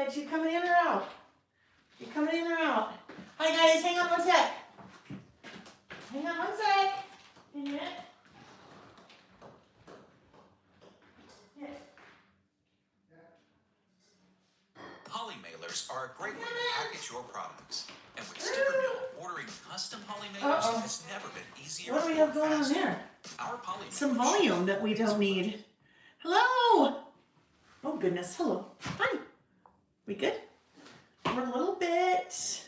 But you coming in or out? You coming in or out? Hi guys, hang on one sec. Hang on one sec. In a minute. Holly mailers are a great way to package your products. And with Sticker Mill, ordering custom Holly mailers has never been easier. What do we have going on there? Our Holly Some volume that we don't need. Hello. Oh goodness. Hello. Hi. We good? We're a little bit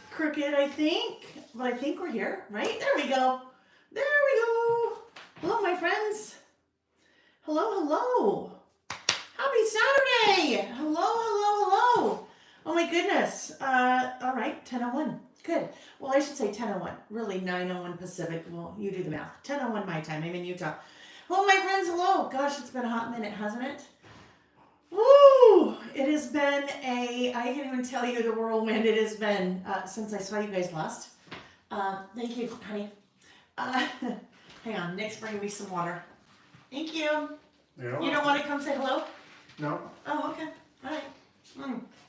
crooked, I think, but I think we're here, right? There we go. There we go. Hello, my friends. Hello, hello. Happy Saturday. Hello, hello, hello. Oh my goodness. All right, 10:01. Good. Well, I should say 10:01. Really, 9:01 Pacific. Well, you do the math. 10:01 my time. I'm in Utah. Hello, my friends. Hello. Gosh, it's been a hot minute, hasn't it? Woo! It has been I can't even tell you the whirlwind it has been since I saw you guys last. Thank you, honey. Hang on, Nick's bringing me some water. Thank you. You don't want to come say hello? No. Oh, okay. All right.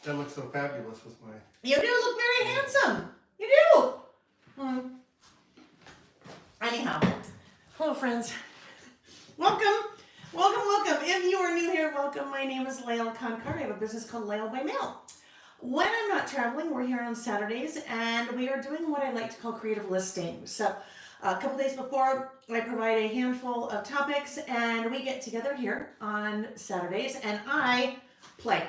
That looks so fabulous with my... You do look very handsome. You do. Anyhow, hello, friends. Welcome. Welcome, welcome. If you are new here, welcome. My name is Lael Kankar. I have a business called Lael by Mail. When I'm not traveling, we're here on Saturdays, and we are doing what I like to call creative listing. So a couple days before, I provide a handful of topics, and we get together here on Saturdays, and I play.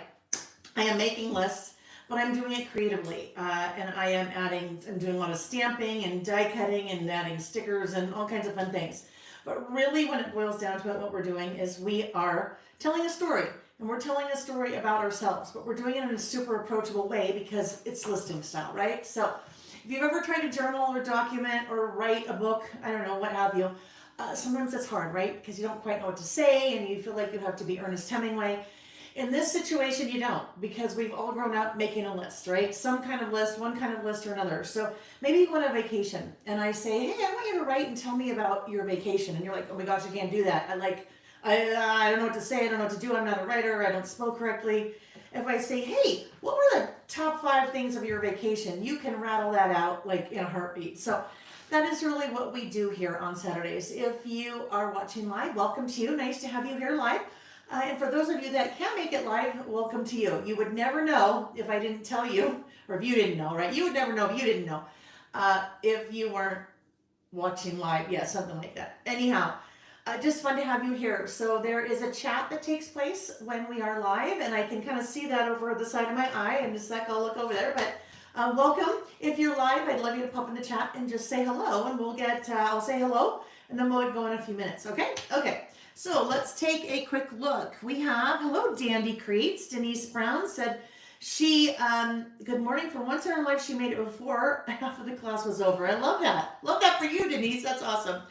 I am making lists, but I'm doing it creatively, and I'm doing a lot of stamping and die cutting and adding stickers and all kinds of fun things. But really, when it boils down to it, what we're doing is we are telling a story, and we're telling a story about ourselves, but we're doing it in a super approachable way because it's listing style, right? So if you've ever tried to journal or document or write a book, I don't know, what have you, sometimes it's hard, right? Because you don't quite know what to say, and you feel like you have to be Ernest Hemingway. In this situation, you don't, because we've all grown up making a list, right? Some kind of list, one kind of list or another. So maybe you go on a vacation, and I say, hey, I want you to write and tell me about your vacation. And you're like, oh my gosh, I can't do that. I don't know what to say. I don't know what to do. I'm not a writer. I don't spell correctly. If I say, hey, what were the top 5 things of your vacation? You can rattle that out like in a heartbeat. So that is really what we do here on Saturdays. If you are watching live, welcome to you. Nice to have you here live. And for those of you that can't make it live, welcome to you. You would never know if I didn't tell you, or if you didn't know, right? You would never know if you didn't know, if you weren't watching live. Yeah, something like that. Anyhow, just fun to have you here. So there is a chat that takes place when we are live, and I can kind of see that over the side of my eye, and just like I'll look over there. But welcome. If you're live, I'd love you to pop in the chat and just say hello, and we'll get, I'll say hello, and then we'll go in a few minutes, okay? Okay. So let's take a quick look. We have, hello, Dandy Creates. Denise Brown said she, good morning. For once in her life, she made it before half of the class was over. I love that. Love that for you, Denise. That's awesome.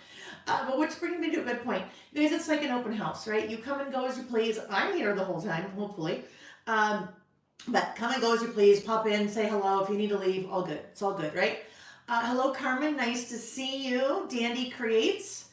But which brings me to a good point. Because it's like an open house, right? You come and go as you please. I'm here the whole time, hopefully. But come and go as you please. Pop in, say hello. If you need to leave, all good. It's all good, right? Hello, Carmen. Nice to see you. Dandy Creates.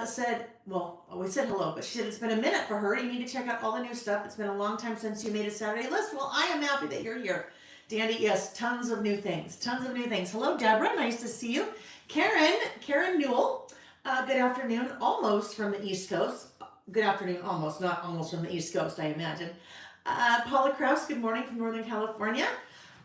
Said, well, we said hello, but she said it's been a minute for her. You need to check out all the new stuff. It's been a long time since you made a Saturday list. Well, I am happy that you're here. Dandy, yes, tons of new things. Tons of new things. Hello, Deborah. Nice to see you. Karen Newell. Good afternoon. Almost from the East Coast. Good afternoon, almost. Not almost from the East Coast, I imagine. Paula Kraus, good morning from Northern California.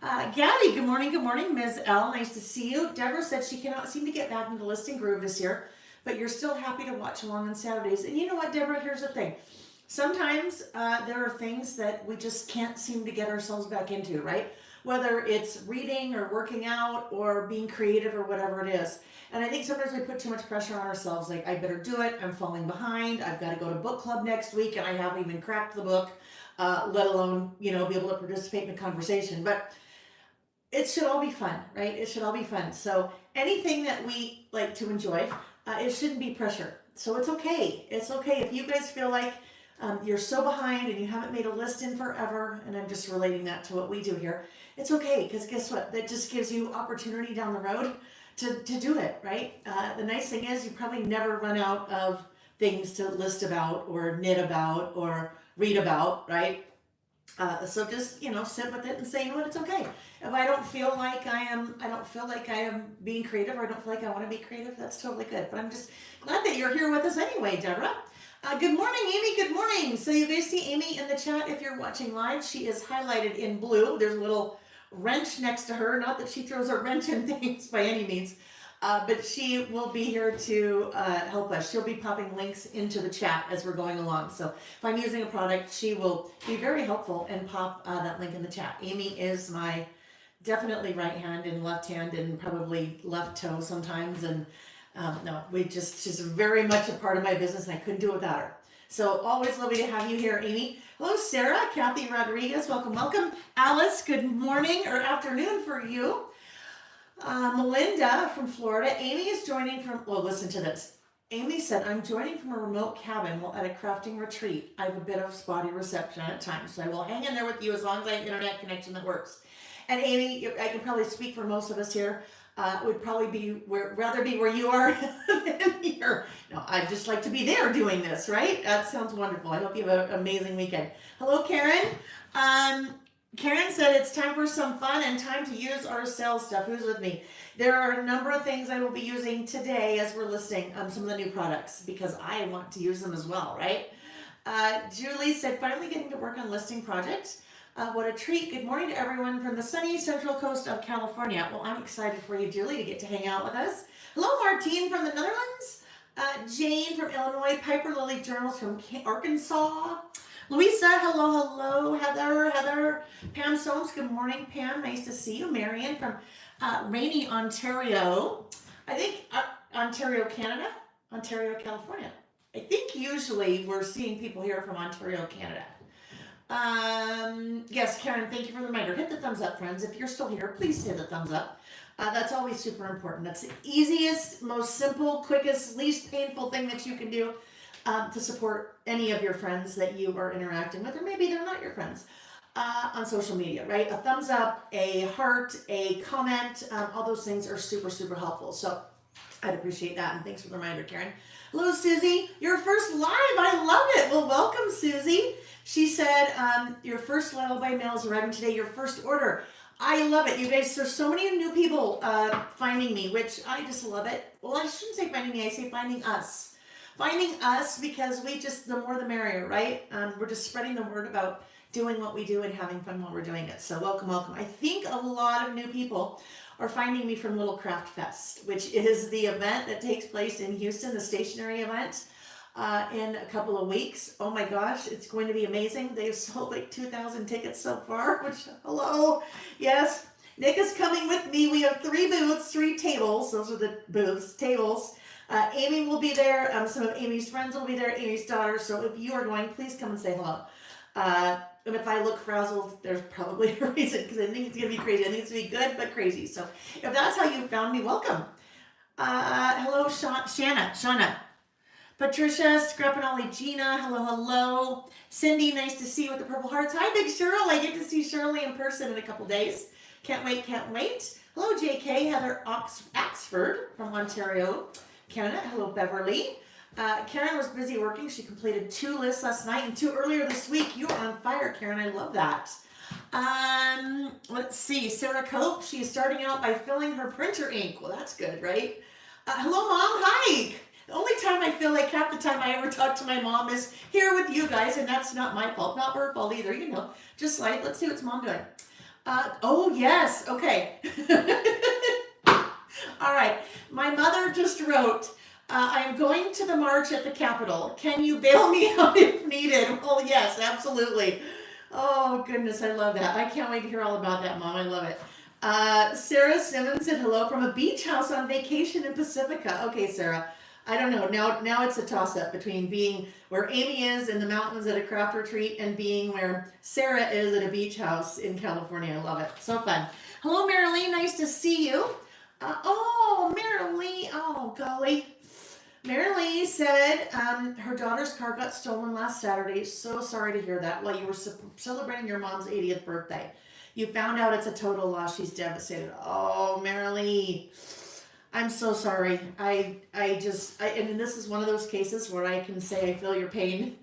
Gabby, good morning, good morning. Ms. L, nice to see you. Deborah said she cannot seem to get back into listing groove this year, but you're still happy to watch along on Saturdays. And you know what, Deborah, here's the thing. Sometimes there are things that we just can't seem to get ourselves back into, right? Whether it's reading or working out or being creative or whatever it is. And I think sometimes we put too much pressure on ourselves, like, I better do it, I'm falling behind, I've got to go to book club next week, and I haven't even cracked the book, let alone, be able to participate in a conversation. But it should all be fun, right? It should all be fun. So anything that we like to enjoy, it shouldn't be pressure. So it's okay. It's okay if you guys feel like you're so behind and you haven't made a list in forever, and I'm just relating that to what we do here. It's okay, because guess what? That just gives you opportunity down the road to do it, right? The nice thing is you probably never run out of things to list about or knit about or read about, right? So just, sit with it and say, it's okay. If I don't feel like I don't feel like I am being creative, or I don't feel like I want to be creative, that's totally good. But I'm just glad that you're here with us anyway, Deborah. Good morning, Amy. Good morning. So you guys see Amy in the chat if you're watching live. She is highlighted in blue. There's a little wrench next to her. Not that she throws a wrench in things by any means, but she will be here to help us. She'll be popping links into the chat as we're going along. So if I'm using a product, she will be very helpful and pop that link in the chat. Amy is my definitely right hand and left hand and probably left toe sometimes. And no, she's very much a part of my business, and I couldn't do it without her. So always lovely to have you here, Amy. Hello, Sarah, Kathy Rodriguez, welcome. Alice, good morning or afternoon for you. Melinda from Florida. Amy is joining from, well, listen to this. Amy said, I'm joining from a remote cabin while at a crafting retreat. I have a bit of spotty reception at times, so I will hang in there with you as long as I have internet connection that works. And Amy, I can probably speak for most of us here, would probably rather be where you are than here. No, I'd just like to be there doing this, right? That sounds wonderful. I hope you have an amazing weekend. Hello, Karen. Karen said it's time for some fun and time to use our sales stuff. Who's with me? There are a number of things I will be using today as we're listing some of the new products because I want to use them as well, right? Julie said, finally getting to work on listing projects. What a treat. Good morning to everyone from the sunny central coast of California. Well, I'm excited for you, Julie, to get to hang out with us. Hello, Martine from the Netherlands. Jane from Illinois. Piper Lily Journals from Arkansas. Louisa, hello. Heather. Pam Soames, good morning, Pam. Nice to see you. Marion from rainy Ontario. I think Ontario, Canada. Ontario, California. I think usually we're seeing people here from Ontario, Canada. Yes, Karen, thank you for the reminder. Hit the thumbs up, friends. If you're still here, please hit the thumbs up. That's always super important. That's the easiest, most simple, quickest, least painful thing that you can do to support any of your friends that you are interacting with, or maybe they're not your friends, on social media, right? A thumbs up, a heart, a comment, all those things are super, super helpful. So I'd appreciate that, and thanks for the reminder, Karen. Hello, Susie. Your first live. I love it. Well, welcome, Susie. She said, your first level by mail is arriving today, your first order. I love it. You guys, there's so many new people finding me, which I just love it. Well, I shouldn't say finding me. I say finding us. Finding us because the more the merrier, right? We're just spreading the word about doing what we do and having fun while we're doing it. So welcome. I think a lot of new people are finding me from Little Craft Fest, which is the event that takes place in Houston, the stationery event, in a couple of weeks. Oh my gosh, it's going to be amazing. They've sold like 2,000 tickets so far, which, hello, yes. Nick is coming with me. We have 3 booths, 3 tables. Those are the booths, tables. Amy will be there. Some of Amy's friends will be there, Amy's daughter. So if you are going, please come and say hello. And if I look frazzled, there's probably a reason, because I think it's going to be crazy. I think it's going to be good, but crazy. So if that's how you found me, welcome. Hello, Shauna. Patricia, Scrapinelli, Gina, hello. Cindy, nice to see you with the purple hearts. Hi, Big Cheryl. I get to see Shirley in person in a couple days. Can't wait. Hello, JK, Heather Axford from Ontario, Canada. Hello, Beverly. Karen was busy working. She completed 2 lists last night and 2 earlier this week. You are on fire, Karen. I love that. Let's see. Sarah Cope. She is starting out by filling her printer ink. Well, that's good, right? Hello, Mom. Hi. The only time I feel like half the time I ever talk to my mom is here with you guys, and that's not my fault. Not her fault either, Just like, let's see what's Mom doing. Oh, yes. Okay. All right. My mother just wrote, I am going to the march at the Capitol. Can you bail me out if needed? Well, yes, absolutely. Oh, goodness, I love that. I can't wait to hear all about that, Mom. I love it. Sarah Simmons said hello from a beach house on vacation in Pacifica. Okay, Sarah. I don't know. Now it's a toss-up between being where Amy is in the mountains at a craft retreat and being where Sarah is at a beach house in California. I love it. So fun. Hello, Marilee. Nice to see you. Marilee. Oh, golly. Marilee said her daughter's car got stolen last Saturday. So sorry to hear that while you were celebrating your mom's 80th birthday. You found out it's a total loss. She's devastated. Oh, Marilee. I'm so sorry. And this is one of those cases where I can say I feel your pain.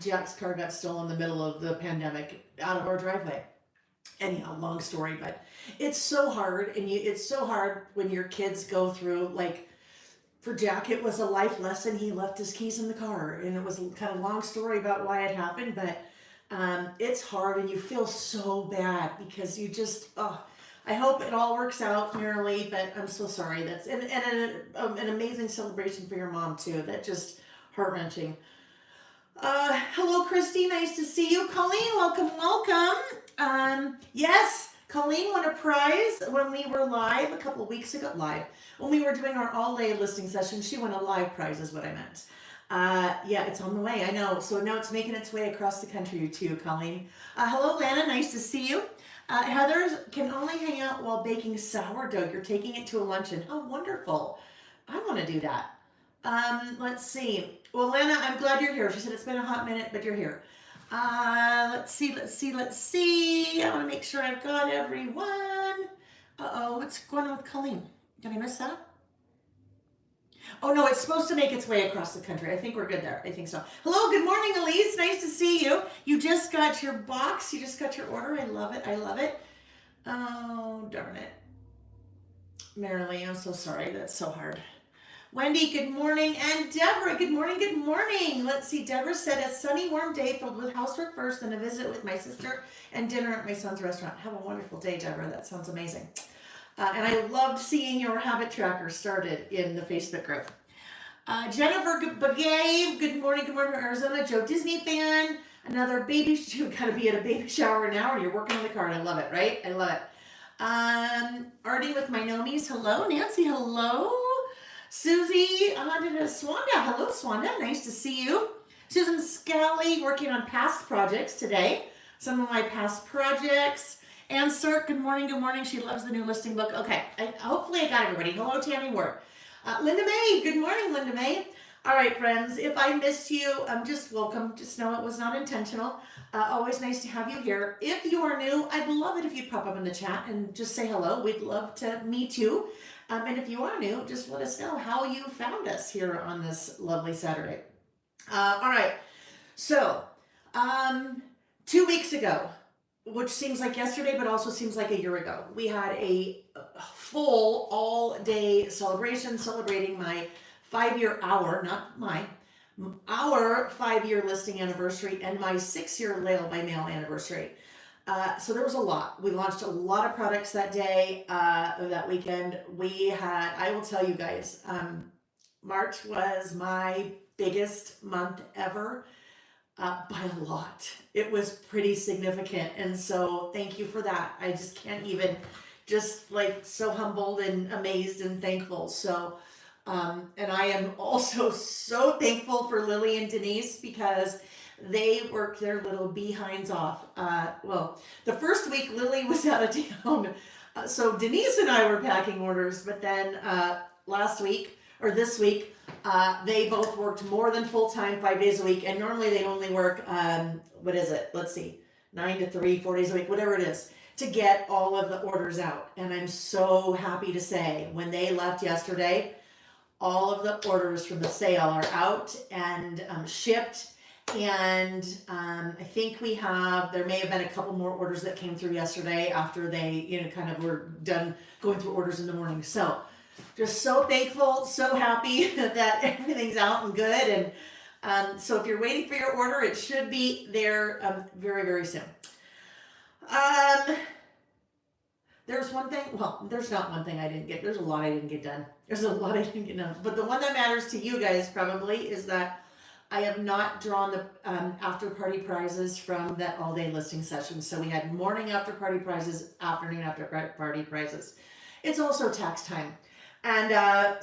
Jack's car got stolen in the middle of the pandemic out of our driveway. Anyhow, long story, but it's so hard, and it's so hard when your kids go through, like, for Jack, it was a life lesson. He left his keys in the car, and it was a kind of long story about why it happened, but it's hard, and you feel so bad because you just, oh, I hope it all works out merrily, but I'm so sorry. That's and an amazing celebration for your mom too. That just heart-wrenching. Hello, Christy. Nice to see you. Colleen, welcome, welcome. Yes, Colleen won a prize when we were live a couple of weeks ago. When we were doing our all-day listing session, she won a live prize, is what I meant. Yeah, it's on the way. I know. So now it's making its way across the country too, Colleen. Hello, Lana. Nice to see you. Heather can only hang out while baking sourdough. You're taking it to a luncheon. How wonderful. I want to do that. Let's see. Well, Lana, I'm glad you're here. She said it's been a hot minute, but you're here. Let's see. I want to make sure I've got everyone. Uh-oh, what's going on with Colleen? Did I miss that? Oh, no, it's supposed to make its way across the country. I think we're good there. I think so. Hello, good morning, Elise. Nice to see you. You just got your box. You just got your order. I love it. I love it. Oh, darn it. Marilee, I'm so sorry. That's so hard. Wendy, good morning. And Deborah, good morning, good morning. Let's see. Deborah said, a sunny, warm day filled with housework first, then a visit with my sister and dinner at my son's restaurant. Have a wonderful day, Deborah. That sounds amazing. And I loved seeing your habit tracker started in the Facebook group. Jennifer Bagay, good morning from Arizona. Joe Disney fan, another baby. You've got to be at a baby shower now, and you're working on the card. I love it, right? I love it. Artie with my Nomies. Hello, Nancy. Hello, Susie. Swanda. Hello, Swanda. Nice to see you. Susan Scally working on past projects today. Some of my past projects. Ann Sirk, good morning, good morning. She loves the new listing book. Okay, hopefully I got everybody. Hello, Tammy Ward. Linda May, good morning, Linda May. All right, friends, if I missed you, just welcome. Just know it was not intentional. Always nice to have you here. If you are new, I'd love it if you'd pop up in the chat and just say hello. We'd love to meet you. And if you are new, just let us know how you found us here on this lovely Saturday. All right, so 2 weeks ago, which seems like yesterday, but also seems like a year ago, we had a full all-day celebration celebrating my 5-year our 5-year listing anniversary and my 6-year Lail by Mail anniversary. So there was a lot. We launched a lot of products that day, that weekend. I will tell you guys, March was my biggest month ever. By a lot. It was pretty significant. And so thank you for that. I just can't even, just like so humbled and amazed and thankful. So, and I am also so thankful for Lily and Denise because they worked their little behinds off. Well, the first week Lily was out of town. So Denise and I were packing orders, but then this week, they both worked more than full-time 5 days a week, and normally they only work, 9 to 3, 4 days a week, whatever it is, to get all of the orders out. And I'm so happy to say, when they left yesterday, all of the orders from the sale are out and shipped. And I think there may have been a couple more orders that came through yesterday after they, kind of were done going through orders in the morning. So just so thankful, so happy that everything's out and good. And so if you're waiting for your order, it should be there very, very soon. There's one thing, well, there's not one thing I didn't get. There's a lot I didn't get done. But the one that matters to you guys probably is that I have not drawn the after party prizes from that all day listing session. So we had morning after party prizes, afternoon after party prizes. It's also tax time. And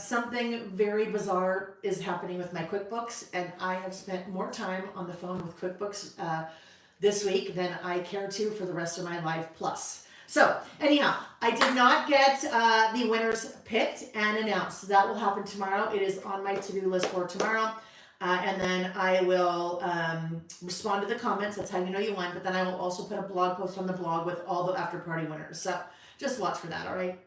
something very bizarre is happening with my QuickBooks, and I have spent more time on the phone with QuickBooks this week than I care to for the rest of my life plus. So anyhow, I did not get the winners picked and announced. That will happen tomorrow. It is on my to-do list for tomorrow. And then I will respond to the comments. That's how you know you won. But then I will also put a blog post on the blog with all the after party winners. So just watch for that, all right?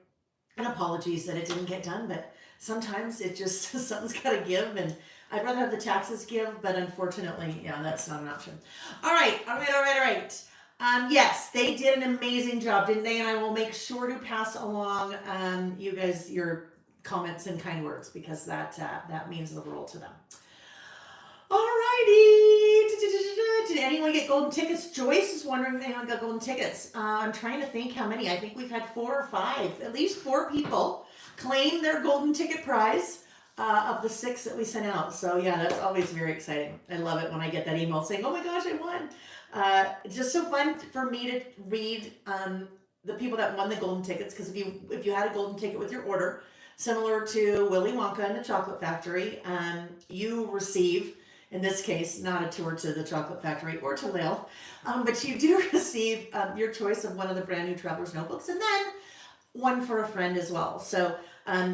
And apologies that it didn't get done, but sometimes it just, something's got to give. And I'd rather have the taxes give, but unfortunately, yeah, that's not an option. All right. Yes, they did an amazing job, didn't they? And I will make sure to pass along you guys your comments and kind words because that means the world to them. Alrighty. Did anyone get golden tickets? Joyce is wondering if anyone got golden tickets. I'm trying to think how many. I think we've had 4 or 5, at least 4 people claim their golden ticket prize of the 6 that we sent out. So yeah, that's always very exciting. I love it when I get that email saying, "Oh my gosh, I won!" It's just so fun for me to read the people that won the golden tickets because if you had a golden ticket with your order, similar to Willy Wonka and the Chocolate Factory, you receive. In this case, not a tour to the Chocolate Factory or to Lale, but you do receive your choice of one of the brand new Traveler's Notebooks and then one for a friend as well. So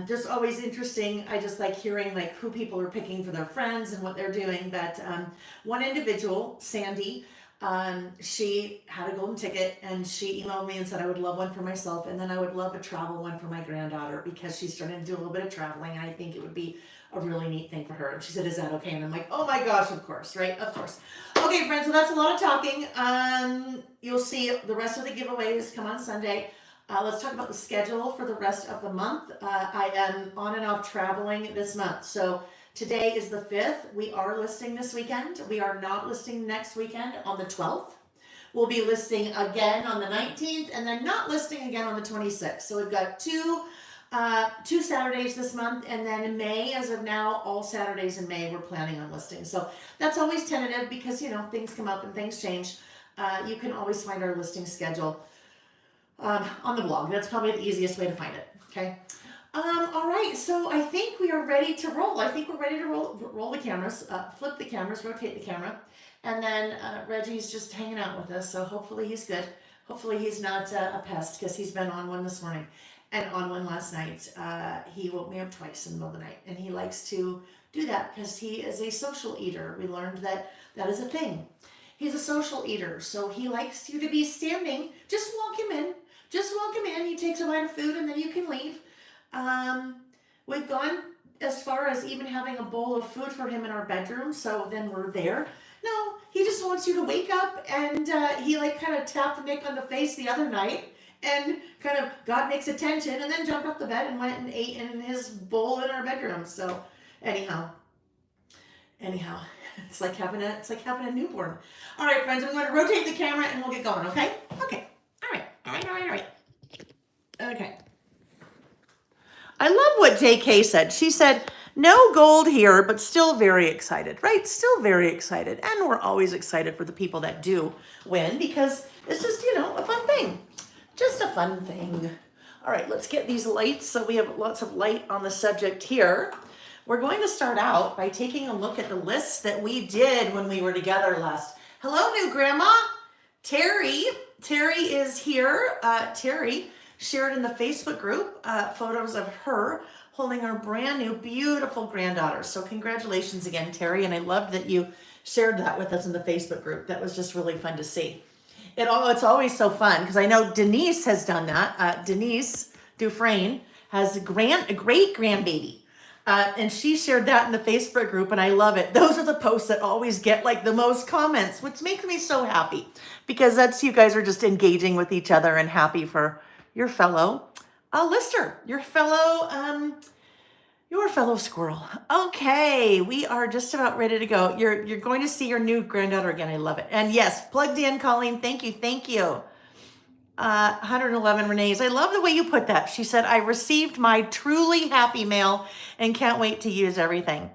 just always interesting. I just like hearing like who people are picking for their friends and what they're doing. But one individual, Sandy, she had a golden ticket and she emailed me and said I would love one for myself and then I would love a travel one for my granddaughter because she's starting to do a little bit of traveling and I think it would be a really neat thing for her. And she said, "Is that okay?" And I'm like, "Oh my gosh, of course, right? Of course." Okay, friends, so that's a lot of talking. You'll see the rest of the giveaways come on Sunday. Let's talk about the schedule for the rest of the month. I am on and off traveling this month. So today is the 5th. We are listing this weekend. We are not listing next weekend on the 12th. We'll be listing again on the 19th and then not listing again on the 26th. So we've got two Saturdays this month, and then in May, as of now, all Saturdays in May we're planning on listing. So that's always tentative because things come up and things change. You can always find our listing schedule on the blog. That's probably the easiest way to find it. Okay. All right. So I think we are ready to roll. I think we're ready to roll the cameras, flip the cameras, rotate the camera, and then Reggie's just hanging out with us. So hopefully he's good. Hopefully he's not a pest because he's been on one this morning. And on one last night, he woke me up twice in the middle of the night. And he likes to do that because he is a social eater. We learned that is a thing. He's a social eater. So he likes you to be standing. Just walk him in. Just walk him in. He takes a bite of food and then you can leave. We've gone as far as even having a bowl of food for him in our bedroom. So then we're there. No, he just wants you to wake up. And he kind of tapped Nick on the face the other night. And kind of got Nick's attention and then jumped off the bed and went and ate in his bowl in our bedroom. So anyhow, it's like having a newborn. All right, friends, I'm going to rotate the camera and we'll get going, okay? Okay. All right. Okay. I love what JK said. She said, "No gold here, but still very excited," right? Still very excited. And we're always excited for the people that do win because it's just, a fun thing. Just a fun thing. All right, let's get these lights so we have lots of light on the subject here. We're going to start out by taking a look at the lists that we did when we were together last. Hello, new grandma. Terry. Terry is here. Terry shared in the Facebook group photos of her holding our brand new, beautiful granddaughter. So congratulations again, Terry. And I loved that you shared that with us in the Facebook group. That was just really fun to see. It's always so fun because I know Denise has done that. Denise Dufresne has a great grandbaby. And she shared that in the Facebook group and I love it. Those are the posts that always get the most comments, which makes me so happy because that's you guys are just engaging with each other and happy for your fellow lister, your fellow squirrel. Okay, we are just about ready to go. You're going to see your new granddaughter again. I love it. And yes, plugged in, Colleen. Thank you. 111 Renee's. I love the way you put that. She said, "I received my truly happy mail and can't wait to use everything."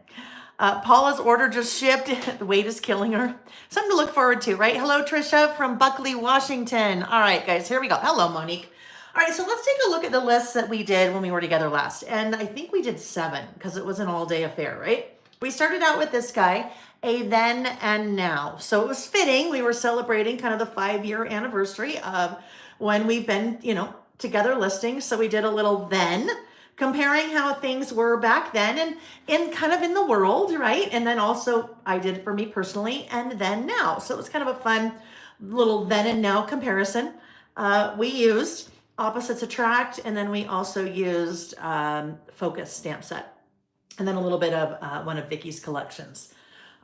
Paula's order just shipped. The wait is killing her. Something to look forward to, right? Hello, Trisha from Buckley, Washington. All right, guys, here we go. Hello, Monique. All right, so let's take a look at the lists that we did when we were together last. And I think we did 7 because it was an all-day affair, right? We started out with this guy, a then and now. So it was fitting. We were celebrating kind of the 5-year anniversary of when we've been, together listing. So we did a little then, comparing how things were back then and in the world, right? And then also I did it for me personally and then now. So it was kind of a fun little then and now comparison. We used opposites attract, and then we also used focus stamp set. and then a little bit of one of Vicky's collections.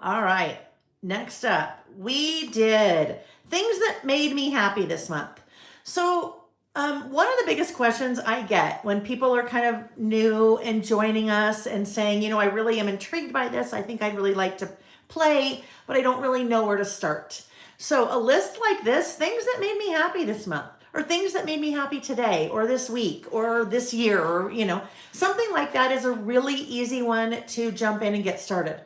All right, next up, we did things that made me happy this month. So one of the biggest questions I get when people are kind of new and joining us and saying, I really am intrigued by this. I think I'd really like to play, but I don't really know where to start. So a list like this, things that made me happy this month, or things that made me happy today, or this week, or this year, or, something like that is a really easy one to jump in and get started.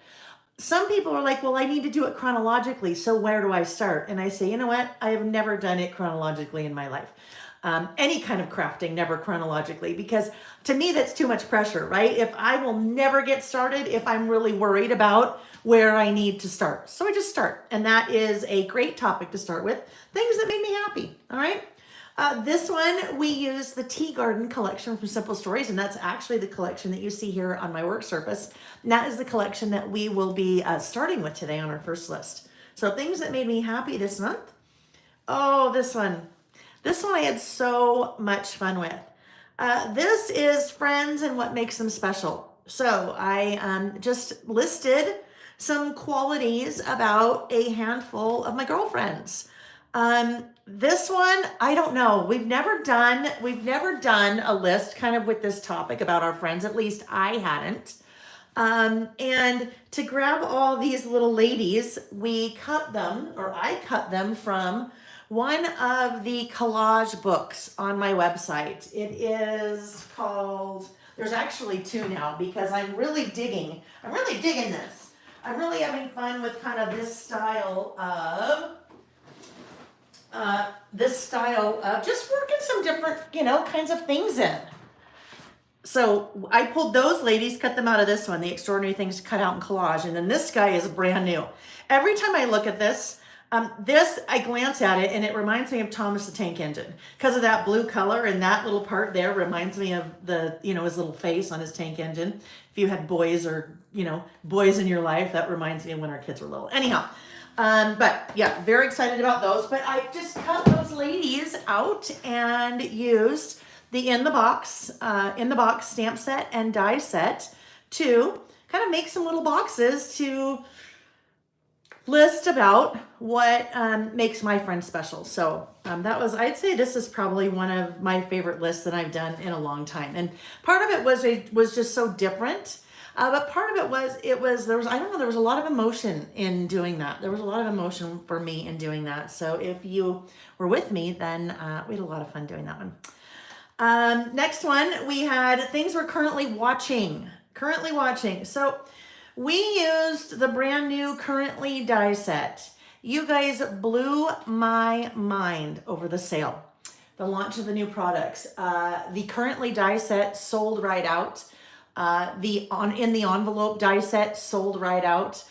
Some people are like, well, I need to do it chronologically. So where do I start? And I say, you know what? I have never done it chronologically in my life. Any kind of crafting, never chronologically, because to me, that's too much pressure, right? If I will never get started, if I'm really worried about where I need to start. So I just start. And that is a great topic to start with. Things that made me happy. All right. This one, we use the Tea Garden collection from Simple Stories, and that's actually the collection that you see here on my work surface. And that is the collection that we will be starting with today on our first list. So things that made me happy this month. Oh, this one. This one I had so much fun with. This is friends and what makes them special. So I just listed some qualities about a handful of my girlfriends. This one, I don't know. We've never done a list kind of with this topic about our friends. At least I hadn't. And to grab all these little ladies, I cut them from one of the collage books on my website. It is called, there's actually two now because I'm really digging this. I'm really having fun with kind of this style of just working some different, kinds of things in. So I pulled those ladies, cut them out of this one, the Extraordinary Things Cut Out in Collage. And then this guy is brand new. Every time I look at this, I glance at it and it reminds me of Thomas the Tank Engine because of that blue color, and that little part there reminds me of his little face on his tank engine. If you had boys boys in your life, that reminds me of when our kids were little. Anyhow, but yeah, very excited about those. But I just cut those ladies out and used the in the box stamp set and die set to kind of make some little boxes to list about what makes my friend special. So I'd say this is probably one of my favorite lists that I've done in a long time. And part of it was just so different. But part of it was there was a lot of emotion in doing that. There was a lot of emotion for me in doing that. So if you were with me, then we had a lot of fun doing that one. Next one, we had things we're currently watching. So we used the brand new Currently die set. You guys blew my mind over the sale, the launch of the new products. The Currently die set sold right out. In the envelope die set sold right out.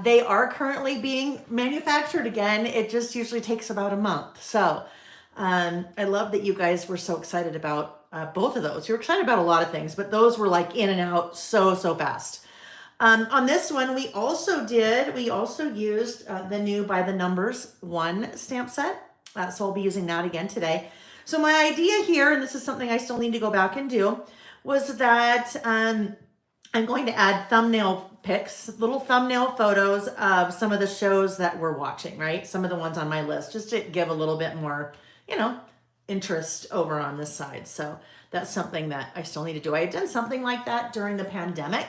They are currently being manufactured again. It just usually takes about a month. So I love that you guys were so excited about both of those. You were excited about a lot of things, but those were like in and out so fast. On this one, we also used the new By the Numbers 1 stamp set. So I'll be using that again today. So my idea here, and this is something I still need to go back and do, was that I'm going to add thumbnail pics, little thumbnail photos of some of the shows that we're watching, right? Some of the ones on my list, just to give a little bit more, interest over on this side. So that's something that I still need to do. I had done something like that during the pandemic.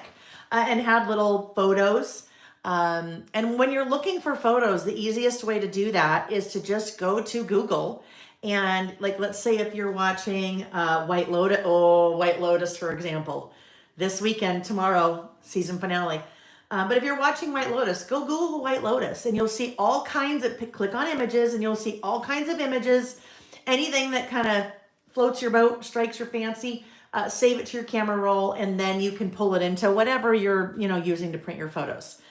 And had little photos. And when you're looking for photos, the easiest way to do that is to just go to Google and let's say if you're watching White Lotus, for example, this weekend, tomorrow, season finale. But if you're watching White Lotus, go Google White Lotus and you'll see all kinds of, click on images and you'll see all kinds of images, anything that kind of floats your boat, strikes your fancy. Save it to your camera roll, and then you can pull it into whatever you're, using to print your photos.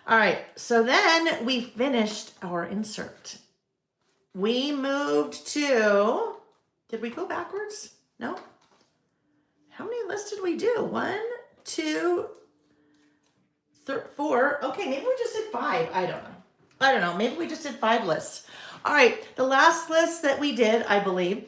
All right, so then we finished our insert. We moved to, did we go backwards? No? How many lists did we do? 1, 2, 3, 4. Okay, maybe we just did 5. I don't know. Maybe we just did 5 lists. All right, the last list that we did, I believe,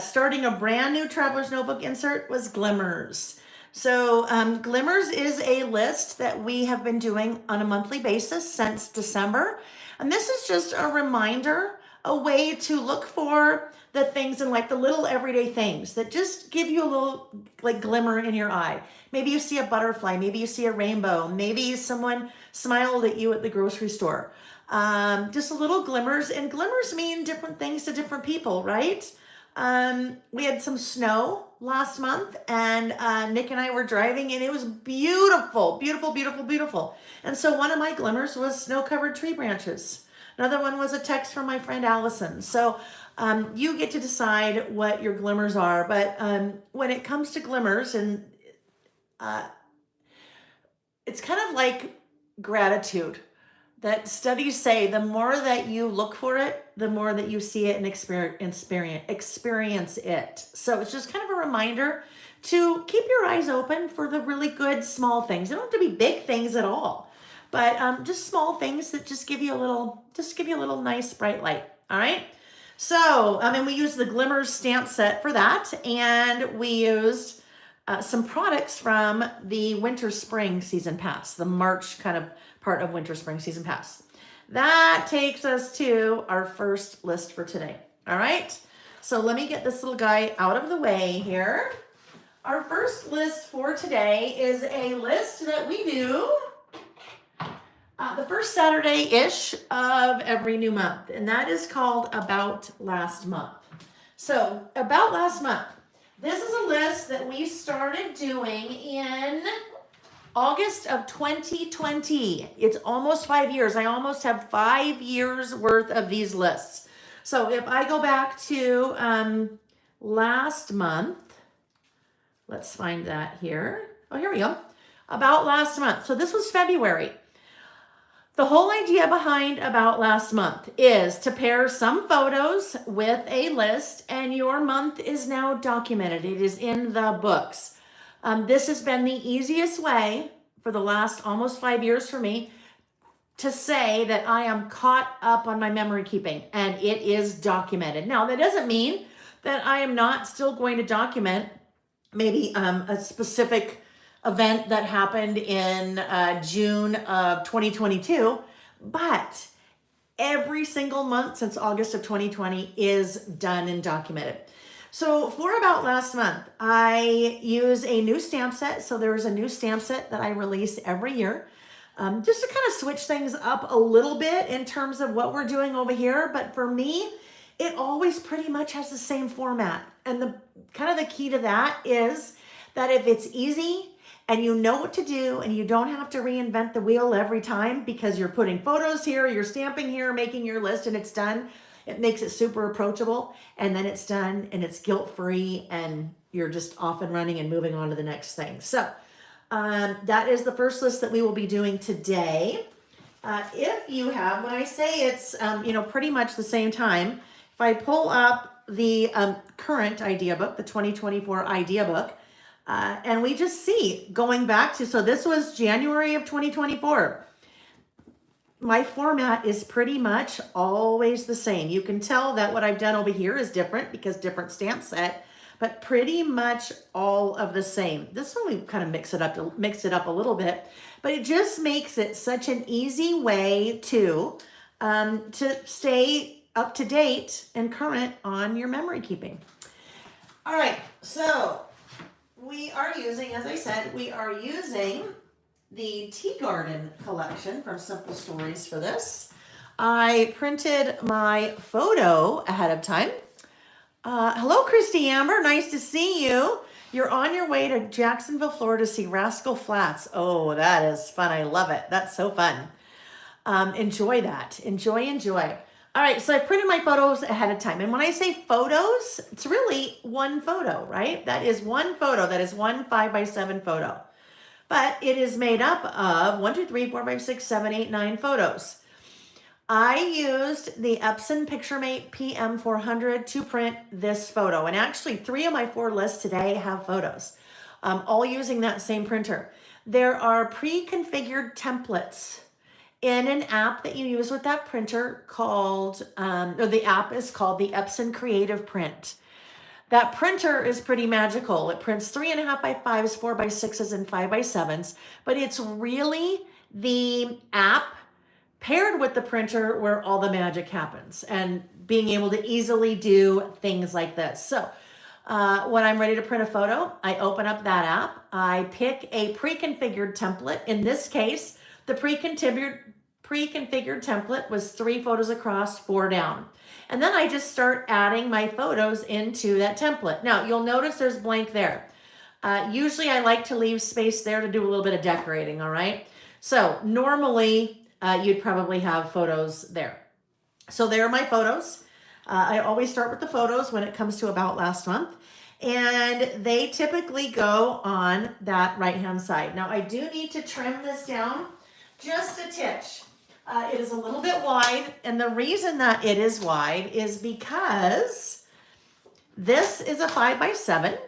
starting a brand new Traveler's Notebook insert was Glimmers. So Glimmers is a list that we have been doing on a monthly basis since December. And this is just a reminder, a way to look for the things in life, the little everyday things that just give you a little like glimmer in your eye. Maybe you see a butterfly, maybe you see a rainbow, maybe someone smiled at you at the grocery store. Just a little glimmers, and glimmers mean different things to different people, right? We had some snow last month, and Nick and I were driving, and it was beautiful, beautiful, beautiful, beautiful. And so one of my glimmers was snow-covered tree branches. Another one was a text from my friend Allison. So you get to decide what your glimmers are. But when it comes to glimmers, and it's kind of like gratitude. That studies say the more that you look for it, the more that you see it and experience it. So it's just kind of a reminder to keep your eyes open for the really good small things. They don't have to be big things at all, but just small things that just give you a little nice bright light. All right. So and we used the Glimmers stamp set for that, and we used some products from the winter spring season pass, the March kind of part of winter spring season pass. That takes us to our first list for today. All right. So let me get this little guy out of the way here. Our first list for today is a list that we do the first Saturday-ish of every new month, and that is called About Last Month. So About Last Month. This is a list that we started doing in August of 2020. It's almost 5 years. I almost have 5 years worth of these lists. So if I go back to last month, let's find that here. Oh, here we go. About last month. So this was February. The whole idea behind About Last Month is to pair some photos with a list, and your month is now documented. It is in the books. This has been the easiest way for the last almost 5 years for me to say that I am caught up on my memory keeping, and it is documented. Now, that doesn't mean that I am not still going to document maybe a specific event that happened in June of 2022, but every single month since August of 2020 is done and documented. So for About Last Month, I use a new stamp set. So there's a new stamp set that I release every year, just to kind of switch things up a little bit in terms of what we're doing over here. But for me, it always pretty much has the same format. And the kind of the key to that is that if it's easy and you know what to do and you don't have to reinvent the wheel every time because you're putting photos here, you're stamping here, making your list, and it's done, it makes it super approachable, and then it's done and it's guilt-free and you're just off and running and moving on to the next thing. So that is the first list that we will be doing today. If you have, when I say it's, pretty much the same time, if I pull up the current idea book, the 2024 idea book, and we just see going back to, so this was January of 2024. My format is pretty much always the same. You can tell that what I've done over here is different because different stamp set, but pretty much all of the same. This one we kind of mix it up a little bit, but it just makes it such an easy way to stay up to date and current on your memory keeping. All right, so we are using, as I said, the Tea Garden collection from Simple Stories for this. I printed my photo ahead of time. Hello, Christy Amber. Nice to see you. You're on your way to Jacksonville, Florida to see Rascal Flatts. Oh, that is fun. I love it. That's so fun. Enjoy that. Enjoy. All right, so I printed my photos ahead of time. And when I say photos, it's really one photo, right? That is one photo. That is one 5x7 photo. But it is made up of 1, 2, 3, 4, 5, 6, 7, 8, 9 photos. I used the Epson PictureMate PM400 to print this photo. And actually 3 of my 4 lists today have photos, all using that same printer. There are pre-configured templates in an app that you use with that printer called, the app is called the Epson Creative Print. That printer is pretty magical. It prints 3.5 by 5s, 4 by 6s, and 5 by 7s, but it's really the app paired with the printer where all the magic happens and being able to easily do things like this. So when I'm ready to print a photo, I open up that app. I pick a pre-configured template. In this case, the pre-configured template was 3 photos across, 4 down. And then I just start adding my photos into that template. Now, you'll notice there's blank there. Usually I like to leave space there to do a little bit of decorating, all right? So normally you'd probably have photos there. So there are my photos. I always start with the photos when it comes to About Last Month. And they typically go on that right-hand side. Now I do need to trim this down just a titch. It is a little bit wide, and the reason that it is wide is because this is a 5 by 7.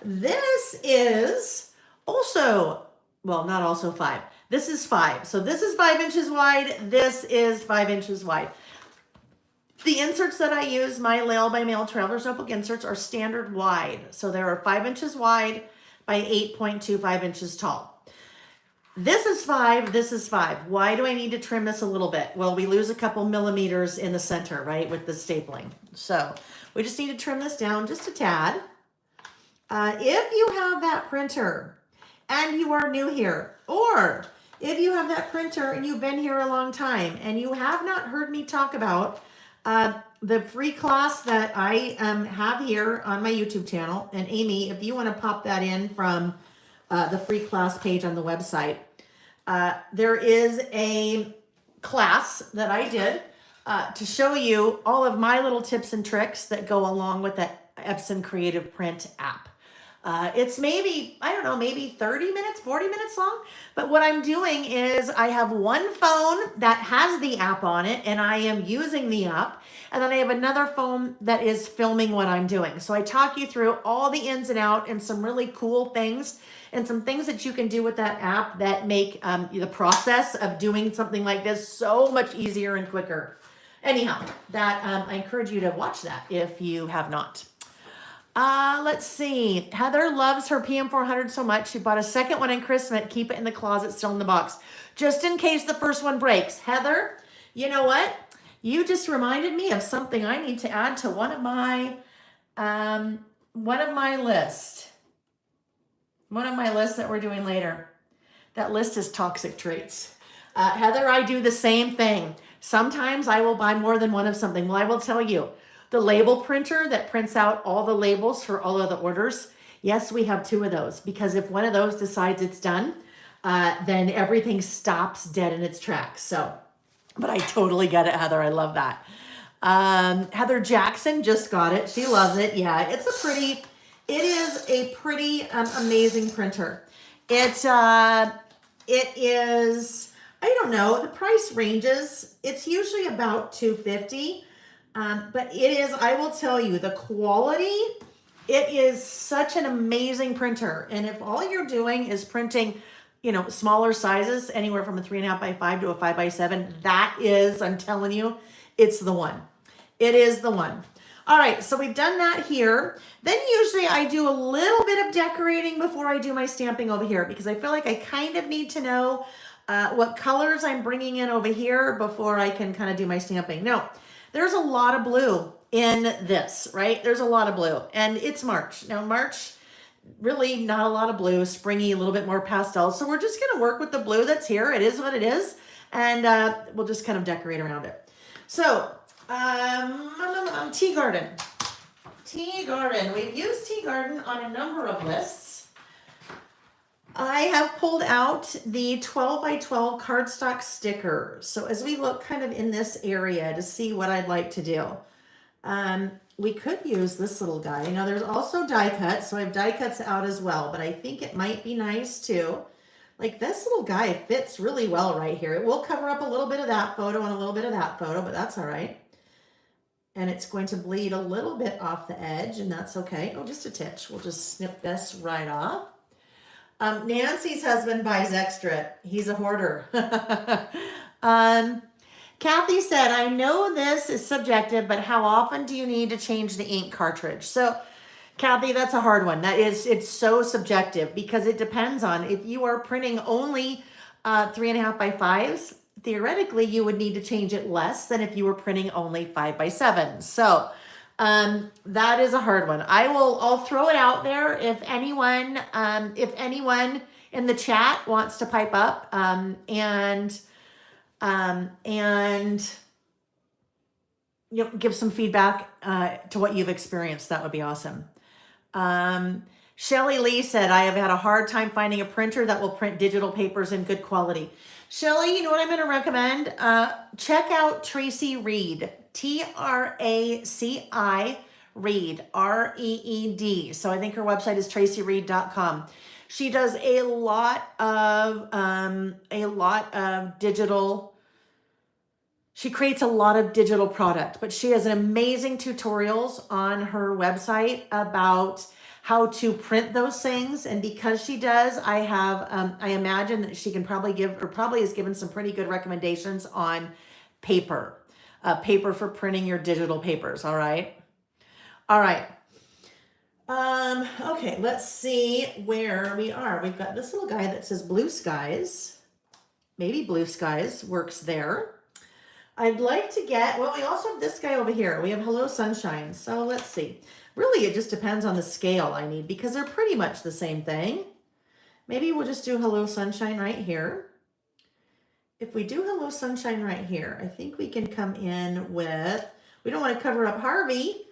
This is also, well, not also 5. This is 5. So this is 5 inches wide. This is 5 inches wide. The inserts that I use, my Lail by Mail Traveler's Notebook inserts, are standard wide. So they are 5 inches wide by 8.25 inches tall. This is 5, this is 5. Why do I need to trim this a little bit? Well, we lose a couple millimeters in the center, right, with the stapling. So we just need to trim this down just a tad. If you have that printer and you are new here, or if you have that printer and you've been here a long time and you have not heard me talk about the free class that I have here on my YouTube channel, and Amy, if you want to pop that in from the free class page on the website, there is a class that I did to show you all of my little tips and tricks that go along with that Epson Creative Print app. It's maybe, I don't know, maybe 30 minutes, 40 minutes long. But what I'm doing is I have one phone that has the app on it and I am using the app. And then I have another phone that is filming what I'm doing. So I talk you through all the ins and out and some really cool things and some things that you can do with that app that make the process of doing something like this so much easier and quicker. Anyhow, that I encourage you to watch that if you have not. Let's see. Heather loves her PM400 so much. She bought a second one in Christmas. Keep it in the closet, still in the box, just in case the first one breaks. Heather, you know what? You just reminded me of something I need to add to one of my lists. One of my lists that we're doing later. That list is toxic traits. Heather, I do the same thing. Sometimes I will buy more than one of something. Well, I will tell you, the label printer that prints out all the labels for all of the orders, yes, we have 2 of those, because if one of those decides it's done, then everything stops dead in its tracks. So, but I totally get it, Heather. I love that. Heather Jackson just got it. She loves it. Yeah, it is a pretty amazing printer. It is, I don't know, the price ranges. It's usually about $250. But it is, I will tell you, the quality, it is such an amazing printer. And if all you're doing is printing, smaller sizes, anywhere from a 3.5 by 5 to a 5 by 7, that is, I'm telling you, it's the one. It is the one. All right, so we've done that here. Then usually I do a little bit of decorating before I do my stamping over here, because I feel like I kind of need to know what colors I'm bringing in over here before I can kind of do my stamping. Now, there's a lot of blue in this, right? There's a lot of blue, and it's March. Now, March, really not a lot of blue, springy, a little bit more pastel. So we're just gonna work with the blue that's here. It is what it is, and we'll just kind of decorate around it. So, Tea Garden. Tea Garden, we've used Tea Garden on a number of lists. I have pulled out the 12 by 12 cardstock stickers. So as we look kind of in this area to see what I'd like to do, we could use this little guy. Now there's also die cuts, so I have die cuts out as well, but I think it might be nice too. Like this little guy fits really well right here. It will cover up a little bit of that photo and a little bit of that photo, but that's all right. And it's going to bleed a little bit off the edge, and that's okay. Oh, just a titch. We'll just snip this right off. Nancy's husband buys extra. He's a hoarder. Kathy said, I know this is subjective, but how often do you need to change the ink cartridge? So, Kathy, that's a hard one. It's so subjective because it depends on if you are printing only 3.5 by 5s. Theoretically, you would need to change it less than if you were printing only 5 by 7s. So, that is a hard one. I'll throw it out there if anyone in the chat wants to pipe up and give some feedback to what you've experienced. That would be awesome. Shelly Lee said, I have had a hard time finding a printer that will print digital papers in good quality. Shelly, you know what I'm going to recommend? Check out Tracy Reed, TRACI Reed, REED. So I think her website is tracyreed.com. She does a lot of digital. She creates a lot of digital product, but she has an amazing tutorials on her website about how to print those things. And because she does, I imagine that she can probably has given some pretty good recommendations on paper for printing your digital papers. All right. Okay, let's see where we are. We've got this little guy that says Blue Skies. Maybe Blue Skies works there. I'd like to get, we also have this guy over here. We have Hello Sunshine. So let's see. Really, it just depends on the scale I need because they're pretty much the same thing. Maybe we'll just do Hello Sunshine right here. If we do Hello Sunshine right here, I think we can come in with, we don't want to cover up Harvey.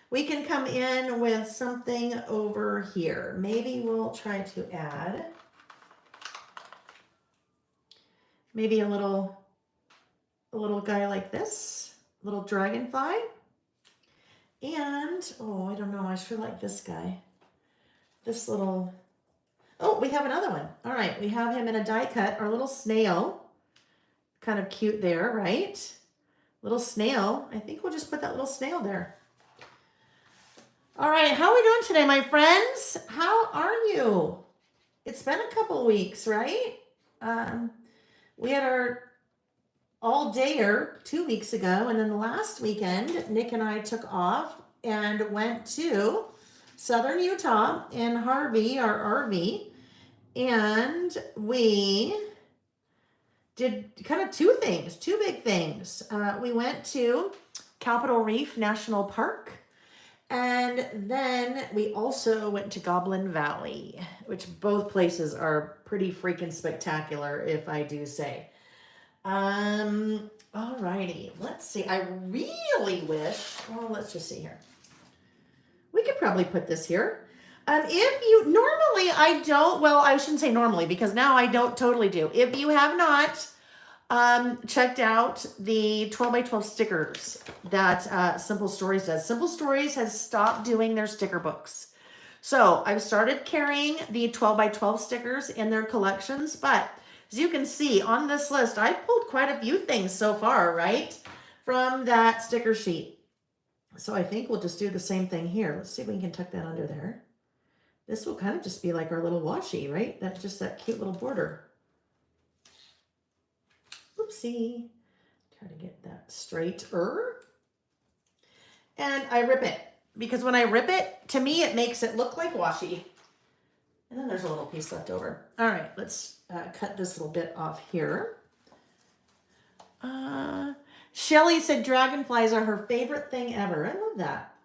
We can come in with something over here. Maybe we'll try to add maybe a little guy like this, little dragonfly. And, I don't know, I sure like this guy. This little, we have another one. All right, we have him in a die cut, our little snail. Kind of cute there, right? Little snail. I think we'll just put that little snail there. All right, how are we doing today, my friends? How are you? It's been a couple weeks, right? We had our all-dayer 2 weeks ago, and then last weekend, Nick and I took off and went to Southern Utah in Harvey, our RV, and we did kind of two big things. We went to Capitol Reef National Park, and then we also went to Goblin Valley, which both places are pretty freaking spectacular, if I do say. Alrighty, let's see. I really wish, let's just see here. We could probably put this here. If you, normally I don't, I shouldn't say normally because now I don't totally do. If you have not checked out the 12 by 12 stickers that Simple Stories does. Simple Stories has stopped doing their sticker books. So I've started carrying the 12 by 12 stickers in their collections, but as you can see on this list, I've pulled quite a few things so far, right, from that sticker sheet. So I think we'll just do the same thing here. Let's see if we can tuck that under there. This will kind of just be like our little washi, right? That's just that cute little border. Oopsie. Try to get that straighter. And I rip it because when I rip it, to me, it makes it look like washi. And then there's a little piece left over. All right, let's cut this little bit off here. Shelly said dragonflies are her favorite thing ever. I love that.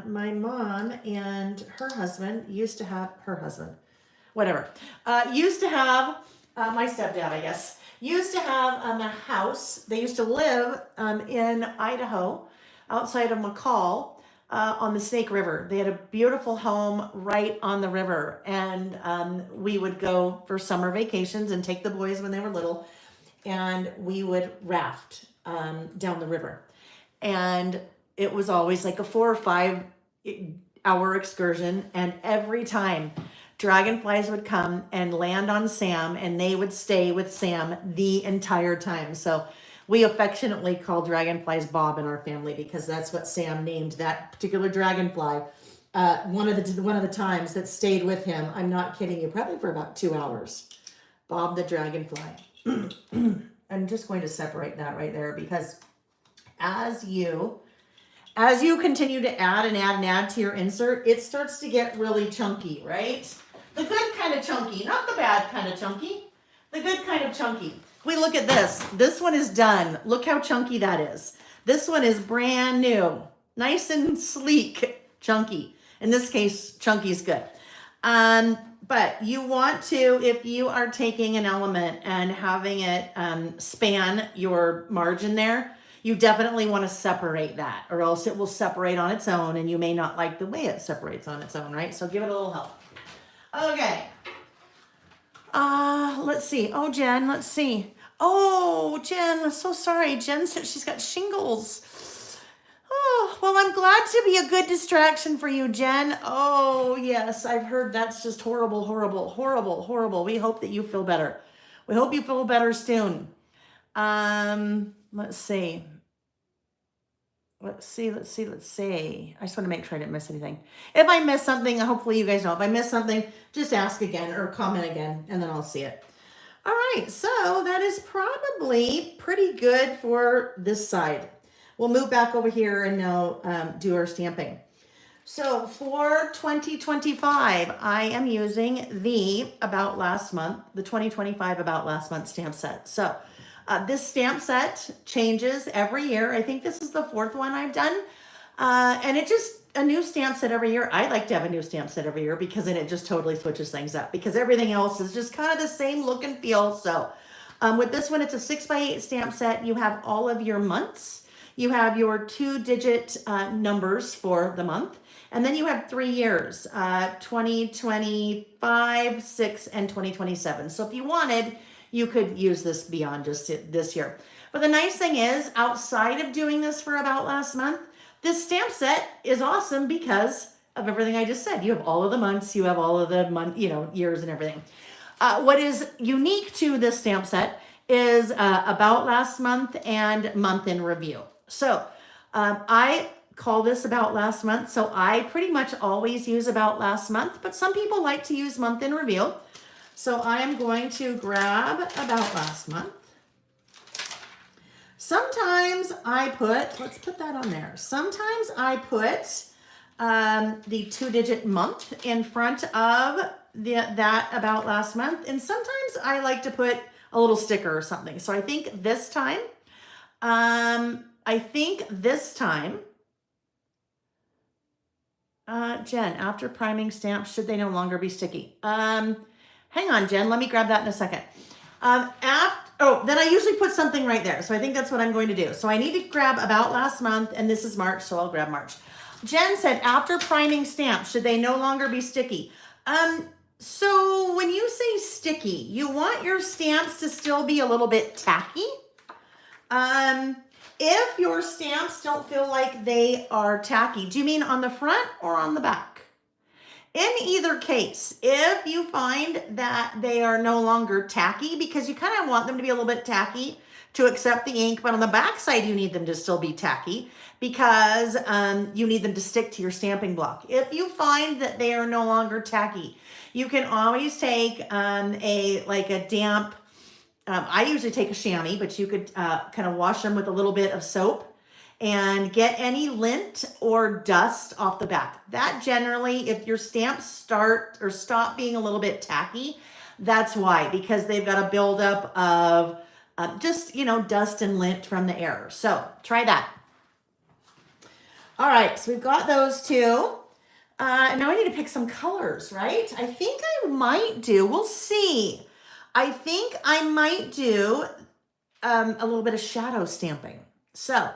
My mom and her husband used to have, my stepdad, I guess, used to have a house. They used to live in Idaho, outside of McCall, on the Snake River. They had a beautiful home right on the river, and we would go for summer vacations and take the boys when they were little, and we would raft down the river. And it was always like a 4 or 5 hour excursion, and every time dragonflies would come and land on Sam, and they would stay with Sam the entire time. So we affectionately call dragonflies Bob in our family because that's what Sam named that particular dragonfly. One of the times that stayed with him, I'm not kidding you, probably for about 2 hours. Bob the dragonfly. I'm just going to separate that right there because as you continue to add and add and add to your insert, it starts to get really chunky, right? The good kind of chunky, not the bad kind of chunky. The good kind of chunky. We look at this. This one is done. Look how chunky that is. This one is brand new. Nice and sleek, chunky. In this case, chunky is good. But you want to, if you are taking an element and having it span your margin there, you definitely want to separate that, or else it will separate on its own and you may not like the way it separates on its own, right? So give it a little help. Okay. Let's see. Oh, Jen, let's see. Oh, Jen, I'm so sorry. Jen said she's got shingles. Oh, well, I'm glad to be a good distraction for you, Jen. Oh, yes, I've heard that's just horrible, horrible, horrible, horrible. We hope that you feel better. We hope you feel better soon. Let's see. Let's see. I just want to make sure I didn't miss anything. If I missed something, hopefully you guys know. If I missed something, just ask again or comment again, and then I'll see it. All right, so that is probably pretty good for this side. We'll move back over here and now do our stamping. So for 2025, I am using the About Last Month, the 2025 About Last Month stamp set. So this stamp set changes every year. I think this is the 4th one I've done. And it just, a new stamp set every year. I like to have a new stamp set every year because then it just totally switches things up because everything else is just kind of the same look and feel. So with this one, it's a 6x8 stamp set. You have all of your months. You have your 2-digit numbers for the month. And then you have 3 years, 2025, 6, and 2027. So if you wanted, you could use this beyond just this year. But the nice thing is, outside of doing this for About Last Month, this stamp set is awesome because of everything I just said. You have all of the months, you have all of the years and everything. What is unique to this stamp set is About Last Month and Month in Review. So I call this About Last Month. So I pretty much always use About Last Month, but some people like to use Month in Review. So I am going to grab About Last Month. Sometimes I put, let's put that on there. Sometimes I put the 2-digit month in front of that About Last Month. And sometimes I like to put a little sticker or something. So I think this time, Jen, after priming stamps, should they no longer be sticky? Hang on, Jen, let me grab that in a second. Then I usually put something right there. So I think that's what I'm going to do. So I need to grab About Last Month, and this is March, so I'll grab March. Jen said, after priming stamps, should they no longer be sticky? So when you say sticky, you want your stamps to still be a little bit tacky. If your stamps don't feel like they are tacky, do you mean on the front or on the back? In either case, if you find that they are no longer tacky, because you kind of want them to be a little bit tacky to accept the ink, but on the back side, you need them to still be tacky because you need them to stick to your stamping block. If you find that they are no longer tacky, you can always take a damp, I usually take a chamois, but you could kind of wash them with a little bit of soap and get any lint or dust off the back. That generally, if your stamps start or stop being a little bit tacky, that's why, because they've got a buildup of dust and lint from the air. So try that. All right, so we've got those two. Now I need to pick some colors, right? I think I might do, we'll see. I think I might do a little bit of shadow stamping. So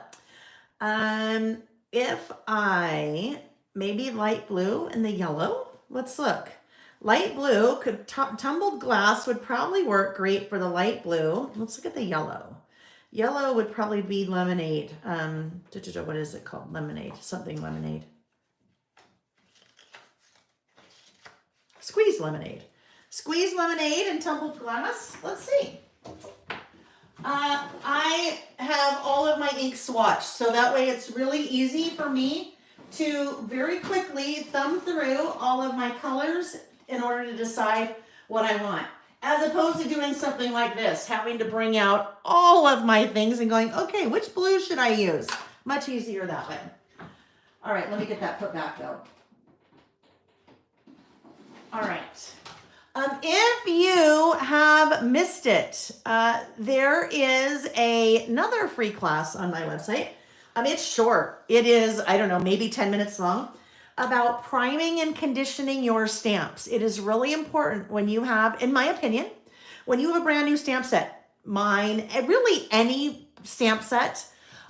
if I, maybe light blue and the yellow, let's look. Light blue, tumbled glass would probably work great for the light blue. Let's look at the yellow. Yellow would probably be lemonade. What is it called? Lemonade, something lemonade. Squeeze lemonade. Squeeze lemonade and tumbled glass. Let's see. I have all of my ink swatched, so that way it's really easy for me to very quickly thumb through all of my colors in order to decide what I want. As opposed to doing something like this, having to bring out all of my things and going, okay, which blue should I use? Much easier that way. All right, let me get that put back though. All right. If you have missed it, there is another free class on my website. It's short. It is, I don't know, maybe 10 minutes long, about priming and conditioning your stamps. It is really important when you have, in my opinion, when you have a brand new stamp set, mine, really any stamp set,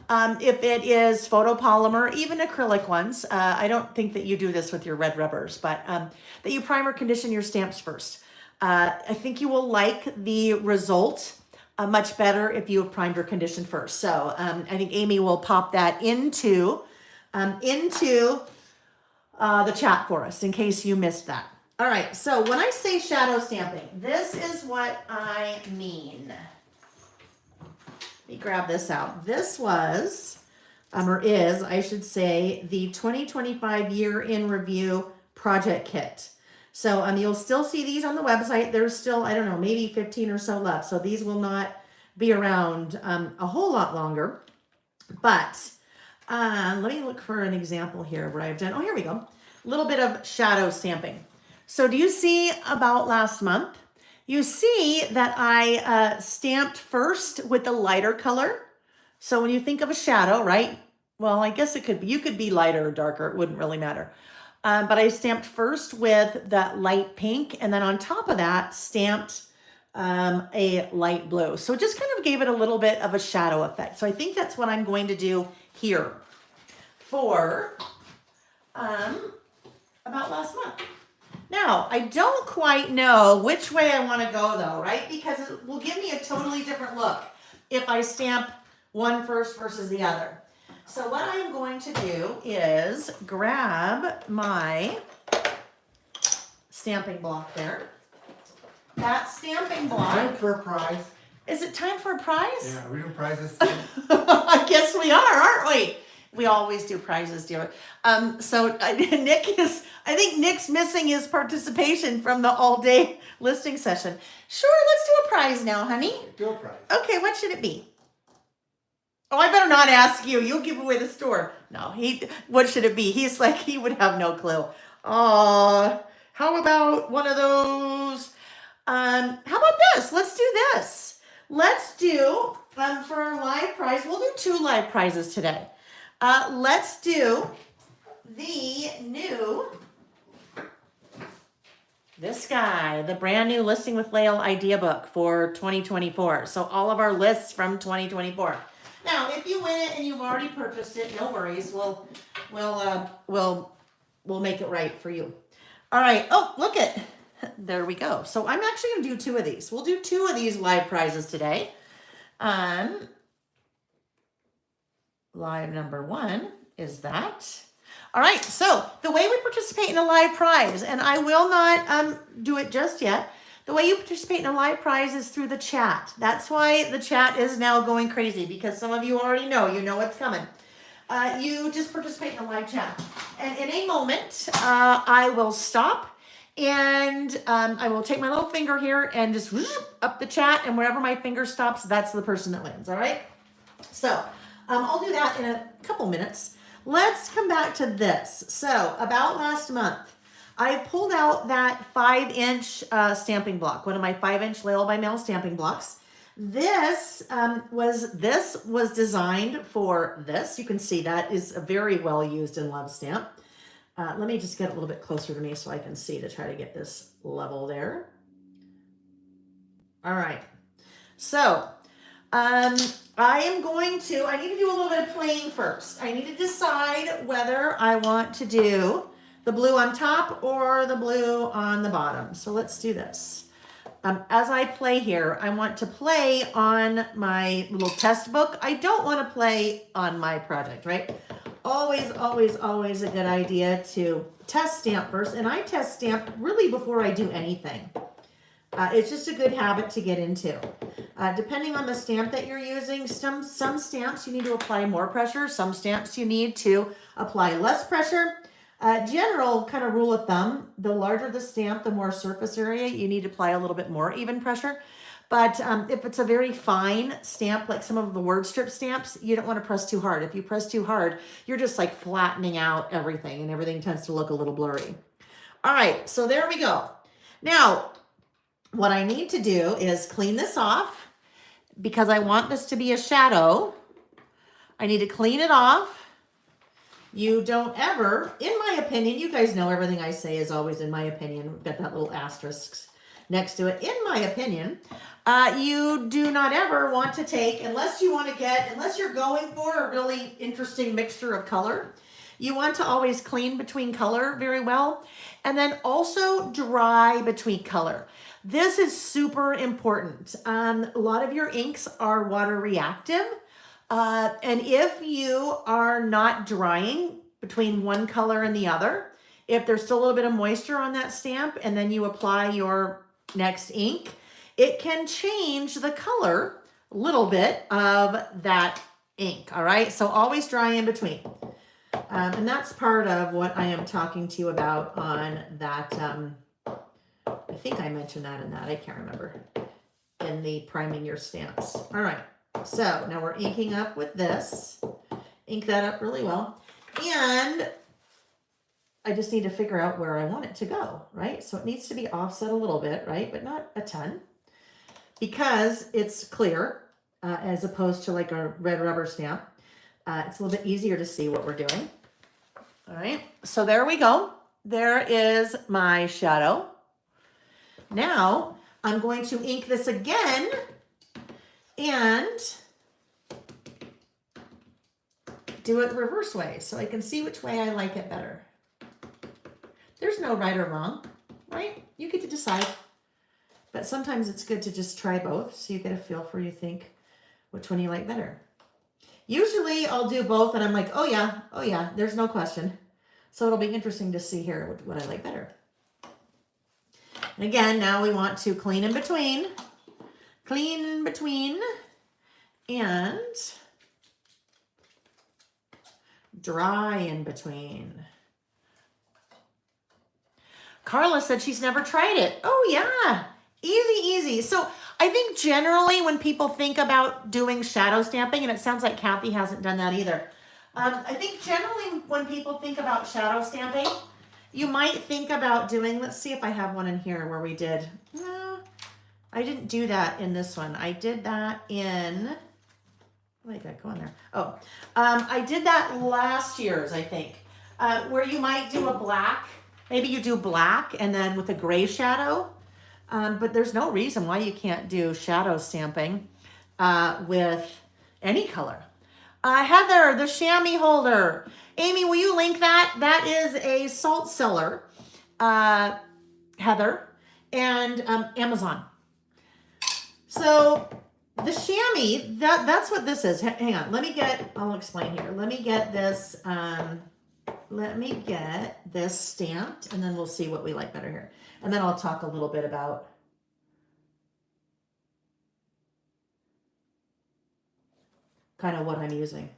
if it is photopolymer, even acrylic ones, I don't think that you do this with your red rubbers, but that you prime or condition your stamps first. I think you will like the result much better if you have primed or conditioned first. So I think Amy will pop that into the chat for us in case you missed that. All right, so when I say shadow stamping, this is what I mean. Let me grab this out. This was, or is, I should say, the 2025 Year in Review Project Kit. So you'll still see these on the website. There's still, I don't know, maybe 15 or so left. So these will not be around a whole lot longer. But let me look for an example here where I've done, oh, here we go. A little bit of shadow stamping. So do you see about last month? You see that I stamped first with the lighter color. So when you think of a shadow, right? Well, I guess it could be, you could be lighter or darker. It wouldn't really matter. But I stamped first with that light pink. And then on top of that, stamped a light blue. So it just kind of gave it a little bit of a shadow effect. So I think that's what I'm going to do here for about last month. Now, I don't quite know which way I want to go though, right? Because it will give me a totally different look if I stamp one first versus the other. So what I'm going to do is grab my stamping block there. That stamping block. Time for a prize. Is it time for a prize? Yeah, we do prizes. I guess we are, aren't we? We always do prizes, dear. So Nick is, I think Nick's missing his participation from the all-day listing session. Sure, let's do a prize now, honey. Do a prize. Okay, what should it be? Oh, I better not ask you. You'll give away the store. No, what should it be? He's like, he would have no clue. Oh, how about one of those? How about this? Let's do this. Let's do, for our live prize, we'll do 2 live prizes today. Let's do the new, this guy, the brand new Listing with Lael idea book for 2024. So all of our lists from 2024. Now, if you win it and you've already purchased it, no worries. We'll make it right for you. All right. Oh, look it. There we go. So I'm actually going to do 2 of these. We'll do 2 of these live prizes today. Live number 1 is that. All right. So the way we participate in a live prize, and I will not do it just yet. The way you participate in a live prize is through the chat. That's why the chat is now going crazy, because some of you already know, you know what's coming. You just participate in a live chat. And in a moment, I will stop and I will take my little finger here and just whoop up the chat, and wherever my finger stops, that's the person that wins, all right? So I'll do that in a couple minutes. Let's come back to this. So about last month, I pulled out that 5-inch stamping block, one of my 5-inch Lael by Mail stamping blocks. This was designed for this. You can see that is a very well used and loved stamp. Let me just get a little bit closer to me so I can see to try to get this level there. All right. So I need to do a little bit of playing first. I need to decide whether I want to do the blue on top or the blue on the bottom. So let's do this. As I play here, I want to play on my little test book. I don't want to play on my project, right? Always, always, always a good idea to test stamp first. And I test stamp really before I do anything. It's just a good habit to get into. Depending on the stamp that you're using, some stamps you need to apply more pressure. Some stamps you need to apply less pressure. General kind of rule of thumb, the larger the stamp, the more surface area, you need to apply a little bit more even pressure. But if it's a very fine stamp, like some of the word strip stamps, you don't want to press too hard. If you press too hard, you're just like flattening out everything and everything tends to look a little blurry. All right, so there we go. Now, what I need to do is clean this off because I want this to be a shadow. I need to clean it off. You don't ever, in my opinion, you guys know everything I say is always in my opinion. We've got that little asterisk next to it. In my opinion, you do not ever want to take, unless you're going for a really interesting mixture of color, you want to always clean between color very well. And then also dry between color. This is super important. A lot of your inks are water reactive. And if you are not drying between one color and the other, if there's still a little bit of moisture on that stamp and then you apply your next ink, it can change the color a little bit of that ink. All right. So always dry in between. And that's part of what I am talking to you about on that. I think I mentioned that in that. I can't remember. In the priming your stamps. All right. So now we're inking up with this. Ink that up really well. And I just need to figure out where I want it to go, right? So it needs to be offset a little bit, right? But not a ton. Because it's clear as opposed to like a red rubber stamp. It's a little bit easier to see what we're doing. All right. So there we go. There is my shadow. Now I'm going to ink this again and do it the reverse way so I can see which way I like it better. There's no right or wrong, right? You get to decide. But sometimes it's good to just try both so you get a feel for you think which one you like better. Usually I'll do both and I'm like, oh yeah, there's no question. So it'll be interesting to see here what I like better. And again, now we want to clean in between and dry in between. Carla said she's never tried it. Oh yeah, easy. So I think generally when people think about doing shadow stamping, and it sounds like Kathy hasn't done that either. I think generally when people think about shadow stamping, you might think about doing, let's see if I have one in here where we did, no, I didn't do that in this one. I did that in, wait, did I go in there? Oh, I did that last year's, I think, where you might do a black, maybe you do black and then with a gray shadow, but there's no reason why you can't do shadow stamping with any color. Heather, the chamois holder. Amy, will you link that? That is a salt cellar, Heather, and Amazon. So the chamois, that's what this is. Hang on, I'll explain here. Let me get this stamped and then we'll see what we like better here. And then I'll talk a little bit about kind of what I'm using.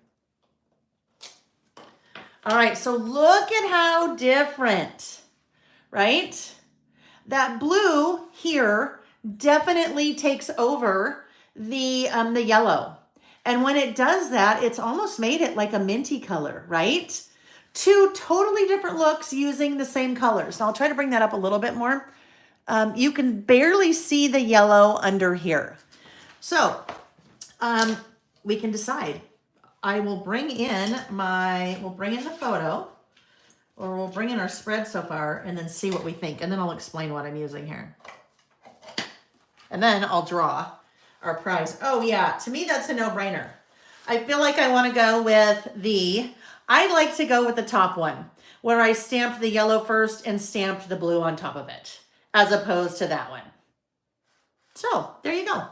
All right, so look at how different, right? That blue here definitely takes over the yellow. And when it does that, it's almost made it like a minty color, right? Two totally different looks using the same colors. Now I'll try to bring that up a little bit more. You can barely see the yellow under here. So we can decide. I will bring in the photo, or we'll bring in our spread so far and then see what we think. And then I'll explain what I'm using here. And then I'll draw our prize. Oh yeah, to me that's a no-brainer. I feel like I want to go with I'd like to go with the top one, where I stamped the yellow first and stamped the blue on top of it, as opposed to that one. So there you go.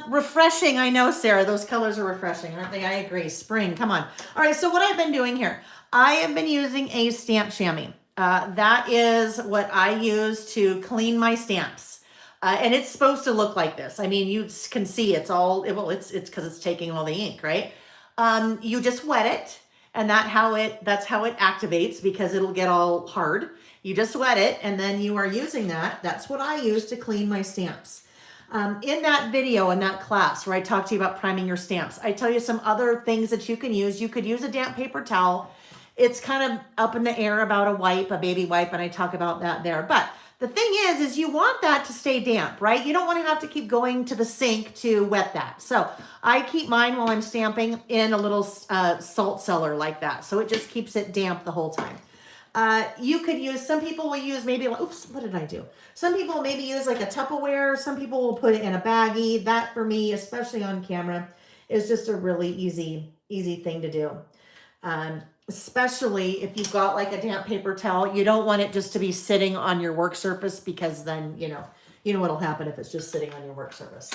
Refreshing, I know, Sarah, those colors are refreshing, aren't they? I agree. Spring, come on. All right, so what I've been doing here, I have been using a stamp chamois. That is what I use to clean my stamps. And it's supposed to look like this. I mean, you can see it's because it's taking all the ink, right? You just wet it And that's how it activates, because it'll get all hard. You just wet it, and then you are using that. That's what I use to clean my stamps. In that video, in that class where I talk to you about priming your stamps, I tell you some other things that you can use. You could use a damp paper towel. It's kind of up in the air about a wipe, a baby wipe, and I talk about that there. But the thing is you want that to stay damp, right? You don't want to have to keep going to the sink to wet that. So I keep mine while I'm stamping in a little salt cellar like that. So it just keeps it damp the whole time. You could use, some people will use maybe, oops, what did I do? Some people maybe use like a Tupperware. Some people will put it in a baggie. That for me, especially on camera, is just a really easy thing to do. Especially if you've got like a damp paper towel, you don't want it just to be sitting on your work surface, because then, you know what'll happen if it's just sitting on your work surface.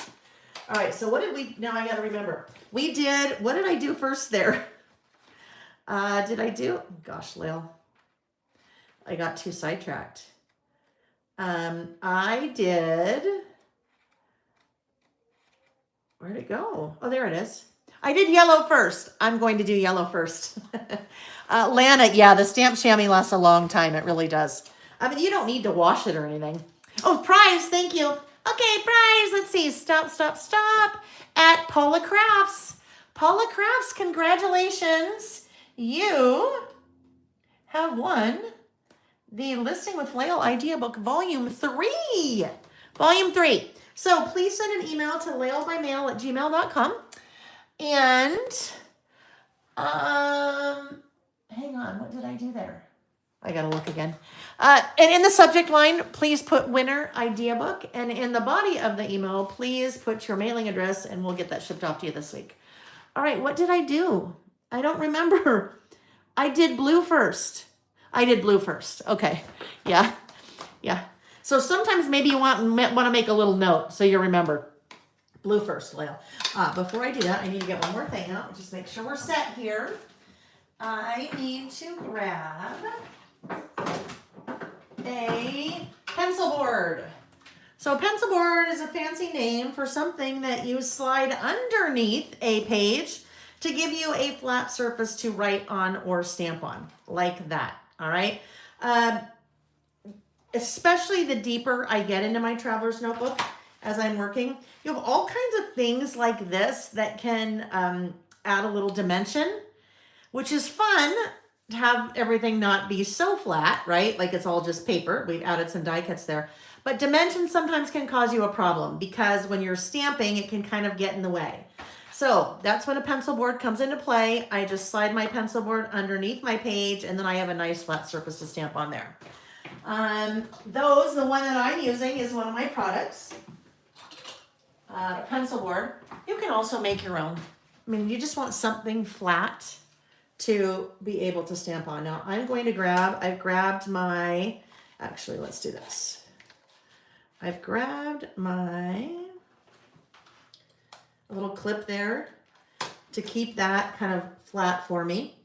All right, so what did we, now I got to remember. What did I do first there? Gosh, Lael, I got too sidetracked. I did, where'd it go? Oh, there it is. I did yellow first. I'm going to do yellow first. Lana, yeah, the stamp chamois lasts a long time. It really does. I mean, you don't need to wash it or anything. Oh, prize, thank you. Okay, prize, let's see. Stop. At Paula Crafts. Paula Crafts, congratulations. You have won the Listing with Lael Idea Book Volume 3. Volume 3. So please send an email to laelbymail@gmail.com. And, hang on, what did I do there? I gotta look again. And in the subject line, please put winner idea book. And in the body of the email, please put your mailing address, and we'll get that shipped off to you this week. All right, what did I do? I don't remember. I did blue first. Okay, yeah. So sometimes maybe you want to make a little note so you remember. Blue first, Lael. Before I do that, I need to get one more thing out. Just make sure we're set here. I need to grab a pencil board. So a pencil board is a fancy name for something that you slide underneath a page to give you a flat surface to write on or stamp on, like that. All right. Especially the deeper I get into my traveler's notebook as I'm working, you have all kinds of things like this that can add a little dimension, which is fun to have everything not be so flat, right? Like it's all just paper. We've added some die cuts there. But dimension sometimes can cause you a problem, because when you're stamping, it can kind of get in the way. So that's when a pencil board comes into play. I just slide my pencil board underneath my page, and then I have a nice flat surface to stamp on there. The one that I'm using is one of my products. A pencil board. You can also make your own. I mean, you just want something flat to be able to stamp on. Now I've grabbed my, actually let's do this. I've grabbed my little clip there to keep that kind of flat for me.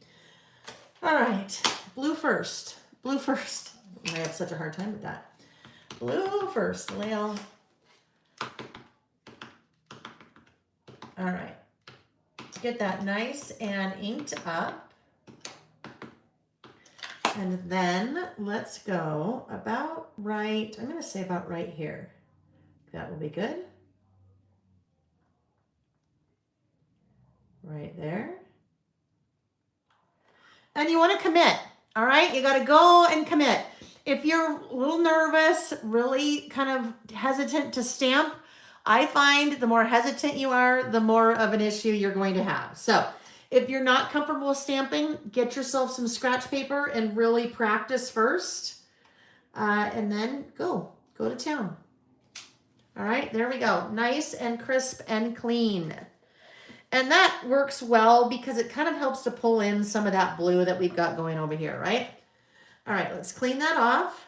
All right, blue first. I have such a hard time with that. Blue first, Lael. All right, to get that nice and inked up. And then let's go about right, I'm gonna say about right here. That will be good. Right there. And you wanna commit, all right? You gotta go and commit. If you're a little nervous, really kind of hesitant to stamp, I find the more hesitant you are, the more of an issue you're going to have. So if you're not comfortable with stamping, get yourself some scratch paper and really practice first. And then go to town. All right, there we go. Nice and crisp and clean. And that works well because it kind of helps to pull in some of that blue that we've got going over here, right? All right, let's clean that off.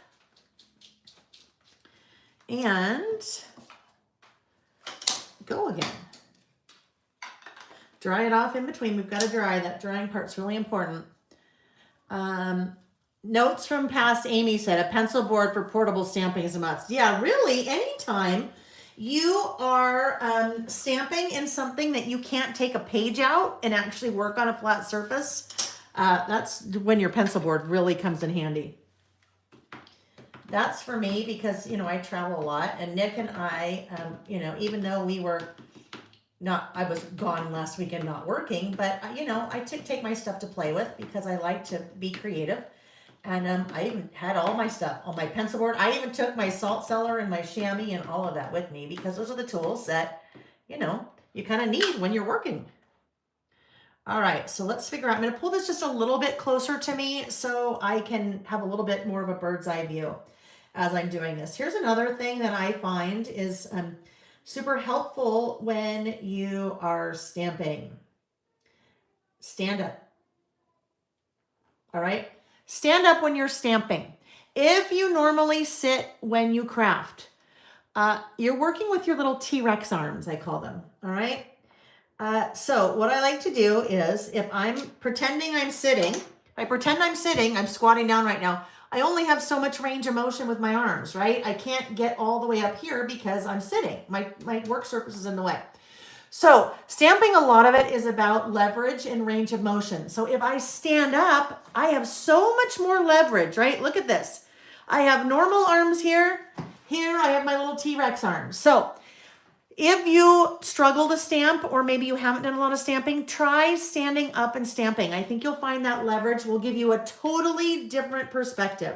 And go again. Dry it off in between. We've got to dry. That drying part's really important. Notes from past, Amy said, a pencil board for portable stamping is a must. Yeah, really, anytime you are stamping in something that you can't take a page out and actually work on a flat surface, That's when your pencil board really comes in handy. That's for me because, I travel a lot, and Nick and I, even though I was gone last weekend not working, but I take my stuff to play with because I like to be creative. And I even had all my stuff on my pencil board. I even took my salt cellar and my chamois and all of that with me because those are the tools that, you kind of need when you're working. All right, so let's figure out. I'm going to pull this just a little bit closer to me so I can have a little bit more of a bird's eye view as I'm doing this. Here's another thing that I find is super helpful when you are stamping. Stand up. All right? Stand up when you're stamping. If you normally sit when you craft, you're working with your little T-Rex arms, I call them. All right? So what I like to do is if I'm pretending I'm sitting, if I pretend I'm sitting, I'm squatting down right now. I only have so much range of motion with my arms, right? I can't get all the way up here because I'm sitting. My work surface is in the way. So stamping, a lot of it is about leverage and range of motion. So if I stand up, I have so much more leverage, right? Look at this. I have normal arms here. Here I have my little T-Rex arms. So if you struggle to stamp, or maybe you haven't done a lot of stamping, try standing up and stamping. I think you'll find that leverage will give you a totally different perspective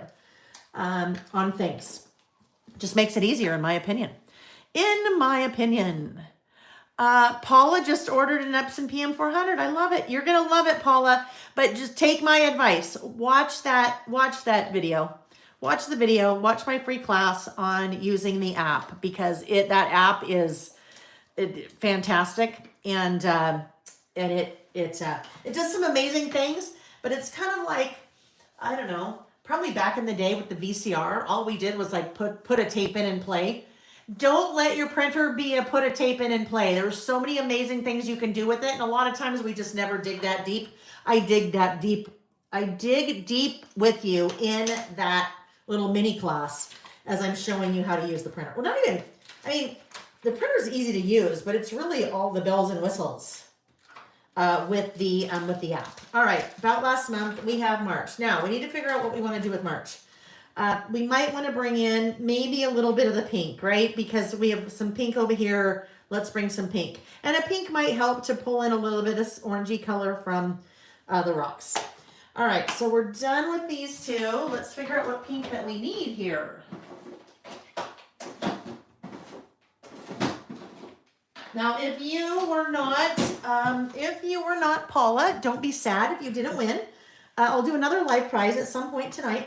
on things. Just makes it easier, in my opinion. In my opinion. Paula just ordered an Epson PM400. I love it. You're going to love it, Paula. But just take my advice. Watch that video. Watch the video. Watch my free class on using the app because that app is fantastic, and it does some amazing things. But it's kind of like, I don't know, probably back in the day with the VCR, all we did was like put a tape in and play. Don't let your printer be a put a tape in and play. There's so many amazing things you can do with it, and a lot of times we just never dig that deep. I dig that deep. I dig deep with you in that little mini class as I'm showing you how to use the printer. Well, the printer is easy to use, but it's really all the bells and whistles with the app. All right, about last month we have March. Now we need to figure out what we want to do with March. We might want to bring in maybe a little bit of the pink, right? Because we have some pink over here. Let's bring some pink. And a pink might help to pull in a little bit of this orangey color from the rocks. All right, so we're done with these two. Let's figure out what pink that we need here. Now, if you were not Paula, don't be sad if you didn't win. I'll do another live prize at some point today,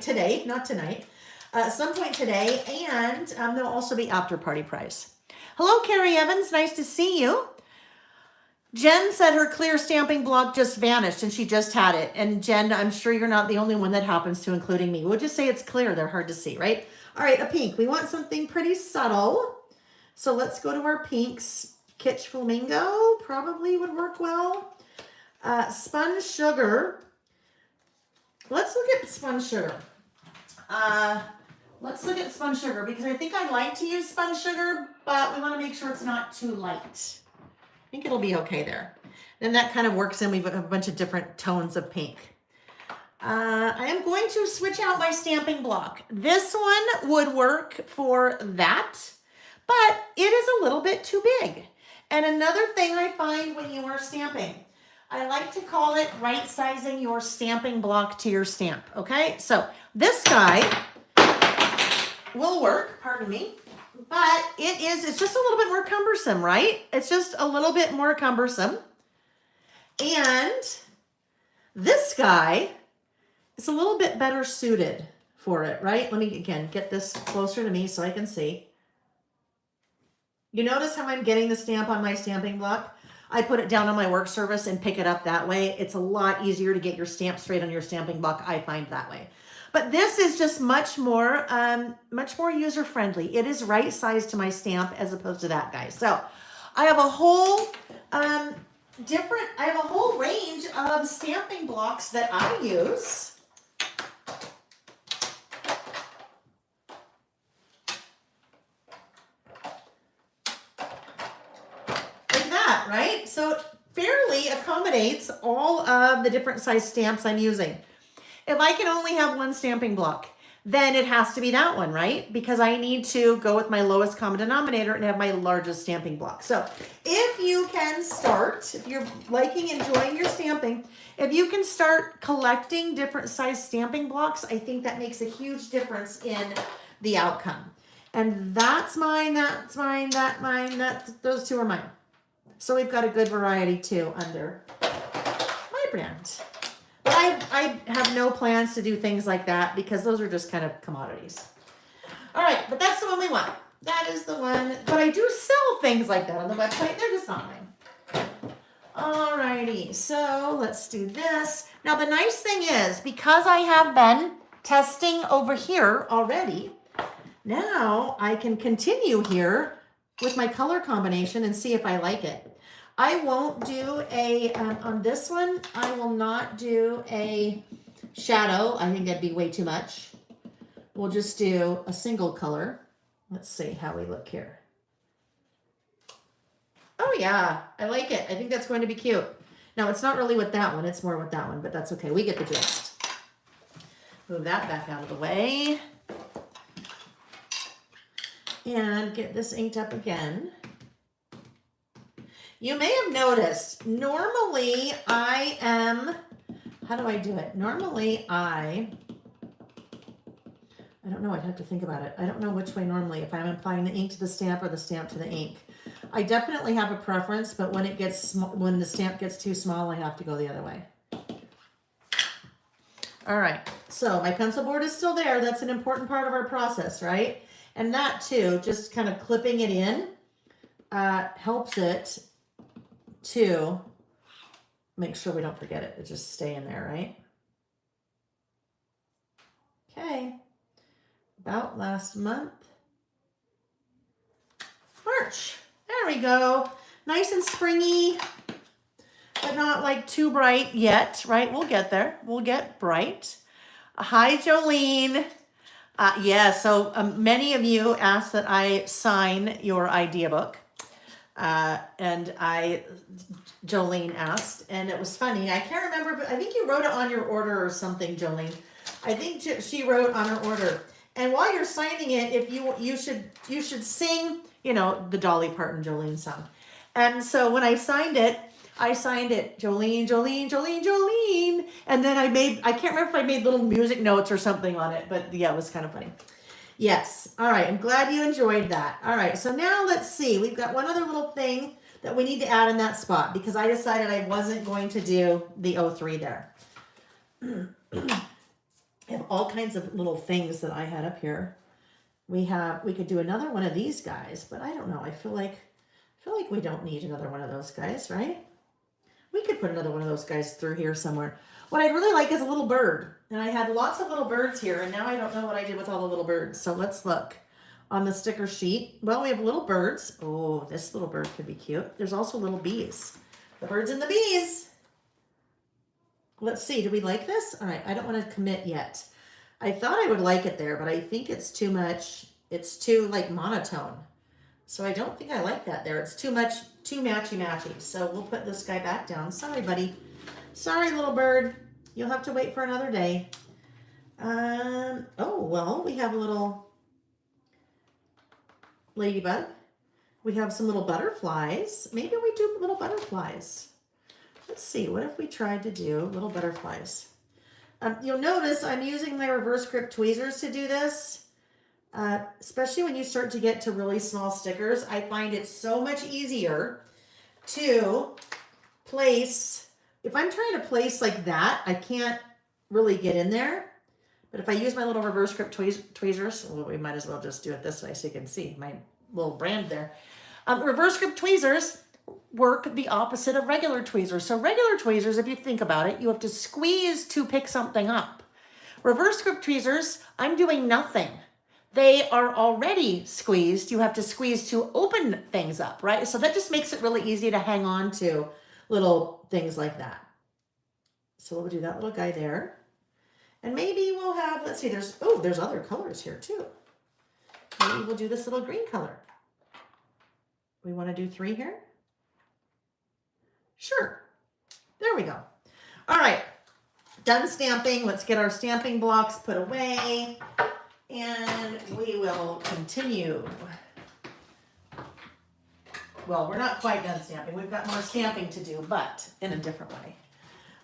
some point today, and there'll also be after party prize. Hello, Carrie Evans, nice to see you. Jen said her clear stamping block just vanished and she just had it. And Jen, I'm sure you're not the only one that happens to, including me. We'll just say it's clear. They're hard to see, right? All right, a pink. We want something pretty subtle. So let's go to our pinks. Kitsch Flamingo probably would work well. Spun Sugar. Let's look at Spun Sugar. Let's look at Spun Sugar because I think I like to use Spun Sugar, but we want to make sure it's not too light. I think it'll be okay there. Then that kind of works in. We have a bunch of different tones of pink. I am going to switch out my stamping block. This one would work for that, but it is a little bit too big. And another thing I find when you are stamping, I like to call it right sizing your stamping block to your stamp. Okay, so this guy will work, pardon me. But it's just a little bit more cumbersome, right? It's just a little bit more cumbersome. And this guy is a little bit better suited for it, right? Let me, again, get this closer to me so I can see. You notice how I'm getting the stamp on my stamping block? I put it down on my work surface and pick it up that way. It's a lot easier to get your stamp straight on your stamping block, I find, that way. But this is just much more user-friendly. It is right sized to my stamp as opposed to that guy. So I have a whole range of stamping blocks that I use. Like that, right? So fairly really accommodates all of the different size stamps I'm using. If I can only have one stamping block, then it has to be that one, right? Because I need to go with my lowest common denominator and have my largest stamping block. So if you can start, if you're enjoying your stamping, if you can start collecting different size stamping blocks, I think that makes a huge difference in the outcome. And that's mine, those two are mine. So we've got a good variety too under my brand. But I have no plans to do things like that because those are just kind of commodities. All right, but that's the one we want. That is the one. But I do sell things like that on the website. They're just not mine. All righty, so let's do this. Now the nice thing is, because I have been testing over here already, now I can continue here with my color combination and see if I like it. I won't do a, on this one, I will not do a shadow. I think that'd be way too much. We'll just do a single color. Let's see how we look here. Oh yeah, I like it. I think that's going to be cute. Now it's not really with that one, it's more with that one, but that's okay. We get the gist. Move that back out of the way. And get this inked up again. You may have noticed, normally I am, how do I do it? Normally I don't know, I'd have to think about it. I don't know which way normally, if I'm applying the ink to the stamp or the stamp to the ink. I definitely have a preference, but when it gets, when the stamp gets too small, I have to go the other way. All right, so my pencil board is still there. That's an important part of our process, right? And that too, just kind of clipping it in helps it to make sure we don't forget it. It just stay in there, right? Okay, about last month. March, there we go. Nice and springy, but not like too bright yet, right? We'll get there, we'll get bright. Hi, Jolene. Yeah, so many of you asked that I sign your idea book. And Jolene asked, and it was funny. I can't remember, but I think you wrote it on your order or something, Jolene. I think she wrote on her order. And while you're signing it, if you should sing, you know, the Dolly Parton Jolene song. And so when I signed it, Jolene, Jolene, Jolene, Jolene. And then I can't remember if I made little music notes or something on it, but yeah, it was kind of funny. Yes. All right. I'm glad you enjoyed that. All right. So now let's see. We've got one other little thing that we need to add in that spot because I decided I wasn't going to do the 03 there. I have all kinds of little things that I had up here. We could do another one of these guys, but I don't know. I feel like we don't need another one of those guys, right? We could put another one of those guys through here somewhere. What I'd really like is a little bird. And I had lots of little birds here, and now I don't know what I did with all the little birds. So let's look on the sticker sheet. Well, we have little birds. Oh, this little bird could be cute. There's also little bees. The birds and the bees. Let's see, do we like this? All right, I don't want to commit yet. I thought I would like it there, but I think it's too much. It's too like monotone. So I don't think I like that there. It's too much, too matchy-matchy. So we'll put this guy back down. Sorry, buddy. Sorry, little bird. You'll have to wait for another day. Oh, well, we have a little ladybug. We have some little butterflies. Maybe we do little butterflies. Let's see. What if we tried to do little butterflies? You'll notice I'm using my reverse grip tweezers to do this. Especially when you start to get to really small stickers, I find it so much easier to place. If I'm trying to place like that, I can't really get in there. But if I use my little reverse grip tweezers, well, we might as well just do it this way so you can see my little brand there. Reverse grip tweezers work the opposite of regular tweezers. So regular tweezers, if you think about it, you have to squeeze to pick something up. Reverse grip tweezers, I'm doing nothing. They are already squeezed. You have to squeeze to open things up, right? So that just makes it really easy to hang on to little things like that. So we'll do that little guy there. And maybe we'll have, let's see, there's other colors here too. Maybe we'll do this little green color. We want to do 3 here? Sure. There we go. All right, done stamping. Let's get our stamping blocks put away and we will continue. Well, we're not quite done stamping. We've got more stamping to do, but in a different way.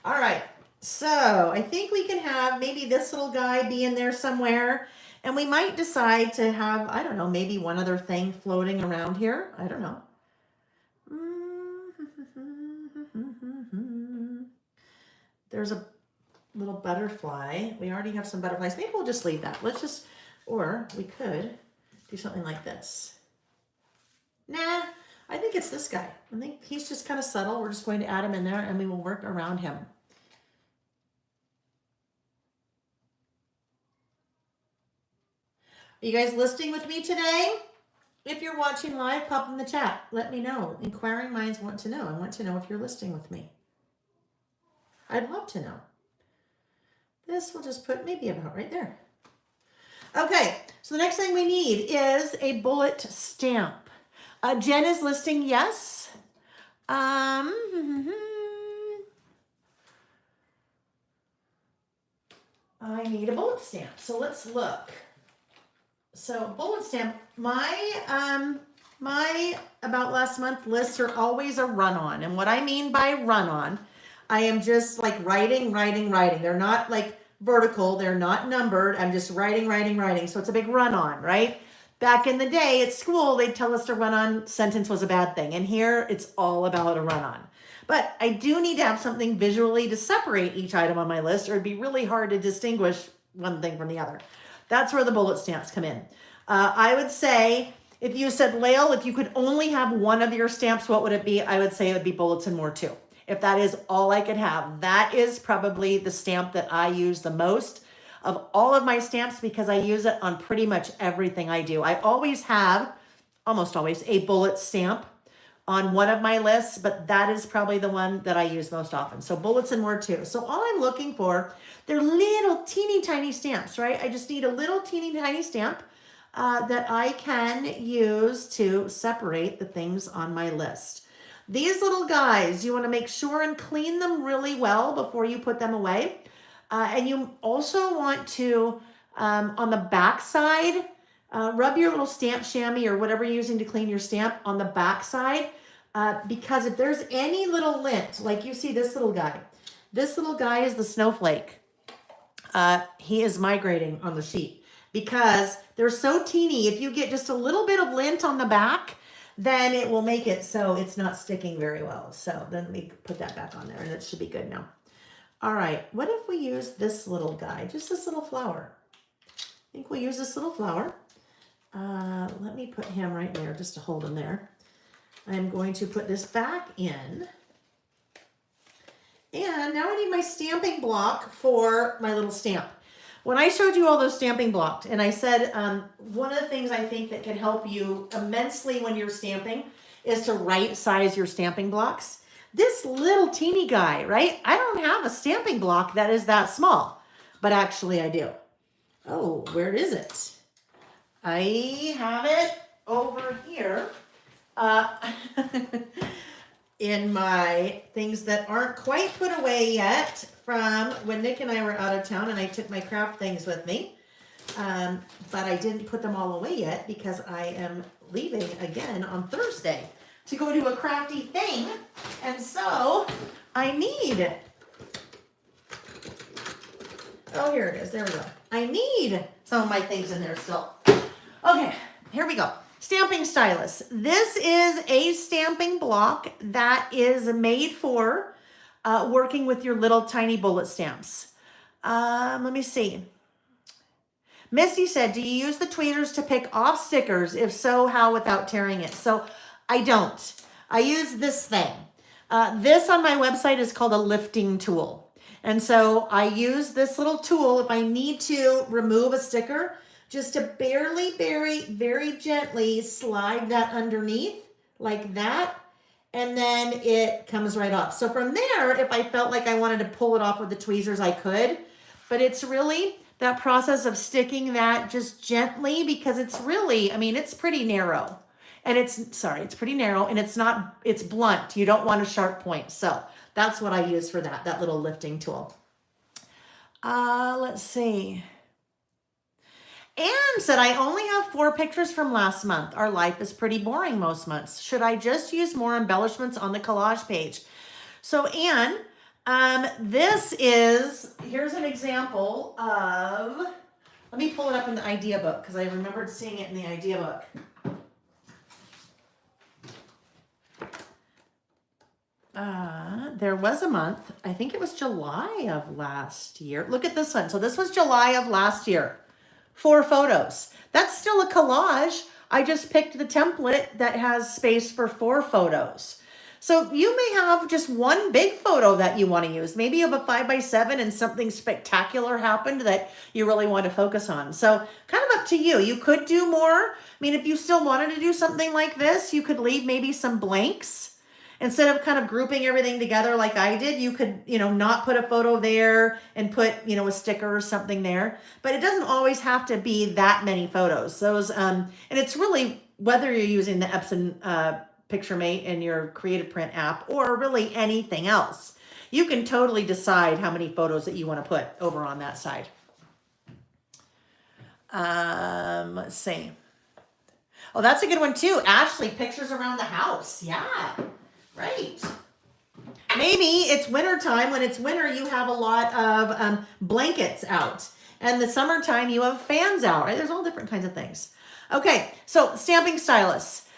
All right, so I think we can have maybe this little guy be in there somewhere, and we might decide to have, I don't know, maybe one other thing floating around here. I don't know. There's a little butterfly. We already have some butterflies. Maybe we'll just leave that. Let's just, or we could do something like this. Nah, I think it's this guy. I think he's just kind of subtle. We're just going to add him in there and we will work around him. Are you guys listening with me today? If you're watching live, pop in the chat. Let me know. Inquiring minds want to know. I want to know if you're listening with me. I'd love to know. This we'll just put maybe about right there. Okay, so the next thing we need is a bullet stamp. Jen is listing yes. I need a bullet stamp. So let's look. So bullet stamp, my about last month lists are always a run-on. And what I mean by run-on, I am just like writing. They're not like vertical. They're not numbered. I'm just writing. So it's a big run-on, right? Back in the day at school, they'd tell us to run-on sentence was a bad thing. And here it's all about a run-on. But I do need to have something visually to separate each item on my list, or it'd be really hard to distinguish one thing from the other. That's where the bullet stamps come in. I would say, if you said, Lael, if you could only have one of your stamps, what would it be? I would say it would be Bulletin More 2. If that is all I could have, that is probably the stamp that I use the most of all of my stamps because I use it on pretty much everything I do. I always have, almost always, a bullet stamp on one of my lists, but that is probably the one that I use most often. So Bulletin More 2. So all I'm looking for, they're little teeny tiny stamps, right? I just need a little teeny tiny stamp that I can use to separate the things on my list. These little guys, you want to make sure and clean them really well before you put them away. And you also want to, on the back side, rub your little stamp chamois or whatever you're using to clean your stamp on the back side. Because if there's any little lint, like you see this little guy is the snowflake. He is migrating on the sheet because they're so teeny. If you get just a little bit of lint on the back, then it will make it so it's not sticking very well. So then we put that back on there and it should be good now. All right, what if we use this little guy, just this little flower? I think we'll use this little flower. Let me put him right there just to hold him there. I'm going to put this back in. And now I need my stamping block for my little stamp. When I showed you all those stamping blocks, and I said one of the things I think that can help you immensely when you're stamping is to right size your stamping blocks. This little teeny guy, right? I don't have a stamping block that is that small, but actually I do. Oh, where is it? I have it over here in my things that aren't quite put away yet from when Nick and I were out of town and I took my craft things with me. But I didn't put them all away yet because I am leaving again on Thursday to go do a crafty thing. And so I need, oh, here it is. There we go. I need some of my things in there still. Okay, here we go. Stamping stylus. This is a stamping block that is made for working with your little tiny bullet stamps. Let me see. Misty said, do you use the tweezers to pick off stickers? If so, how without tearing it? So I don't. I use this thing. This on my website is called a lifting tool. And so I use this little tool if I need to remove a sticker, just to barely, very gently slide that underneath like that. And then it comes right off. So from there, if I felt like I wanted to pull it off with the tweezers, I could. But it's really that process of sticking that just gently because it's really, I mean, it's pretty narrow. and it's pretty narrow, and it's blunt. You don't want a sharp point. So that's what I use for that little lifting tool. Let's see. Anne said, I only have 4 pictures from last month. Our life is pretty boring most months. Should I just use more embellishments on the collage page? So Anne, here's an example of, let me pull it up in the idea book because I remembered seeing it in the idea book. There was a month, I think it was July of last year. Look at this one. So this was July of last year. 4 photos. That's still a collage. I just picked the template that has space for 4 photos. So you may have just one big photo that you want to use. Maybe you have a 5x7 and something spectacular happened that you really want to focus on. So kind of up to you. You could do more. I mean, if you still wanted to do something like this, you could leave maybe some blanks. Instead of kind of grouping everything together like I did, you could, not put a photo there and put, a sticker or something there. But it doesn't always have to be that many photos. And it's really whether you're using the Epson PictureMate in your Creative Print app or really anything else. You can totally decide how many photos that you want to put over on that side. Let's see. Oh, that's a good one too. Ashley, pictures around the house. Yeah. Right. Maybe it's winter time. When it's winter, you have a lot of blankets out. And the summertime, you have fans out, right? There's all different kinds of things. Okay, so stamping stylus.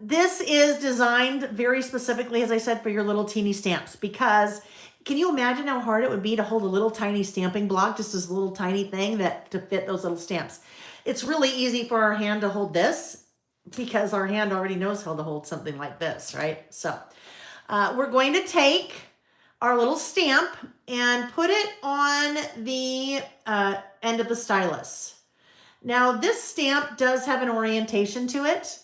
This is designed very specifically, as I said, for your little teeny stamps. Because can you imagine how hard it would be to hold a little tiny stamping block, just this little tiny thing to fit those little stamps? It's really easy for our hand to hold this, because our hand already knows how to hold something like this, right? So we're going to take our little stamp and put it on the end of the stylus. Now this stamp does have an orientation to it,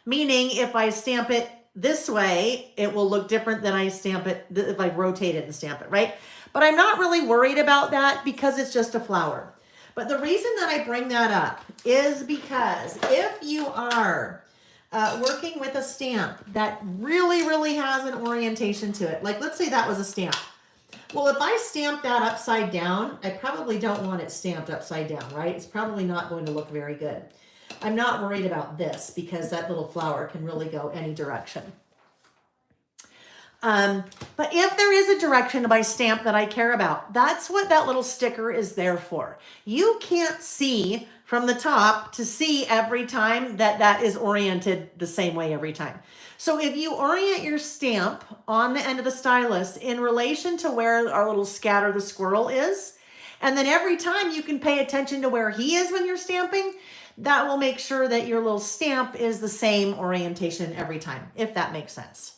meaning if I stamp it this way, it will look different than I stamp it if I rotate it and stamp it, right? But I'm not really worried about that because it's just a flower. But the reason that I bring that up is because if you are working with a stamp that really, really has an orientation to it, like let's say that was a stamp. Well, if I stamp that upside down, I probably don't want it stamped upside down, right? It's probably not going to look very good. I'm not worried about this because that little flower can really go any direction. But if there is a direction by stamp that I care about, that's what that little sticker is there for. You can't see from the top to see every time that is oriented the same way every time. So if you orient your stamp on the end of the stylus in relation to where our little Scatter the squirrel is, and then every time you can pay attention to where he is when you're stamping, that will make sure that your little stamp is the same orientation every time, if that makes sense.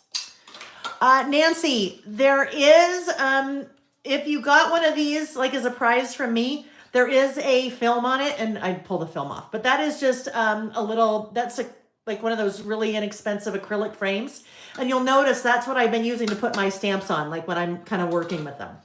Nancy, there is, if you got one of these, like as a prize from me, there is a film on it, and I'd pull the film off, but that is just like one of those really inexpensive acrylic frames. And you'll notice that's what I've been using to put my stamps on, like when I'm kind of working with them.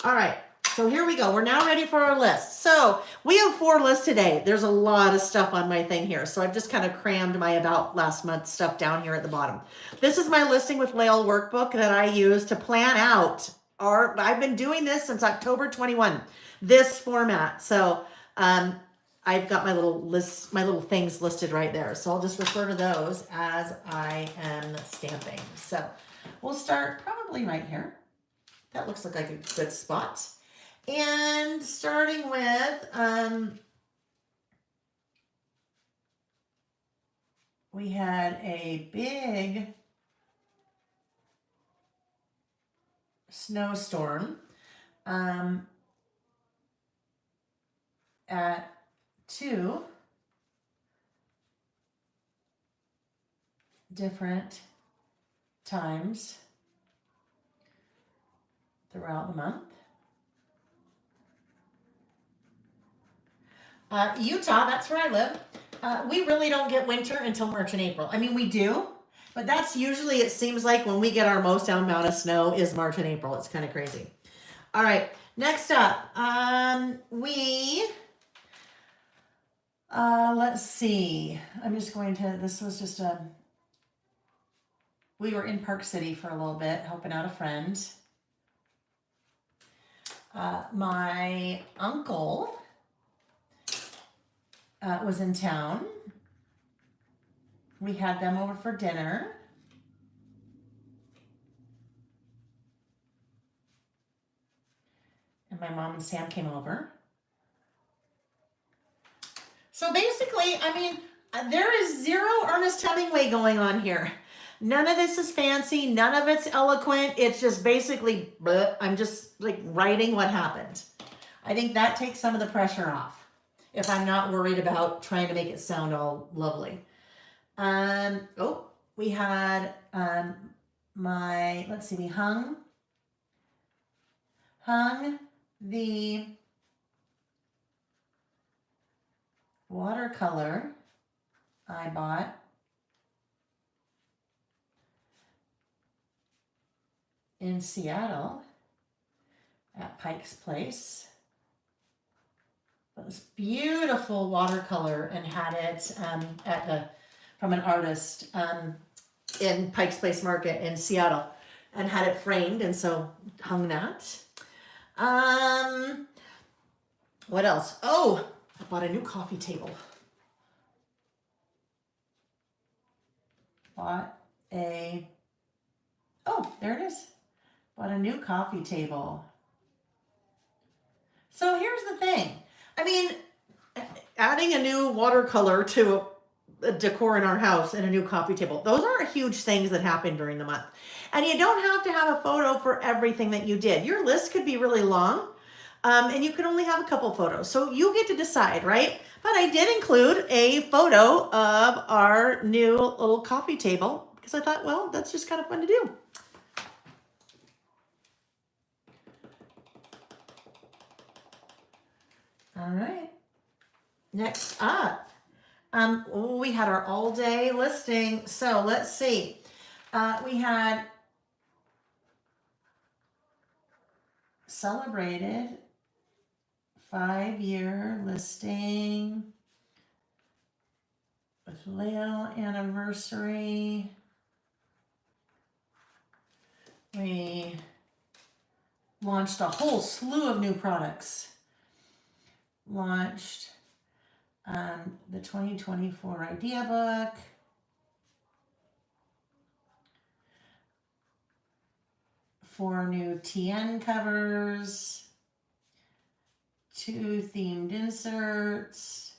All right, so here we go. We're now ready for our list. So we have 4 lists today. There's a lot of stuff on my thing here. So I've just kind of crammed my about last month stuff down here at the bottom. This is my listing with Lael workbook that I use to plan out I've been doing this since October 21, this format. So I've got my little list, my little things listed right there. So I'll just refer to those as I am stamping. So we'll start probably right here. That looks like a good spot. And starting with, we had a big snowstorm at 2 different times throughout the month. Utah, that's where I live. We really don't get winter until March and April. I mean, we do, but that's usually, it seems like when we get our most amount of snow is March and April. It's kind of crazy. All right, next up, Let's see. I'm just going to, this was just we were in Park City for a little bit, helping out a friend. My uncle was in town. We had them over for dinner. And my mom and Sam came over. So basically, I mean, there is zero Ernest Hemingway going on here. None of this is fancy. None of it's eloquent. It's just basically, bleh, I'm just like writing what happened. I think that takes some of the pressure off if I'm not worried about trying to make it sound all lovely. Oh, we had let's see, we hung the watercolor I bought in Seattle at Pike's Place. It was beautiful watercolor and had it from an artist in Pike's Place Market in Seattle and had it framed, and so hung that. What else? Oh, I bought a new coffee table. Oh, there it is. Bought a new coffee table. So here's the thing. I mean, adding a new watercolor to a decor in our house and a new coffee table, those are huge things that happen during the month. And you don't have to have a photo for everything that you did. Your list could be really long, and you could only have a couple photos. So you get to decide, right? But I did include a photo of our new little coffee table because I thought, well, that's just kind of fun to do. All right. Next up, we had our all-day listing. So let's see. We had celebrated 5-year listing with Leo anniversary. We launched a whole slew of new products. Launched the 2024 idea book. 4 new TN covers. 2 themed inserts.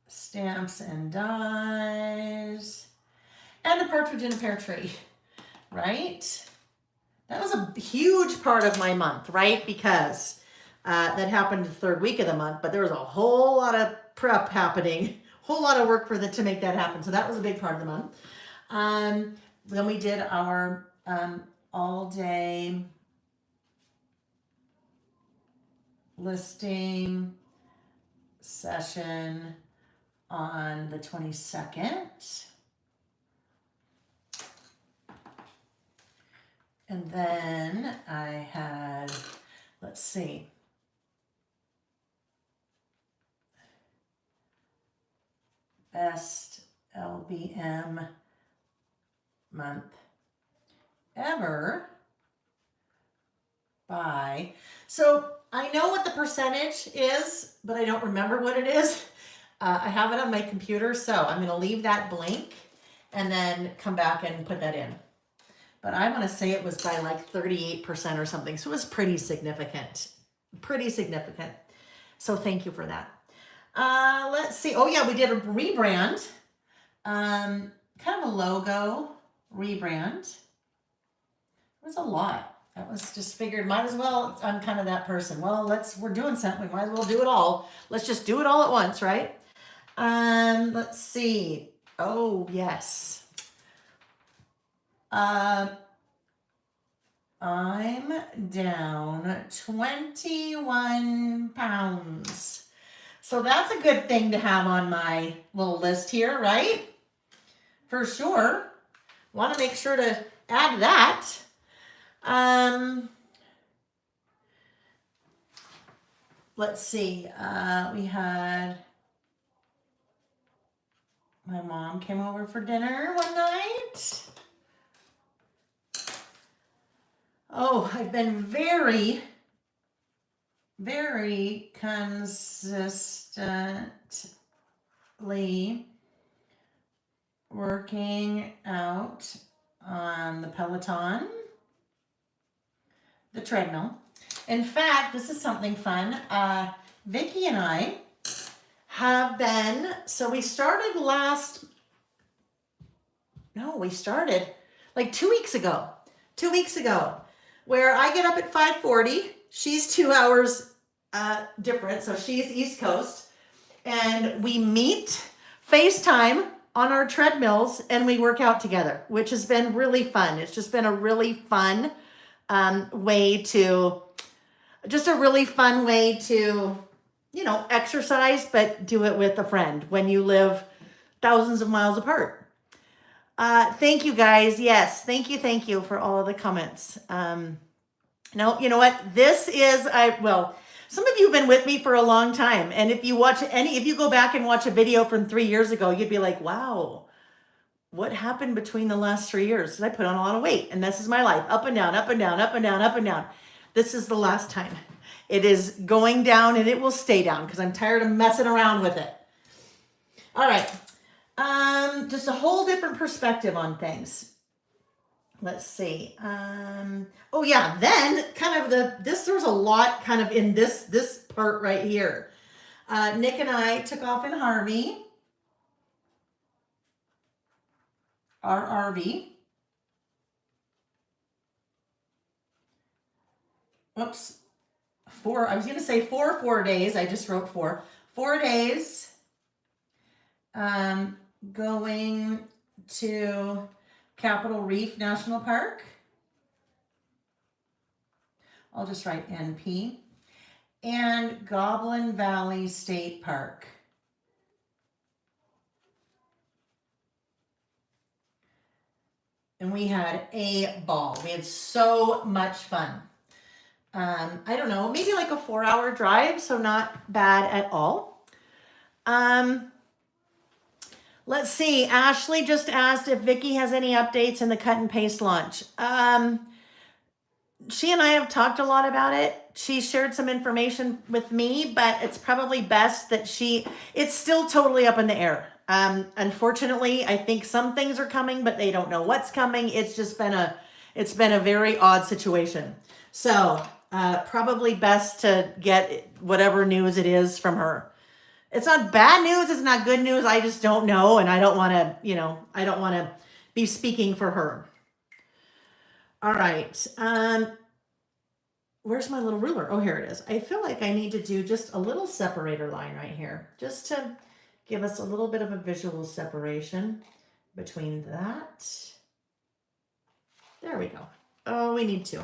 Stamps and dies. And a partridge in a pear tree, right? That was a huge part of my month, right? Because that happened the 3rd week of the month, but there was a whole lot of prep happening, whole lot of work to make that happen. So that was a big part of the month. Then we did our all-day listing session on the 22nd. And then I had, let's see, best LBM month ever by, so I know what the percentage is, but I don't remember what it is. I have it on my computer, so I'm going to leave that blank and then come back and put that in. But I'm going to say it was by like 38% or something. So it was pretty significant. Pretty significant. So thank you for that. Let's see. Oh yeah, we did a rebrand. Kind of a logo rebrand. It was a lot. That was just figured, might as well, I'm kind of that person. Well, we're doing something. We might as well do it all. Let's just do it all at once, right? Let's see. Oh, yes. I'm down 21 pounds. So that's a good thing to have on my little list here, right? For sure. Want to make sure to add that. let's see. We had my mom came over for dinner one night. Oh, I've been very consistently working out on the Peloton, the treadmill. In fact, this is something fun. Vicki and I have been, so we started like 2 weeks ago. 2 weeks ago, where I get up at 5:40. She's 2 hours different, so she's East Coast. And we meet FaceTime on our treadmills and we work out together, which has been really fun. It's just been a really fun way to, exercise, but do it with a friend when you live thousands of miles apart. Thank you guys. Yes. Thank you for all of the comments. No, you know what? Some of you have been with me for a long time. And if you go back and watch a video from 3 years ago, you'd be like, wow, what happened between the last 3 years? I put on a lot of weight and this is my life. Up and down, up and down, up and down, up and down. This is the last time. It is going down and it will stay down because I'm tired of messing around with it. All right. Just a whole different perspective on things. Let's see. Then kind of there's a lot kind of in this part right here. Nick and I took off in Harvey, our RV. Oops. I was going to say 4 days. I just wrote 4. 4 days. Going to Capitol Reef National Park. I'll just write NP. And Goblin Valley State Park. And we had a ball. We had so much fun. I don't know, maybe like a 4-hour drive, so not bad at all. Let's see. Ashley just asked if Vicki has any updates in the cut and paste launch. She and I have talked a lot about it. She shared some information with me, but it's probably best that it's still totally up in the air. Unfortunately, I think some things are coming, but they don't know what's coming. It's been a very odd situation. So, probably best to get whatever news it is from her. It's not bad news. It's not good news. I just don't know. And I don't want to, be speaking for her. All right. Where's my little ruler? Oh, here it is. I feel like I need to do just a little separator line right here, just to give us a little bit of a visual separation between that. There we go. Oh, we need to.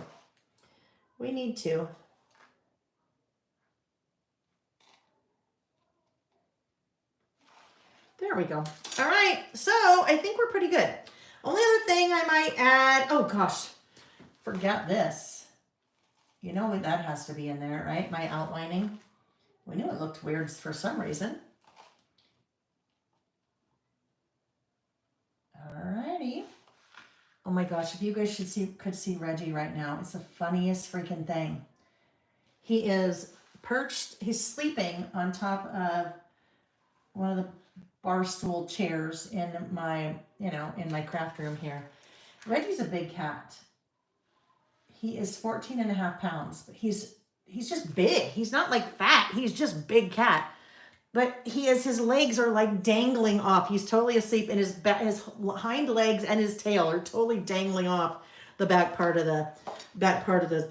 There we go. All right, so I think we're pretty good. Only other thing I might add, oh gosh, forget this. You know that has to be in there, right? My outlining. We knew it looked weird for some reason. All righty. Oh my gosh, if you guys could see Reggie right now, it's the funniest freaking thing. He is perched, he's sleeping on top of one of the bar stool chairs in my craft room here. Reggie's a big cat. He is 14.5 pounds, but he's just big. He's not like fat. He's just big cat. But his legs are like dangling off. He's totally asleep, and his hind legs and his tail are totally dangling off the back part of the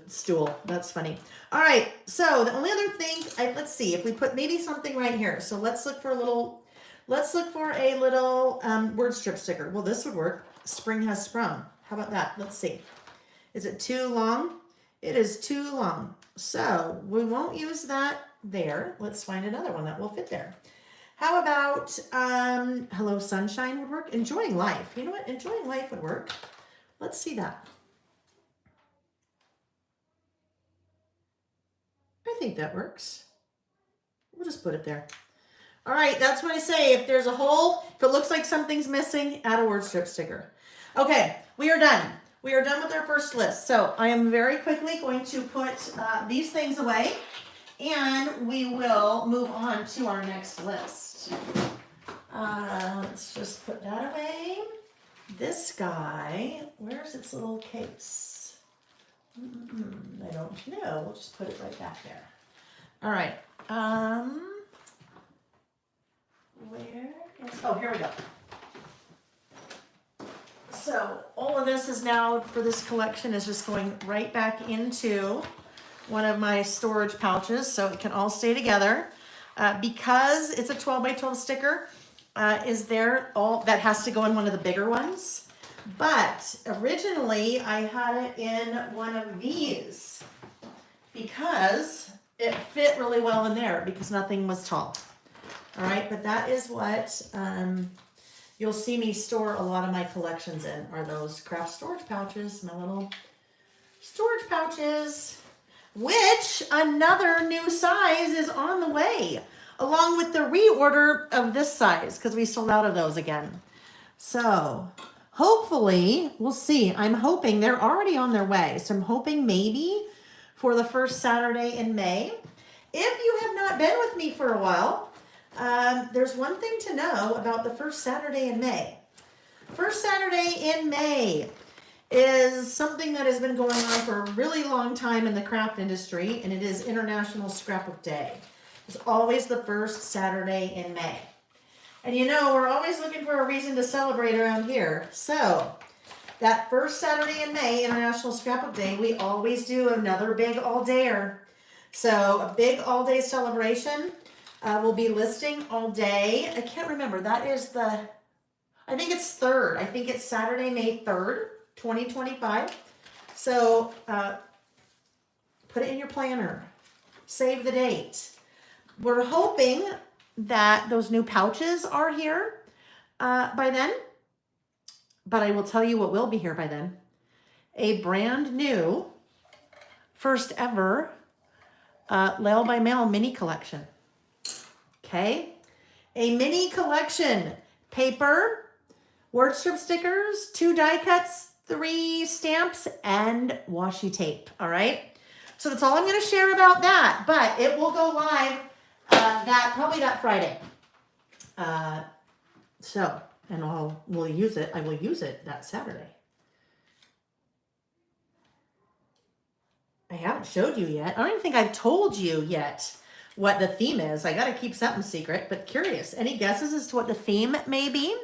stool. That's funny. All right. So the only other thing, let's see if we put maybe something right here. So let's look for a little word strip sticker. Well, this would work. Spring has sprung. How about that? Let's see. Is it too long? It is too long. So we won't use that there. Let's find another one that will fit there. How about Hello Sunshine would work? Enjoying life. You know what? Enjoying life would work. Let's see that. I think that works. We'll just put it there. All right, that's what I say. If there's a hole, if it looks like something's missing, add a word strip sticker. Okay, we are done. We are done with our first list. So I am very quickly going to put these things away, and we will move on to our next list. Let's just put that away. This guy, where's its little case? I don't know. We'll just put it right back there. All right. Where is, oh, here we go. So all of this is now, for this collection, is just going right back into one of my storage pouches so it can all stay together. Because it's a 12 by 12 sticker, is there all that has to go in one of the bigger ones. But originally I had it in one of these because it fit really well in there because nothing was tall. All right, but that is what you'll see me store a lot of my collections in, are those craft storage pouches, my little storage pouches, which another new size is on the way, along with the reorder of this size, because we sold out of those again. So hopefully, we'll see. I'm hoping they're already on their way. So I'm hoping maybe for the first Saturday in May. If you have not been with me for a while, there's one thing to know about the first Saturday in May. First Saturday in May is something that has been going on for a really long time in the craft industry, and it is International Scrapbook Day. It's always the first Saturday in May. And you know, we're always looking for a reason to celebrate around here. So that first Saturday in May, International Scrapbook Day, we always do another big all-dayer. So a big all-day celebration. We'll be listing all day. I can't remember. That is I think it's 3rd. I think it's Saturday, May 3rd, 2025. So put it in your planner. Save the date. We're hoping that those new pouches are here by then. But I will tell you what will be here by then. A brand new, first ever Lail by Mail mini collection. Okay, a mini collection, paper, word strip stickers, 2 die cuts, 3 stamps, and washi tape. All right, so that's all I'm going to share about that, but it will go live probably that Friday. So, and I will use it that Saturday. I haven't showed you yet. I don't even think I've told you yet what the theme is. I got to keep something secret, but curious. Any guesses as to what the theme may be?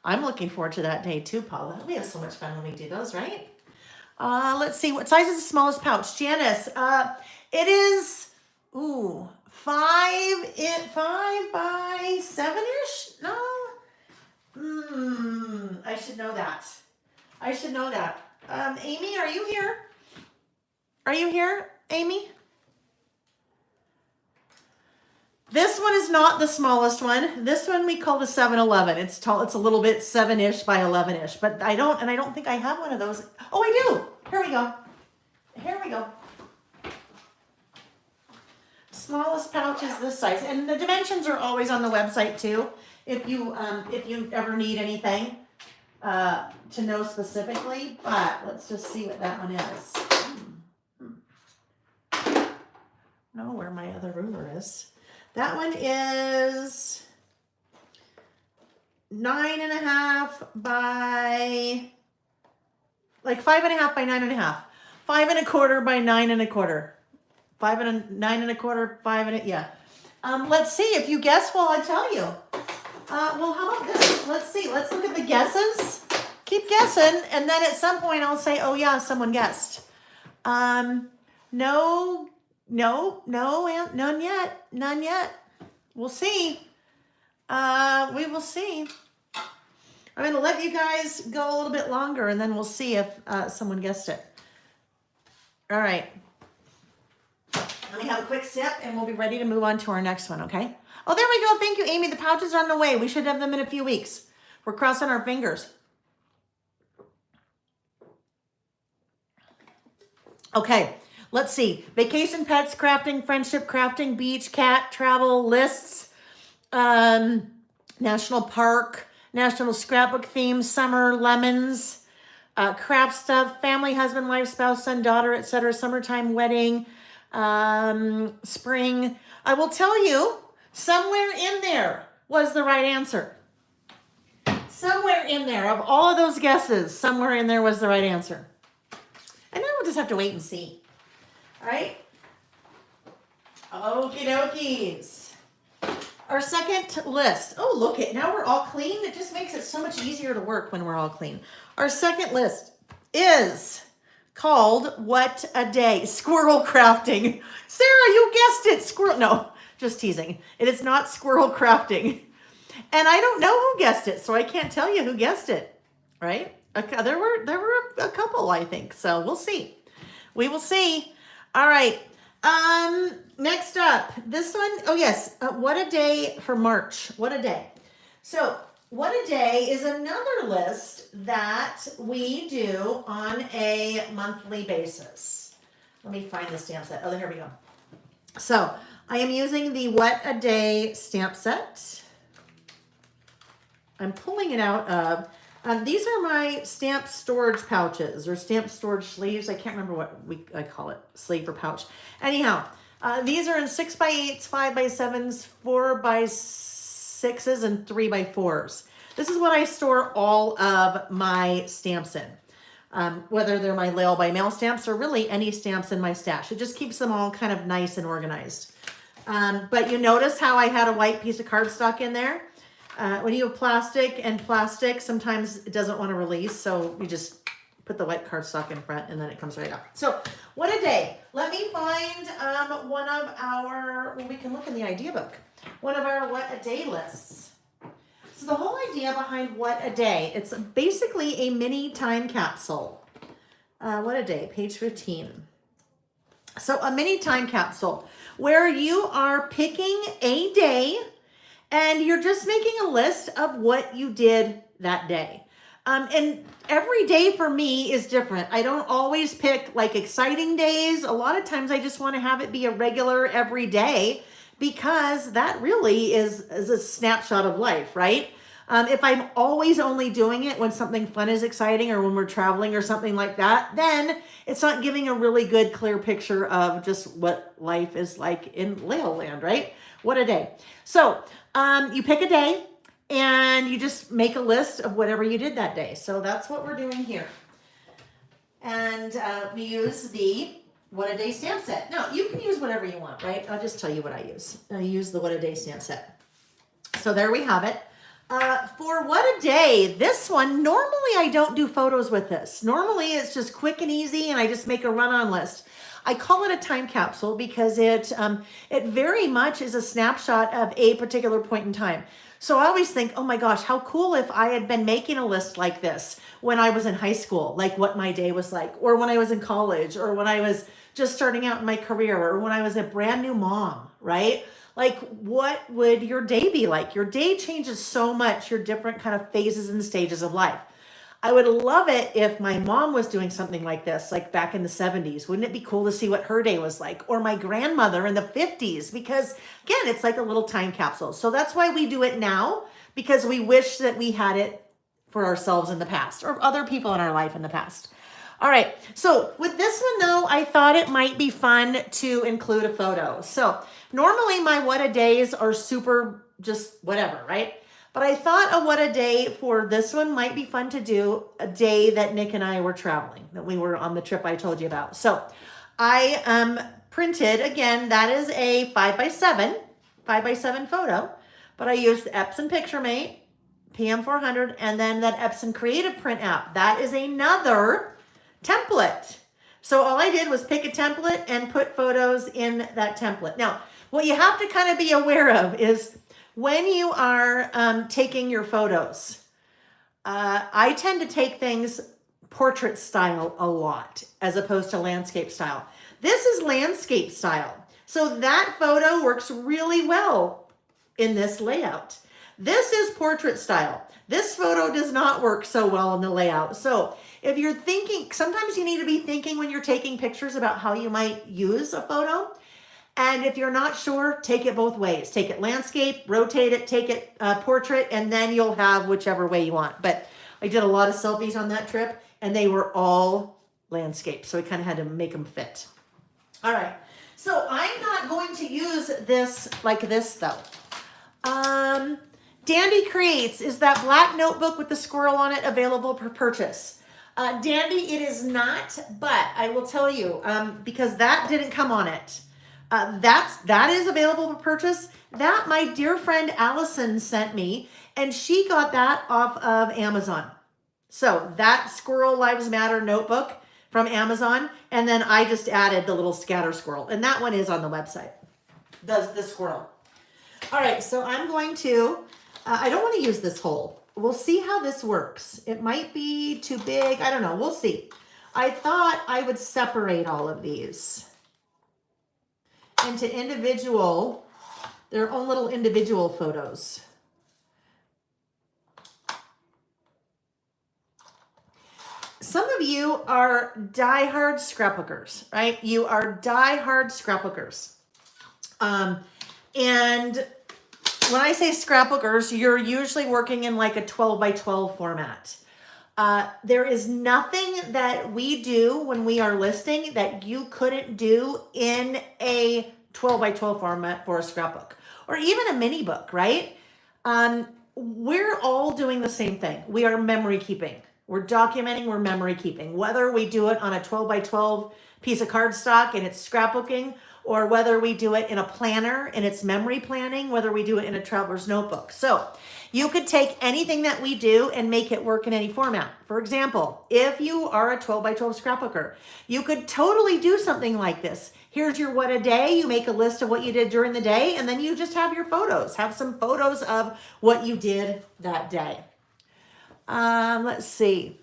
I'm looking forward to that day too, Paula. We have so much fun when we do those, right? Let's see. What size is the smallest pouch? Janice, it is, 5 by 7-ish? No? I should know that. Amy, are you here? Are you here, Amy? This one is not the smallest one. This one we call the 7-Eleven. It's tall. It's a little bit 7-ish by 11-ish, but I don't think I have one of those. Oh, I do. Here we go. Smallest pouch is this size, and the dimensions are always on the website too. If you ever need anything to know specifically, but let's just see what that one is. Know where my other ruler is. That one is 9.5 by, like 5.5 by 9.5. 5 1/4 by 9 1/4. 5 and 9 1/4, yeah. Let's see if you guess while I tell you. Well, how about this? Let's see. Let's look at the guesses. Keep guessing, and then at some point I'll say, "Oh yeah, someone guessed." No, none yet. We'll see. We will see. I'm going to let you guys go a little bit longer, and then we'll see if someone guessed it. All right. Let me have a quick sip, and we'll be ready to move on to our next one, okay? Oh, there we go. Thank you, Amy. The pouches are on the way. We should have them in a few weeks. We're crossing our fingers. Okay. Let's see. Vacation, pets, crafting, friendship, crafting, beach, cat, travel, lists, national park, national scrapbook theme, summer, lemons, craft stuff, family, husband, wife, spouse, son, daughter, etc., summertime, wedding, spring. I will tell you, somewhere in there was the right answer. Somewhere in there, of all of those guesses, somewhere in there was the right answer. And now we'll just have to wait and see. All right? Okie dokies. Our second list. Oh, look it. Now we're all clean. It just makes it so much easier to work when we're all clean. Our second list is called What a Day. Squirrel crafting. Sarah, you guessed it. Squirrel. No, just teasing. It is not squirrel crafting. And I don't know who guessed it, so I can't tell you who guessed it, right? There were a couple, I think. So we'll see. We will see. All right. Next up, this one. Oh yes. What a day for March. What a day. So what a day is another list that we do on a monthly basis. Let me find the stamp set. Oh, here we go. So I am using the What a Day stamp set. I'm pulling it out of, these are my stamp storage pouches or stamp storage sleeves. I can't remember what I call it, sleeve or pouch. Anyhow, these are in 6x8s, 5x7s, 4x6s, and 3x4s. This is what I store all of my stamps in, whether they're my Lail by Mail stamps or really any stamps in my stash. It just keeps them all kind of nice and organized. But you notice how I had a white piece of cardstock in there? When you have plastic, sometimes it doesn't want to release, so you just put the white cardstock in front and then it comes right up. So, what a day. Let me find one of our, well, we can look in the idea book, one of our What a Day lists. So the whole idea behind What a Day, it's basically a mini time capsule. What a Day, page 15. So a mini time capsule where you are picking a day and you're just making a list of what you did that day. And every day for me is different. I don't always pick like exciting days. A lot of times I just want to have it be a regular every day because that really is a snapshot of life, right? If I'm always only doing it when something fun is exciting or when we're traveling or something like that, then it's not giving a really good, clear picture of just what life is like in Lail land, right? What a day. So you pick a day and you just make a list of whatever you did that day. So that's what we're doing here. And we use the What a Day stamp set. Now, you can use whatever you want, right? I'll just tell you what I use. I use the What a Day stamp set. So there we have it. For What a Day, this one, normally I don't do photos with this. Normally it's just quick and easy and I just make a run-on list. I call it a time capsule because it very much is a snapshot of a particular point in time. So I always think, oh my gosh, how cool if I had been making a list like this when I was in high school, like what my day was like, or when I was in college, or when I was just starting out in my career, or when I was a brand new mom, right? Like, what would your day be like? Your day changes so much, your different kind of phases and stages of life. I would love it if my mom was doing something like this, like back in the 70s. Wouldn't it be cool to see what her day was like? Or my grandmother in the 50s, because again, it's like a little time capsule. So that's why we do it now, because we wish that we had it for ourselves in the past or other people in our life in the past. All right, so with this one though, I thought it might be fun to include a photo. So normally my What a Days are super just whatever, right? But I thought a What a Day for this one might be fun to do a day that Nick and I were traveling, that we were on the trip I told you about. So I printed, again, that is a 5x7 photo, but I used the Epson PictureMate PM400 and then that Epson Creative Print app. That is another template. So all I did was pick a template and put photos in that template. Now, what you have to kind of be aware of is when you are taking your photos, I tend to take things portrait style a lot as opposed to landscape style. This is landscape style. So that photo works really well in this layout. This is portrait style. This photo does not work so well in the layout. So if you're thinking, sometimes you need to be thinking when you're taking pictures about how you might use a photo. And if you're not sure, take it both ways. Take it landscape, rotate it, take it portrait, and then you'll have whichever way you want. But I did a lot of selfies on that trip, and they were all landscape. So I kind of had to make them fit. All right. So I'm not going to use this like this, though. Dandy Creates is that black notebook with the squirrel on it available for purchase. Dandy, it is not, but I will tell you, because that didn't come on it. That is available for purchase. That my dear friend Allison sent me, and she got that off of Amazon. So that Squirrel Lives Matter notebook from Amazon, and then I just added the little scatter squirrel, and that one is on the website. The squirrel. All right, so I'm going to, I don't want to use this hole. We'll see how this works. It might be too big. I don't know. We'll see. I thought I would separate all of these into their own little individual photos. Some of you are diehard scrapbookers, right? You are diehard scrapbookers. And when I say scrapbookers, you're usually working in like a 12 by 12 format. There is nothing that we do when we are listing that you couldn't do in a 12 by 12 format for a scrapbook or even a mini book, right? We're all doing the same thing. We are memory keeping. We're documenting, we're memory keeping. Whether we do it on a 12 by 12 piece of cardstock and it's scrapbooking, or whether we do it in a planner and it's memory planning, whether we do it in a traveler's notebook. So you could take anything that we do and make it work in any format. For example, if you are a 12 by 12 scrapbooker, you could totally do something like this. Here's your what a day. You make a list of what you did during the day, and then you just have your photos. Have some photos of what you did that day. Let's see.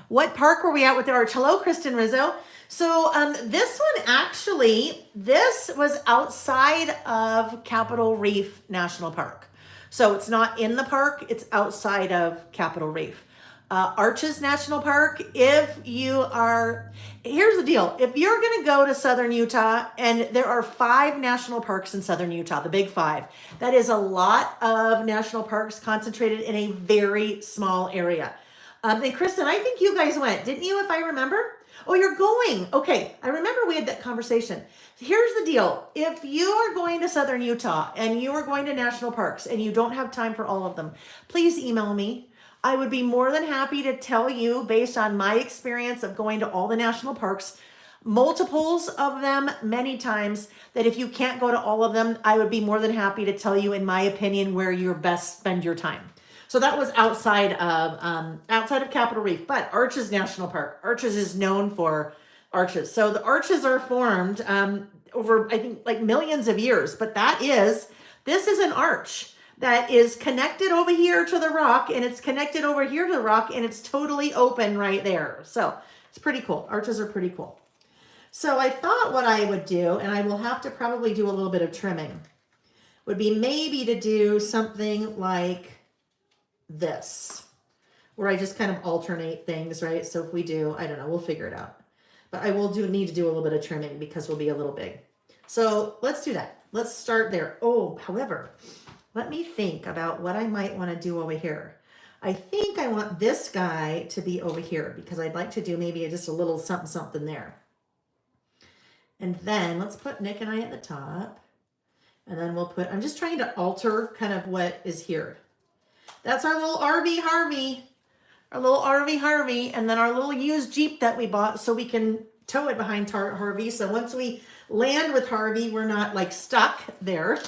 What park were we at with the arch? Hello, Kristen Rizzo. So this one actually, this was outside of Capitol Reef National Park. So it's not in the park, it's outside of Capitol Reef. Arches National Park, here's the deal. If you're gonna go to Southern Utah, and there are 5 national parks in Southern Utah, the big 5, that is a lot of national parks concentrated in a very small area. And Kristen, I think you guys went, didn't you, if I remember? Oh, you're going. Okay, I remember we had that conversation. Here's the deal. If you are going to Southern Utah and you are going to national parks and you don't have time for all of them, please email me. I would be more than happy to tell you, based on my experience of going to all the national parks, multiples of them many times, that if you can't go to all of them, I would be more than happy to tell you, in my opinion, where you best spend your time. So that was outside of Capitol Reef, but Arches National Park. Arches is known for arches. So the arches are formed over, I think, like millions of years, but this is an arch that is connected over here to the rock, and it's connected over here to the rock, and it's totally open right there. So it's pretty cool. Arches are pretty cool. So I thought what I would do, and I will have to probably do a little bit of trimming, would be maybe to do something like this, where I just kind of alternate things, right? So if we do, I don't know, we'll figure it out. But I will need to do a little bit of trimming because we'll be a little big. So let's do that. Let's start there. Oh, however, let me think about what I might want to do over here. I think I want this guy to be over here because I'd like to do maybe just a little something there. And then let's put Nick and I at the top. And then we'll put, I'm just trying to alter kind of what is here. That's our little RV Harvey. Our little RV Harvey. And then our little used Jeep that we bought so we can tow it behind Harvey. So once we land with Harvey, we're not like stuck there.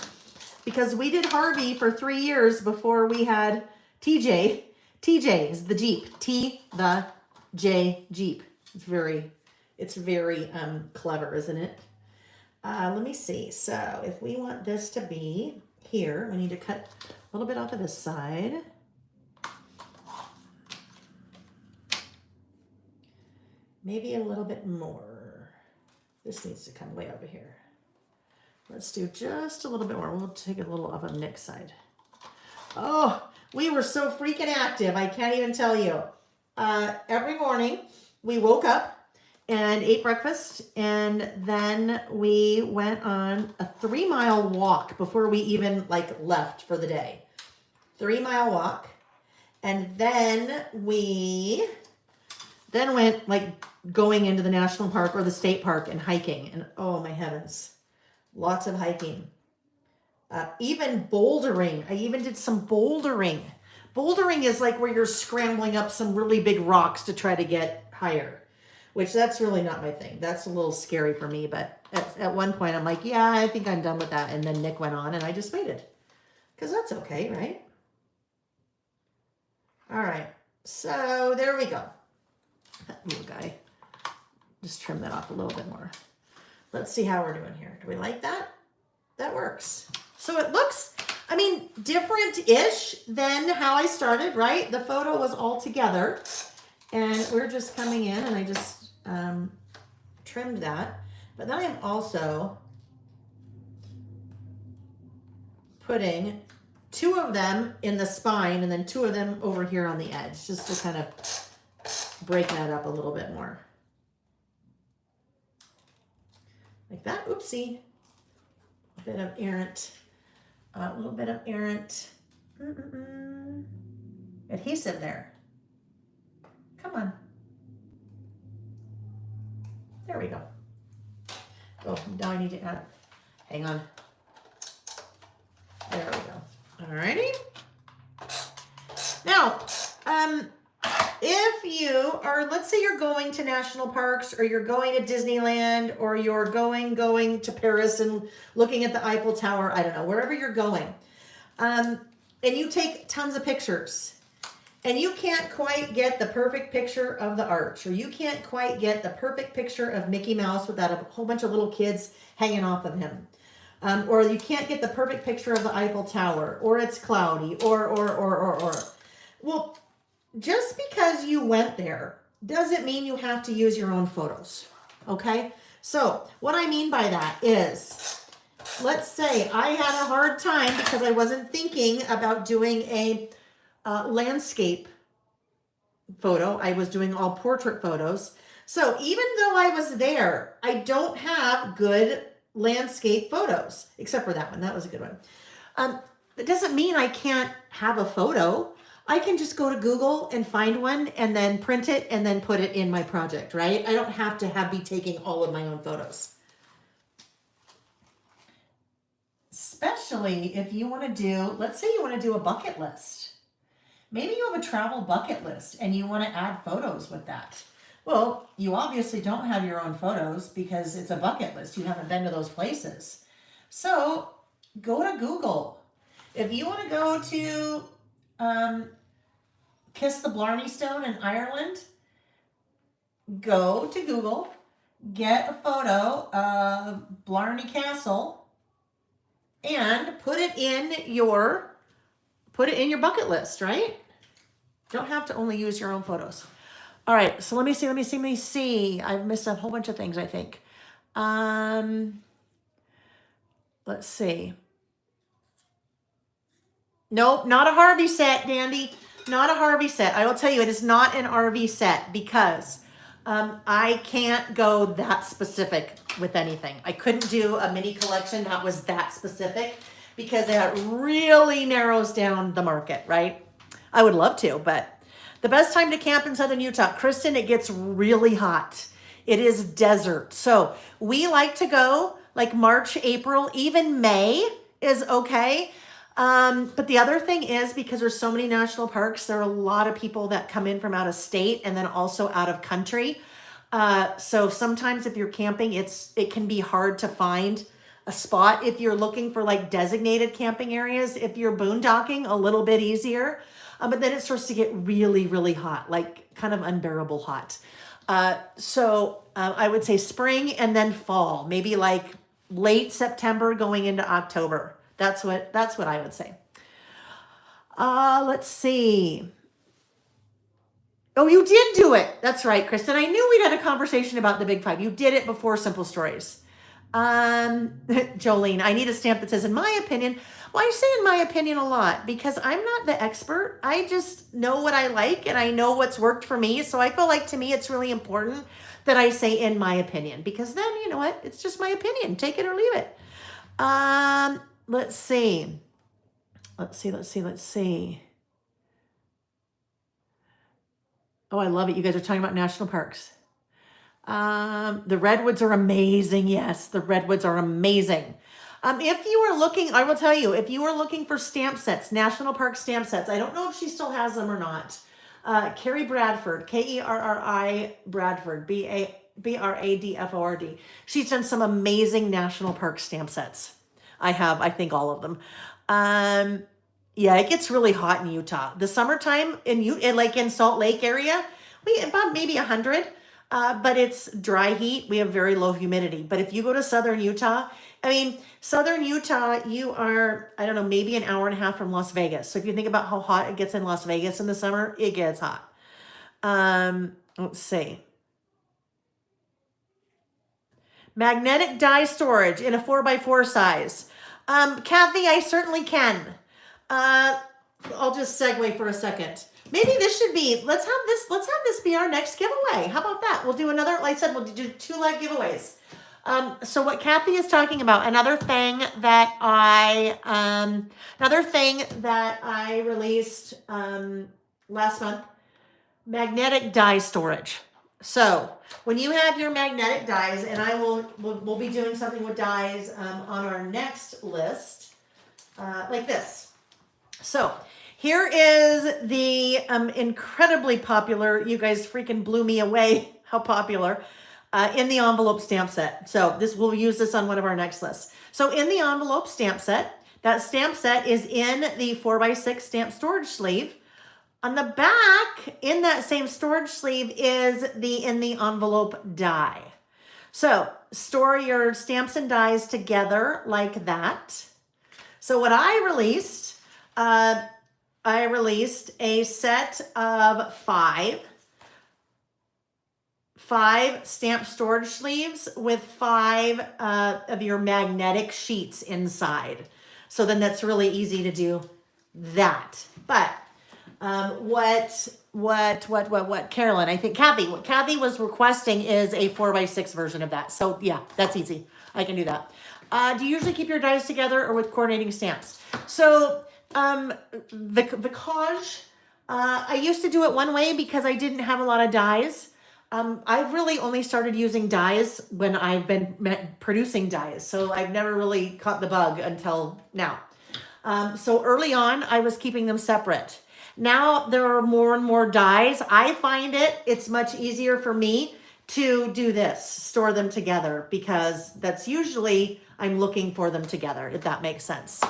Because we did Harvey for 3 years before we had TJ. TJ is the Jeep. The J Jeep. It's very clever, isn't it? Let me see. So if we want this to be here, we need to cut a little bit off of this side. Maybe a little bit more. This needs to come way over here. Let's do just a little bit more. We'll take a little off of Nick's side. Oh, we were so freaking active. I can't even tell you. Every morning we woke up and ate breakfast, and then we went on a 3-mile walk before we even like left for the day. 3-mile walk. And then we went like going into the national park or the state park and hiking. And oh my heavens, lots of hiking. Even bouldering. I even did some bouldering. Bouldering is like where you're scrambling up some really big rocks to try to get higher, which that's really not my thing. That's a little scary for me. But at one point I'm like, yeah, I think I'm done with that. And then Nick went on and I just waited because that's okay, right? All right. So there we go. That little guy. Just trim that off a little bit more. Let's see how we're doing here. Do we like that? That works. So it looks, I mean, different-ish than how I started, right? The photo was all together, and we're just coming in, and I just trimmed that. But then I'm also putting 2 of them in the spine, and then 2 of them over here on the edge, just to kind of break that up a little bit more. Like that. Oopsie. A little bit of errant adhesive there. Come on. There we go. Oh, now I need to add. Hang on. There we go. Alrighty. Now, if you are, let's say you're going to national parks, or you're going to Disneyland, or you're going to Paris and looking at the Eiffel Tower, I don't know, wherever you're going, and you take tons of pictures, and you can't quite get the perfect picture of the arch, or you can't quite get the perfect picture of Mickey Mouse without a whole bunch of little kids hanging off of him, or you can't get the perfect picture of the Eiffel Tower, or it's cloudy, or. Well, just because you went there doesn't mean you have to use your own photos, okay? So what I mean by that is, let's say I had a hard time because I wasn't thinking about doing a landscape photo. I was doing all portrait photos. So even though I was there, I don't have good landscape photos, except for that one. That was a good one. It doesn't mean I can't have a photo. I can just go to Google and find one and then print it and then put it in my project, right? I don't have to be taking all of my own photos. Especially if you want to do, let's say you want to do a bucket list. Maybe you have a travel bucket list and you want to add photos with that. Well, you obviously don't have your own photos because it's a bucket list. You haven't been to those places. So go to Google. If you want to go to Kiss the Blarney Stone in Ireland, go to Google, get a photo of Blarney Castle, and put it in your bucket list, right? Don't have to only use your own photos. All right, so let me see. I've missed a whole bunch of things, I think. Let's see. Nope, not a Harvey set, Dandy. Not a Harvey set. I will tell you, it is not an RV set because I can't go that specific with anything. I couldn't do a mini collection that was that specific because that really narrows down the market, right? I would love to, but the best time to camp in southern Utah, Kristen, it gets really hot. It is desert. So we like to go like March, April, even May is okay. But the other thing is, because there's so many national parks, there are a lot of people that come in from out of state and then also out of country. So sometimes if you're camping, it can be hard to find a spot. If you're looking for like designated camping areas, if you're boondocking, a little bit easier. But then it starts to get really, really hot, like kind of unbearable hot. So I would say spring and then fall, maybe like late September going into October. That's what I would say. Let's see. Oh, you did do it. That's right, Kristen. I knew we'd had a conversation about the Big Five. You did it before Simple Stories. Jolene, I need a stamp that says, in my opinion. Well, I say in my opinion a lot because I'm not the expert. I just know what I like and I know what's worked for me. So I feel like to me, it's really important that I say in my opinion, because then you know what? It's just my opinion. Take it or leave it. Let's see. Let's see. Oh, I love it. You guys are talking about national parks. The redwoods are amazing. Yes, the redwoods are amazing. If you are looking, I will tell you, if you are looking for stamp sets, national park stamp sets, I don't know if she still has them or not. Carrie Bradford, Kerri Bradford, Bradford. She's done some amazing national park stamp sets. I think all of them. Yeah, it gets really hot in Utah. The summertime like in Salt Lake area, we about maybe 100. But it's dry heat. We have very low humidity. But if you go to southern Utah, southern Utah, you are, I don't know, maybe an hour and a half from Las Vegas. So if you think about how hot it gets in Las Vegas in the summer, it gets hot. Let's see. Magnetic die storage in a 4x4 size. Kathy, I certainly can. I'll just segue for a second. Maybe this should be, let's have this be our next giveaway. How about that? We'll do another, like I said, we'll do 2 live giveaways. So what Kathy is talking about, another thing that I released last month, magnetic die storage. So when you have your magnetic dies, and we'll be doing something with dies on our next list, like this. So here is the incredibly popular, you guys freaking blew me away how popular, in the envelope stamp set. So we'll use this on one of our next lists. So in the envelope stamp set, that stamp set is in the 4x6 stamp storage sleeve. On the back, in that same storage sleeve, is in the envelope die. So store your stamps and dies together like that. So what I released a set of five stamp storage sleeves with 5 of your magnetic sheets inside. So then that's really easy to do that. But what Carolyn, I think what Kathy was requesting is a 4x6 version of that. So yeah, that's easy. I can do that. Do you usually keep your dies together or with coordinating stamps? So the collage, I used to do it one way because I didn't have a lot of dies. I've really only started using dies when I've been producing dies. So I've never really caught the bug until now. So early on, I was keeping them separate. Now there are more and more dies. I find it's much easier for me to do this, store them together, because that's usually I'm looking for them together, if that makes sense.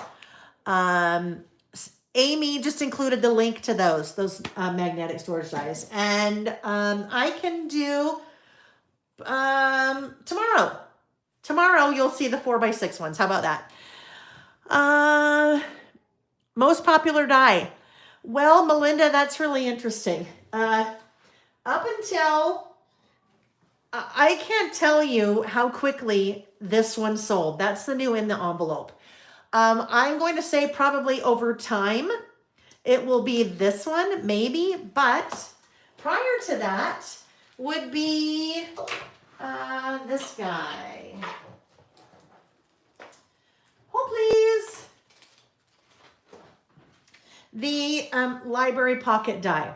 Amy just included the link to those magnetic storage dies. And I can do tomorrow. Tomorrow you'll see the 4x6 ones. How about that? Most popular die. Well, Melinda, that's really interesting. Up until, I can't tell you how quickly this one sold. That's the new in the envelope. I'm going to say probably over time, it will be this one, maybe, but prior to that would be this guy. Hold, please. The library pocket die.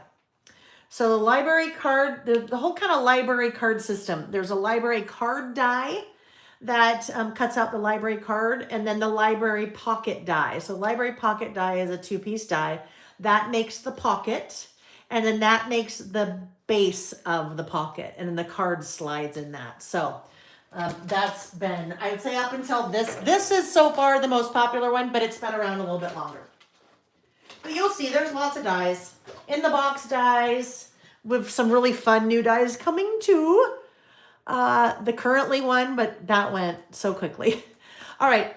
So the library card, the whole kind of library card system. There's a library card die that cuts out the library card, and then the library pocket die. So library pocket die is a 2-piece die. That makes the pocket, and then that makes the base of the pocket, and then the card slides in that. So that's been, I would say up until this. This is so far the most popular one, but it's been around a little bit longer. But you'll see there's lots of dies. In the box dies with some really fun new dies coming too. The currently one, but that went so quickly. All right.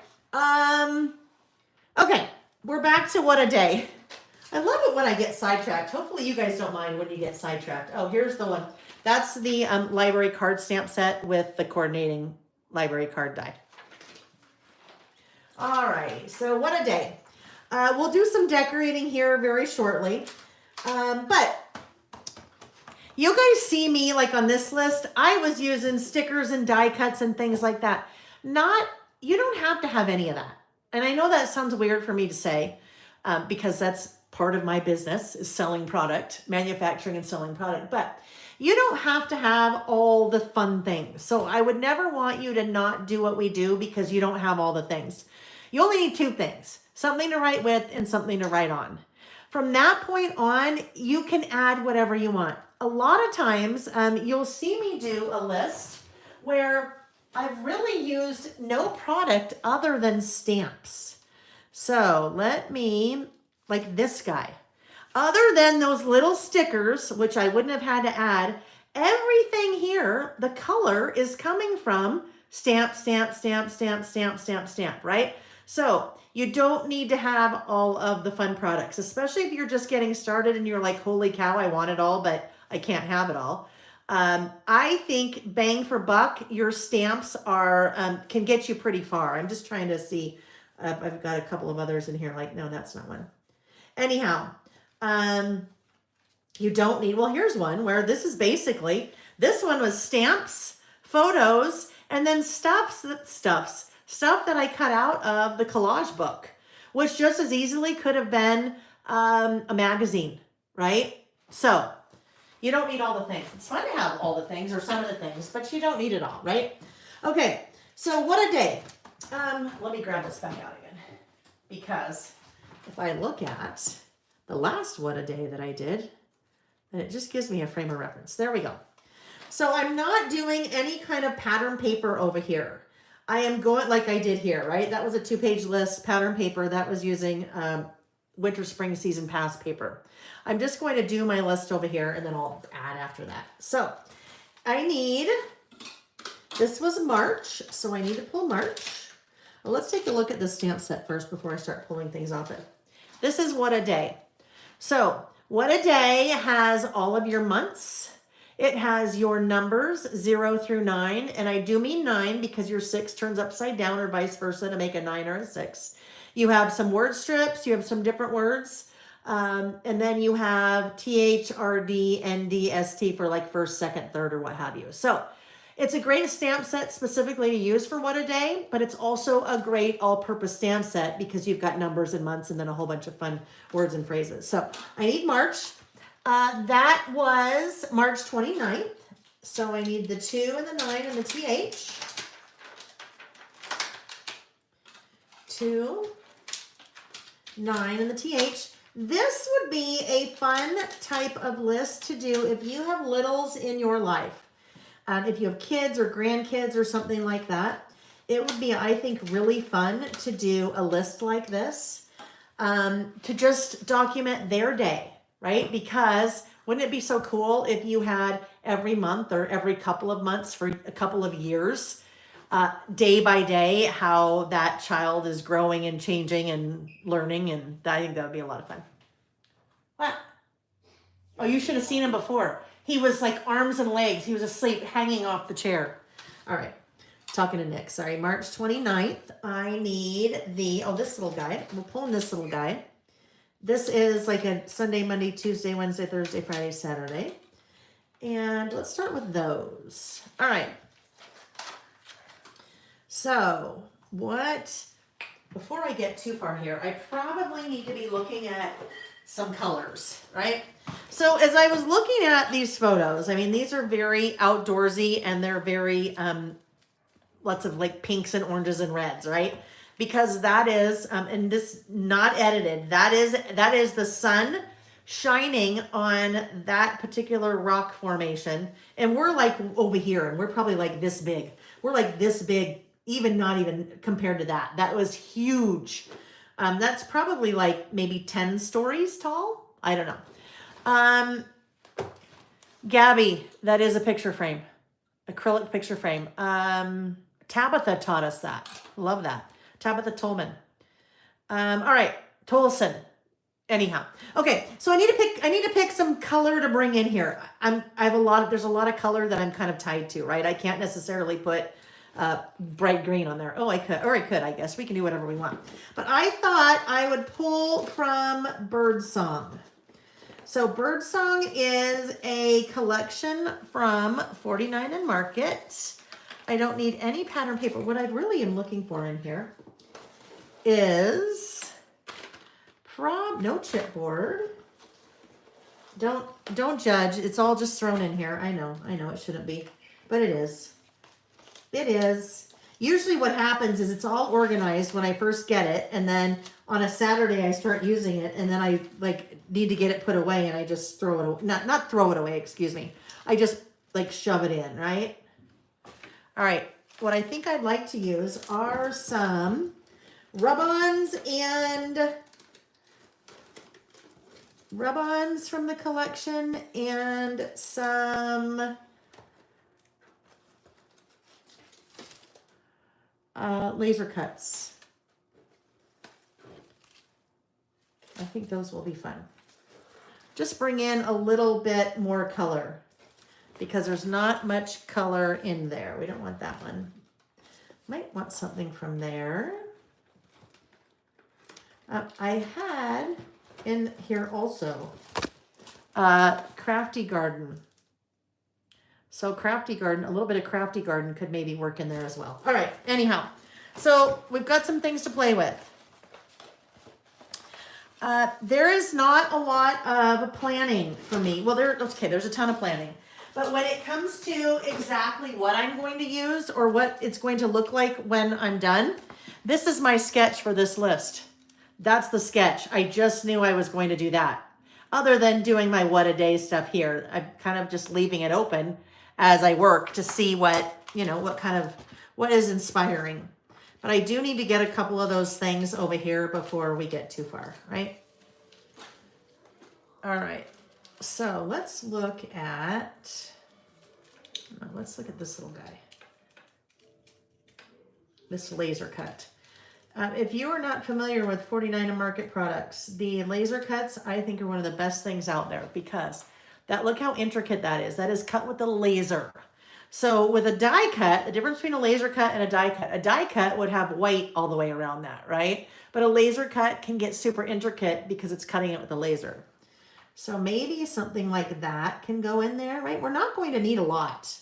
Okay, we're back to what a day. I love it when I get sidetracked. Hopefully you guys don't mind when you get sidetracked. Oh, here's the one. That's the library card stamp set with the coordinating library card die. Alrighty, so what a day. We'll do some decorating here very shortly. But you guys see me like on this list, I was using stickers and die cuts and things like that. You don't have to have any of that. And I know that sounds weird for me to say, because that's part of my business is selling product, manufacturing and selling product, but you don't have to have all the fun things. So I would never want you to not do what we do because you don't have all the things. You only need two things, something to write with and something to write on. From that point on, you can add whatever you want. A lot of times, you'll see me do a list where I've really used no product other than stamps. So let me, like this guy. Other than those little stickers, which I wouldn't have had to add, everything here, the color is coming from stamp, stamp, stamp, stamp, stamp, stamp, stamp, right? So you don't need to have all of the fun products, especially if you're just getting started and you're like, holy cow, I want it all, but I can't have it all. I think bang for buck, your stamps are can get you pretty far. I'm just trying to see. I've got a couple of others in here. Like, no, that's not one. Anyhow, you don't need, well, here's one where this is basically, this one was stamps, photos, and then stuff that I cut out of the collage book, which just as easily could have been a magazine, right? So you don't need all the things. It's fun to have all the things or some of the things, but you don't need it all, right? Okay, so what a day. Let me grab this back out again, because if I look at the last what a day that I did, then it just gives me a frame of reference. There we go. So I'm not doing any kind of pattern paper over here. I am going like I did here, right? That was a 2-page list, pattern paper. That was using winter, spring, season pass paper. I'm just going to do my list over here and then I'll add after that. So I need, this was March, so I need to pull March. Well, let's take a look at the stamp set first before I start pulling things off it. This is what a day. So what a day has all of your months. It has your numbers 0 through 9, and I do mean 9 because your 6 turns upside down or vice versa to make a 9 or a 6. You have some word strips, you have some different words, and then you have TH, RD, ND, ST for like first, second, third, or what have you. So it's a great stamp set specifically to use for what a day, but it's also a great all-purpose stamp set because you've got numbers and months and then a whole bunch of fun words and phrases. So I need March. That was March 29th. So I need the 2 and the 9 and the TH. 2, 9 and the TH. This would be a fun type of list to do if you have littles in your life. If you have kids or grandkids or something like that, it would be, I think, really fun to do a list like this, to just document their day, right? Because wouldn't it be so cool if you had every month or every couple of months for a couple of years, day by day, how that child is growing and changing and learning, and I think that would be a lot of fun. What? Oh, you should have seen him before. He was like arms and legs. He was asleep, hanging off the chair. All right. Talking to Nick. Sorry. March 29th. I need this little guy. We're pulling this little guy. This is like a Sunday, Monday, Tuesday, Wednesday, Thursday, Friday, Saturday. And let's start with those. All right. So before I get too far here, I probably need to be looking at some colors, right? So as I was looking at these photos, I mean, these are very outdoorsy and they're very, lots of like pinks and oranges and reds, right? Because that is, and this not edited, that is the sun shining on that particular rock formation. And we're like over here and we're probably like this big. We're like this big, not even compared to that. That was huge. That's probably like maybe 10 stories tall. I don't know. Gabby, that is a picture frame, acrylic picture frame. Tabitha taught us that. Love that. Tabitha Tolman. All right, Tolson. Anyhow, okay. So I need to pick some color to bring in here. There's a lot of color that I'm kind of tied to, right? I can't necessarily put bright green on there. Oh, I could, I guess. We can do whatever we want. But I thought I would pull from Birdsong. So Birdsong is a collection from 49 and Market. I don't need any pattern paper. What I really am looking for in here is no chipboard. Don't judge. It's all just thrown in here. I know it shouldn't be, but it is. It is. Usually what happens is it's all organized when I first get it, and then on a Saturday I start using it, and then I like need to get it put away, and I just throw it away. Not throw it away, excuse me. I just like shove it in, right? All right. What I think I'd like to use are some rub-ons from the collection and some laser cuts. I think those will be fun. Just bring in a little bit more color because there's not much color in there. We don't want that one. Might want something from there. I had in here also Crafty Garden. So Crafty Garden, a little bit of Crafty Garden could maybe work in there as well. All right, anyhow. So we've got some things to play with. There is not a lot of planning for me. Well, there's a ton of planning. But when it comes to exactly what I'm going to use or what it's going to look like when I'm done, this is my sketch for this list. That's the sketch. I just knew I was going to do that. Other than doing my what a day stuff here, I'm kind of just leaving it open as I work to see what is inspiring. But I do need to get a couple of those things over here before we get too far, right? All right. So let's look at this little guy. This laser cut. If you are not familiar with 49 and Market products, the laser cuts I think are one of the best things out there because look how intricate that is. That is cut with a laser. So with a die cut, the difference between a laser cut and a die cut would have white all the way around that, right? But a laser cut can get super intricate because it's cutting it with a laser. So maybe something like that can go in there, right? We're not going to need a lot.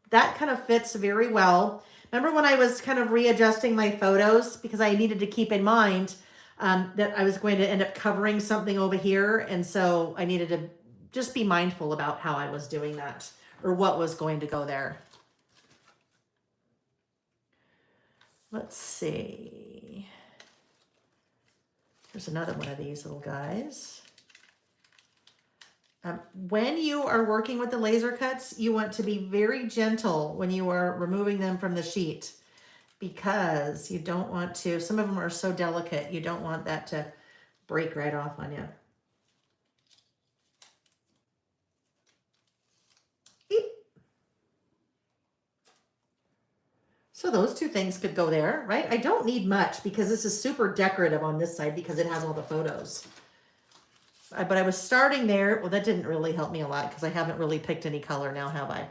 That kind of fits very well. Remember when I was kind of readjusting my photos because I needed to keep in mind that I was going to end up covering something over here. And so I needed to just be mindful about how I was doing that or what was going to go there. Let's see. There's another one of these little guys. When you are working with the laser cuts, you want to be very gentle when you are removing them from the sheet because you don't want to, some of them are so delicate, you don't want that to break right off on you. Eep. So those two things could go there, right? I don't need much because this is super decorative on this side because it has all the photos. But I was starting there. Well, that didn't really help me a lot because I haven't really picked any color now, have I?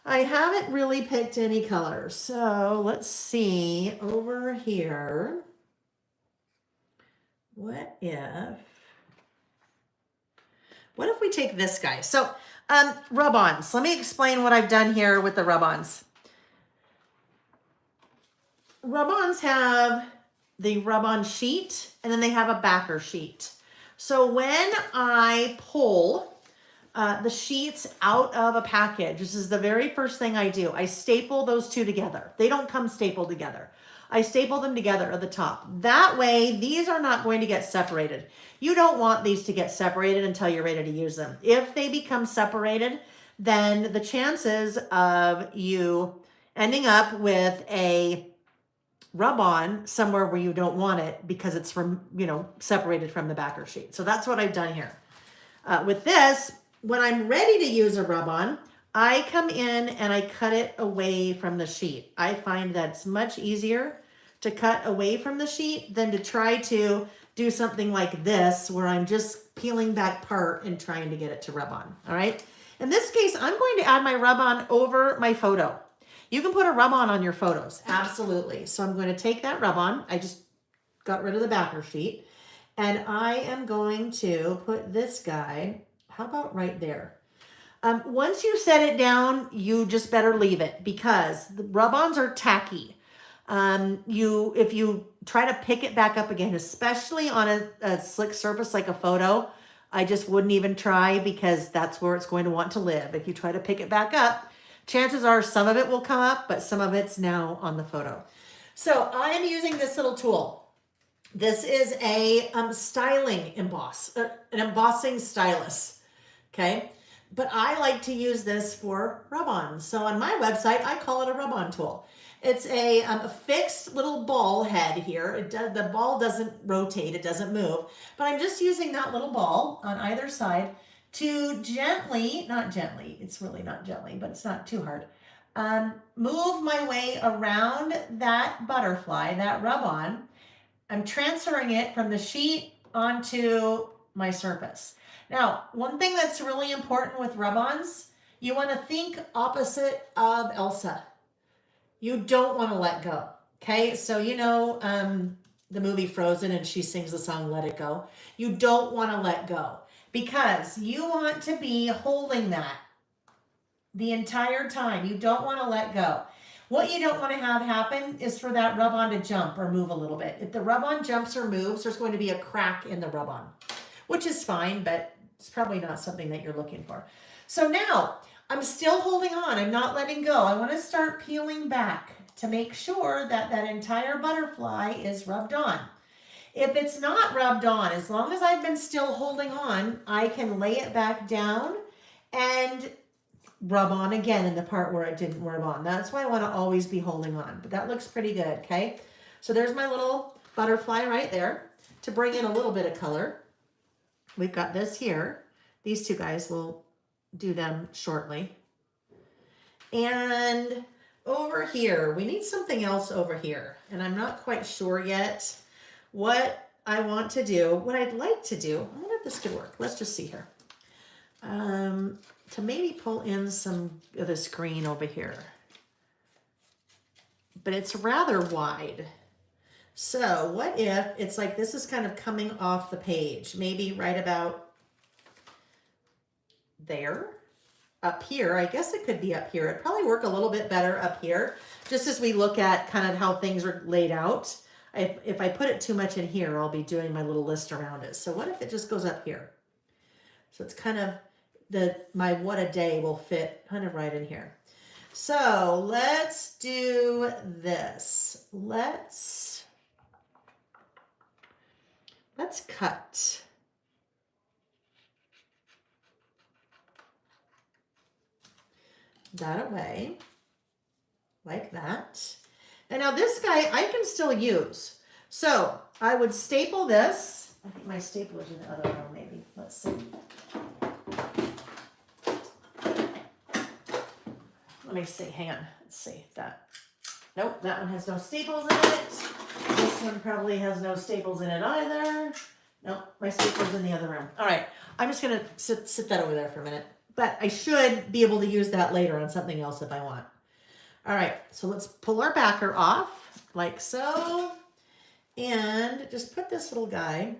I haven't really picked any color. So let's see over here. What if we take this guy? So rub-ons. Let me explain what I've done here with the rub-ons. Rub-ons have the rub-on sheet and then they have a backer sheet. So when I pull the sheets out of a package, this is the very first thing I do. I staple those two together. They don't come stapled together. I staple them together at the top. That way, these are not going to get separated. You don't want these to get separated until you're ready to use them. If they become separated, then the chances of you ending up with a rub-on somewhere where you don't want it because it's from, separated from the backer sheet. So that's what I've done here. With this, when I'm ready to use a rub-on, I come in and I cut it away from the sheet. I find that's much easier to cut away from the sheet than to try to do something like this where I'm just peeling back part and trying to get it to rub on. All right. In this case, I'm going to add my rub on over my photo. You can put a rub-on on your photos, absolutely. So I'm going to take that rub-on. I just got rid of the backer sheet. And I am going to put this guy, how about right there? Once you set it down, you just better leave it because the rub-ons are tacky. If you try to pick it back up again, especially on a slick surface like a photo, I just wouldn't even try because that's where it's going to want to live. If you try to pick it back up, chances are some of it will come up, but some of it's now on the photo. So I am using this little tool. This is a styling emboss, an embossing stylus, okay? But I like to use this for rub-ons. So on my website, I call it a rub-on tool. It's a fixed little ball head here. The ball doesn't rotate, it doesn't move, but I'm just using that little ball on either side to gently, not gently, it's really not gently, but it's not too hard, move my way around that butterfly, that rub-on. I'm transferring it from the sheet onto my surface. Now, one thing that's really important with rub-ons, you want to think opposite of Elsa. You don't want to let go, okay? So you know the movie Frozen and she sings the song Let It Go. You don't want to let go because you want to be holding that the entire time. You don't want to let go. What you don't want to have happen is for that rub-on to jump or move a little bit. If the rub-on jumps or moves, there's going to be a crack in the rub-on, which is fine, but it's probably not something that you're looking for. So now I'm still holding on. I'm not letting go. I want to start peeling back to make sure that that entire butterfly is rubbed on. If it's not rubbed on, as long as I've been still holding on, I can lay it back down and rub on again in the part where it didn't rub on. That's why I want to always be holding on. But that looks pretty good, okay? So there's my little butterfly right there. To bring in a little bit of color, we've got this here. These two guys, will do them shortly. And over here, we need something else over here. And I'm not quite sure yet what I want to do. What I'd like to do, I wonder if this could work. Let's just see here. To maybe pull in some of this green over here. But it's rather wide. So what if it's like this is kind of coming off the page, maybe right about there, up here. I guess it could be up here. It'd probably work a little bit better up here, just as we look at kind of how things are laid out. If I put it too much in here, I'll be doing my little list around it. So what if it just goes up here? So it's kind of my what a day will fit kind of right in here. So let's do this. Let's cut. That away, like that. And now this guy I can still use. So I would staple this. I think my stapler's in the other room maybe. Let's see. Let me see, hang on, let's see that. Nope, that one has no staples in it. This one probably has no staples in it either. Nope, my stapler's in the other room. All right, I'm just gonna sit that over there for a minute. But I should be able to use that later on something else if I want. All right, so let's pull our backer off like so. And just put this little guy,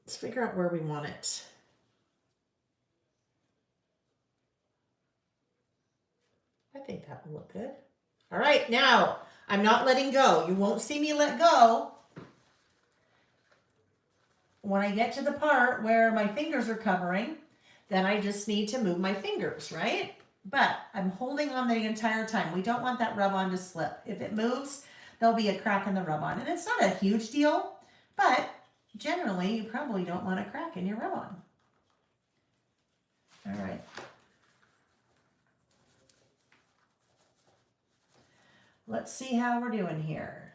let's figure out where we want it. I think that will look good. All right, now I'm not letting go. You won't see me let go. When I get to the part where my fingers are covering, then I just need to move my fingers, right? But I'm holding on the entire time. We don't want that rub-on to slip. If it moves, there'll be a crack in the rub-on. And it's not a huge deal, but generally you probably don't want a crack in your rub-on. All right. Let's see how we're doing here.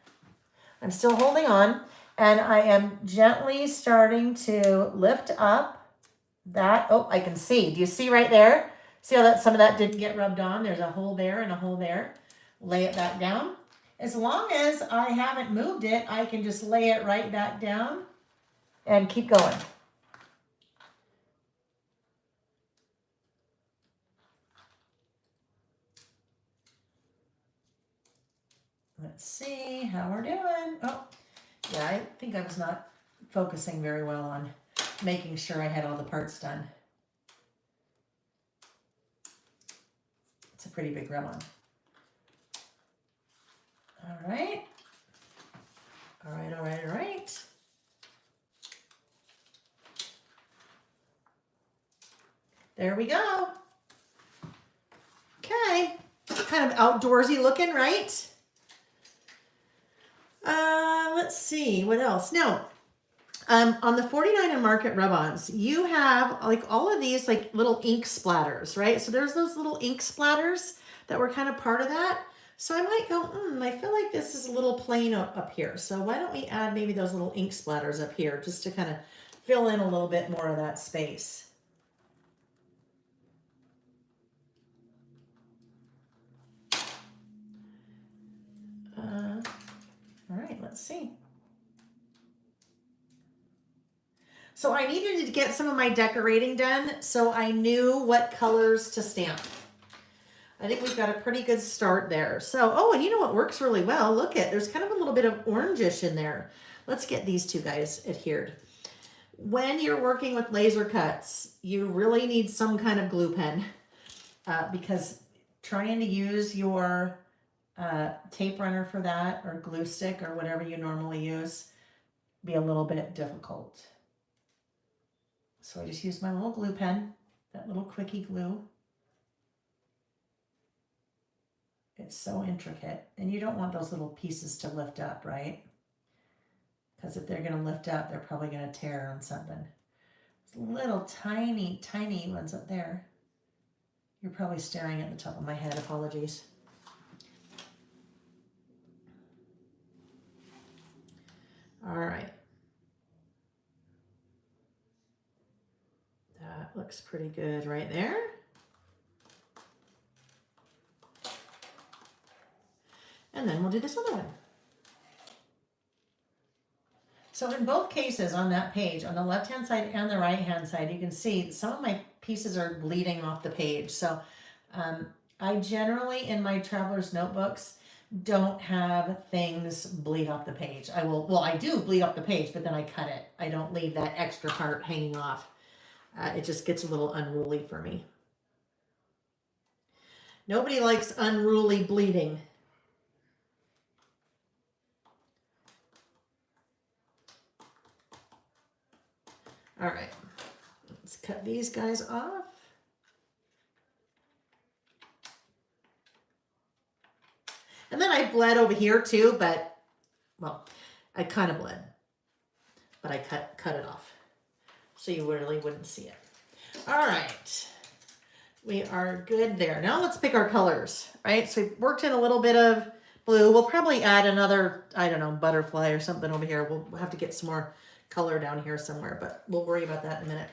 I'm still holding on, and I am gently starting to lift up that. Oh, I can see. Do you see right there? See how that some of that didn't get rubbed on? There's a hole there and a hole there. Lay it back down. As long as I haven't moved it, I can just lay it right back down and keep going. Let's see how we're doing. Oh, yeah, I think I was not focusing very well on making sure I had all the parts done. It's a pretty big rub-on. All right. All right, all right, all right. There we go. Okay. Kind of outdoorsy looking, right? Let's see, what else? Now, on the 49 and Market rub-ons, you have like all of these like little ink splatters, right? So there's those little ink splatters that were kind of part of that. So I might go, I feel like this is a little plain up here. So why don't we add maybe those little ink splatters up here just to kind of fill in a little bit more of that space. All right, let's see. So I needed to get some of my decorating done so I knew what colors to stamp. I think we've got a pretty good start there. So, oh, and you know what works really well? Look there's kind of a little bit of orangish in there. Let's get these two guys adhered. When you're working with laser cuts, you really need some kind of glue pen because trying to use your tape runner for that or glue stick or whatever you normally use be a little bit difficult. So I just use my little glue pen, that little quickie glue. It's so intricate, and you don't want those little pieces to lift up, right? Because if they're going to lift up, they're probably going to tear on something. There's little tiny, tiny ones up there. You're probably staring at the top of my head. Apologies. All right. That looks pretty good right there. And then we'll do this other one. So in both cases on that page, on the left-hand side and the right-hand side, you can see some of my pieces are bleeding off the page. So I generally, in my traveler's notebooks, don't have things bleed off the page. I do bleed off the page, but then I cut it. I don't leave that extra part hanging off. It just gets a little unruly for me. Nobody likes unruly bleeding. All right, let's cut these guys off. And then I bled over here too, but, well, I kind of bled, but I cut it off. So you really wouldn't see it. All right, we are good there. Now let's pick our colors, right? So we worked in a little bit of blue. We'll probably add another, I don't know, butterfly or something over here. We'll have to get some more color down here somewhere, but we'll worry about that in a minute.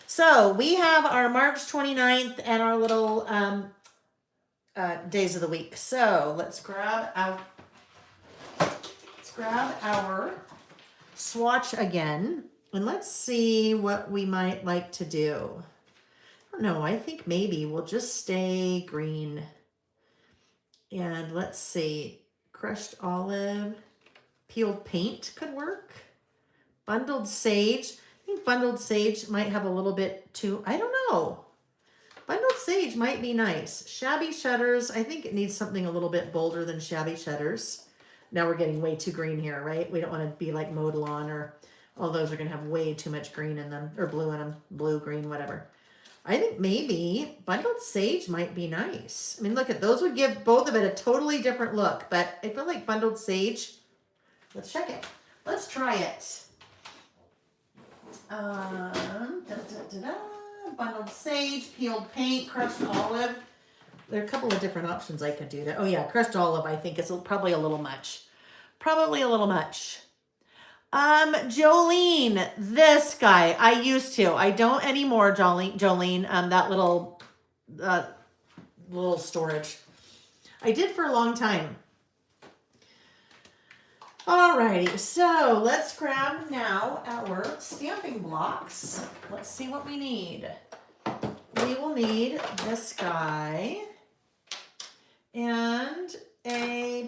So we have our March 29th and our little days of the week. So let's grab our swatch again, and let's see what we might like to do. I don't know, I think maybe we'll just stay green. And let's see, crushed olive, peeled paint could work. Bundled sage. I think bundled sage might have a little bit too, I don't know. Bundled sage might be nice. Shabby shutters, I think it needs something a little bit bolder than shabby shutters. Now we're getting way too green here, right? We don't want to be like mowed lawn, or all those are going to have way too much green in them, or blue in them, blue, green, whatever. I think maybe bundled sage might be nice. I mean, look at those would give both of it a totally different look, but I feel like bundled sage, let's check it. Let's try it. Bundled sage, peeled paint, crushed olive. There are a couple of different options I could do that. Oh yeah, crushed olive I think is probably a little much. Probably a little much. Jolene, this guy, I used to. I don't anymore, Jolene, that little storage. I did for a long time. Alrighty, so let's grab now our stamping blocks. Let's see what we need. We will need this guy and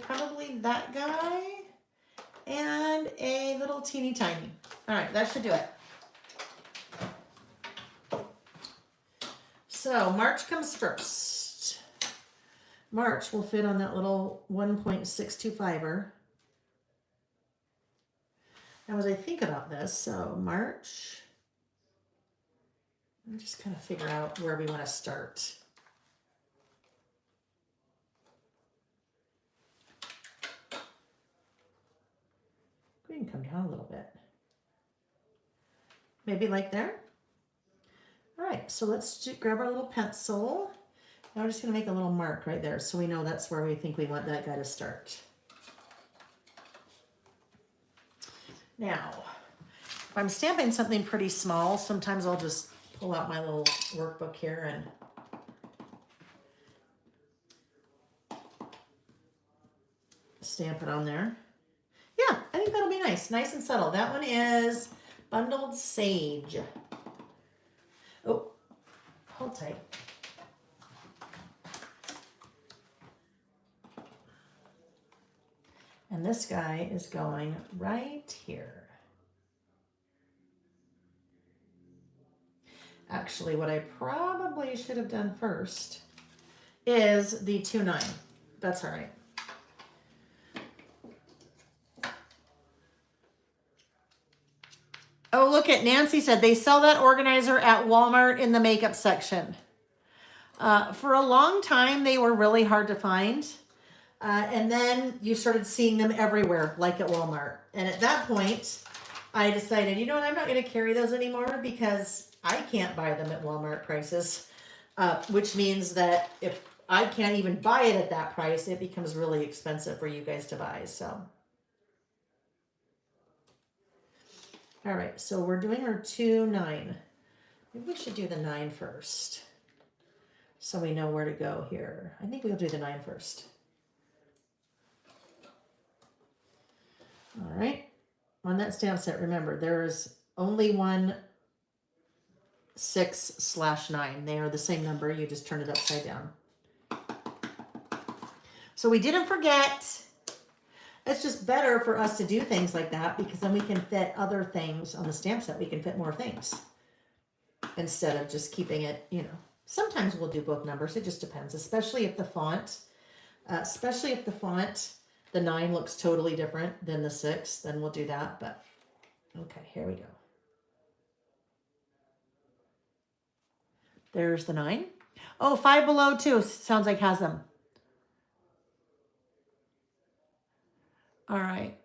probably that guy, and a little teeny tiny. All right, that should do it. So March comes first. March will fit on that little 1.625er. Now as I think about this, so March, I'm just kind of figure out where we want to start. We can come down a little bit. Maybe like there. All right, so let's grab our little pencil. Now we're just gonna make a little mark right there so we know that's where we think we want that guy to start. Now, if I'm stamping something pretty small, sometimes I'll just pull out my little workbook here and stamp it on there. Yeah, I think that'll be nice. Nice and subtle. That one is Bundled Sage. Oh, hold tight. And this guy is going right here. Actually, what I probably should have done first is the 2-9. That's all right. Oh, look at Nancy said they sell that organizer at Walmart in the makeup section. For a long time, they were really hard to find. And then you started seeing them everywhere, like at Walmart. And at that point, I decided, you know what, I'm not going to carry those anymore because I can't buy them at Walmart prices. Which means that if I can't even buy it at that price, it becomes really expensive for you guys to buy. So. All right, so we're doing our 2-9. Maybe we should do the 9 first, so we know where to go here. I think we'll do the 9 first. All right, on that stamp set, remember, there's only one 6/9. They are the same number, you just turn it upside down. So we didn't forget. It's just better for us to do things like that because then we can fit other things on the stamp set. We can fit more things instead of just keeping it, you know. Sometimes we'll do book numbers. It just depends, especially if the font, the 9 looks totally different than the 6, then we'll do that. But okay, here we go. There's the 9. Oh, Five Below too. Sounds like has them. All right.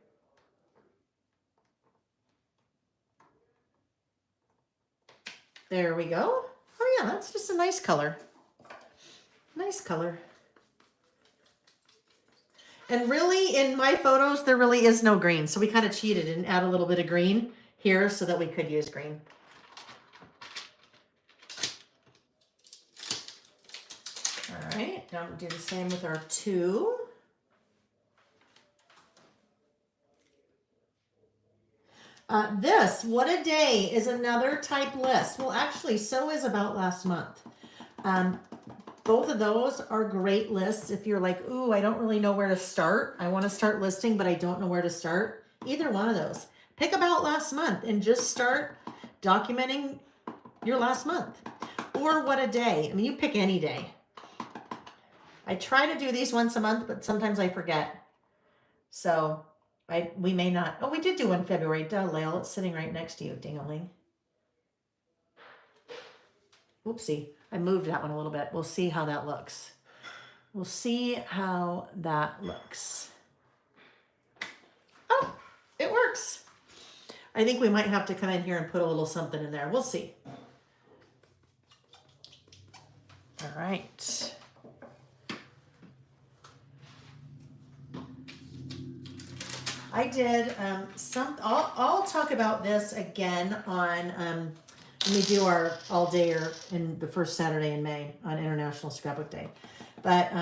There we go. Oh yeah, that's just a nice color. Nice color. And really, in my photos, there really is no green. So we kind of cheated and add a little bit of green here so that we could use green. All right, now we'll do the same with our 2. This, What a Day, is another type list. Well, actually, so is About Last Month. Both of those are great lists if you're like, ooh, I don't really know where to start. I want to start listing, but I don't know where to start. Either one of those. Pick About Last Month and just start documenting your last month. Or What a Day. I mean, you pick any day. I try to do these once a month, but sometimes I forget. So we may not. Oh, we did do one February. Duh, Lael, it's sitting right next to you, ding-a-ling. Oopsie, I moved that one a little bit. We'll see how that looks. We'll see how that looks. Oh, it works. I think we might have to come in here and put a little something in there. We'll see. All right. I did I'll talk about this again on when we do our all-dayer in the first Saturday in May on International Scrapbook Day. But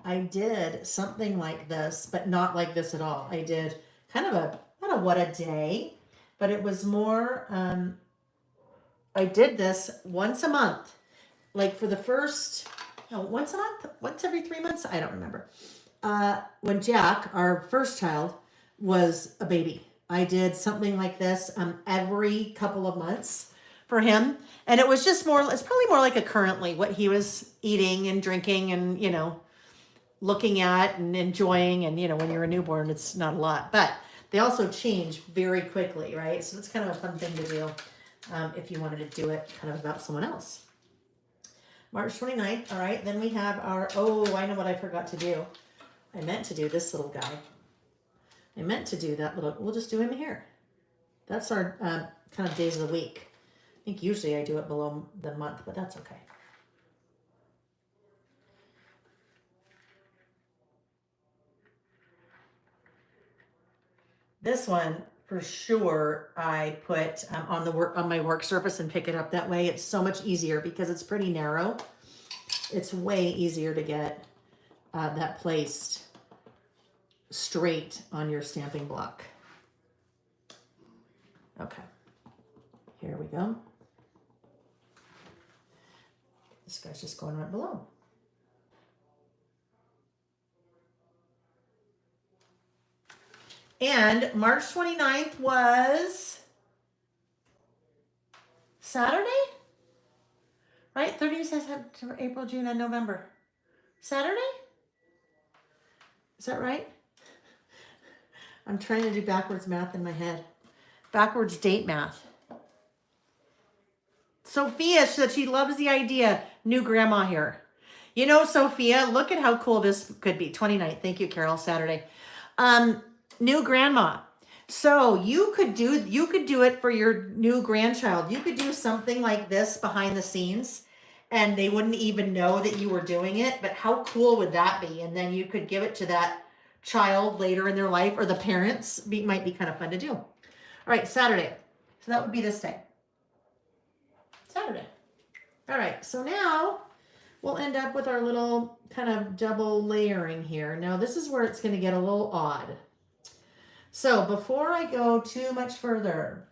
I did something like this, but not like this at all. I did kind of not a what a day, but it was more, I did this once a month, like for the first, no, once a month, once every 3 months, I don't remember. when Jack, our first child, was a baby. I did something like this every couple of months for him. And it was just more, it's probably more like a currently what he was eating and drinking and, you know, looking at and enjoying. And, you know, when you're a newborn, it's not a lot. But they also change very quickly, right? So it's kind of a fun thing to do if you wanted to do it kind of about someone else. March 29th. All right. Then we have our, oh, I know what I forgot to do. I meant to do this little guy. I meant to do that little, we'll just do him here. That's our kind of days of the week. I think usually I do it below the month, but that's okay. This one, for sure, I put on my work surface and pick it up that way. It's so much easier because it's pretty narrow. It's way easier to get that placed straight on your stamping block. Okay, here we go. This guy's just going right below. And March 29th was Saturday? Right? 30 says April, June, and November. Saturday? Is that right? I'm trying to do backwards math in my head. Backwards date math. Sophia said she loves the idea. New grandma here. You know, Sophia, look at how cool this could be. 29th. Thank you, Carol. Saturday. New grandma. So you could do it for your new grandchild. You could do something like this behind the scenes and they wouldn't even know that you were doing it. But how cool would that be? And then you could give it to that child later in their life, or the parents. Might be kind of fun to do. All right, Saturday. So that would be this day. Saturday. All right, so now we'll end up with our little kind of double layering here. Now this is where it's going to get a little odd. So before I go too much further,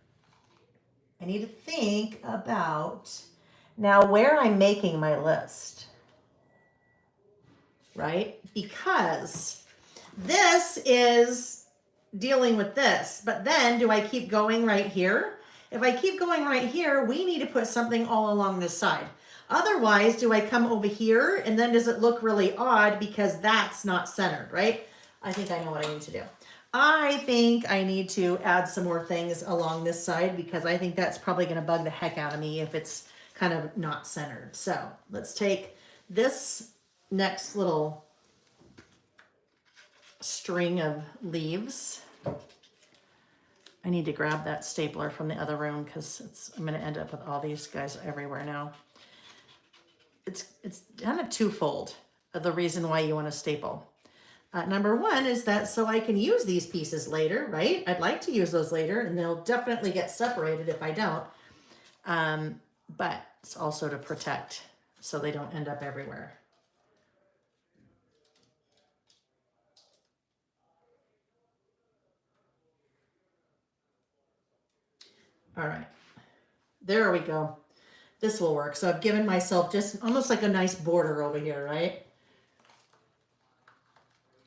I need to think about now where I'm making my list, right? Because this is dealing with this, but then do I keep going right here? If I keep going right here, we need to put something all along this side. Otherwise, do I come over here and then does it look really odd because that's not centered, right? I think I know what I need to do. I think I need to add some more things along this side because I think that's probably going to bug the heck out of me if it's kind of not centered. So let's take this next little string of leaves. I need to grab that stapler from the other room because I'm going to end up with all these guys everywhere now. It's kind of twofold of the reason why you want to staple. Number one is that so I can use these pieces later, right? I'd like to use those later and they'll definitely get separated if I don't. But it's also to protect so they don't end up everywhere. All right, there we go. This will work. So I've given myself just almost like a nice border over here, right?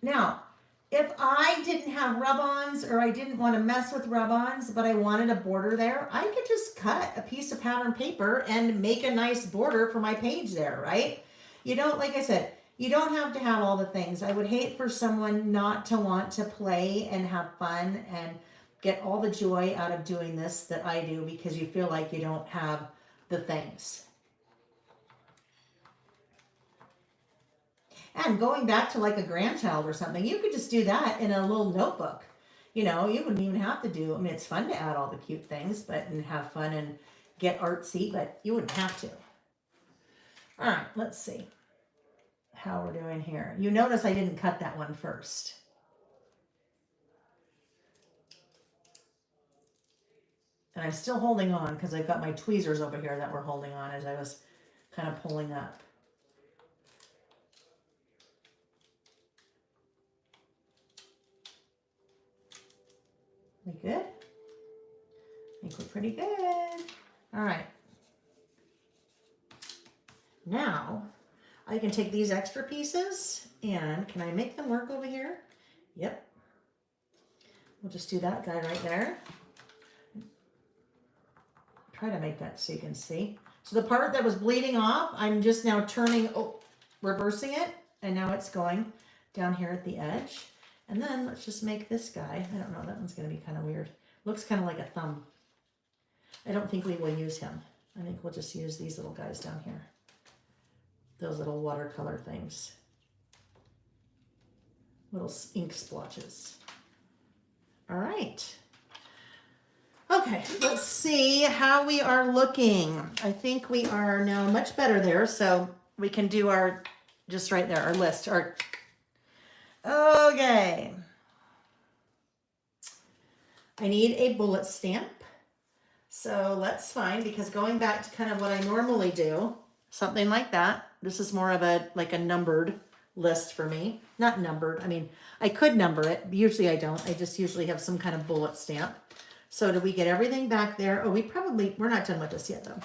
Now, if I didn't have rub-ons or I didn't want to mess with rub-ons, but I wanted a border there, I could just cut a piece of pattern paper and make a nice border for my page there, right? You don't, like I said, you don't have to have all the things. I would hate for someone not to want to play and have fun and get all the joy out of doing this that I do because you feel like you don't have the things. And going back to like a grandchild or something, you could just do that in a little notebook. You know, you wouldn't even have to do, I mean, it's fun to add all the cute things, but and have fun and get artsy, but you wouldn't have to. All right, let's see how we're doing here. You notice I didn't cut that one first. And I'm still holding on because I've got my tweezers over here that we're holding on as I was kind of pulling up. We good? I think we're pretty good. All right. Now, I can take these extra pieces and can I make them work over here? Yep. We'll just do that guy right there. Try to make that so you can see. So the part that was bleeding off, I'm just now reversing it, and now it's going down here at the edge. And then let's just make this guy. I don't know, that one's gonna be kind of weird. Looks kind of like a thumb. I don't think we will use him. I think we'll just use these little guys down here. Those little watercolor things. Little ink splotches. All right. Okay, let's see how we are looking. I think we are now much better there, so we can do our, just right there, our list. Okay. I need a bullet stamp. So let's find, because going back to kind of what I normally do, something like that. This is more of a numbered list for me. Not numbered. I mean, I could number it. Usually I don't. I just usually have some kind of bullet stamp. So did we get everything back there? Oh, we're not done with this yet though.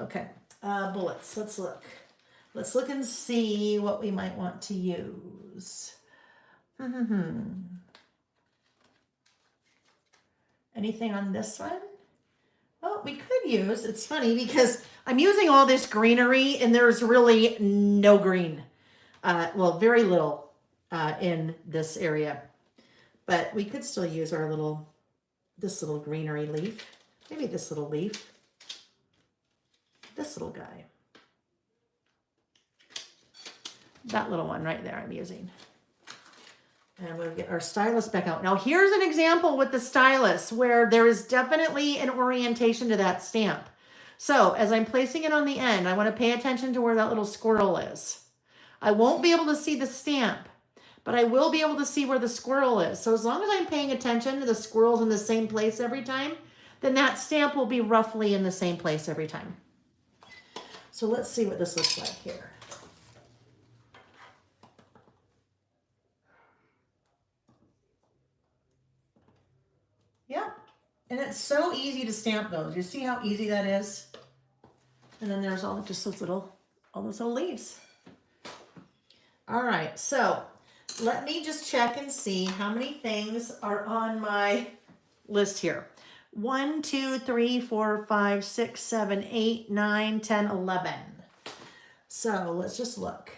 Okay, bullets. Let's look. Let's look and see what we might want to use. Anything on this one? Well, we could use, it's funny because I'm using all this greenery and there's really no green. Well, very little in this area. But we could still use our this little greenery leaf. Maybe this little leaf. This little guy. That little one right there I'm using. And we'll get our stylus back out. Now here's an example with the stylus where there is definitely an orientation to that stamp. So as I'm placing it on the end, I want to pay attention to where that little squirrel is. I won't be able to see the stamp, but I will be able to see where the squirrel is. So as long as I'm paying attention to the squirrels in the same place every time, then that stamp will be roughly in the same place every time. So let's see what this looks like here. Yeah, and it's so easy to stamp those. You see how easy that is? And then there's all those little leaves. All right, so let me just check and see how many things are on my list here. 1, 2, 3, 4, 5, 6, 7, 8, 9, 10, 11. So let's just look.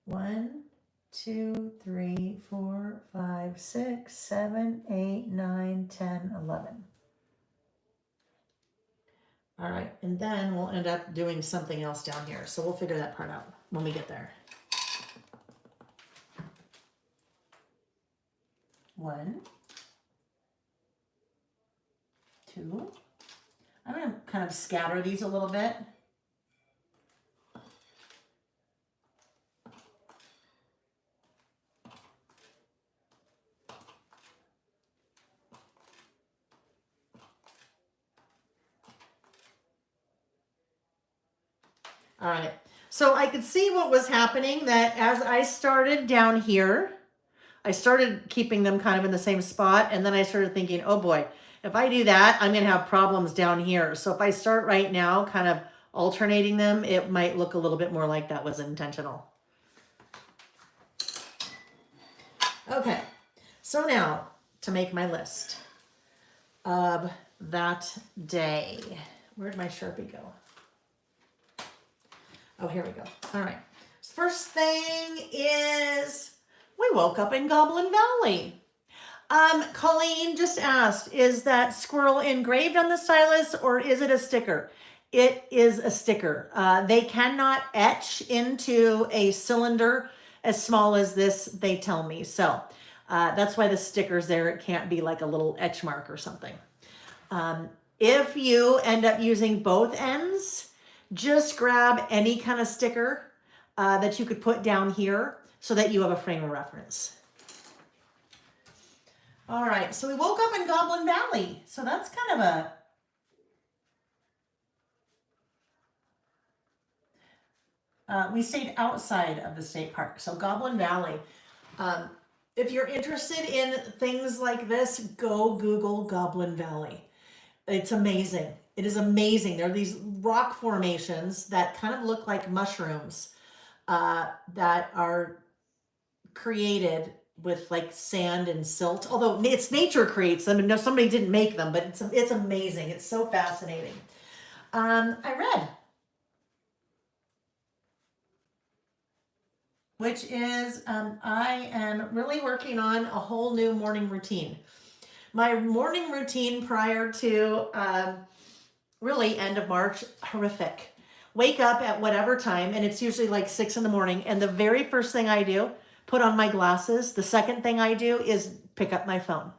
1, 2, 3, 4, 5, 6, 7, 8, 9, 10, 11. All right, and then we'll end up doing something else down here. So we'll figure that part out when we get there. 1, 2. I'm going to kind of scatter these a little bit. All right, so I could see what was happening, that as I started down here, I started keeping them kind of in the same spot, and then I started thinking, oh boy, if I do that, I'm gonna have problems down here. So if I start right now kind of alternating them, it might look a little bit more like that was intentional. Okay, so now to make my list of that day. Where'd my Sharpie go? Oh, here we go. All right. First thing is we woke up in Goblin Valley. Colleen just asked, is that squirrel engraved on the stylus or is it a sticker? It is a sticker. They cannot etch into a cylinder as small as this, they tell me. So that's why the sticker's there. It can't be like a little etch mark or something. If you end up using both ends, just grab any kind of sticker that you could put down here so that you have a frame of reference. All right, so we woke up in Goblin Valley. So that's kind of we stayed outside of the state park. So Goblin Valley. If you're interested in things like this, go Google Goblin Valley. It's amazing. It is amazing. There are these rock formations that kind of look like mushrooms that are created with like sand and silt. Although it's nature creates them, and no, somebody didn't make them, but it's amazing. It's so fascinating. I read, which is I am really working on a whole new morning routine. My morning routine prior to really end of March, horrific. Wake up at whatever time, and it's usually like 6 in the morning. And the very first thing I do, put on my glasses. The second thing I do is pick up my phone.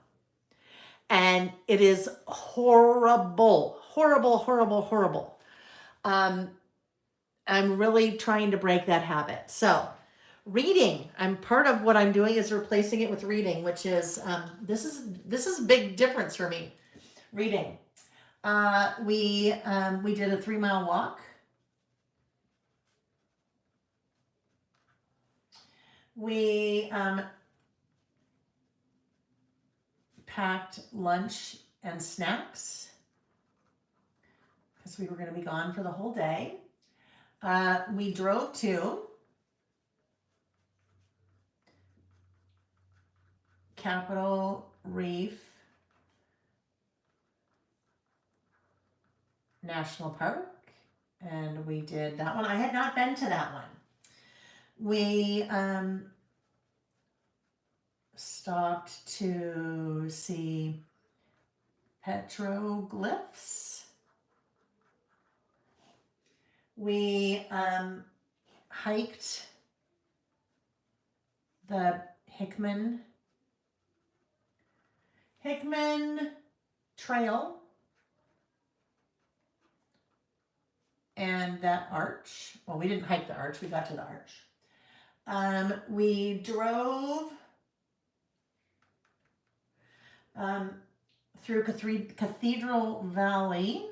And it is horrible, horrible, horrible, horrible. I'm really trying to break that habit. So, reading. I'm part of what I'm doing is replacing it with reading, which is this is a big difference for me. Reading. We did a 3-mile walk. We packed lunch and snacks because we were going to be gone for the whole day. We drove to Capitol Reef National Park, and we did that one. I had not been to that one. We stopped to see petroglyphs. We hiked the Hickman Trail and that arch. Well, we didn't hike the arch, we got to the arch. We drove through Cathedral Valley.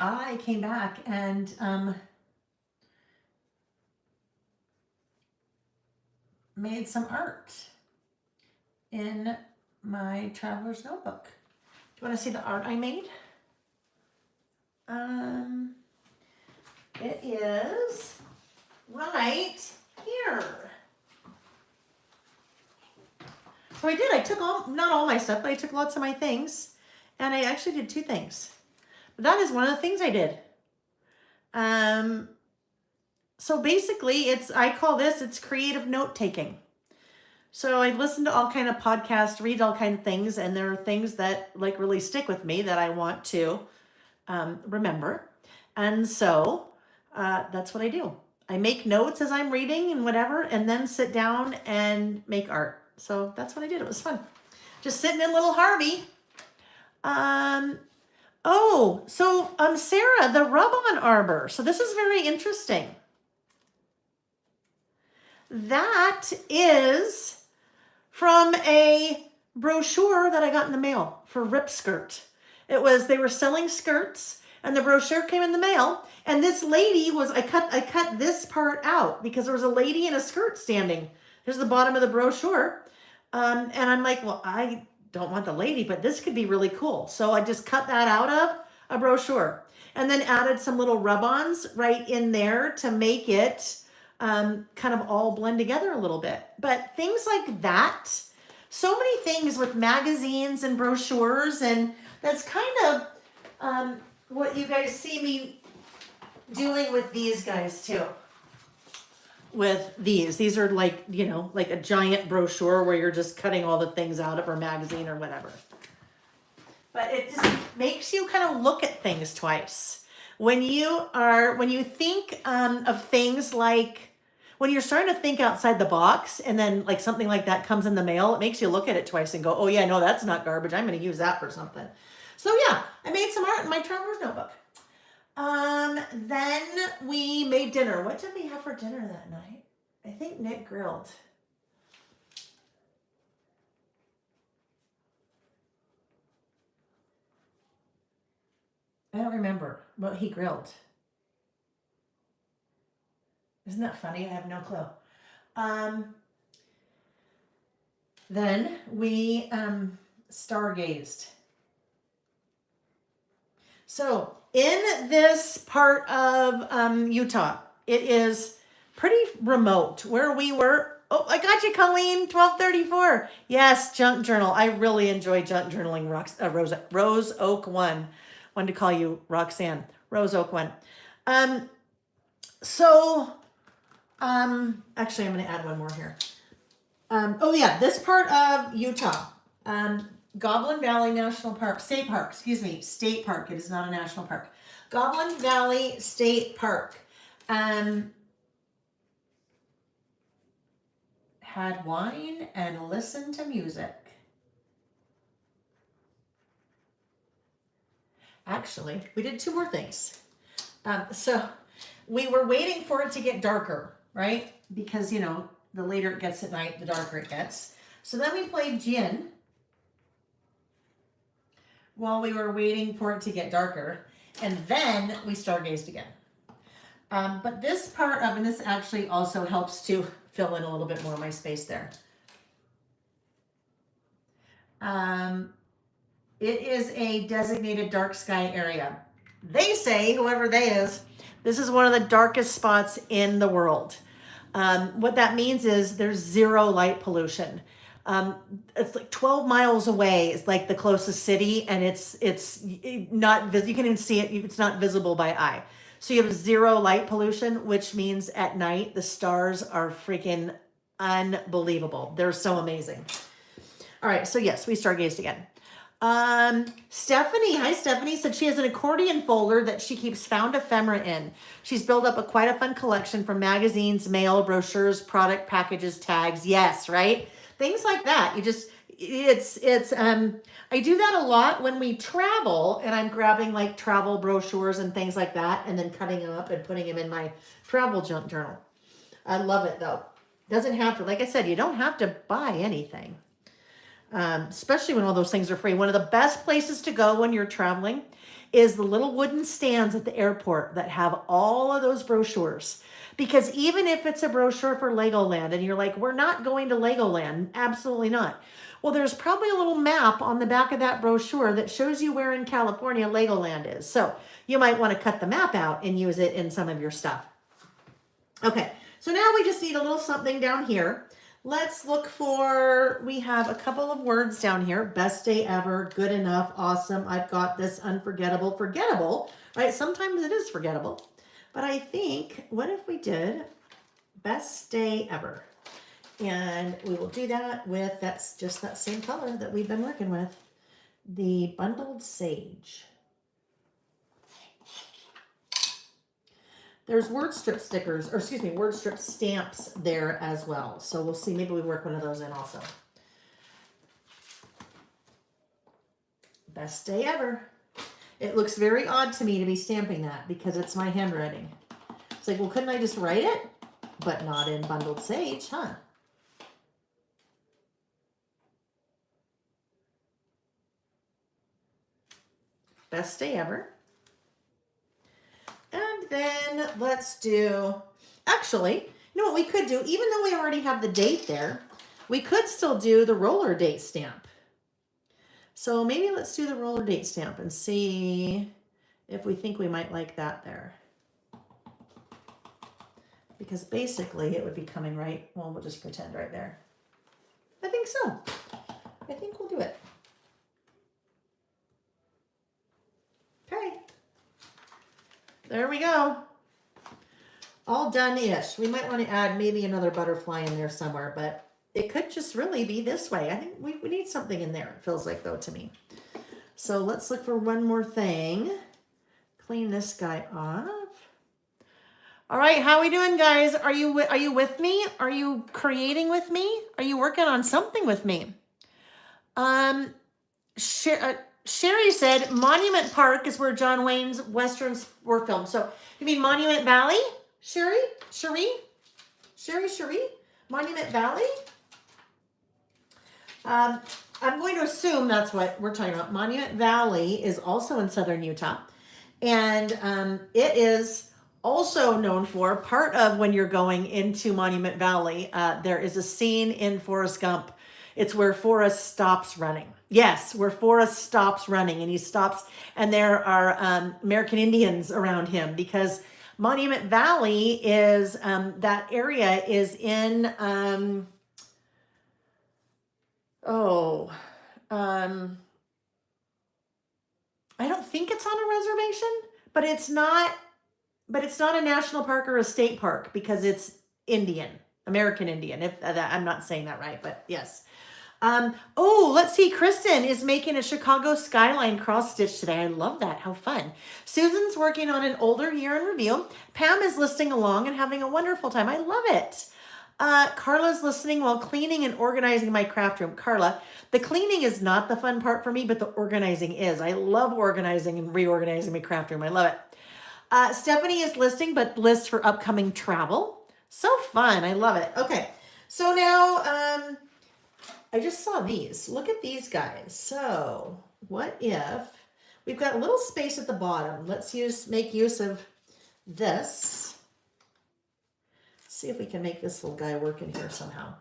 I came back and made some art in my traveler's notebook. Do you want to see the art I made? It is right here. So I took not all my stuff, but I took lots of my things, and I actually did 2 things. But that is one of the things I did. So basically I call this, it's creative note taking. So I listen to all kind of podcasts, read all kind of things, and there are things that like really stick with me that I want to remember. And so that's what I do. I make notes as I'm reading and whatever, and then sit down and make art. So that's what I did. It was fun. Just sitting in little Harvey. Sarah, the rub-on arbor. So this is very interesting. That is from a brochure that I got in the mail for Rip Skirt. They were selling skirts, and the brochure came in the mail, and this lady I cut this part out because there was a lady in a skirt standing. Here's the bottom of the brochure. And I'm like, well, I don't want the lady, but this could be really cool. So I just cut that out of a brochure and then added some little rub-ons right in there to make it kind of all blend together a little bit. But things like that, so many things with magazines and brochures, and that's kind of what you guys see me doing with these guys too. With these are like, like a giant brochure where you're just cutting all the things out of a magazine or whatever. But it just makes you kind of look at things twice. When you think of things like, when you're starting to think outside the box and then like something like that comes in the mail, it makes you look at it twice and go, oh yeah, no, that's not garbage. I'm going to use that for something. So yeah, I made some art in my traveler's notebook. Then we made dinner. What did we have for dinner that night? I think Nick grilled. I don't remember what he grilled. Isn't that funny? I have no clue. Then we stargazed. So in this part of Utah, it is pretty remote. Where we were, oh, I got you, Colleen, 1234. Yes, junk journal. I really enjoy junk journaling. Rose Oak One. Wanted to call you Roxanne. Rose Oak One. Actually, I'm going to add one more here. Oh yeah, this part of Utah, Goblin Valley National Park, State Park, excuse me, State Park. It is not a national park. Goblin Valley State Park, had wine and listened to music. Actually, we did two more things. So we were waiting for it to get darker, right? Because, you know, the later it gets at night, the darker it gets. So then we played gin while we were waiting for it to get darker. And then we stargazed again. But this part of, and this actually also helps to fill in a little bit more of my space there. It is a designated dark sky area. They say, whoever they is, this is one of the darkest spots in the world. What that means is there's zero light pollution. It's like 12 miles away. It's like the closest city, and it's not you can even see it. It's not visible by eye. So you have zero light pollution, which means at night the stars are freaking unbelievable. They're so amazing. All right, so yes, we stargazed again. Stephanie, hi Stephanie, said she has an accordion folder that she keeps found ephemera in. She's built up quite a fun collection from magazines, mail, brochures, product packages, tags. Yes, right? Things like that. I do that a lot when we travel, and I'm grabbing like travel brochures and things like that, and then cutting them up and putting them in my travel junk journal. I love it though. Doesn't have to, like I said, you don't have to buy anything. Especially when all those things are free. One of the best places to go when you're traveling is the little wooden stands at the airport that have all of those brochures. Because even if it's a brochure for Legoland and you're like, we're not going to Legoland, absolutely not. Well, there's probably a little map on the back of that brochure that shows you where in California Legoland is. So you might want to cut the map out and use it in some of your stuff. Okay, so now we just need a little something down here. Let's look for, we have a couple of words down here. Best day ever, good enough, awesome, I've got this, unforgettable, forgettable, right? Sometimes it is forgettable. But I think, what if we did best day ever? And we will do that with, that's just that same color that we've been working with, the bundled sage. There's word strip stickers, or excuse me, word strip stamps there as well. So we'll see, maybe we work one of those in also. Best day ever. It looks very odd to me to be stamping that because it's my handwriting. It's like, well, couldn't I just write it? But not in bundled sage, huh? Best day ever. And then let's do, actually, you know what we could do, even though we already have the date there, we could still do the roller date stamp. So maybe let's do the roller date stamp and see if we think we might like that there. Because basically it would be coming right, well, we'll just pretend right there. I think so. I think we'll do it. Okay. There we go. All done-ish. We might want to add maybe another butterfly in there somewhere, but it could just really be this way. I think we need something in there, it feels like, though, to me. So let's look for one more thing. Clean this guy off. All right, how are we doing, guys? Are you with me? Are you creating with me? Are you working on something with me? Sherry said Monument Park is where John Wayne's westerns were filmed. So you mean Monument Valley? Sherry? Monument Valley? I'm going to assume that's what we're talking about. Monument Valley is also in southern Utah. And it is also known for, part of when you're going into Monument Valley, there is a scene in Forrest Gump. It's where Forrest stops running. Yes, where Forrest stops running, and he stops, and there are American Indians around him, because Monument Valley is, that area is in, I don't think it's on a reservation, but it's not a national park or a state park, because it's Indian, American Indian. If I'm not saying that right, but yes. Oh, let's see. Kristen is making a Chicago skyline cross stitch today. I love that. How fun. Susan's working on an older year in review. Pam is listening along and having a wonderful time. I love it. Carla's listening while cleaning and organizing my craft room. Carla, the cleaning is not the fun part for me, but the organizing is. I love organizing and reorganizing my craft room. I love it. Stephanie is listing, but list for upcoming travel. So fun. I love it. Okay. So now, I just saw these. Look at these guys. So what if we've got a little space at the bottom? Let's make use of this. See if we can make this little guy work in here somehow.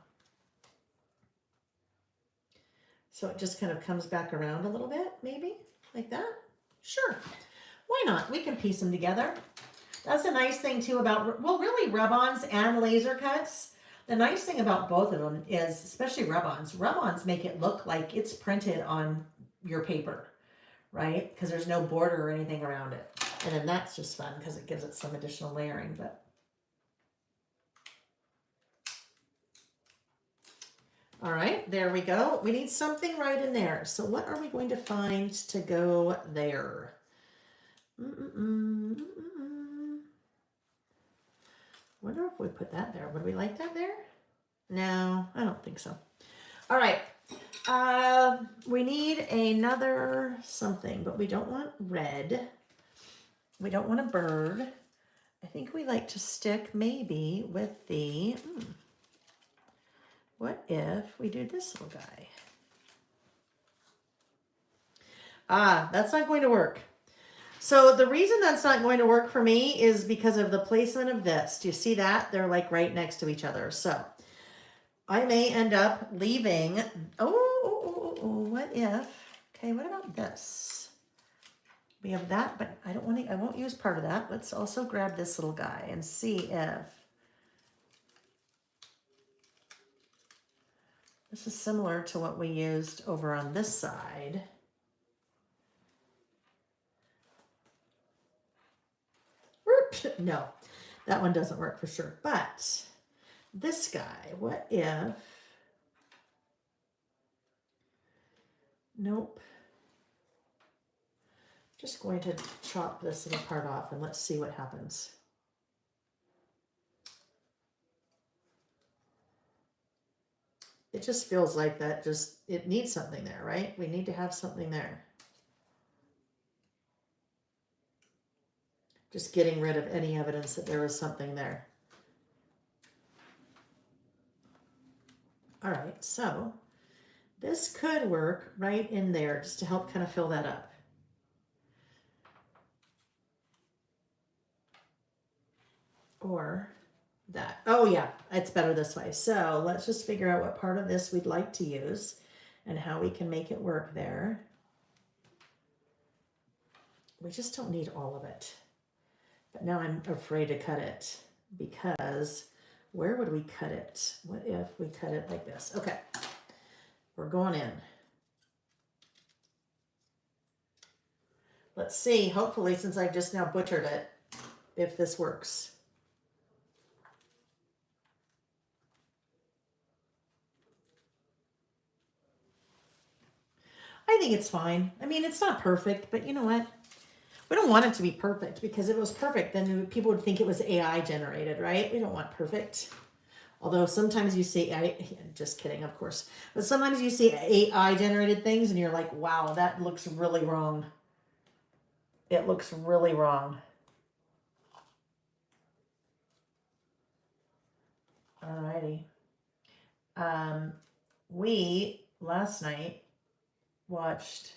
So it just kind of comes back around a little bit, maybe like that. Sure. Why not? We can piece them together. That's a nice thing too about, well, really rub-ons and laser cuts. The nice thing about both of them is, especially rub-ons make it look like it's printed on your paper, right? Because there's no border or anything around it. And then that's just fun because it gives it some additional layering. But all right, there we go. We need something right in there. So what are we going to find to go there? Wonder if we put that there. Would we like that there? No, I don't think so. All right. We need another something, but we don't want red. We don't want a bird. I think we like to stick maybe with the, what if we do this little guy? That's not going to work. So the reason that's not going to work for me is because of the placement of this. Do you see that? They're like right next to each other. So I may end up leaving. What if? Okay, what about this? We have that, but I won't use part of that. Let's also grab this little guy and see if this is similar to what we used over on this side. No, that one doesn't work for sure. But this guy, what if? Nope. Just going to chop this little part off and let's see what happens. It just feels like that it needs something there, right? We need to have something there. Just getting rid of any evidence that there was something there. All right, so this could work right in there just to help kind of fill that up. Or that. Oh yeah, it's better this way. So let's just figure out what part of this we'd like to use and how we can make it work there. We just don't need all of it. But now I'm afraid to cut it because where would we cut it? What if we cut it like this? Okay, we're going in. Let's see, hopefully, since I've just now butchered it, if this works. I think it's fine. I mean, it's not perfect, but you know what? We don't want it to be perfect because if it was perfect, then people would think it was AI generated, right? We don't want perfect. Although sometimes you see, just kidding, of course. But sometimes you see AI generated things and you're like, wow, that looks really wrong. It looks really wrong. Alrighty. We, last night, watched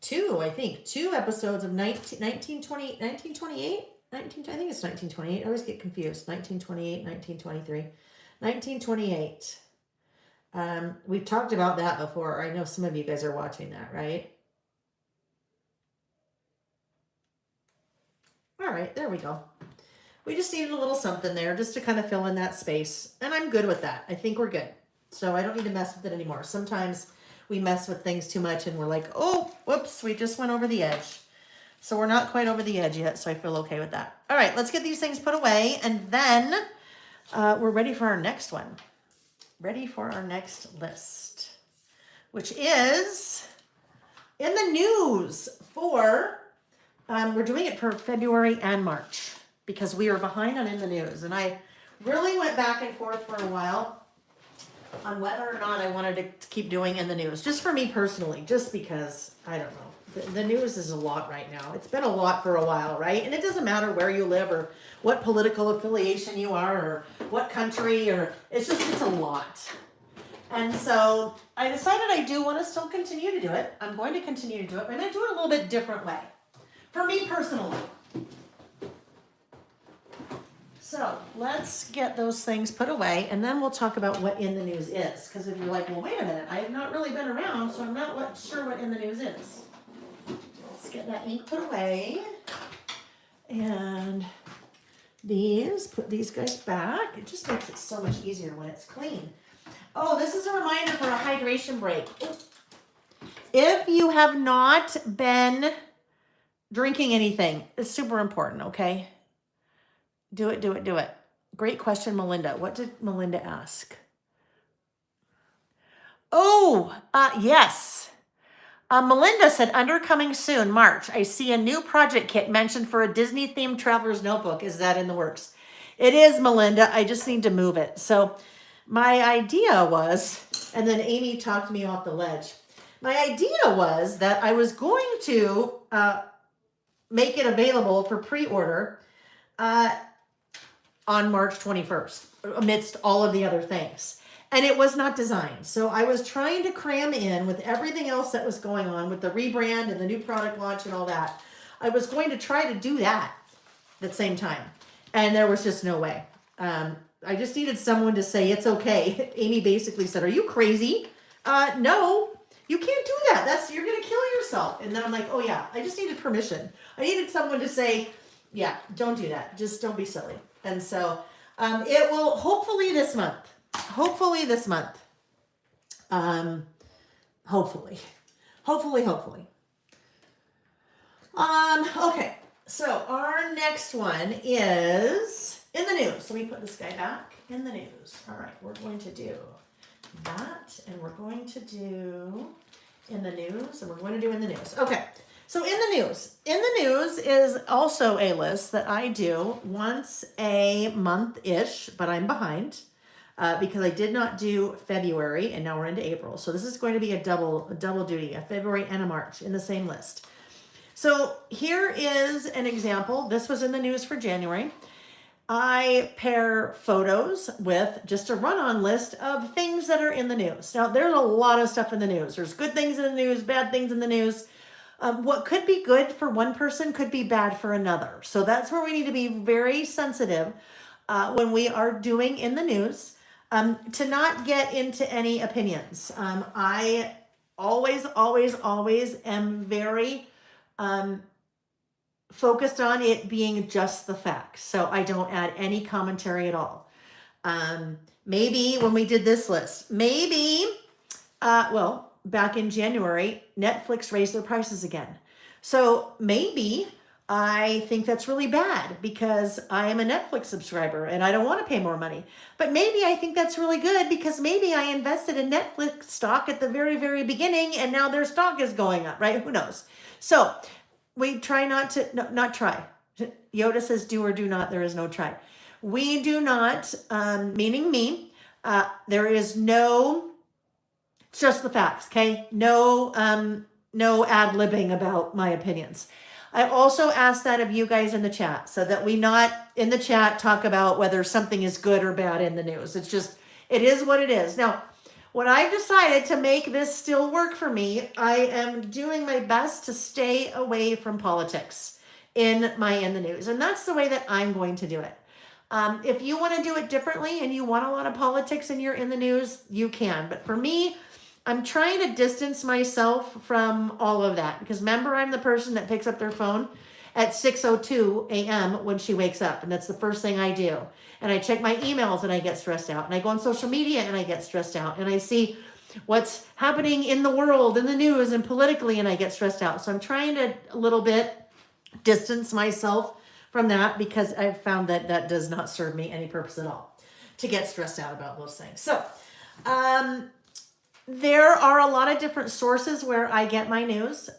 two episodes of 1928. I think it's 1928. I always get confused. 1928, 1923, 1928. We've talked about that before. I know some of you guys are watching that, right? All right, there we go. We just needed a little something there just to kind of fill in that space. And I'm good with that. I think we're good. So I don't need to mess with it anymore. Sometimes we mess with things too much and we're like, oh, whoops, we just went over the edge. So we're not quite over the edge yet, so I feel okay with that. All right, let's get these things put away, and then we're ready for our next one. Ready for our next list, which is in the news for, we're doing it for February and March because we are behind on in the news. And I really went back and forth for a while on whether or not I wanted to keep doing in the news, just for me personally, just because, I don't know. The news is a lot right now. It's been a lot for a while, right? And it doesn't matter where you live or what political affiliation you are or what country, or it's a lot. And so I decided I do want to still continue to do it. I'm going to continue to do it, but I'm going to do it a little bit different way. For me personally. So let's get those things put away, and then we'll talk about what in the news is. Because if you're like, well, wait a minute, I have not really been around, so I'm not sure what in the news is. Let's get that ink put away. And put these guys back. It just makes it so much easier when it's clean. Oh, this is a reminder for a hydration break. If you have not been drinking anything, it's super important, okay? Do it, do it, do it. Great question, Melinda. What did Melinda ask? Oh, yes. Melinda said, under coming soon, March. I see a new project kit mentioned for a Disney-themed traveler's notebook. Is that in the works? It is, Melinda. I just need to move it. So my idea was, and then Amy talked me off the ledge. My idea was that I was going to make it available for pre-order on March 21st, amidst all of the other things. And it was not designed. So I was trying to cram in with everything else that was going on with the rebrand and the new product launch and all that. I was going to try to do that at the same time. And there was just no way. I just needed someone to say, it's okay. Amy basically said, are you crazy? No, you can't do that. You're going to kill yourself. And then I'm like, oh yeah, I just needed permission. I needed someone to say, yeah, don't do that. Just don't be silly. And so it will hopefully this month. Hopefully. Okay. So our next one is in the news. So we put this guy back in the news. All right. We're going to do that, and we're going to do in the news, and we're going to do in the news. Okay. So in the news is also a list that I do once a month-ish, but I'm behind because I did not do February, and now we're into April. So this is going to be a double duty, a February and a March in the same list. So here is an example. This was in the news for January. I pair photos with just a run-on list of things that are in the news. Now, there's a lot of stuff in the news. There's good things in the news, bad things in the news. What could be good for one person could be bad for another. So that's where we need to be very sensitive when we are doing in the news to not get into any opinions. I always am very focused on it being just the facts. So I don't add any commentary at all. Maybe when we did this list, back in January, Netflix raised their prices again. So maybe I think that's really bad because I am a Netflix subscriber and I don't want to pay more money. But maybe I think that's really good because maybe I invested in Netflix stock at the very, very beginning and now their stock is going up, right? Who knows? So we try not try. Yoda says do or do not. There is no try. We do not, meaning me, there is no, it's just the facts, okay? No ad-libbing about my opinions. I also ask that of you guys in the chat so that we not in the chat talk about whether something is good or bad in the news. It's just, it is what it is. Now, when I've decided to make this still work for me, I am doing my best to stay away from politics. in the news. And that's the way that I'm going to do it. If you want to do it differently and you want a lot of politics and you're in the news, you can. But for me, I'm trying to distance myself from all of that because remember, I'm the person that picks up their phone at 6:02 a.m. when she wakes up. And that's the first thing I do. And I check my emails and I get stressed out. And I go on social media and I get stressed out. And I see what's happening in the world, in the news and politically, and I get stressed out. So I'm trying to a little bit distance myself from that because I've found that that does not serve me any purpose at all to get stressed out about those things. So, there are a lot of different sources where I get my news.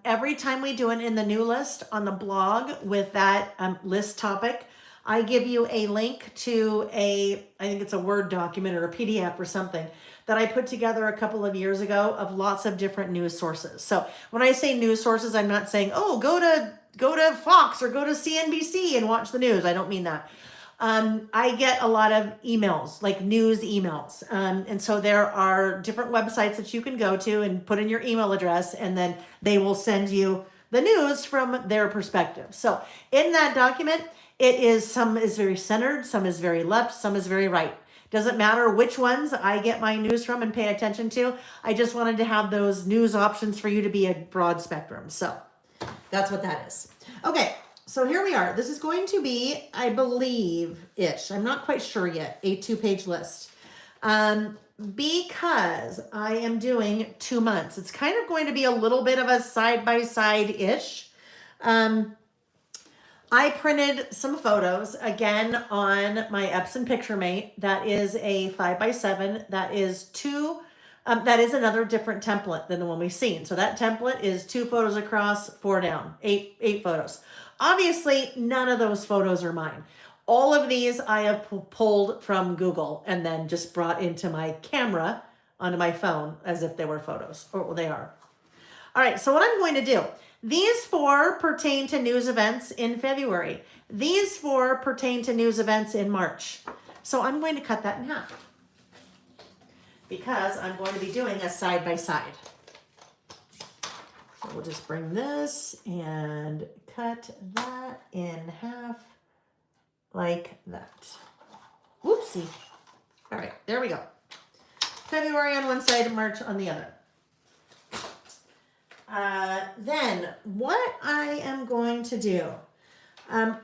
Every time we do it in the new list on the blog with that list topic, I give you a link to I think it's a Word document or a PDF or something that I put together a couple of years ago of lots of different news sources. So when I say news sources, I'm not saying, oh, go to Fox or go to CNBC and watch the news. I don't mean that. I get a lot of emails, like news emails. And so there are different websites that you can go to and put in your email address, and then they will send you the news from their perspective. So in that document, some is very centered, some is very left, some is very right. Doesn't matter which ones I get my news from and pay attention to. I just wanted to have those news options for you to be a broad spectrum. So that's what that is. Okay. So here we are. This is going to be, I believe-ish, I'm not quite sure yet, a 2-page list. Because I am doing 2 months. It's kind of going to be a little bit of a side-by-side-ish. I printed some photos, again, on my Epson PictureMate. That is a 5x7. That is that is another different template than the one we've seen. So that template is 2 photos across, 4 down, 8 photos. Obviously, none of those photos are mine. All of these I have pulled from Google and then just brought into my camera onto my phone as if they were photos, or they are. All right, so what I'm going to do, these 4 pertain to news events in February. These 4 pertain to news events in March. So I'm going to cut that in half because I'm going to be doing a side-by-side. So we'll just bring this and cut that in half like that. Whoopsie. All right, there we go. February on one side, March on the other. Then what I am going to do, I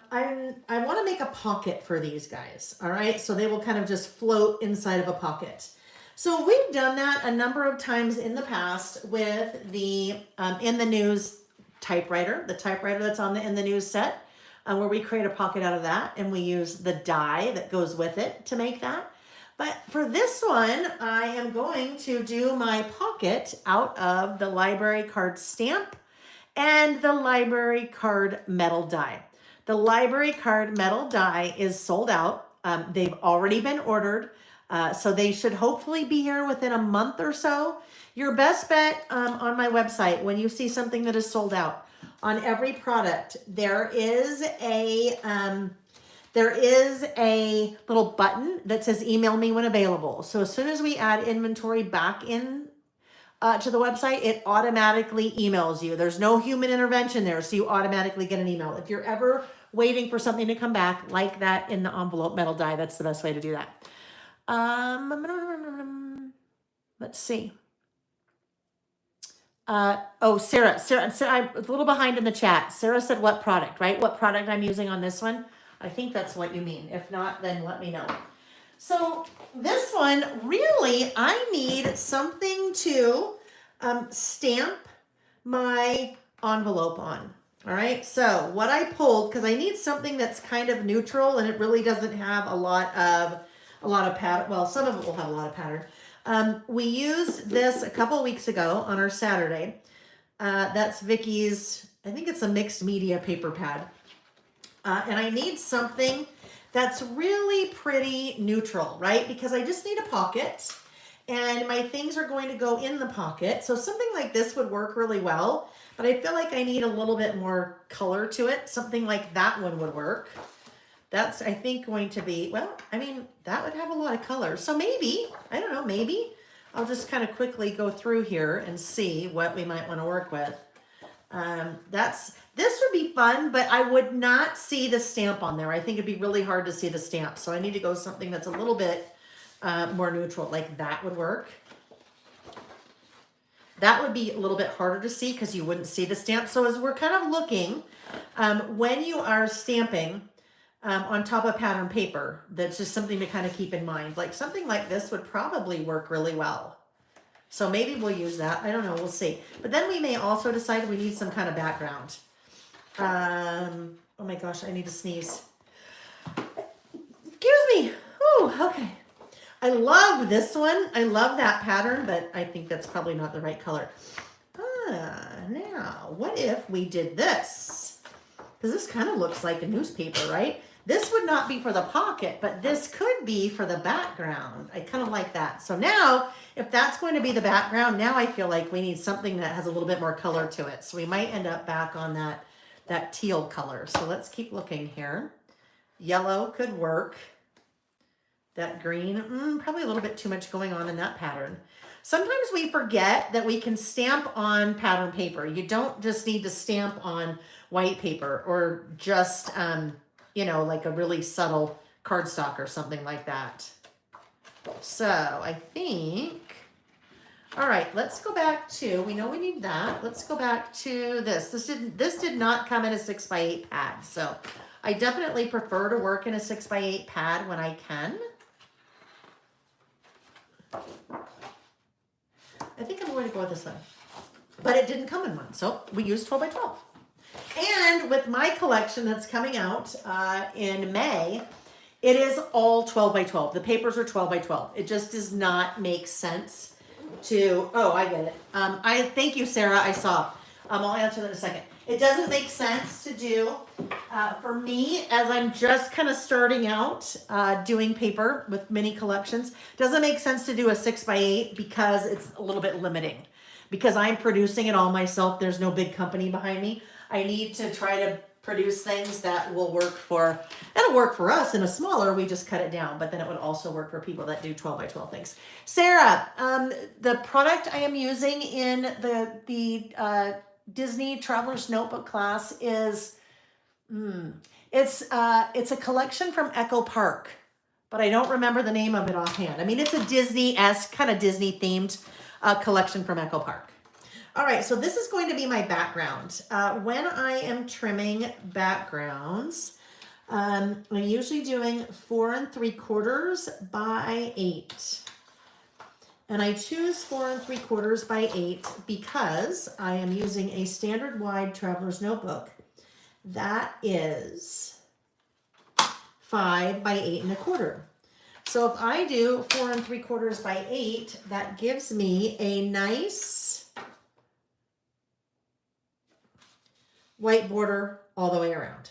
want to make a pocket for these guys. All right, so they will kind of just float inside of a pocket. So we've done that a number of times in the past with the in the news typewriter, the typewriter that's on the in the news set, where we create a pocket out of that and we use the die that goes with it to make that. But for this one, I am going to do my pocket out of the library card stamp and the library card metal die. The library card metal die is sold out. They've already been ordered. So they should hopefully be here within a month or so. Your best bet on my website, when you see something that is sold out, on every product, there is a little button that says email me when available. So as soon as we add inventory back in to the website, it automatically emails you. There's no human intervention there, so you automatically get an email. If you're ever waiting for something to come back like that in the envelope metal die, that's the best way to do that. Let's see. Sarah, I'm a little behind in the chat. Sarah said what product, right? What product I'm using on this one? I think that's what you mean. If not, then let me know. So this one, really, I need something to stamp my envelope on. All right, so what I pulled, because I need something that's kind of neutral and it really doesn't have a lot of pattern. Well, some of it will have a lot of pattern. We used this a couple weeks ago on our Saturday. That's Vicky's, I think it's a mixed media paper pad. And I need something that's really pretty neutral, right? Because I just need a pocket and my things are going to go in the pocket. So something like this would work really well, but I feel like I need a little bit more color to it. Something like that one would work. That's, I think, going to be, well, I mean, that would have a lot of color. So maybe, I don't know, maybe I'll just kind that This would be fun, but I would not see the stamp on there. I think it'd be really hard to see the stamp. So I need to go something that's a little bit more neutral, like that would work. That would be a little bit harder to see because you wouldn't see the stamp. So as we're kind of looking, when you are stamping on top of pattern paper, that's just something to kind of keep in mind. Like something like this would probably work really well. So maybe we'll use that. I don't know. We'll see. But then we may also decide we need some kind of background. Oh my gosh, I need to sneeze. Excuse me. Oh, okay. I love this one. I love that pattern, but I think that's probably not the right color. Now, what if we did this? Because this kind of looks like a newspaper, right? This would not be for the pocket, but this could be for the background. I kind of like that. So now, if that's going to be the background, now I feel like we need something that has a little bit more color to it. So we might end up back on that teal color. So let's keep looking here. Yellow could work. That green, probably a little bit too much going on in that pattern. Sometimes we forget that we can stamp on pattern paper. You don't just need to stamp on white paper or just, you know, like a really subtle cardstock or something like that. So I think, all right, let's go back to, we know we need that. Let's go back to this. This did not come in a 6x8 pad. So I definitely prefer to work in a 6x8 pad when I can. I think I'm going to go with this one, but it didn't come in one. So we used 12x12. And with my collection that's coming out in May, it is all 12x12. The papers are 12x12. It just does not make sense to, oh, I get it. I thank you, Sarah. I saw. I'll answer that in a second. It doesn't make sense to do, for me, as I'm just kind of starting out doing paper with mini collections, doesn't make sense to do a 6x8 because it's a little bit limiting. Because I'm producing it all myself, there's no big company behind me. I need to try to produce things that will work for, it'll work for us in a smaller, we just cut it down, but then it would also work for people that do 12x12 things. Sarah, the product I am using in the Disney Traveler's Notebook class is, it's a collection from Echo Park, but I don't remember the name of it offhand. I mean, it's a Disney-esque, kind of Disney-themed collection from Echo Park. All right, so this is going to be my background. When I am trimming backgrounds, I'm usually doing 4 3/4 by 8. And I choose 4 3/4 by 8 because I am using a standard wide Traveler's Notebook. That is 5 by 8 1/4. So if I do 4 3/4 by 8, that gives me a nice white border all the way around.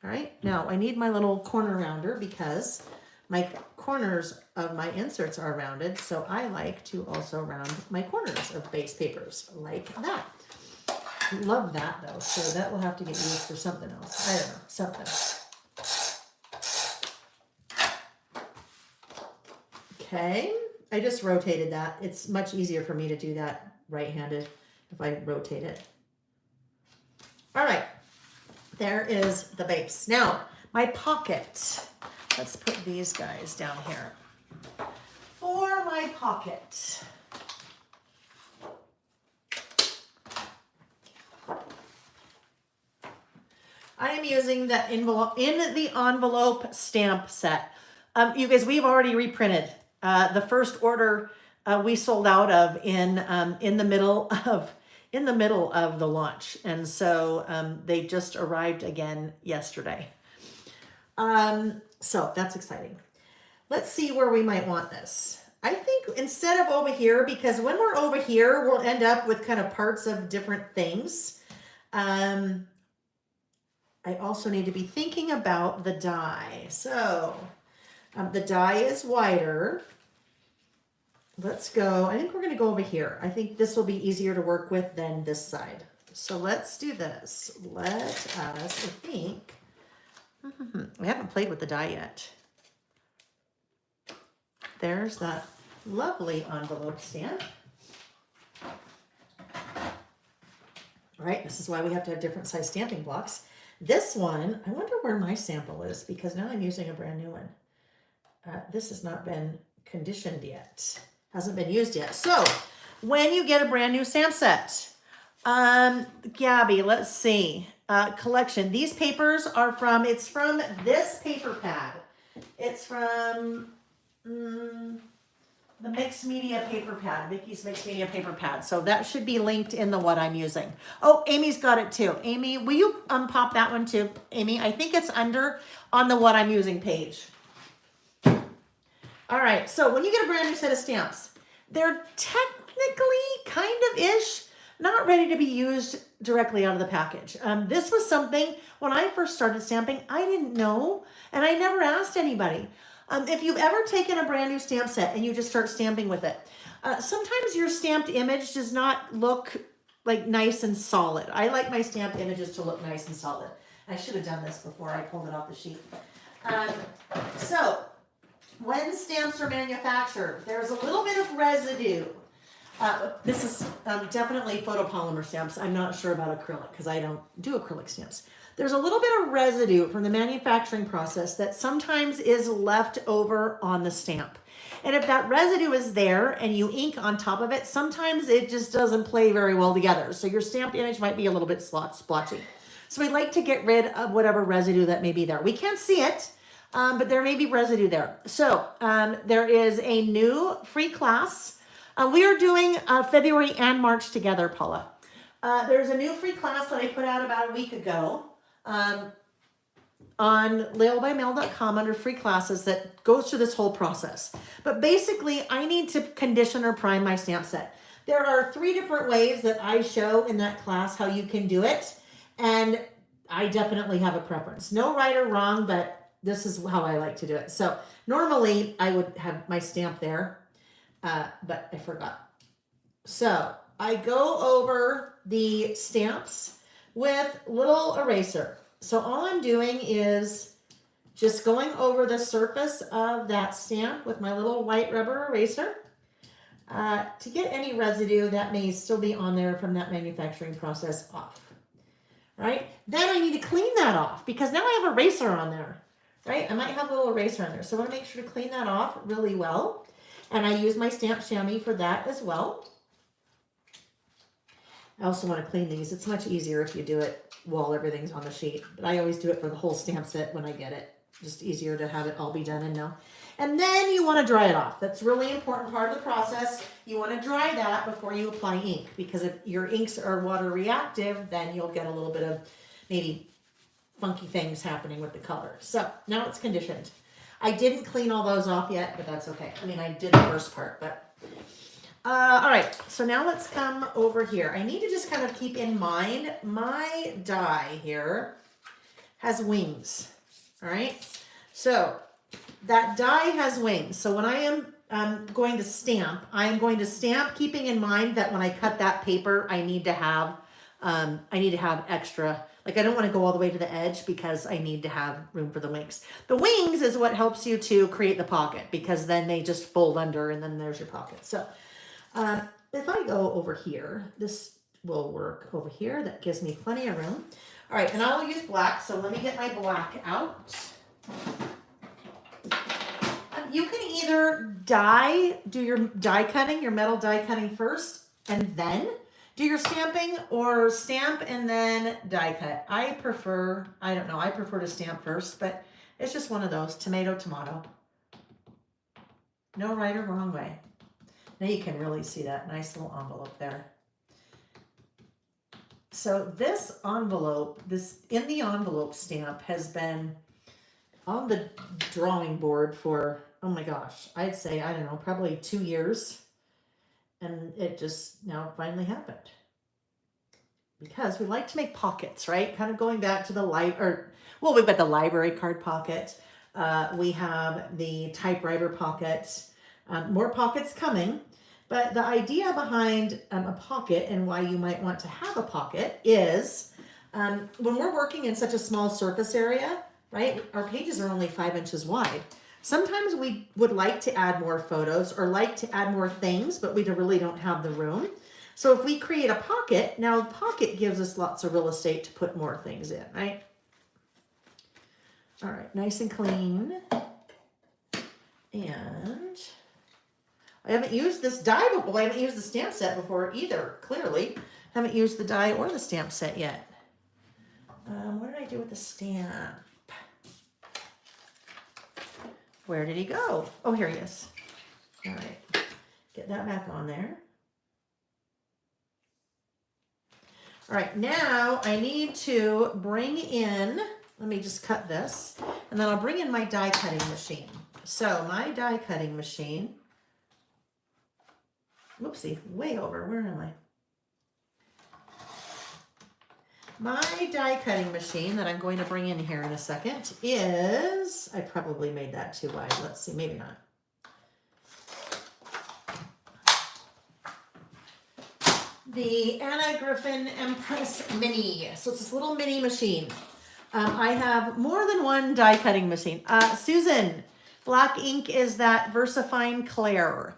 All right, now I need my little corner rounder because my corners of my inserts are rounded, so I like to also round my corners of base papers like that. Love that though, so that will have to get used for something else. I don't know, something. Okay, I just rotated that. It's much easier for me to do that right-handed if I rotate it. All right, there is the base. Now, my pocket. Let's put these guys down here. For my pocket, I am using the envelope stamp set. You guys, we've already reprinted. The first order we sold out of in the middle of the launch, and so they just arrived again yesterday. So that's exciting. Let's see where we might want this. I think instead of over here, because when we're over here, we'll end up with kind of parts of different things. I also need to be thinking about the die. So the die is wider. Let's go. I think we're going to go over here. I think this will be easier to work with than this side. So let's do this. Let us, I think, we haven't played with the die yet. There's that lovely envelope stamp. right? This is why we have to have different size stamping blocks. This one, I wonder where my sample is because now I'm using a brand new one. This has not been conditioned yet, hasn't been used yet. So when you get a brand new stamp set, Gabby, let's see, collection. These papers are from, it's from this paper pad. It's from the Mixed Media paper pad, Vicky's Mixed Media paper pad. So that should be linked in the what I'm using. Oh, Amy's got it too. Amy, will you pop that one too? Amy, I think it's under on the what I'm using page. All right, so when you get a brand new set of stamps, they're technically kind of ish, not ready to be used directly out of the package. This was something, when I first started stamping, I didn't know, and I never asked anybody. If you've ever taken a brand new stamp set and you just start stamping with it, sometimes your stamped image does not look like nice and solid. I like my stamped images to look nice and solid. I should have done this before I pulled it off the sheet. So when stamps are manufactured, there's a little bit of residue. This is definitely photopolymer stamps. I'm not sure about acrylic because I don't do acrylic stamps. There's a little bit of residue from the manufacturing process that sometimes is left over on the stamp. And if that residue is there and you ink on top of it, sometimes it just doesn't play very well together. So your stamped image might be a little bit splotchy. So we like to get rid of whatever residue that may be there. We can't see it, but there may be residue there. So there is a new free class. We are doing February and March together, Paula. There's a new free class that I put out about a week ago on lailbymail.com under free classes that goes through this whole process. But basically, I need to condition or prime my stamp set. There are 3 different ways that I show in that class how you can do it. And I definitely have a preference. No right or wrong, but this is how I like to do it. So normally I would have my stamp there, but I forgot. So I go over the stamps with little eraser. So all I'm doing is just going over the surface of that stamp with my little white rubber eraser to get any residue that may still be on there from that manufacturing process off. Right? Then I need to clean that off because now I have eraser on there. Right? I might have a little eraser on there. So I want to make sure to clean that off really well. And I use my stamp chamois for that as well. I also want to clean these. It's much easier if you do it while everything's on the sheet. But I always do it for the whole stamp set when I get it. Just easier to have it all be done and know. And then you want to dry it off. That's really important part of the process. You want to dry that before you apply ink. Because if your inks are water reactive, then you'll get a little bit of maybe funky things happening with the color. So now it's conditioned. I didn't clean all those off yet, but that's okay. I mean, I did the first part, but... all right, so now let's come over here. I need to just kind of keep in mind my die here has wings, all right? So that die has wings. So when I am going to stamp, I'm going to stamp keeping in mind that when I cut that paper, I need to have extra, like I don't want to go all the way to the edge because I need to have room for the wings. The wings is what helps you to create the pocket because then they just fold under and then there's your pocket. So if I go over here, this will work over here. That gives me plenty of room. All right, and I will use black. So let me get my black out. You can either do your die cutting, your metal die cutting first, and then do your stamping, or stamp and then die cut. I prefer to stamp first, but it's just one of those, tomato, tomato. No right or wrong way. Now you can really see that nice little envelope there. So this envelope, in the envelope stamp has been on the drawing board for, oh my gosh, I'd say, I don't know, probably 2 years. And it just now finally happened. Because we like to make pockets, right? Kind of going back to the we've got the library card pocket. We have the typewriter pocket. More pockets coming. But the idea behind a pocket and why you might want to have a pocket is when we're working in such a small surface area, right? Our pages are only 5 inches wide. Sometimes we would like to add more photos or like to add more things, but we really don't have the room. So if we create a pocket, now the pocket gives us lots of real estate to put more things in, right? All right, nice and clean. And I haven't used this die before. I haven't used the stamp set before either, clearly. Haven't used the die or the stamp set yet. What did I do with the stamp? Where did he go? Oh, here he is. All right, get that back on there. All right, now I need to bring in, let me just cut this, and then I'll bring in my die cutting machine. So my die cutting machine, whoopsie, way over, where am I? My die cutting machine that I'm going to bring in here in a second is, I probably made that too wide. Let's see, maybe not. The Anna Griffin Empress Mini. So it's this little mini machine. I have more than one die cutting machine. Susan, black ink is that VersaFine Claire.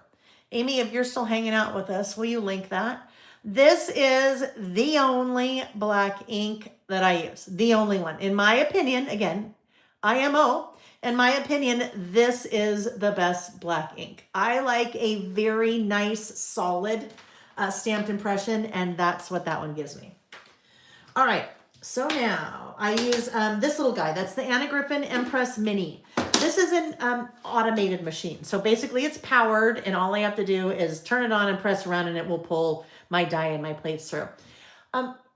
Amy, if you're still hanging out with us, will you link that? This is the only black ink that I use. The only one. In my opinion, again, IMO, in my opinion, this is the best black ink. I like a very nice, solid stamped impression, and that's what that one gives me. All right, so now I use this little guy. That's the Anna Griffin Empress Mini. This is an automated machine. So basically it's powered, and all I have to do is turn it on and press around, and it will pull my die and my plates through.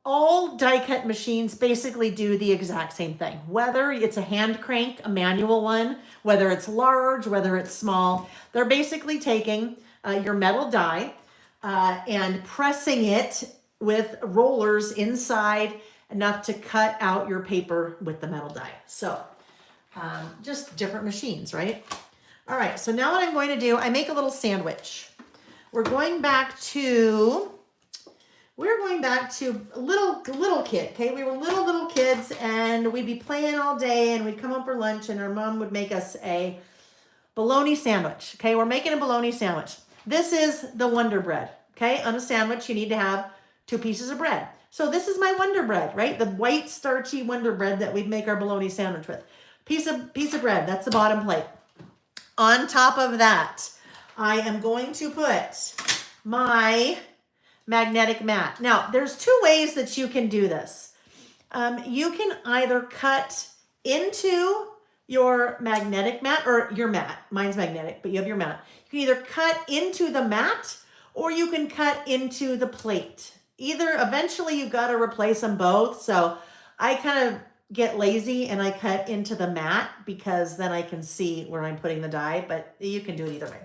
All die cut machines basically do the exact same thing. Whether it's a hand crank, a manual one, whether it's large, whether it's small, they're basically taking your metal die and pressing it with rollers inside enough to cut out your paper with the metal die. So just different machines, right? All right, so now what I'm going to do, I make a little sandwich. We're going back to little kid, okay? We were little kids, and we'd be playing all day, and we'd come home for lunch, and our mom would make us a bologna sandwich, okay? We're making a bologna sandwich. This is the Wonder Bread, okay? On a sandwich, you need to have 2 pieces of bread. So this is my Wonder Bread, right? The white starchy Wonder Bread that we'd make our bologna sandwich with. Piece of bread, that's the bottom plate. On top of that, I am going to put my magnetic mat. Now, there's 2 ways that you can do this. You can either cut into your magnetic mat, or your mat. Mine's magnetic, but you have your mat. You can either cut into the mat, or you can cut into the plate. Either, eventually you got to replace them both. So I kind of get lazy and I cut into the mat, because then I can see where I'm putting the die, but you can do it either way.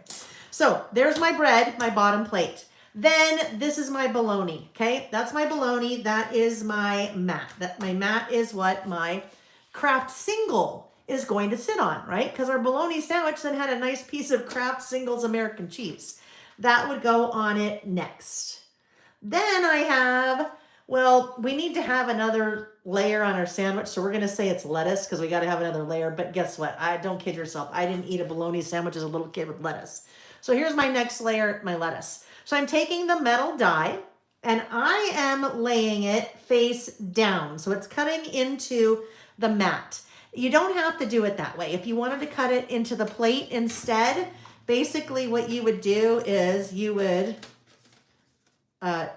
So there's my bread, my bottom plate. Then this is my bologna, okay? That's my bologna. That is my mat. My mat is what my Kraft Single is going to sit on, right? Because our bologna sandwich then had a nice piece of Kraft Singles American cheese. That would go on it next. Then I have, well, we need to have another layer on our sandwich, so we're going to say it's lettuce, because we got to have another layer. But guess what? Don't kid yourself. I didn't eat a bologna sandwich as a little kid with lettuce. So here's my next layer, my lettuce. So I'm taking the metal die, and I am laying it face down. So it's cutting into the mat. You don't have to do it that way. If you wanted to cut it into the plate instead, basically what you would do is you would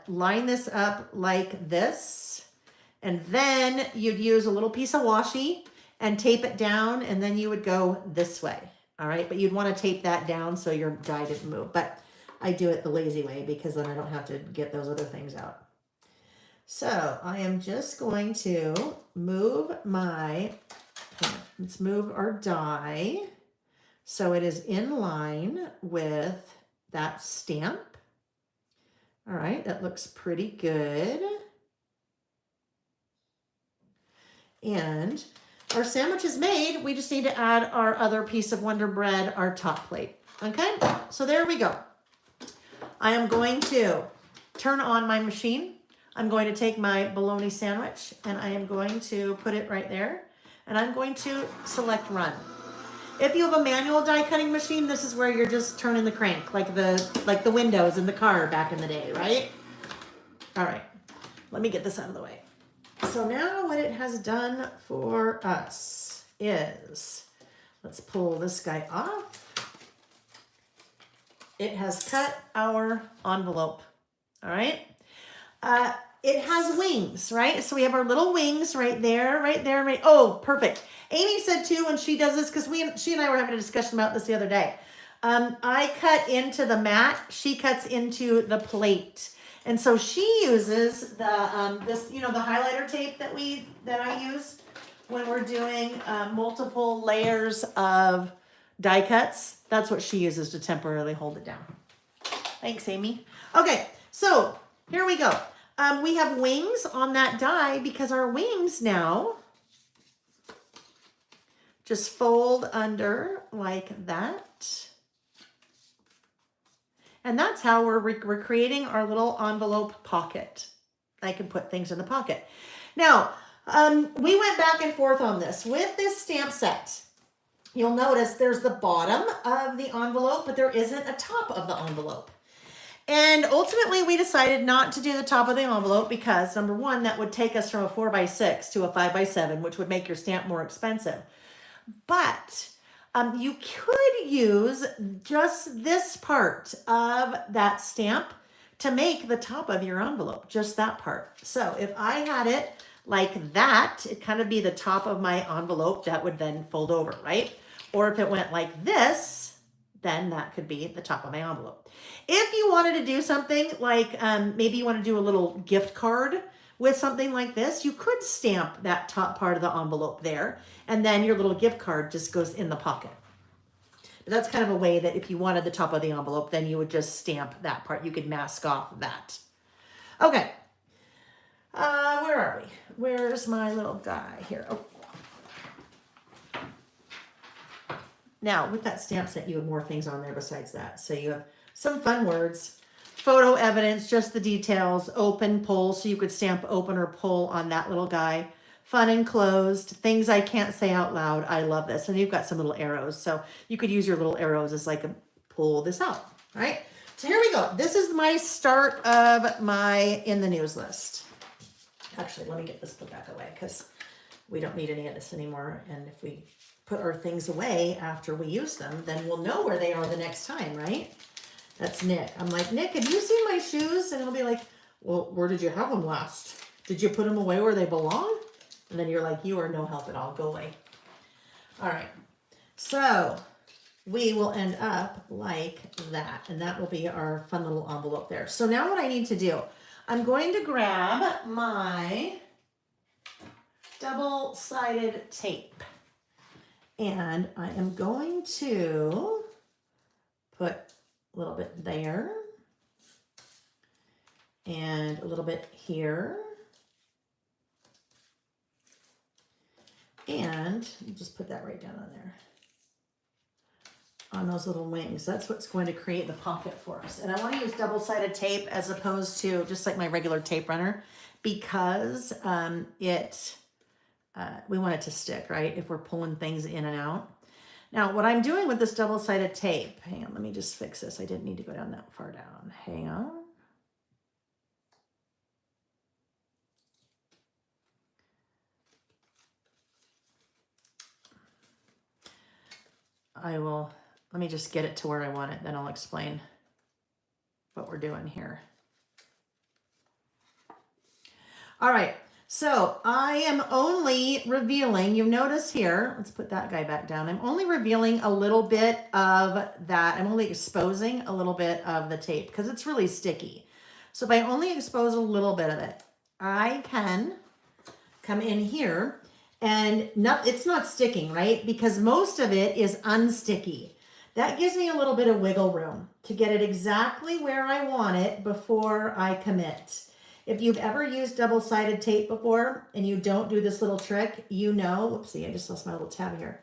line this up like this, and then you'd use a little piece of washi and tape it down, and then you would go this way. All right, but you'd want to tape that down so your die didn't move. But I do it the lazy way, because then I don't have to get those other things out. So I am just going to move let's move our die so it is in line with that stamp. All right, that looks pretty good. And our sandwich is made. We just need to add our other piece of Wonder Bread, our top plate. Okay, so there we go. I am going to turn on my machine. I'm going to take my bologna sandwich, and I am going to put it right there, and I'm going to select run. If you have a manual die cutting machine, this is where you're just turning the crank, like the windows in the car back in the day, right? All right, let me get this out of the way. So now what it has done for us is, let's pull this guy off. It has cut our envelope, all right? It has wings, right? So we have our little wings right there, right. Oh, perfect. Amy said too when she does this, because she and I were having a discussion about this the other day. I cut into the mat, she cuts into the plate. And so she uses the this, the highlighter tape that I use when we're doing multiple layers of die cuts. That's what she uses to temporarily hold it down. Thanks, Amy. Okay, so here we go. We have wings on that die because our wings now just fold under like that. And that's how we're creating our little envelope pocket. I can put things in the pocket. Now, we went back and forth on this. With this stamp set, you'll notice there's the bottom of the envelope, but there isn't a top of the envelope. And ultimately, we decided not to do the top of the envelope because, number one, that would take us from a 4x6 to a 5x7, which would make your stamp more expensive. But you could use just this part of that stamp to make the top of your envelope, just that part. So if I had it like that, it kind of be the top of my envelope that would then fold over, right? Or if it went like this, then that could be the top of my envelope. If you wanted to do something like maybe you want to do a little gift card with something like this, you could stamp that top part of the envelope there, and then your little gift card just goes in the pocket. But that's kind of a way that if you wanted the top of the envelope, then you would just stamp that part. You could mask off that. Okay. Where are we? Where's my little guy here? Oh. Now, with that stamp set, you have more things on there besides that. So you have some fun words, photo evidence, just the details, open, pull, so you could stamp open or pull on that little guy. Fun and closed, things I can't say out loud. I love this. And you've got some little arrows, so you could use your little arrows as like a pull this out, all right? So here we go. This is my start of my in the news list. Actually, let me get this put back away because we don't need any of this anymore. And if we put our things away after we use them, then we'll know where they are the next time, right? That's Nick. I'm like, Nick, have you seen my shoes? And he'll be like, well, where did you have them last? Did you put them away where they belong? And then you're like, you are no help at all. Go away. All right. So we will end up like that. And that will be our fun little envelope there. So now what I need to do, I'm going to grab my double-sided tape. And I am going to put a little bit there and a little bit here. And just put that right down on there. On those little wings. That's what's going to create the pocket for us. And I want to use double-sided tape as opposed to just like my regular tape runner because we want it to stick, right? If we're pulling things in and out. Now, what I'm doing with this double-sided tape, hang on, let me just fix this. I didn't need to go down that far down. Hang on. Let me just get it to where I want it, then I'll explain what we're doing here. All right, so I am only revealing, you notice here, let's put that guy back down. I'm only revealing a little bit of that. I'm only exposing a little bit of the tape because it's really sticky. So if I only expose a little bit of it, I can come in here and it's not sticking, right? Because most of it is unsticky. That gives me a little bit of wiggle room to get it exactly where I want it before I commit. If you've ever used double-sided tape before and you don't do this little trick, you know, whoopsie, I just lost my little tab here.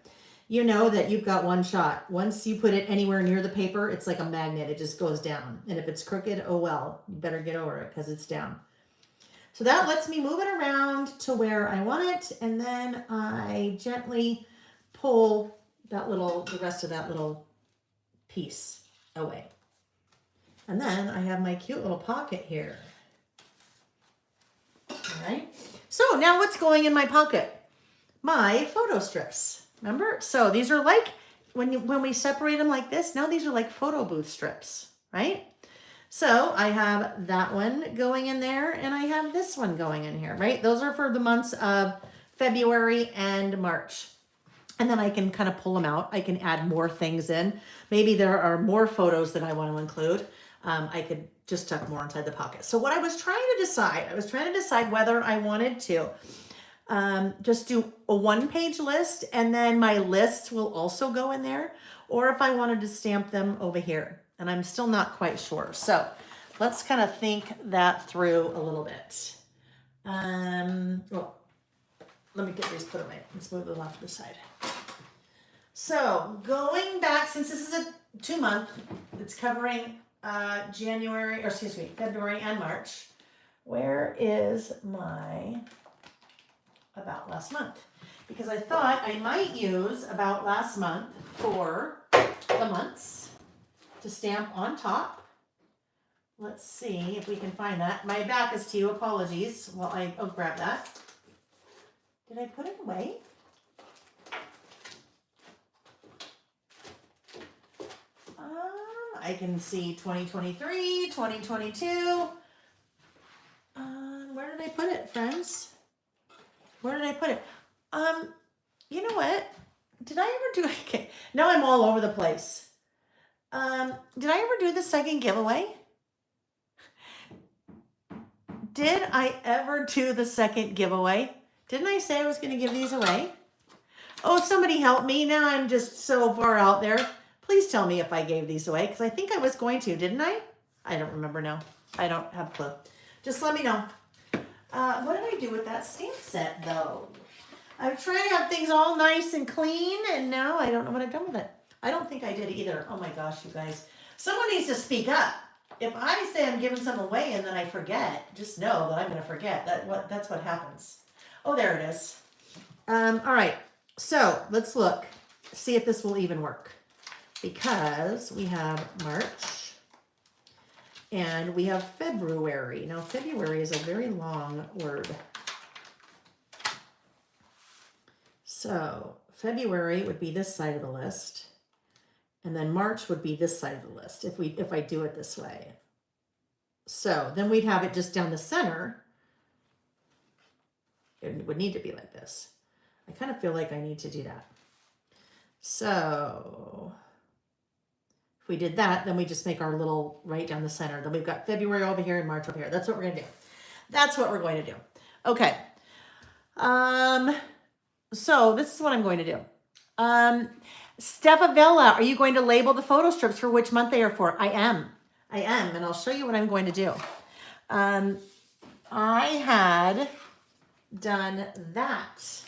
You know that you've got one shot. Once you put it anywhere near the paper, it's like a magnet. It just goes down. And if it's crooked, oh well, you better get over it because it's down. So that lets me move it around to where I want it. And then I gently pull the rest of that little piece away. And then I have my cute little pocket here. All right. So now what's going in my pocket? My photo strips. Remember? So these are like, when we separate them like this, now these are like photo booth strips, right? So I have that one going in there and I have this one going in here, right? Those are for the months of February and March. And then I can kind of pull them out. I can add more things in. Maybe there are more photos that I want to include. I could just tuck more inside the pocket. So what I was trying to decide whether I wanted to just do a one-page list and then my lists will also go in there, or if I wanted to stamp them over here. And I'm still not quite sure. So let's kind of think that through a little bit. Well, let me get these put away. Let's move them off to the side. So going back, since this is a 2-month, it's covering February and March. Where is my about last month? Because I thought I might use about last month for the months to stamp on top. Let's see if we can find that. My back is to you, apologies. Well, I'll grab that. Did I put it away? I can see 2023, 2022. Where did I put it, friends? Where did I put it? You know what? Did I ever do, okay, now I'm all over the place. Did I ever do the second giveaway? Did I ever do the second giveaway? Didn't I say I was going to give these away? Oh, somebody help me. Now I'm just so far out there. Please tell me if I gave these away, because I think I was going to, didn't I? I don't remember now. I don't have a clue. Just let me know. What did I do with that stamp set, though? I'm trying to have things all nice and clean, and now I don't know what I've done with it. I don't think I did either. Oh my gosh, you guys. Someone needs to speak up. If I say I'm giving some away and then I forget, just know that I'm going to forget. That's what happens. Oh, there it is. All right. So let's look. See if this will even work. Because we have March and we have February. Now, February is a very long word. So February would be this side of the list. And then March would be this side of the list if I do it this way. So then we'd have it just down the center. It would need to be like this. I kind of feel like I need to do that. So if we did that, then we just make our little right down the center. Then we've got February over here and March over here. That's what we're going to do. That's what we're going to do. Okay. So this is what I'm going to do. Steffavella, are you going to label the photo strips for which month they are for? I am, and I'll show you what I'm going to do. I had done that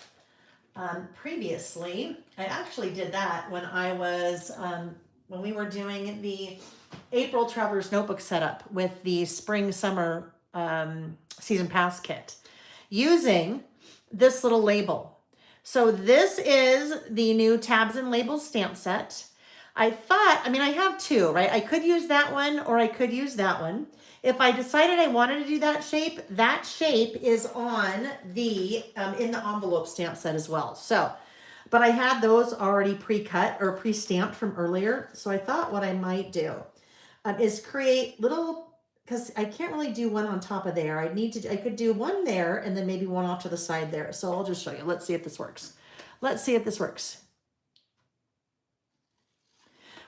previously. I actually did that when I was, when we were doing the April Traveler's Notebook setup with the spring, summer season pass kit using this little label. So this is the new tabs and labels stamp set. I thought, I have two, right? I could use that one or I could use that one. If I decided I wanted to do that shape is on the, in the envelope stamp set as well. So, but I had those already pre-cut or pre-stamped from earlier. So I thought what I might do is create little, because I can't really do one on top of there. I could do one there and then maybe one off to the side there. So I'll just show you. Let's see if this works. Let's see if this works.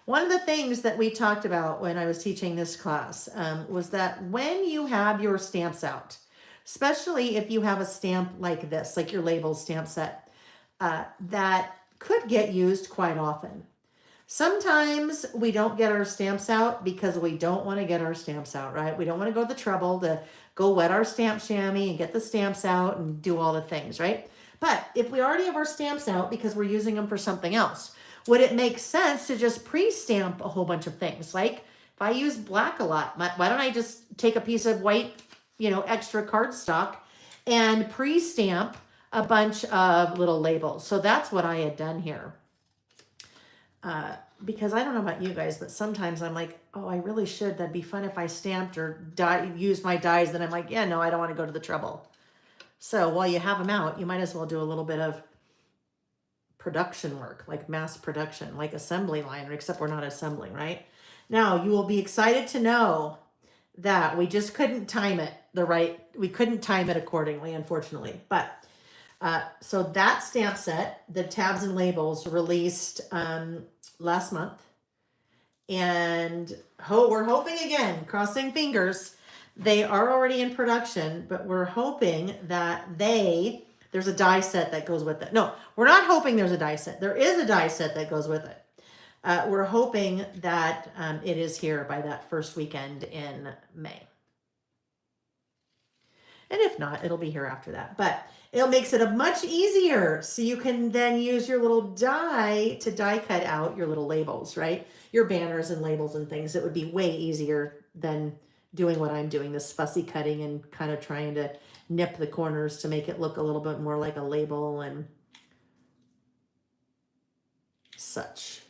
One of the things that we talked about when I was teaching this class was that when you have your stamps out, especially if you have a stamp like this, like your label stamp set, that could get used quite often. Sometimes we don't get our stamps out because we don't want to get our stamps out, right? We don't want to go the trouble to go wet our stamp chamois and get the stamps out and do all the things, right? But if we already have our stamps out because we're using them for something else, would it make sense to just pre-stamp a whole bunch of things? Like if I use black a lot, why don't I just take a piece of white, extra cardstock and pre-stamp a bunch of little labels? So that's what I had done here. Because I don't know about you guys, but sometimes I'm like, oh, I really should. That'd be fun if I stamped or used my dies. Then I'm like, yeah, no, I don't want to go to the trouble. So while you have them out, you might as well do a little bit of production work, like mass production, like assembly line, except we're not assembling, right? Now, you will be excited to know that we just couldn't time it we couldn't time it accordingly, unfortunately. But so that stamp set, the tabs and labels, released last month. And we're hoping again, crossing fingers, they are already in production, but we're hoping that there's a die set that goes with it. No, we're not hoping there's a die set. There is a die set that goes with it. We're hoping that it is here by that first weekend in May. And if not, it'll be here after that. But it makes it a much easier. So you can then use your little die to die cut out your little labels, right? Your banners and labels and things. It would be way easier than doing what I'm doing, this fussy cutting and kind of trying to nip the corners to make it look a little bit more like a label and such.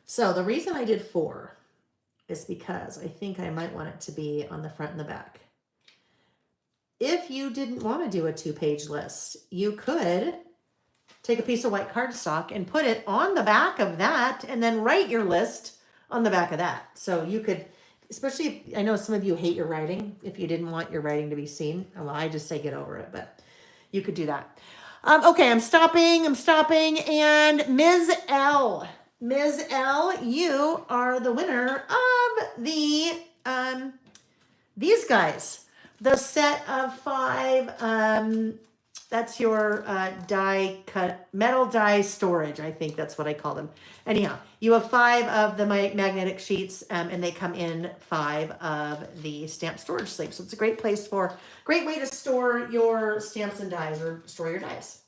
So the reason I did 4 is because I think I might want it to be on the front and the back. If you didn't want to do a 2-page list, you could take a piece of white cardstock and put it on the back of that and then write your list on the back of that. So you could, especially if, I know some of you hate your writing, if you didn't want your writing to be seen. Well, I just say get over it, but you could do that. Okay, I'm stopping, and Ms. L, you are the winner of these guys. The set of 5, that's your die cut, metal die storage. I think that's what I call them. Anyhow, you have 5 of the magnetic sheets, and they come in 5 of the stamp storage sleeves. So it's a great way to store your stamps and dies, or store your dies.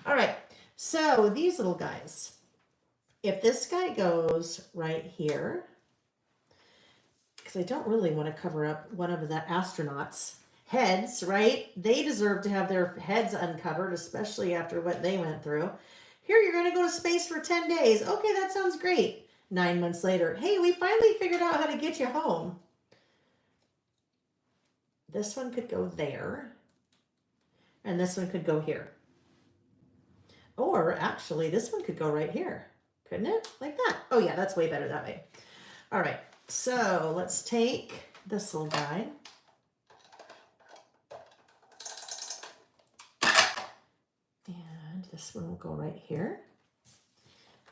All right, so these little guys, if this guy goes right here, because I don't really want to cover up one of the astronauts' heads, right? They deserve to have their heads uncovered, especially after what they went through. Here, you're going to go to space for 10 days. Okay, that sounds great. 9 months later, hey, we finally figured out how to get you home. This one could go there, and this one could go here. Or actually, this one could go right here. Couldn't it? Like that. Oh yeah, that's way better that way. All right, so let's take this little guy. And this one will go right here.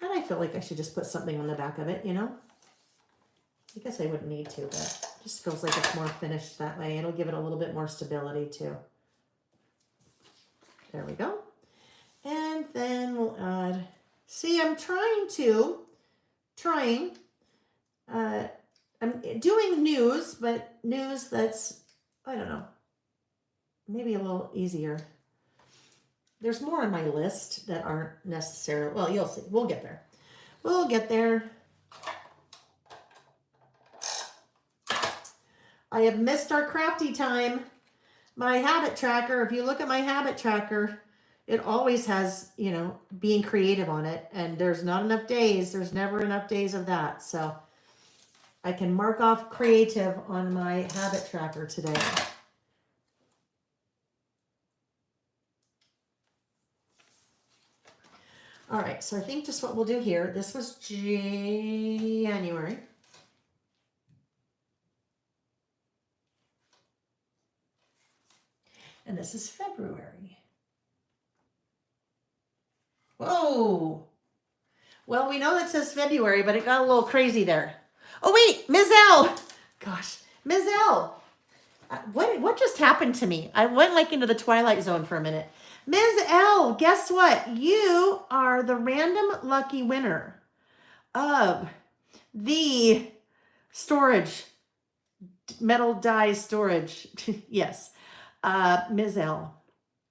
And I feel like I should just put something on the back of it, you know? I guess I wouldn't need to, but it just feels like it's more finished that way. It'll give it a little bit more stability too. There we go. And then we'll add, see, I'm I'm doing news, but news that's, I don't know, maybe a little easier. There's more on my list that aren't necessarily, well, you'll see, we'll get there. We'll get there. I have missed our crafty time. My habit tracker, if you look at my habit tracker, it always has, you know, being creative on it. And there's not enough days. There's never enough days of that. So I can mark off creative on my habit tracker today. All right. So I think just what we'll do here, this was January. And this is February. Whoa. Well, we know that says February, but it got a little crazy there. Oh, wait, Ms. L. Gosh, Ms. L. What just happened to me? I went like into the Twilight Zone for a minute. Ms. L, guess what? You are the random lucky winner of the storage, metal die storage. Yes. Ms. L.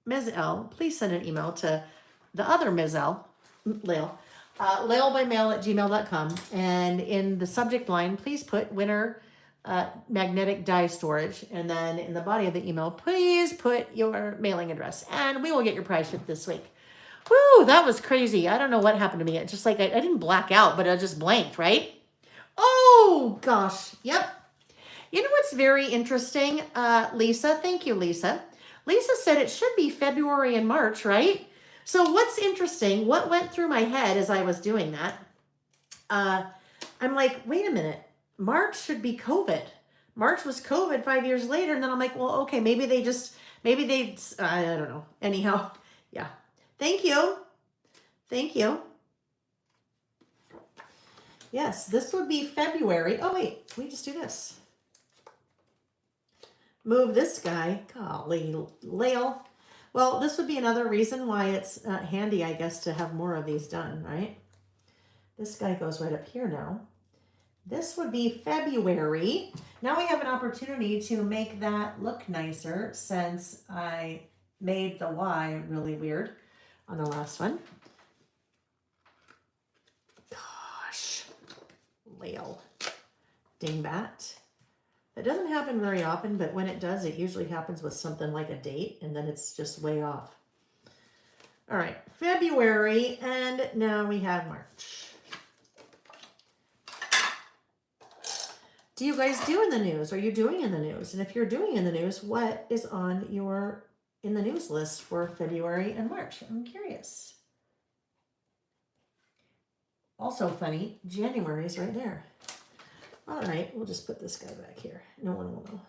Ms. L, please send an email to the other Ms. L, Lael, laelbymail@gmail.com. And in the subject line, please put winner magnetic die storage. And then in the body of the email, please put your mailing address. And we will get your prize shipped this week. Woo, that was crazy. I don't know what happened to me. It's just like I didn't black out, but I just blanked, right? Oh, gosh. Yep. You know what's very interesting, Lisa? Thank you, Lisa. Lisa said it should be February and March, right? So what's interesting, what went through my head as I was doing that, I'm like, wait a minute, March should be COVID. March was COVID 5 years later. And then I'm like, well, okay, maybe they, I don't know. Anyhow, yeah. Thank you. Thank you. Yes, this would be February. Oh, wait, we just do this. Move this guy. Golly, Lael. Well, this would be another reason why it's handy, I guess, to have more of these done, right? This guy goes right up here now. This would be February. Now we have an opportunity to make that look nicer since I made the Y really weird on the last one. Gosh, Lael, dingbat. That doesn't happen very often, but when it does, it usually happens with something like a date, and then it's just way off. All right, February, and now we have March. Do you guys do in the news? Are you doing in the news? And if you're doing in the news, what is on your in the news list for February and March? I'm curious. Also funny, January is right there. All right, we'll just put this guy back here. No one will know.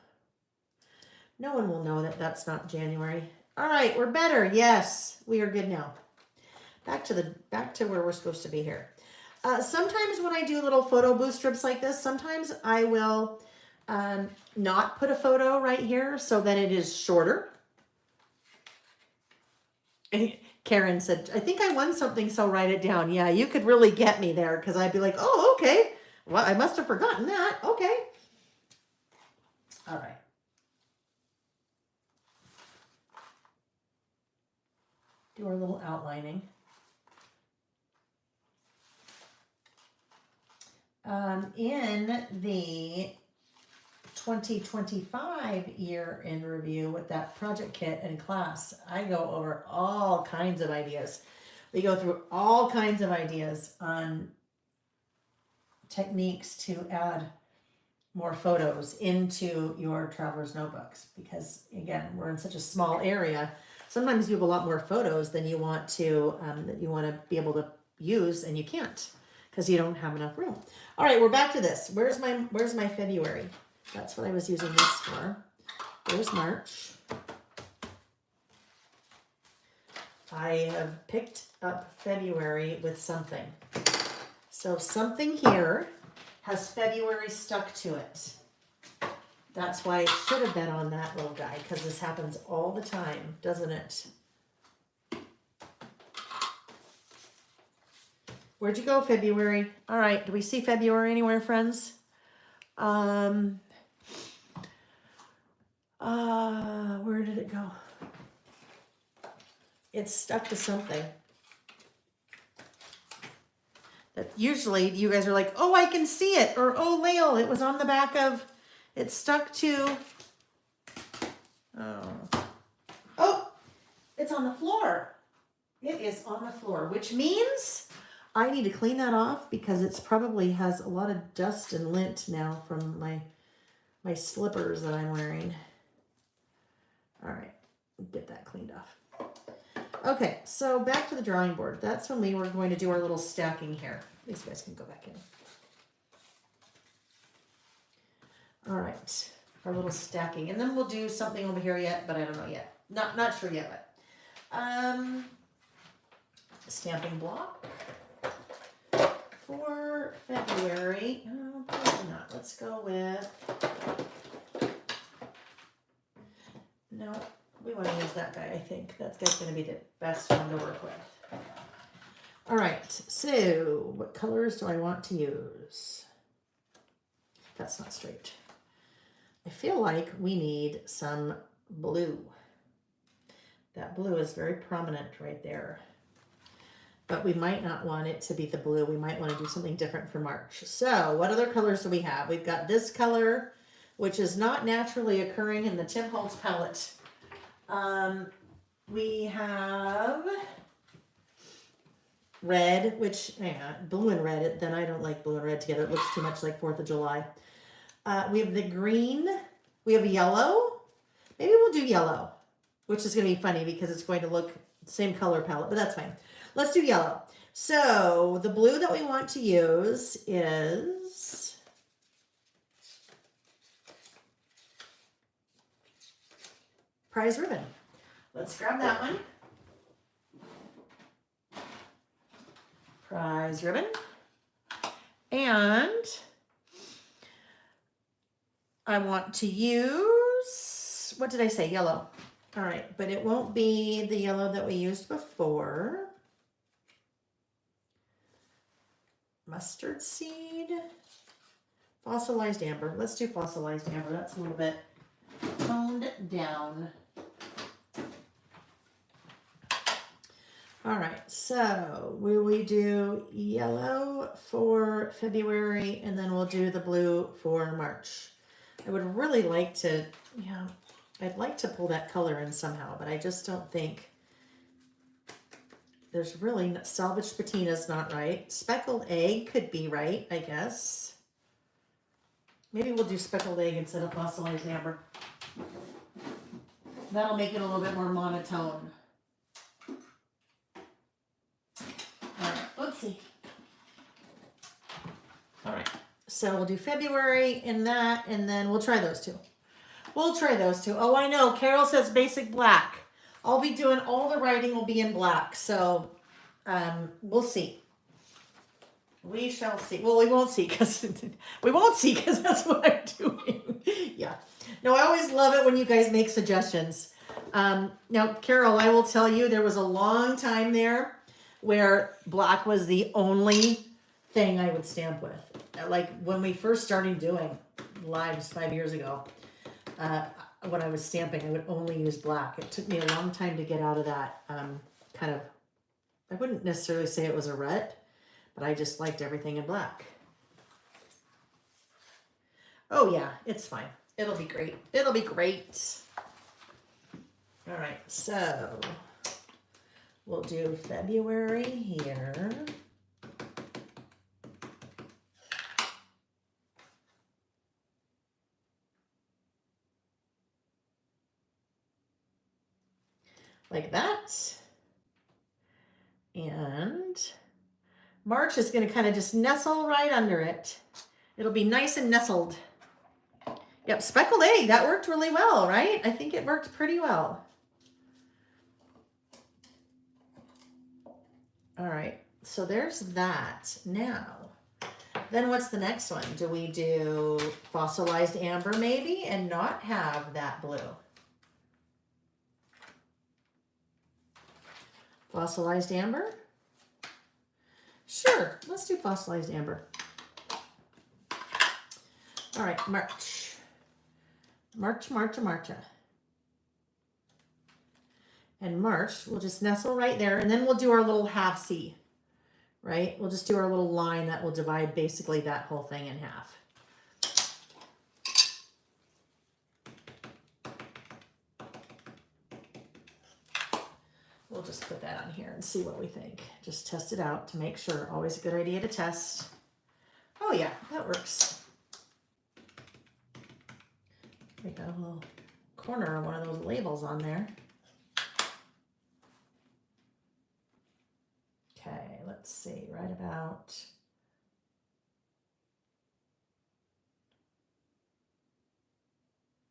No one will know that that's not January. All right, we're better. Yes, we are good now. Back to where we're supposed to be here. Sometimes when I do little photo booth strips like this, sometimes I will not put a photo right here so that it is shorter. And Karen said, I think I won something, so write it down. Yeah, you could really get me there because I'd be like, oh, okay. Well, I must have forgotten that. Okay. All right. Do our little outlining. In the 2025 year in review with that project kit in class, I go over all kinds of ideas. We go through all kinds of ideas on techniques to add more photos into your traveler's notebooks because, again, we're in such a small area. Sometimes you have a lot more photos than you want to be able to use, and you can't because you don't have enough room. All right, we're back to this. Where's my February? That's what I was using this for. There's March. I have picked up February with something. So something here has February stuck to it. That's why it should have been on that little guy, because this happens all the time, doesn't it? Where'd you go, February? All right, do we see February anywhere, friends? Where did it go? It's stuck to something. That usually you guys are like, oh, I can see it, or oh, Lael, it was on the back of, it's stuck to, oh, it's on the floor. It is on the floor, which means I need to clean that off because it's probably has a lot of dust and lint now from my slippers that I'm wearing. All right, get that cleaned off. Okay, so back to the drawing board. That's when we were going to do our little stacking here. These guys can go back in. All right, our little stacking. And then we'll do something over here yet, but I don't know yet. Not sure yet, but stamping block for February. Oh, probably not. Let's go with, no, we want to use that guy, I think. That guy's going to be the best one to work with. All right, so what colors do I want to use? That's not straight. I feel like we need some blue. That blue is very prominent right there. But we might not want it to be the blue. We might want to do something different for March. So what other colors do we have? We've got this color, which is not naturally occurring in the Tim Holtz palette. We have red, which, blue and red, then I don't like blue and red together. It looks too much like 4th of July. We have the green. We have yellow. Maybe we'll do yellow. which is going to be funny because it's going to look same color palette, but that's fine. Let's do yellow. So the blue that we want to use is prize ribbon. Let's grab that one. Prize ribbon. And I want to use, what did I say? Yellow. All right, but it won't be the yellow that we used before. Mustard seed. Fossilized amber. Let's do fossilized amber. That's a little bit toned down. All right, so we do yellow for February, and then we'll do the blue for March. I would really like to, yeah, I'd like to pull that color in somehow, but I just don't think there's really, salvaged patina's not right. Speckled egg could be right, I guess. Maybe we'll do speckled egg instead of fossilized amber. That'll make it a little bit more monotone. All right, let's see. All right, so we'll do February in that, and then we'll try those two. We'll try those two. Oh, I know, Carol says basic black. I'll be doing, all the writing will be in black, so we'll see. We shall see. Well, we won't see because that's what I'm doing. Yeah. No, I always love it when you guys make suggestions. Now, Carol, I will tell you, there was a long time there where black was the only thing I would stamp with. Like when we first started doing lives 5 years ago, when I was stamping, I would only use black. It took me a long time to get out of that kind of, I wouldn't necessarily say it was a rut, but I just liked everything in black. Oh yeah, it's fine. It'll be great. It'll be great. All right, so we'll do February here. Like that. And March is going to kind of just nestle right under it. It'll be nice and nestled. Yep, speckled egg, that worked really well, right? I think it worked pretty well. All right, so there's that. Now, then what's the next one? Do we do fossilized amber maybe and not have that blue? Fossilized amber? Sure, let's do fossilized amber. All right, March. Marcha. And March, we'll just nestle right there, and then we'll do our little half C, right? We'll just do our little line that will divide basically that whole thing in half. We'll just put that on here and see what we think. Just test it out to make sure. Always a good idea to test. Oh yeah, that works. We got a little corner of one of those labels on there. Okay, let's see, right about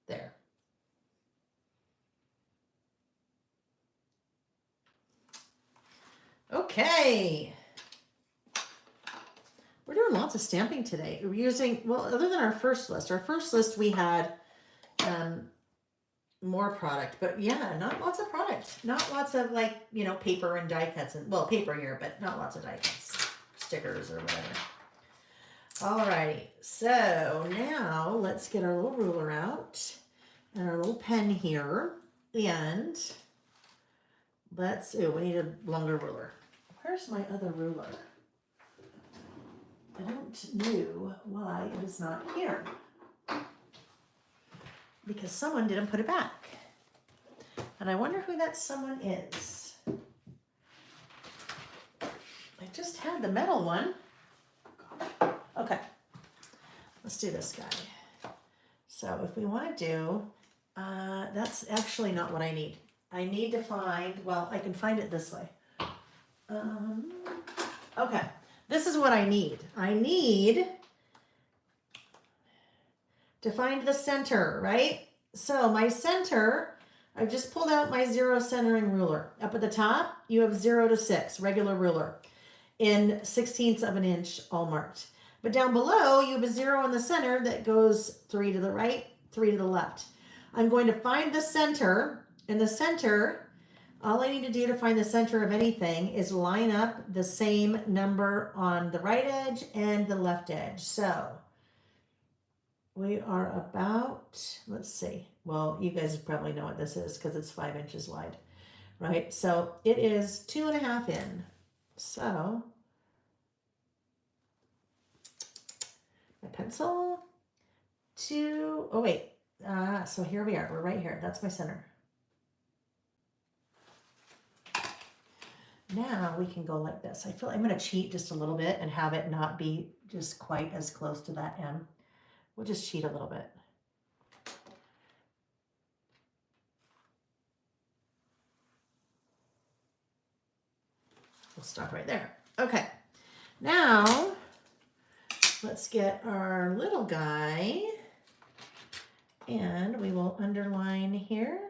there. Okay. We're doing lots of stamping today. We're using, well, other than our first list we had more product, but yeah, not lots of product. Not lots of like, you know, paper and die cuts and, well, paper here, but not lots of die cuts, stickers or whatever. Alrighty, so now let's get our little ruler out and our little pen here, and let's, we need a longer ruler. Where's my other ruler? I don't know why it is not here. Because someone didn't put it back. And I wonder who that someone is. I just had the metal one. Okay, let's do this guy. So if we want to do, that's actually not what I need. I need to find, well, I can find it this way. Okay, this is what I need. I need to find the center, right? So my center, I've just pulled out my 0 centering ruler. Up at the top, you have 0 to 6, regular ruler, in 16ths of an inch, all marked. But down below, you have a 0 in the center that goes 3 to the right, 3 to the left. I'm going to find the center. In the center, all I need to do to find the center of anything is line up the same number on the right edge and the left edge. So we are about, let's see. Well, you guys probably know what this is because it's 5 inches wide, right? So it is 2.5 in. So my pencil, oh wait. So here we are. We're right here. That's my center. Now we can go like this. I feel I'm going to cheat just a little bit and have it not be just quite as close to that M. We'll just cheat a little bit. We'll stop right there. Okay. Now let's get our little guy and we will underline here.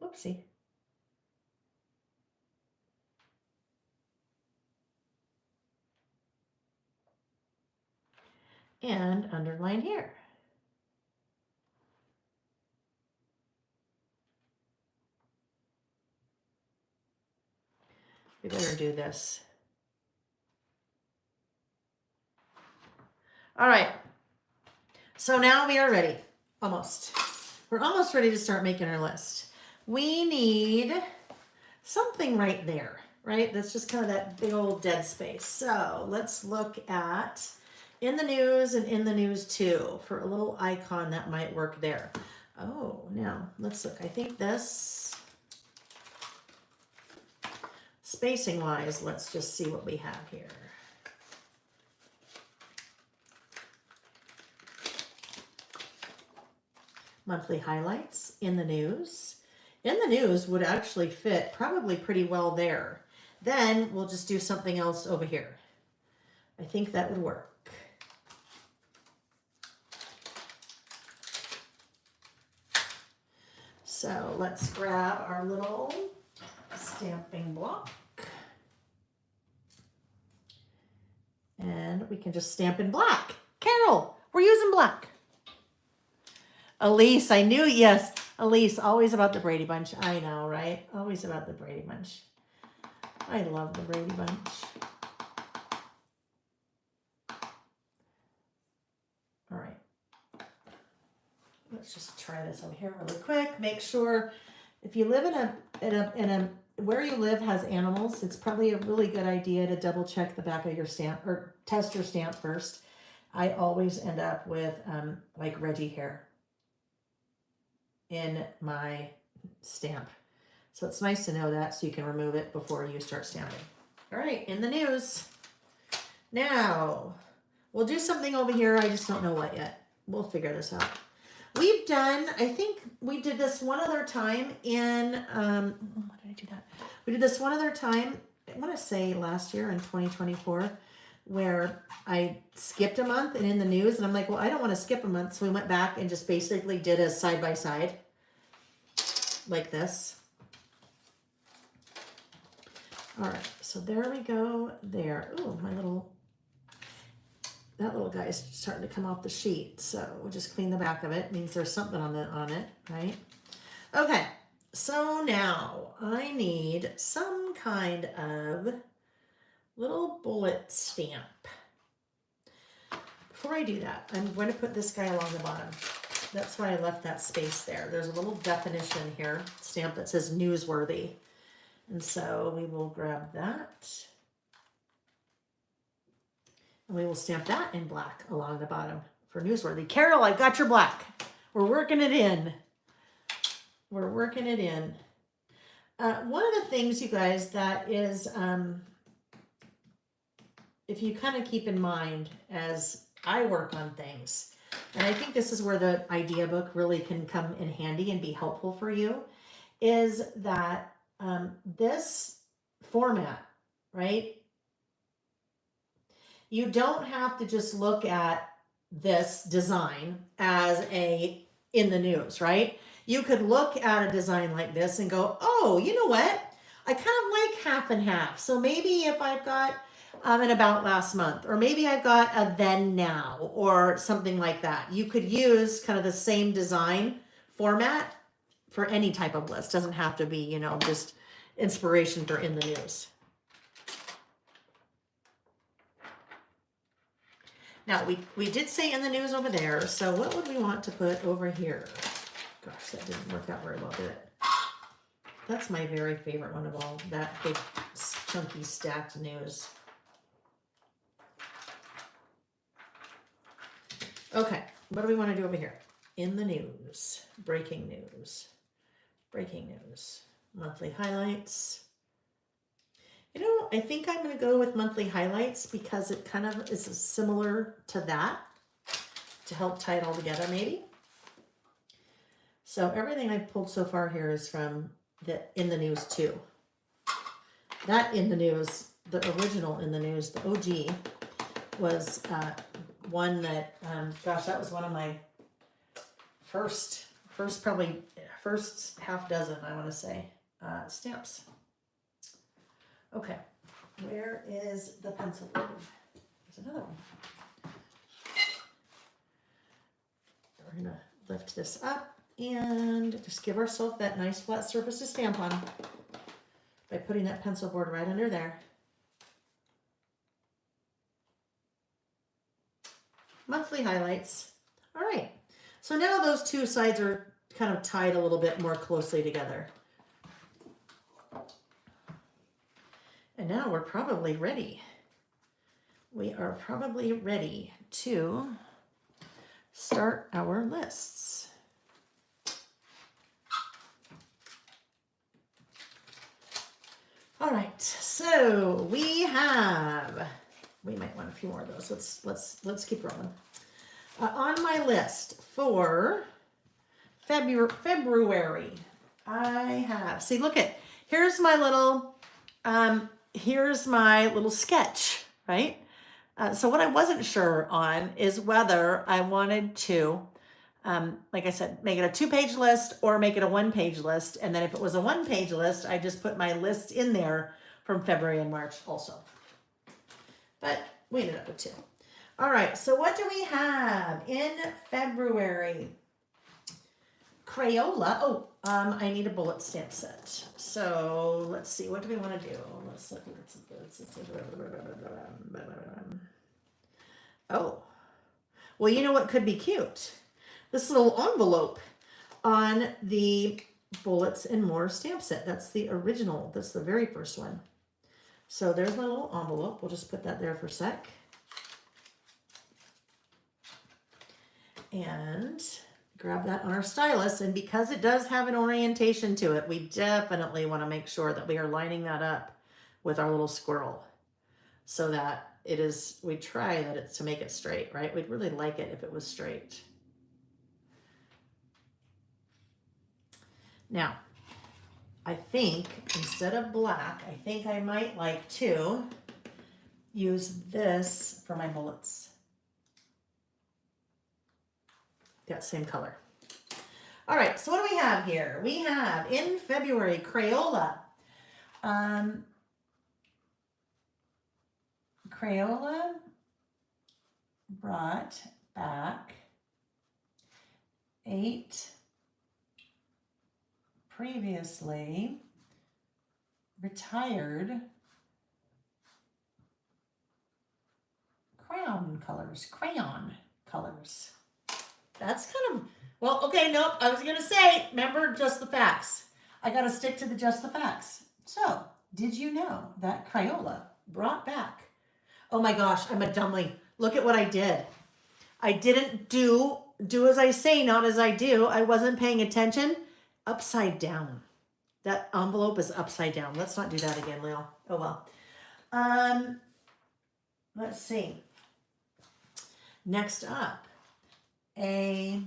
Whoopsie. And underline here. We better do this. All right. So now we are ready. Almost. We're almost ready to start making our list. We need something right there, right? That's just kind of that big old dead space. So let's look at in the news and in the news too for a little icon that might work there. Oh, now let's look. I think this, spacing wise, let's just see what we have here. Monthly highlights in the news. In the news would actually fit probably pretty well there. Then we'll just do something else over here. I think that would work. So let's grab our little stamping block. And we can just stamp in black. Carol, we're using black. Elise, I knew, yes. Elise, always about the Brady Bunch. I know, right? Always about the Brady Bunch. I love the Brady Bunch. All right. Let's just try this over here really quick. Make sure if you live in a where you live has animals, it's probably a really good idea to double check the back of your stamp or test your stamp first. I always end up with like Reggie hair in my stamp. So it's nice to know that so you can remove it before you start stamping. All right, in the news. Now, we'll do something over here. I just don't know what yet. We'll figure this out. We've done, I think we did this one other time in, why did I do that? We did this one other time, I want to say last year in 2024, where I skipped a month and in the news, and I'm like, well, I don't want to skip a month. So we went back and just basically did a side by side like this. All right, so there we go there. Ooh, that little guy is starting to come off the sheet. So we'll just clean the back of it. It means there's something on it, right? Okay, so now I need some kind of little bullet stamp. Before I do that, I'm going to put this guy along the bottom. That's why I left that space there. There's a little definition here, stamp that says newsworthy. And so we will grab that. And we will stamp that in black along the bottom for newsworthy. Carol, I got your black. We're working it in. We're working it in. One of the things, you guys, that is, if you kind of keep in mind as I work on things, and I think this is where the idea book really can come in handy and be helpful for you, is that this format, right? You don't have to just look at this design as a in the news, right? You could look at a design like this and go, oh, you know what? I kind of like half and half. So maybe if I've got an about last month, or maybe I've got a then now, or something like that. You could use kind of the same design format for any type of list. Doesn't have to be, you know, just inspiration for in the news. Now, we did say in the news over there, so what would we want to put over here? Gosh, that didn't work out very well, did it? That's my very favorite one of all, that big, chunky, stacked news. Okay, what do we want to do over here? In the news, breaking news, monthly highlights. You know, I think I'm going to go with monthly highlights because it kind of is similar to that, to help tie it all together maybe. So everything I've pulled so far here is from the in the news too. That in the news, the original in the news, the OG, was one that, gosh, that was one of my first half dozen, I want to say, stamps. Okay, where is the pencil board? There's another one. We're gonna lift this up and just give ourselves that nice flat surface to stamp on by putting that pencil board right under there. Monthly highlights. All right, so now those two sides are kind of tied a little bit more closely together. And now we're probably ready. We are probably ready to start our lists. All right, so we might want a few more of those. Let's keep rolling. On my list for February, I have, see, look at, here's my little sketch, right? So what I wasn't sure on is whether I wanted to, like I said, make it a 2-page list or make it a 1-page list. And then if it was a 1-page list, I just put my list in there from February and March also. But we ended up with 2. All right, so what do we have in February? Crayola. Oh, I need a bullet stamp set. So let's see, what do we want to do? Let's look at oh, well, you know what could be cute? This little envelope on the Bullets and More stamp set. That's the original. That's the very first one. So there's my little envelope. We'll just put that there for a sec. And grab that on our stylus. And because it does have an orientation to it, we definitely want to make sure that we are lining that up with our little squirrel so that it is, we try that it's to make it straight, right? We'd really like it if it was straight. Now, I think instead of black, I think I might like to use this for my bullets. That same color. All right, so what do we have here? We have in February, Crayola. Crayola brought back 8 previously retired crayon colors. That's kind of, well, okay, nope, I was going to say, remember, just the facts. I got to stick to the just the facts. So, did you know that Crayola brought back, oh my gosh, I'm a dumbling. Look at what I did. I didn't do as I say, not as I do. I wasn't paying attention. Upside down. That envelope is upside down. Let's not do that again, Lil. Oh, well. Let's see. Next up, I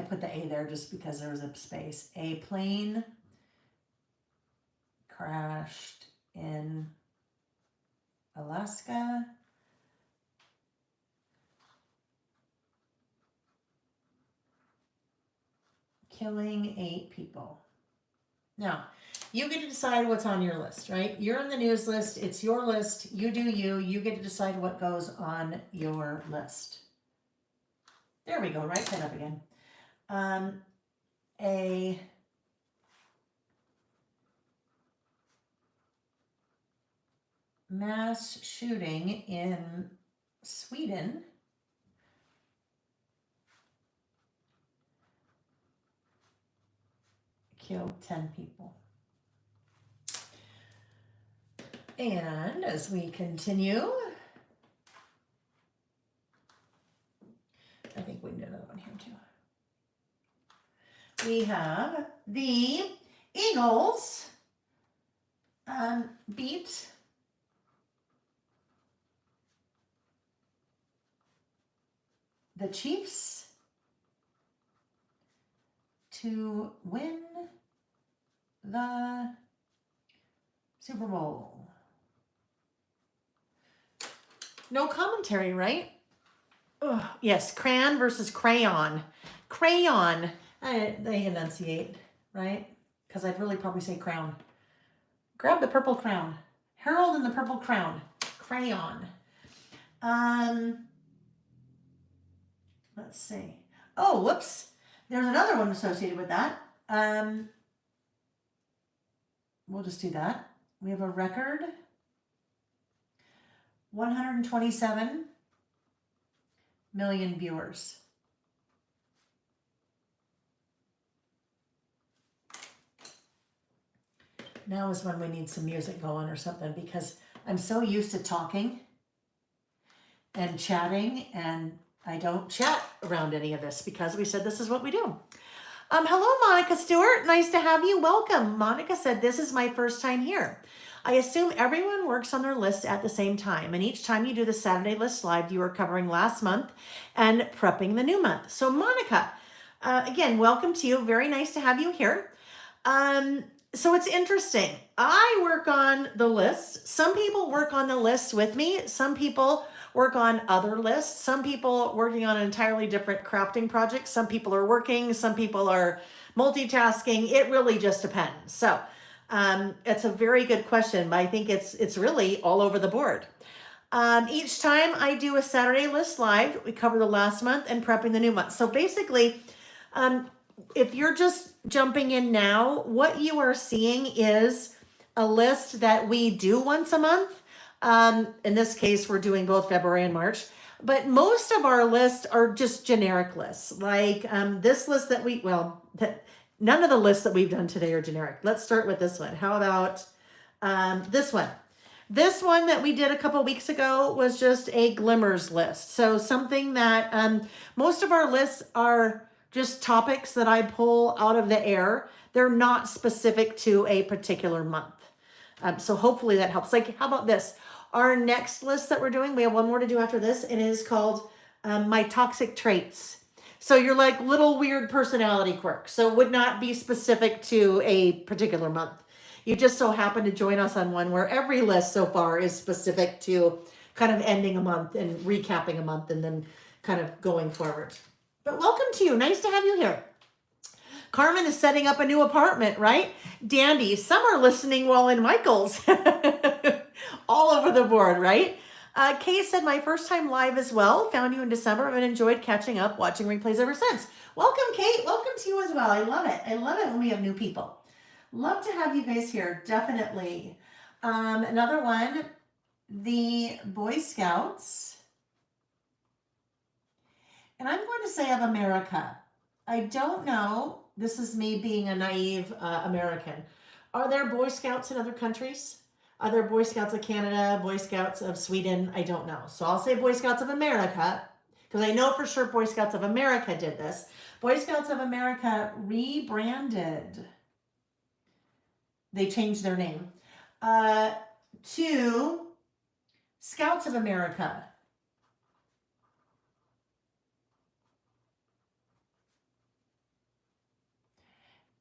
put the A there just because there was a space. A plane crashed in Alaska, killing 8 people. Now, you get to decide what's on your list, right? You're on the news list. It's your list. You do you. You get to decide what goes on your list. There we go. Right side up again. A mass shooting in Sweden killed 10 people. And as we continue, I think we can do another one here too. We have the Eagles beat the Chiefs to win the Super Bowl. No commentary, right? Ugh, yes, crayon versus crayon. Crayon. They enunciate, right? Because I'd really probably say crown. Grab the purple crown. Harold and the purple crown. Crayon. Let's see. Oh, whoops. There's another one associated with that. We'll just do that. We have a record 127 million viewers. Now is when we need some music going or something, because I'm so used to talking and chatting, and I don't chat around any of this because we said this is what we do. Hello, Monica Stewart. Nice to have you. Welcome. Monica said, this is my first time here. I assume everyone works on their list at the same time, and each time you do the Saturday List Live, you are covering last month and prepping the new month. So Monica, again, welcome to you. Very nice to have you here. So it's interesting. I work on the list. Some people work on the list with me. Some people work on other lists. Some people working on an entirely different crafting project. Some people are working. Some people are multitasking. It really just depends. So it's a very good question, but I think it's really all over the board. Each time I do a Saturday List Live, we cover the last month and prepping the new month. So basically, if you're just jumping in now, what you are seeing is a list that we do once a month. In this case, we're doing both February and March, but most of our lists are just generic lists. Like this list that none of the lists that we've done today are generic. Let's start with this one. How about this one? This one that we did a couple weeks ago was just a glimmers list. So something that most of our lists are just topics that I pull out of the air. They're not specific to a particular month. So hopefully that helps. Like, how about this? Our next list that we're doing, we have one more to do after this, and it is called My Toxic Traits. So you're like little weird personality quirks. So it would not be specific to a particular month. You just so happen to join us on one where every list so far is specific to kind of ending a month and recapping a month and then kind of going forward. But welcome to you. Nice to have you here. Carmen is setting up a new apartment, right? Dandy. Some are listening while in Michael's. All over the board, right? Kay said, my first time live as well. Found you in December and enjoyed catching up, watching replays ever since. Welcome, Kate. Welcome to you as well. I love it. I love it when we have new people. Love to have you guys here. Definitely. Another one, the Boy Scouts. And I'm going to say of America. I don't know. This is me being a naive American. Are there Boy Scouts in other countries? Are there Boy Scouts of Canada, Boy Scouts of Sweden? I don't know. So I'll say Boy Scouts of America, because I know for sure Boy Scouts of America did this. Boy Scouts of America rebranded. They changed their name to Scouts of America.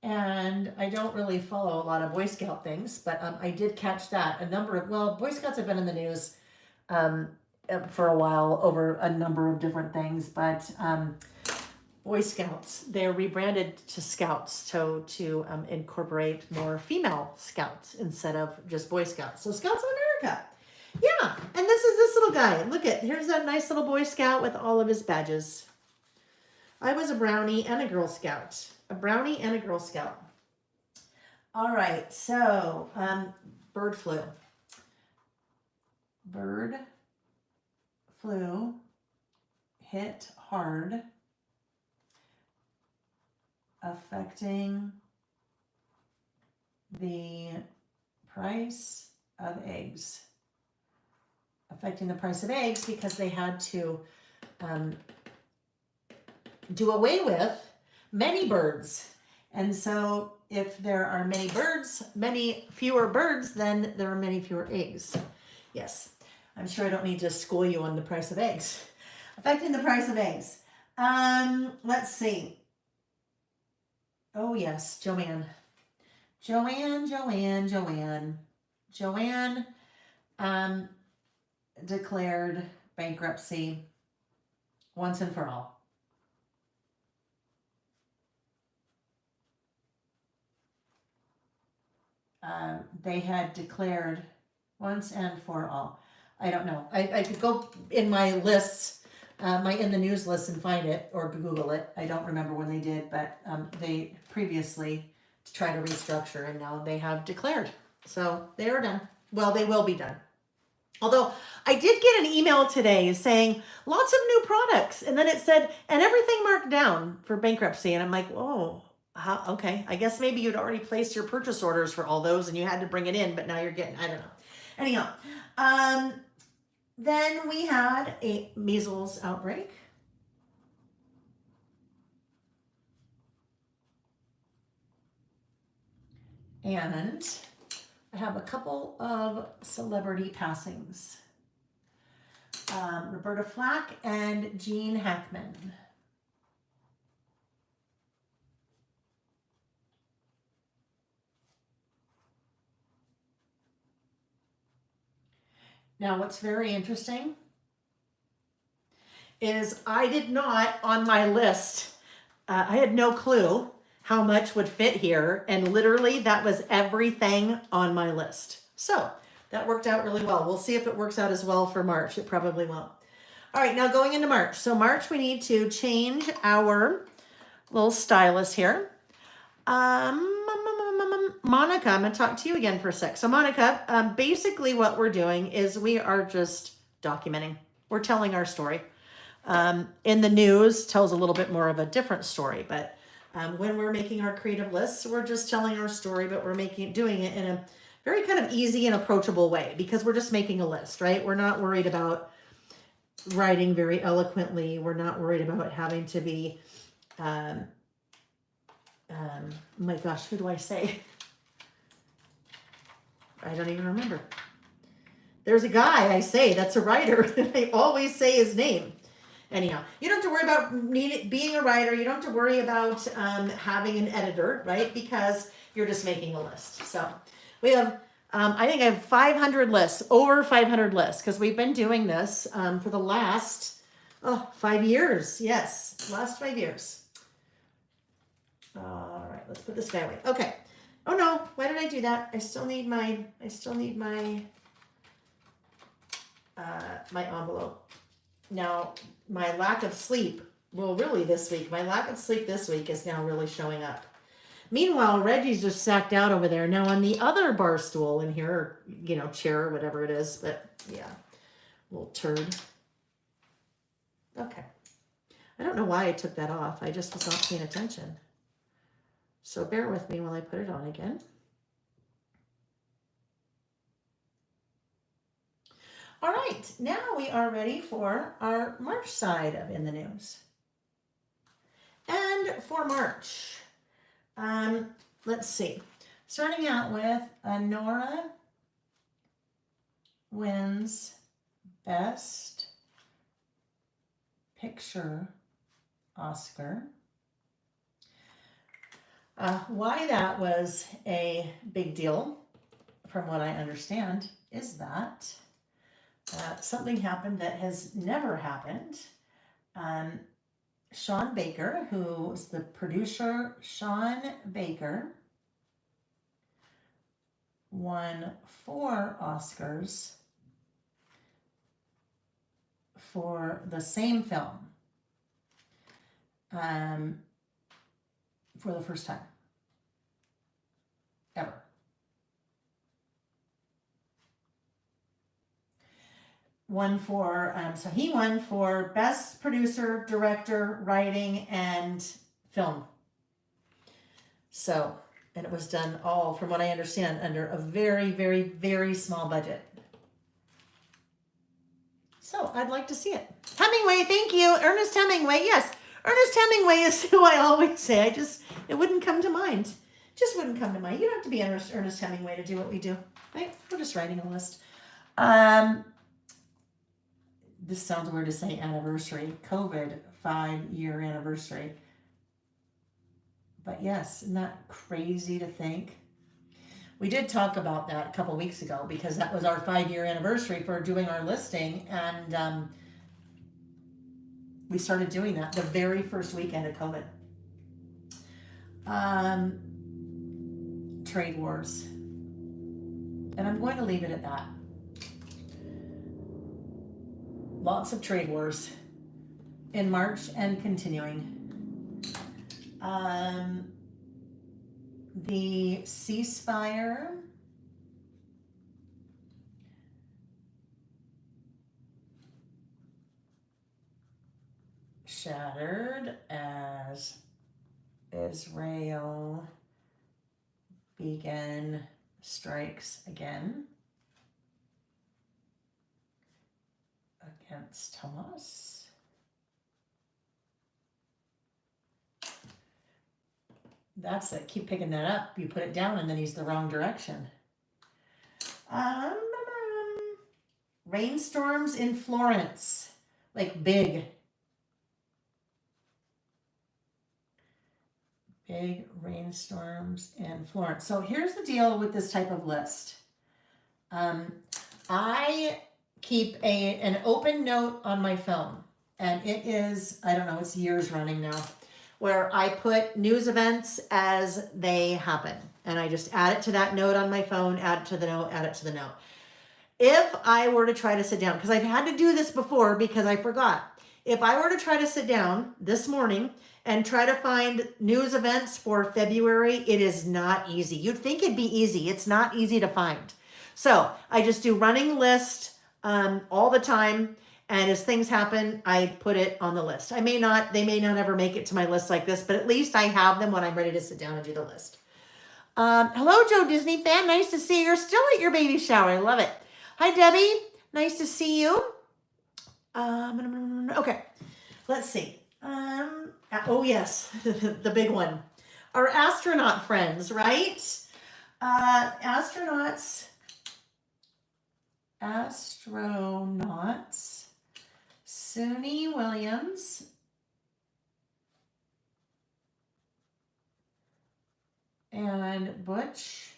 And I don't really follow a lot of Boy Scout things, but I did catch that. Boy Scouts have been in the news for a while over a number of different things, but Boy Scouts, they're rebranded to Scouts to incorporate more female Scouts instead of just Boy Scouts. So Scouts of America. Yeah, and this is this little guy. Look here's that nice little Boy Scout with all of his badges. I was a Brownie and a Girl Scout. A Brownie and a Girl Scout. All right, so bird flu. Bird flu hit hard, affecting the price of eggs. Affecting the price of eggs because they had to do away with many birds. And so if there are many fewer birds, then there are many fewer eggs. Yes, I'm sure I don't need to school you on the price of eggs. Affecting the price of eggs. Let's see. Oh yes, Joanne. Joanne declared bankruptcy once and for all. They had declared once and for all. I don't know. I could go in my lists, in the news list and find it or Google it. I don't remember when they did, but they previously tried to restructure and now they have declared. So they are done. Well, they will be done. Although I did get an email today saying lots of new products. And then it said, and everything marked down for bankruptcy. And I'm like, oh, okay. I guess maybe you'd already placed your purchase orders for all those and you had to bring it in, but now you're getting, I don't know. Anyhow, then we had a measles outbreak. And I have a couple of celebrity passings. Roberta Flack and Gene Hackman. Now, what's very interesting is I did not on my list, I had no clue how much would fit here. And literally that was everything on my list. So that worked out really well. We'll see if it works out as well for March. It probably won't. All right, now going into March. So March, we need to change our little stylus here. Monica, I'm going to talk to you again for a sec. So Monica, basically what we're doing is we are just documenting. We're telling our story. In the news tells a little bit more of a different story, but when we're making our creative lists, we're just telling our story, but we're doing it in a very kind of easy and approachable way because we're just making a list, right? We're not worried about writing very eloquently. We're not worried about having to be, my gosh, who do I say? I don't even remember. There's a guy I say that's a writer. I always say his name. Anyhow, you don't have to worry about being a writer. You don't have to worry about having an editor, right? Because you're just making a list. So we have, I think I have 500 lists, over 500 lists, because we've been doing this for the last 5 years. Yes, last 5 years. All right, let's put this guy away. Okay. Oh no, why did I do that? I still need my my envelope. Now, my lack of sleep, well, really this week, my lack of sleep this week is now really showing up. Meanwhile, Reggie's just sacked out over there. Now on the other bar stool in here, or, chair or whatever it is, but yeah, little turd. Okay. I don't know why I took that off. I just was not paying attention. So bear with me while I put it on again. All right, now we are ready for our March side of In the News. And for March, let's see. Starting out with Nora wins Best Picture Oscar. Why that was a big deal, from what I understand, is that something happened that has never happened. Um, Sean Baker, who was the producer, Sean Baker, won 4 Oscars for the same film for the first time ever. So he won for Best Producer, Director, Writing, and Film. So, and it was done all, from what I understand, under a very, very, very small budget. So I'd like to see it. Hemingway, thank you. Ernest Hemingway, yes. Ernest Hemingway is who I always say. It wouldn't come to mind. Just wouldn't come to mind. You don't have to be Ernest Hemingway to do what we do, right? We're just writing a list. This sounds weird to say anniversary. COVID 5-year anniversary. But yes, isn't that crazy to think? We did talk about that a couple weeks ago because that was our 5-year anniversary for doing our listing, and we started doing that the very first weekend of COVID. Trade wars. And I'm going to leave it at that. Lots of trade wars in March and continuing. The ceasefire shattered as Israel began strikes again against Hamas. That's it. Keep picking that up. You put it down and then he's the wrong direction. Rainstorms in Florence. Like big. Big rainstorms in Florence. So here's the deal with this type of list. I keep an open note on my phone. And it is, I don't know, it's years running now, where I put news events as they happen. And I just add it to that note on my phone, add it to the note, add it to the note. If I were to try to sit down, because I've had to do this before because I forgot. If I were to try to sit down this morning and try to find news events for February, it is not easy. You'd think it'd be easy. It's not easy to find. So I just do running list all the time. And as things happen, I put it on the list. They may not ever make it to my list like this, but at least I have them when I'm ready to sit down and do the list. Hello, Joe Disney fan. Nice to see you. You're still at your baby shower. I love it. Hi, Debbie. Nice to see you. Okay, let's see. Oh, yes, the big one. Our astronaut friends, right? Astronauts. Suni Williams and Butch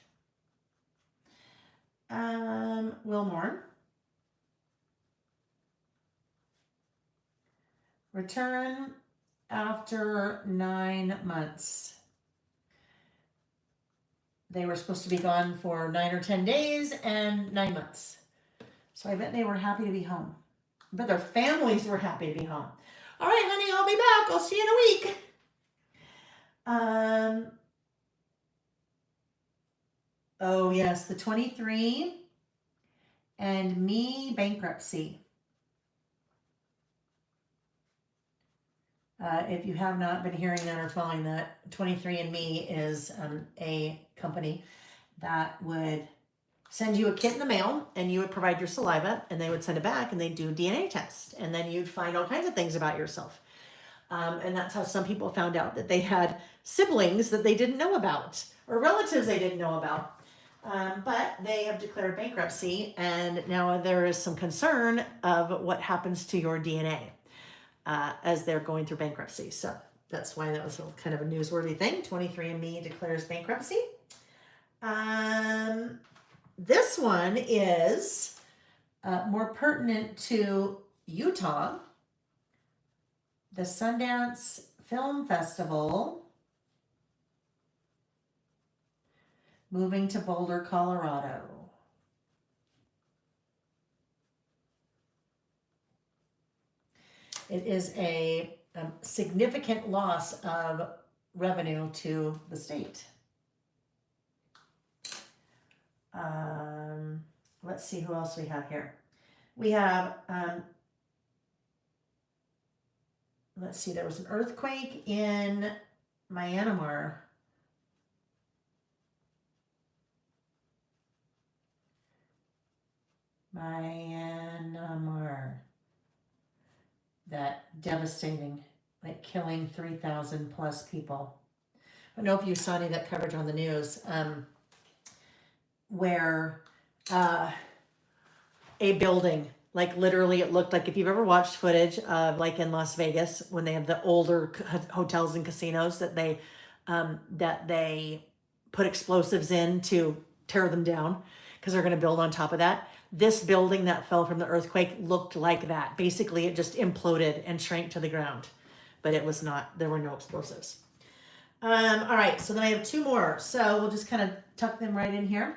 Wilmore return after 9 months. They were supposed to be gone for 9 or 10 days and 9 months. So I bet they were happy to be home. I bet their families were happy to be home. All right, honey, I'll be back. I'll see you in a week. Oh, yes, the 23 and Me bankruptcy. If you have not been hearing that or following that, 23andMe is a company that would send you a kit in the mail and you would provide your saliva and they would send it back and they'd do a DNA test and then you'd find all kinds of things about yourself. And that's how some people found out that they had siblings that they didn't know about or relatives they didn't know about. But they have declared bankruptcy and now there is some concern of what happens to your DNA as they're going through bankruptcy. So that's why that was kind of a newsworthy thing. 23andMe declares bankruptcy. This one is more pertinent to Utah. The Sundance Film Festival moving to Boulder, Colorado. It is a significant loss of revenue to the state. Let's see who else we have here. We have, let's see, there was an earthquake in Myanmar. That devastating, like killing 3,000 plus people. I don't know if you saw any of that coverage on the news, where a building, like literally it looked like, if you've ever watched footage of like in Las Vegas when they have the older hotels and casinos that they put explosives in to tear them down because they're going to build on top of that. This building that fell from the earthquake looked like that. Basically, it just imploded and shrank to the ground, but it was not, there were no explosives. All right, so then I have two more. So we'll just kind of tuck them right in here.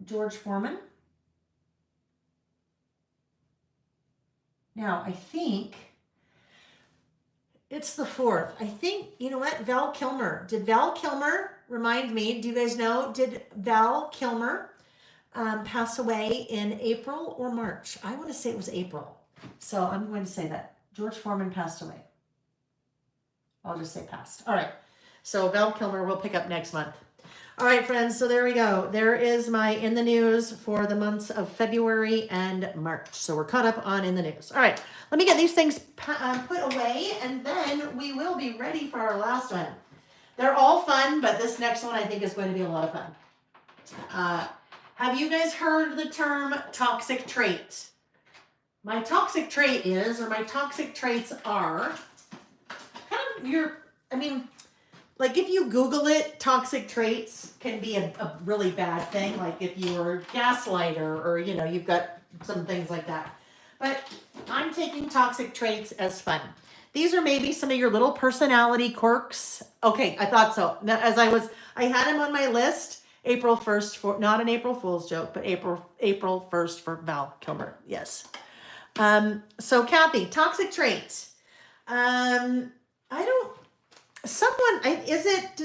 George Foreman. Now, I think it's the 4th. I think, you know what, Val Kilmer. Did Val Kilmer, remind me, do you guys know, did Val Kilmer pass away in April or March? I want to say it was April. So I'm going to say that. George Foreman passed away. I'll just say passed. All right. So Val Kilmer we'll pick up next month. All right, friends. So there we go. There is my In the News for the months of February and March. So we're caught up on In the News. All right. Let me get these things put away, and then we will be ready for our last one. They're all fun, but this next one I think is going to be a lot of fun. Have you guys heard the term toxic trait? My toxic trait is, or my toxic traits are, kind of like if you Google it, toxic traits can be a really bad thing. Like if you're a gaslighter or, you know, you've got some things like that. But I'm taking toxic traits as fun. These are maybe some of your little personality quirks. Okay, I thought so. Now, I had them on my list. April 1st for, not an April Fool's joke, but April 1st for Val Kilmer. Yes. So Kathy, toxic traits. Does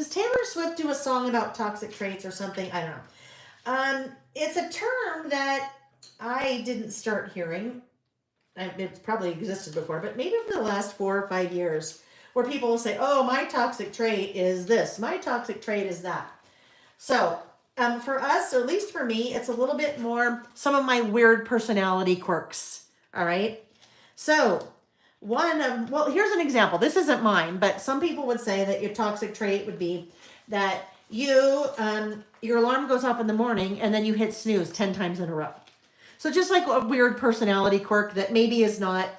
Taylor Swift do a song about toxic traits or something? I don't know. It's a term that I didn't start hearing. It's probably existed before, but maybe for the last 4 or 5 years, where people will say, oh, my toxic trait is this, my toxic trait is that. So for us, or at least for me, it's a little bit more some of my weird personality quirks. All right. So here's an example. This isn't mine, but some people would say that your toxic trait would be that your alarm goes off in the morning and then you hit snooze 10 times in a row. So just like a weird personality quirk that maybe is not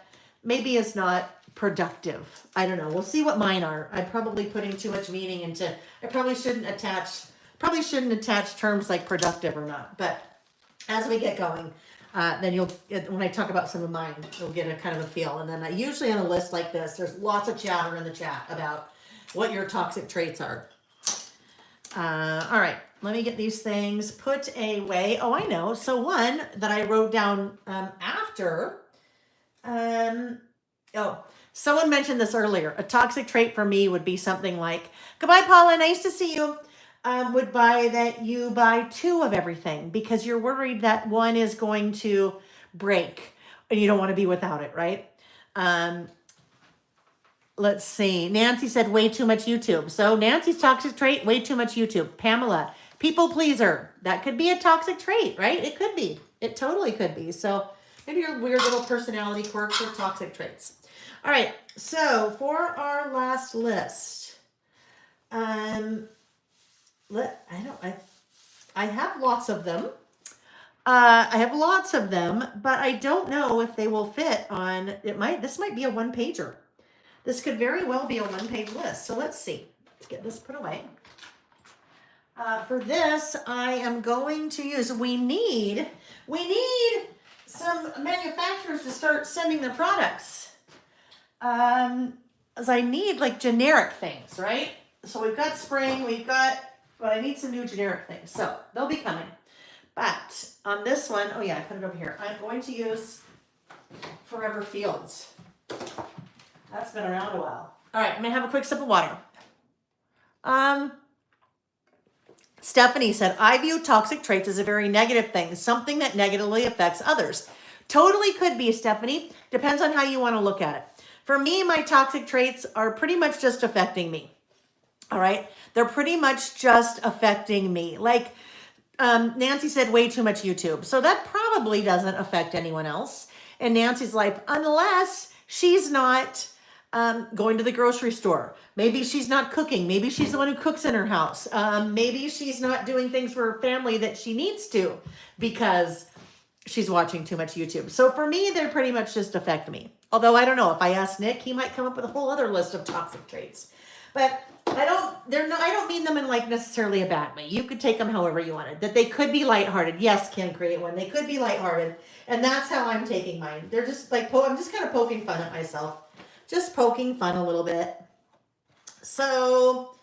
productive. I don't know. We'll see what mine are. I'm probably putting too much meaning into, I probably shouldn't attach terms like productive or not. But as we get going, then when I talk about some of mine, you'll get a kind of a feel. And then usually on a list like this, there's lots of chatter in the chat about what your toxic traits are. All right, let me get these things put away. Oh, I know. So one that I wrote down after, someone mentioned this earlier. A toxic trait for me would be something like, goodbye, Paula, nice to see you. That you buy 2 of everything because you're worried that one is going to break and you don't want to be without it, right? Let's see. Nancy said way too much YouTube. So Nancy's toxic trait, way too much YouTube. Pamela, people pleaser. That could be a toxic trait, right? It could be. It totally could be. So maybe your weird little personality quirks or toxic traits. All right. So for our last list, I have lots of them. I have lots of them, but I don't know if they will fit on, this might be a one pager. This could very well be a one-page list. So let's see. Let's get this put away. For this, I am going to use, we need some manufacturers to start sending their products. As I need like generic things, right? So we've got spring, but I need some new generic things. So they'll be coming. But on this one, oh yeah, I put it over here. I'm going to use Forever Fields. That's been around a while. All right, I'm gonna have a quick sip of water. Stephanie said, I view toxic traits as a very negative thing, something that negatively affects others. Totally could be, Stephanie. Depends on how you want to look at it. For me, my toxic traits are pretty much just affecting me. All right? They're pretty much just affecting me. Like Nancy said, way too much YouTube. So that probably doesn't affect anyone else in Nancy's life unless she's not going to the grocery store. Maybe she's not cooking. Maybe she's the one who cooks in her house. Maybe she's not doing things for her family that she needs to because she's watching too much YouTube. So for me, they pretty much just affect me. Although I don't know, if I ask Nick, he might come up with a whole other list of toxic traits. But I don't mean them in like necessarily a bad way. You could take them however you wanted. That they could be lighthearted. Yes, Kim create one. They could be lighthearted. And that's how I'm taking mine. They're just like, I'm just kind of poking fun at myself. Just poking fun a little bit. So,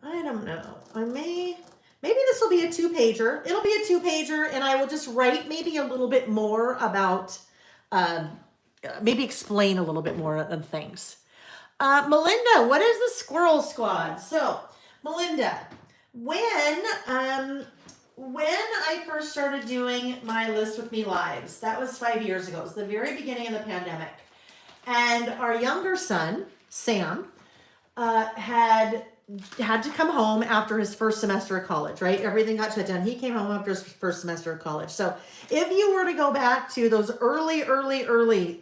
I don't know. Maybe this will be a 2-pager. It'll be a 2-pager, and I will just write maybe a little bit more about, maybe explain a little bit more of things. Melinda, what is the Squirrel Squad? So, Melinda, when I first started doing my List With Me lives, that was 5 years ago. It was the very beginning of the pandemic. And our younger son, Sam, had to come home after his first semester of college, right? Everything got shut down. He came home after his first semester of college. So if you were to go back to those early,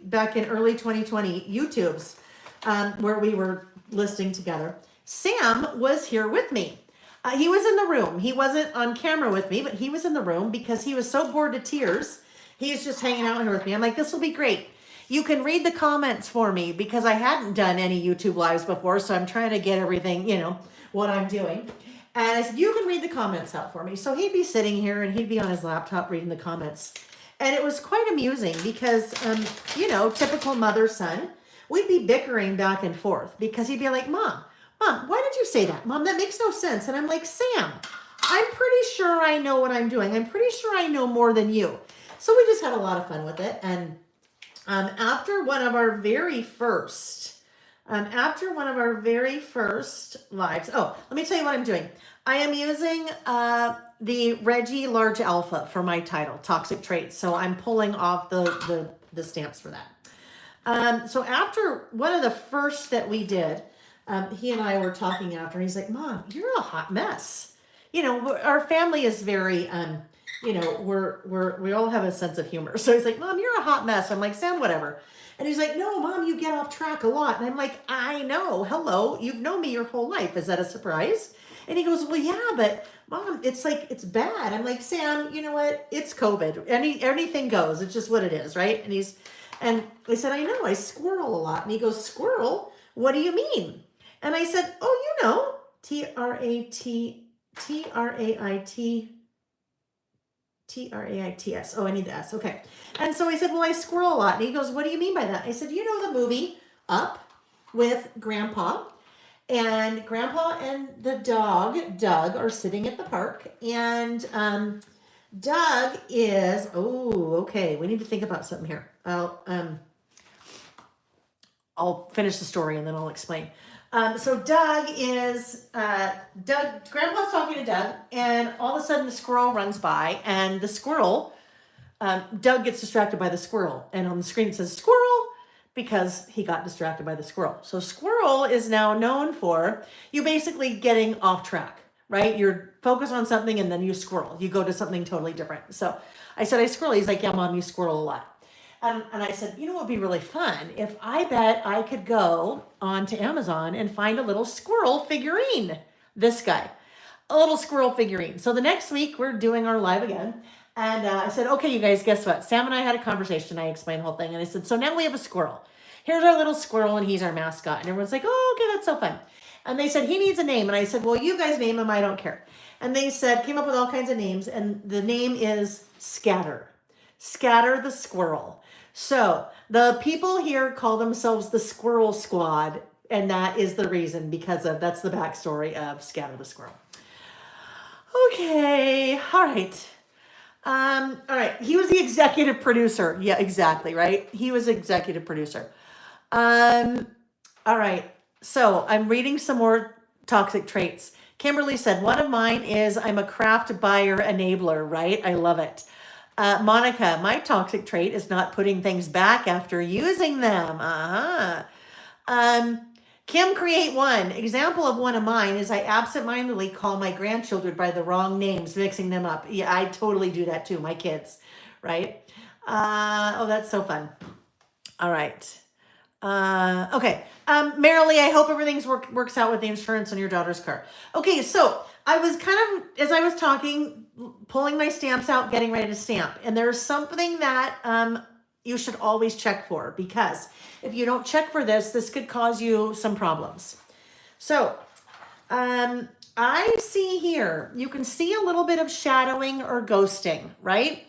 back in early 2020 YouTubes, where we were listing together, Sam was here with me. He was in the room. He wasn't on camera with me, but he was in the room because he was so bored to tears. He was just hanging out here with me. I'm like, this will be great. You can read the comments for me because I hadn't done any YouTube lives before. So I'm trying to get everything, what I'm doing. And I said, you can read the comments out for me. So he'd be sitting here and he'd be on his laptop reading the comments. And it was quite amusing because, typical mother-son, we'd be bickering back and forth because he'd be like, Mom, why did you say that? Mom, that makes no sense. And I'm like, Sam, I'm pretty sure I know what I'm doing. I'm pretty sure I know more than you. So we just had a lot of fun with it. And after one of our very first lives, let me tell you what I'm doing. I am using the Reggie Large Alpha for my title, Toxic Traits. So I'm pulling off the stamps for that. So after one of the first that we did, he and I were talking after, and he's like, Mom, you're a hot mess. Our family is very, we all have a sense of humor. So he's like, Mom, you're a hot mess. I'm like, Sam, whatever. And he's like, no, Mom, you get off track a lot. And I'm like, I know. Hello. You've known me your whole life. Is that a surprise? And he goes, well, yeah, but Mom, it's bad. I'm like, Sam, you know what? It's COVID. Anything goes. It's just what it is, right? And I said, I know. I squirrel a lot. And he goes, squirrel? What do you mean? And I said, oh, Traits. Oh, I need the S. Okay. And so I said, well, I squirrel a lot. And he goes, what do you mean by that? I said, you know the movie Up with Grandpa? And Grandpa and the dog, Doug, are sitting at the park. And Doug is, okay. We need to think about something here. I'll finish the story and then I'll explain. So Grandpa's talking to Doug, and all of a sudden the squirrel runs by, and the squirrel, Doug gets distracted by the squirrel, and on the screen it says squirrel because he got distracted by the squirrel. So squirrel is now known for you basically getting off track, right? You're focused on something and then you squirrel. You go to something totally different. So I said, I squirrel. He's like, yeah, Mom, you squirrel a lot. And I said, what would be really fun if I bet I could go onto Amazon and find a little squirrel figurine. This guy, a little squirrel figurine. So the next week we're doing our live again. And I said, okay, you guys, guess what? Sam and I had a conversation. I explained the whole thing. And I said, so now we have a squirrel. Here's our little squirrel, and he's our mascot. And everyone's like, oh, okay, that's so fun. And they said, he needs a name. And I said, well, you guys name him. I don't care. And they said, came up with all kinds of names. And the name is Scatter. Scatter the squirrel. So the people here call themselves the Squirrel Squad. And that is the reason, because that's the backstory of Scatter the squirrel. Okay. All right. All right. He was the executive producer. Yeah, exactly. Right. He was executive producer. All right. So I'm reading some more toxic traits. Kimberly said, one of mine is I'm a craft buyer enabler, right? I love it. Monica, my toxic trait is not putting things back after using them. Kim, create one. Example of one of mine is I absentmindedly call my grandchildren by the wrong names, mixing them up. Yeah, I totally do that too, my kids, right? Oh, that's so fun. All right. Okay. Marilee, I hope everything's works out with the insurance on your daughter's car. Okay, so I was kind of, as I was talking, pulling my stamps out, getting ready to stamp. And there's something that you should always check for, because if you don't check for this, this could cause you some problems. So I see here, you can see a little bit of shadowing or ghosting, right?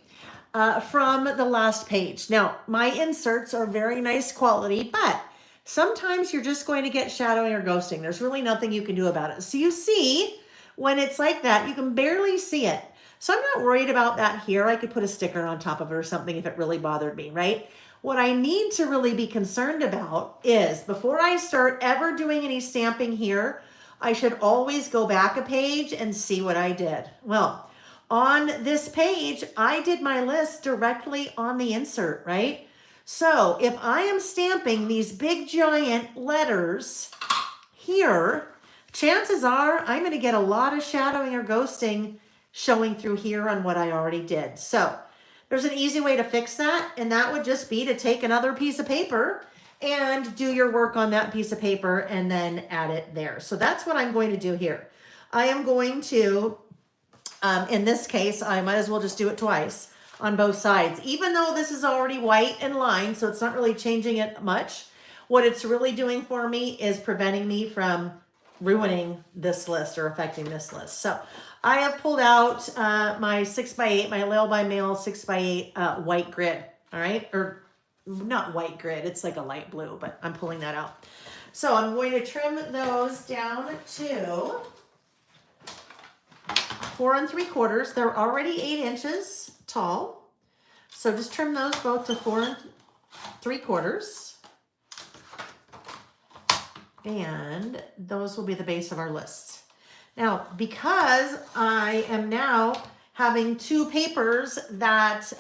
From the last page. Now, my inserts are very nice quality, but sometimes you're just going to get shadowing or ghosting. There's really nothing you can do about it. So you see, when it's like that, you can barely see it. So I'm not worried about that here. I could put a sticker on top of it or something if it really bothered me, right? What I need to really be concerned about is, before I start ever doing any stamping here, I should always go back a page and see what I did. Well, on this page, I did my list directly on the insert, right? So if I am stamping these big giant letters here, chances are I'm going to get a lot of shadowing or ghosting showing through here on what I already did. So there's an easy way to fix that, and that would just be to take another piece of paper and do your work on that piece of paper and then add it there. So that's what I'm going to do here. I am going to, in this case, I might as well just do it twice on both sides, even though this is already white and lined, so it's not really changing it much. What it's really doing for me is preventing me from ruining this list or affecting this list. So I have pulled out my 6x8, my Lail by Mail 6x8 white grid, all right? Or not white grid, it's like a light blue, but I'm pulling that out. So I'm going to trim those down to 4 3/4. They're already 8 inches tall. So just trim those both to 4 3/4. And those will be the base of our lists. Now, because I am now having 2 papers that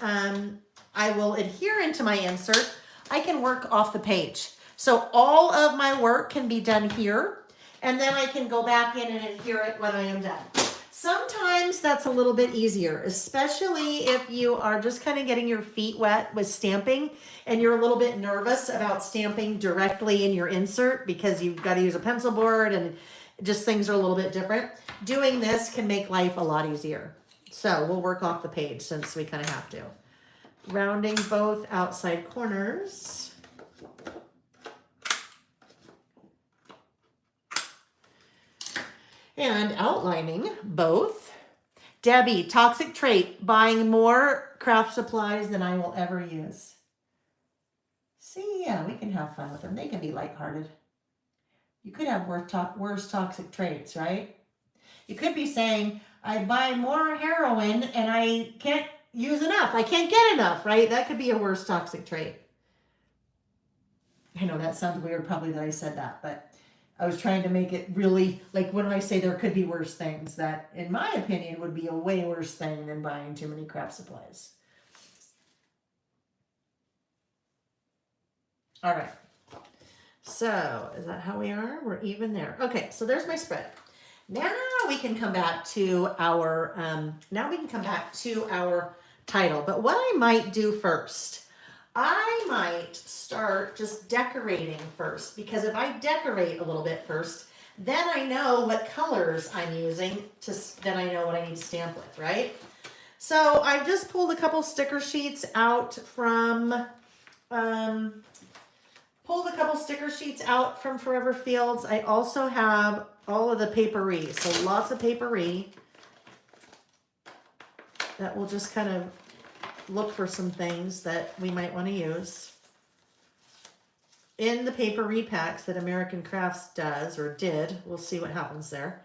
I will adhere into my insert, I can work off the page. So all of my work can be done here, and then I can go back in and adhere it when I am done. Sometimes that's a little bit easier, especially if you are just kind of getting your feet wet with stamping and you're a little bit nervous about stamping directly in your insert because you've got to use a pencil board and just things are a little bit different. Doing this can make life a lot easier. So we'll work off the page since we kind of have to. Rounding both outside corners. And outlining both. Debbie, toxic trait, buying more craft supplies than I will ever use. See, yeah, we can have fun with them. They can be lighthearted. You could have worse toxic traits, right? You could be saying, I buy more heroin and I can't use enough. I can't get enough, right? That could be a worse toxic trait. I know that sounds weird probably that I said that, but I was trying to make it really, like when I say there could be worse things, that in my opinion would be a way worse thing than buying too many craft supplies. All right. So is that how we are? We're even there. Okay, so there's my spread. Now we can come back to our title. But what I might do first, I might start just decorating first, because if I decorate a little bit first, then I know what colors I'm using then I know what I need to stamp with, right? So I've just pulled a couple sticker sheets out from Forever Fields. I also have all of the papery, so lots of papery that we'll just kind of look for some things that we might want to use. In the paper repacks that American Crafts does, or did, we'll see what happens there.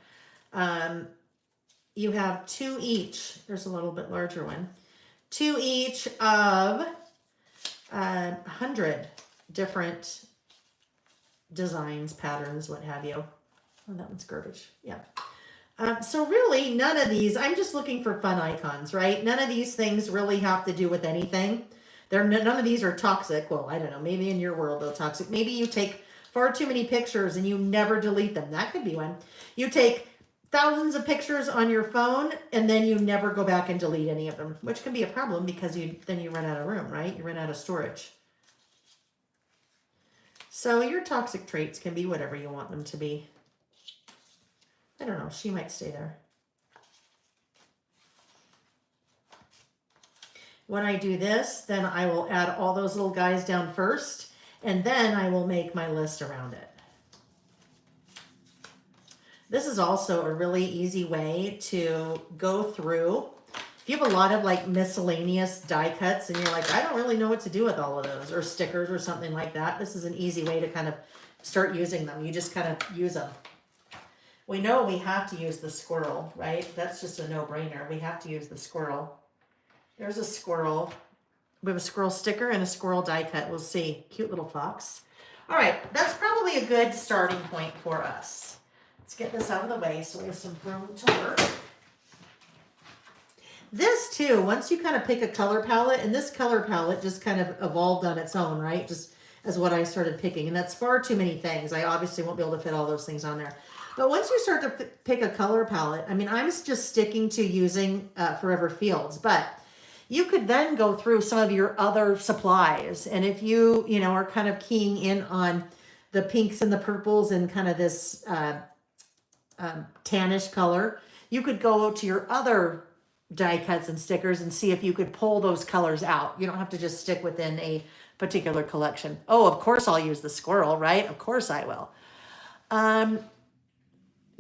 You have 2 each. There's a little bit larger one. 2 each of 100 different designs, patterns, what have you. Oh, that one's garbage. Yeah. So really, none of these, I'm just looking for fun icons, right? None of these things really have to do with anything. None of these are toxic. Well, I don't know. Maybe in your world they're toxic. Maybe you take far too many pictures and you never delete them. That could be one. You take thousands of pictures on your phone and then you never go back and delete any of them, which can be a problem because then you run out of room, right? You run out of storage. So your toxic traits can be whatever you want them to be. I don't know. She might stay there. When I do this, then I will add all those little guys down first, and then I will make my list around it. This is also a really easy way to go through. If you have a lot of like miscellaneous die cuts and you're like, I don't really know what to do with all of those, or stickers or something like that, this is an easy way to kind of start using them. You just kind of use them. We know we have to use the squirrel, right? That's just a no-brainer. We have to use the squirrel. There's a squirrel. We have a squirrel sticker and a squirrel die cut. We'll see. Cute little fox. All right, that's probably a good starting point for us. Let's get this out of the way so we have some room to work. This too, once you kind of pick a color palette, and this color palette just kind of evolved on its own, right? Just as what I started picking, and that's far too many things. I obviously won't be able to fit all those things on there. But once you start to pick a color palette, I mean, I'm just sticking to using Forever Fields, but you could then go through some of your other supplies. And if you know, are kind of keying in on the pinks and the purples and kind of this tannish color, you could go to your other die cuts and stickers and see if you could pull those colors out. You don't have to just stick within a particular collection. Oh, of course I'll use the squirrel, right? Of course I will.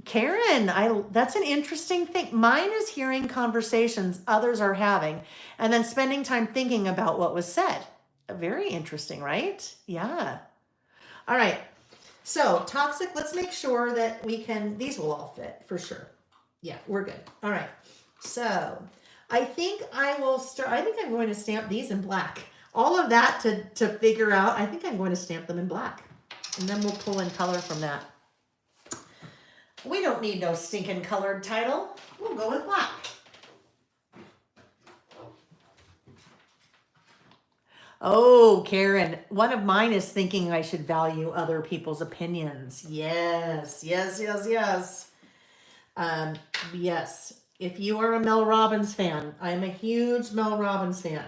Karen, that's an interesting thing. Mine is hearing conversations others are having and then spending time thinking about what was said. Very interesting, right? Yeah. All right. So toxic, let's make sure that these will all fit for sure. Yeah, we're good. All right. So I think I'm going to stamp these in black. All of that to figure out, I think I'm going to stamp them in black. And then we'll pull in color from that. We don't need no stinking colored title. We'll go with black. Oh, Karen, one of mine is thinking I should value other people's opinions. Yes, yes, yes, yes. Yes, if you are a Mel Robbins fan, I'm a huge Mel Robbins fan.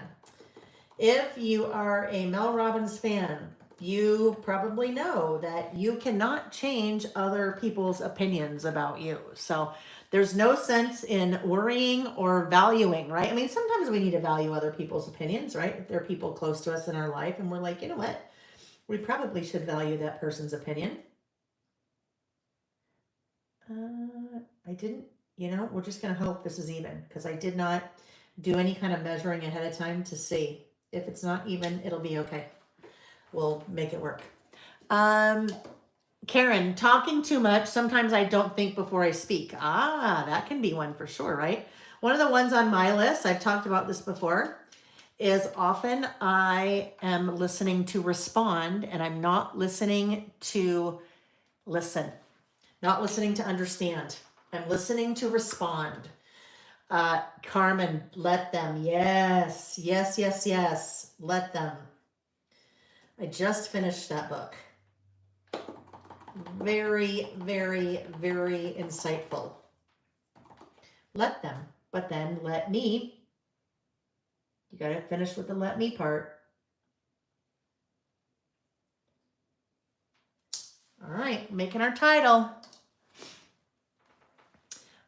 If you are a Mel Robbins fan, you probably know that you cannot change other people's opinions about you. So there's no sense in worrying or valuing, right? I mean, sometimes we need to value other people's opinions, right? If there are people close to us in our life and we're like, you know what? We probably should value that person's opinion. I didn't, we're just going to hope this is even because I did not do any kind of measuring ahead of time to see. If it's not even, it'll be okay. We'll make it work. Karen, talking too much. Sometimes I don't think before I speak. That can be one for sure, right? One of the ones on my list, I've talked about this before, is often I am listening to respond and I'm not listening to listen, not listening to understand. I'm listening to respond. Carmen, let them. Yes, yes, yes, yes. Let them. I just finished that book. Very, very, very insightful. Let them, but then let me. You got to finish with the let me part. All right, making our title.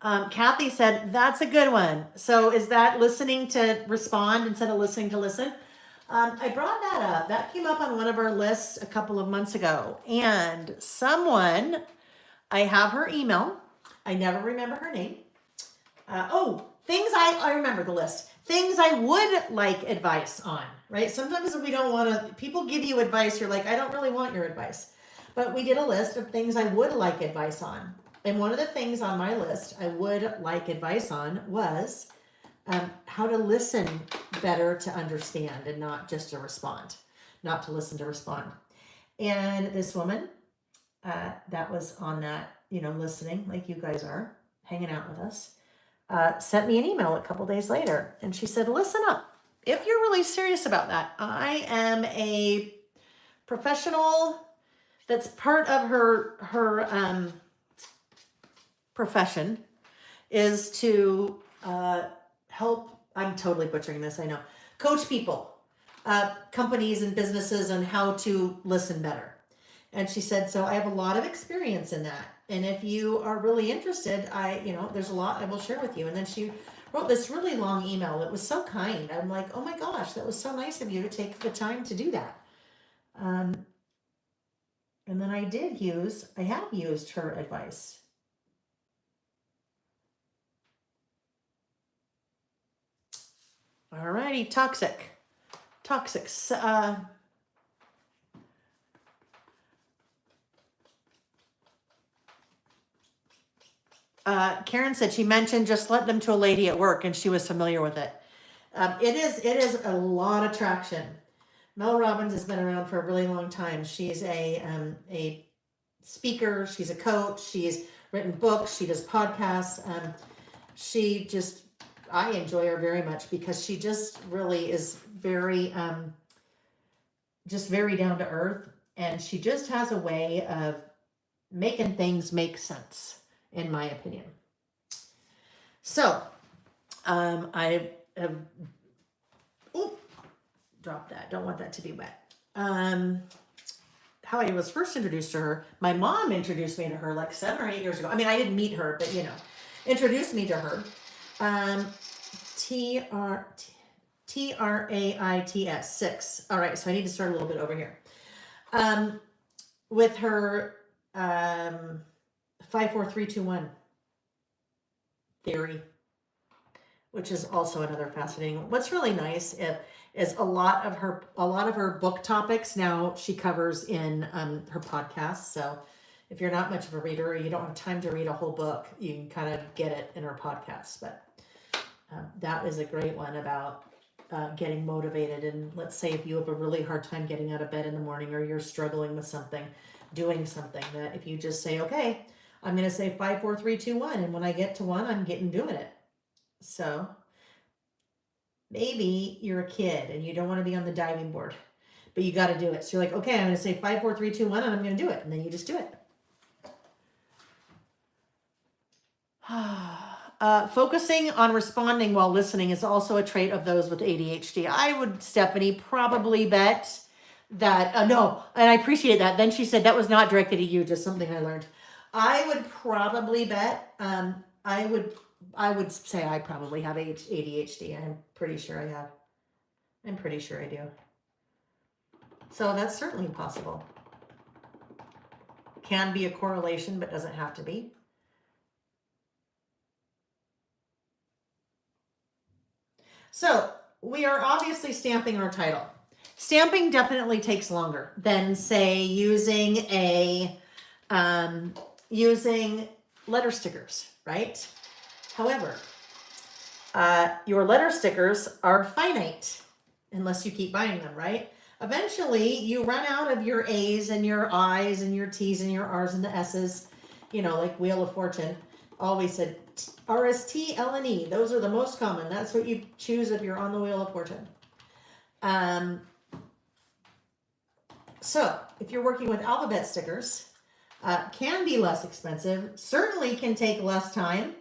Kathy said, that's a good one. So is that listening to respond instead of listening to listen? I brought that up. That came up on one of our lists a couple of months ago. And someone, I have her email. I never remember her name. Things I remember the list. Things I would like advice on, right? Sometimes we don't want to, people give you advice. You're like, I don't really want your advice. But we did a list of things I would like advice on. And one of the things on my list I would like advice on was how to listen better to understand and not just to respond, not to listen to respond. And this woman that was on that, listening like you guys are, hanging out with us, sent me an email a couple days later. And she said, listen up. If you're really serious about that, I am a professional that's part of her profession is to help, I'm totally butchering this, I know, coach people, companies and businesses on how to listen better. And she said, so I have a lot of experience in that. And if you are really interested, there's a lot I will share with you. And then she wrote this really long email. It was so kind. I'm like, oh my gosh, that was so nice of you to take the time to do that. And then I have used her advice. Alrighty, toxic. Karen said she mentioned just let them to a lady at work, and she was familiar with it. It is a lot of traction. Mel Robbins has been around for a really long time. She's a speaker. She's a coach. She's written books. She does podcasts. I enjoy her very much because she just really is very, very down to earth. And she just has a way of making things make sense, in my opinion. So, I have, drop that. Don't want that to be wet. How I was first introduced to her, my mom introduced me to her like 7 or 8 years ago. I mean, I didn't meet her, but introduced me to her. TRAITS 6. All right, so I need to start a little bit over here. With her 5, 4, 3, 2, 1 theory, which is also another fascinating. What's really nice is a lot of her book topics now she covers in her podcast. So if you're not much of a reader or you don't have time to read a whole book, you can kind of get it in her podcast. But that is a great one about getting motivated. And let's say if you have a really hard time getting out of bed in the morning, or you're struggling with something, doing something, that if you just say, okay, I'm going to say 5, 4, 3, 2, 1. And when I get to 1, I'm doing it. So maybe you're a kid and you don't want to be on the diving board, but you got to do it. So you're like, okay, I'm going to say 5, 4, 3, 2, 1, and I'm going to do it. And then you just do it. Focusing on responding while listening is also a trait of those with ADHD. I would, Stephanie, probably bet that, no, and I appreciate that. Then she said that was not directed at you, just something I learned. I would probably bet, I would say I probably have ADHD. I'm pretty sure I have. I'm pretty sure I do. So that's certainly possible. Can be a correlation, but doesn't have to be. So we are obviously stamping our title. Stamping definitely takes longer than, say, using letter stickers, right? However, your letter stickers are finite unless you keep buying them, right? Eventually, you run out of your A's and your I's and your T's and your R's and the S's, like Wheel of Fortune always said, RST, L, and E. Those are the most common. That's what you choose if you're on the Wheel of Fortune. So if you're working with alphabet stickers, can be less expensive, certainly can take less time,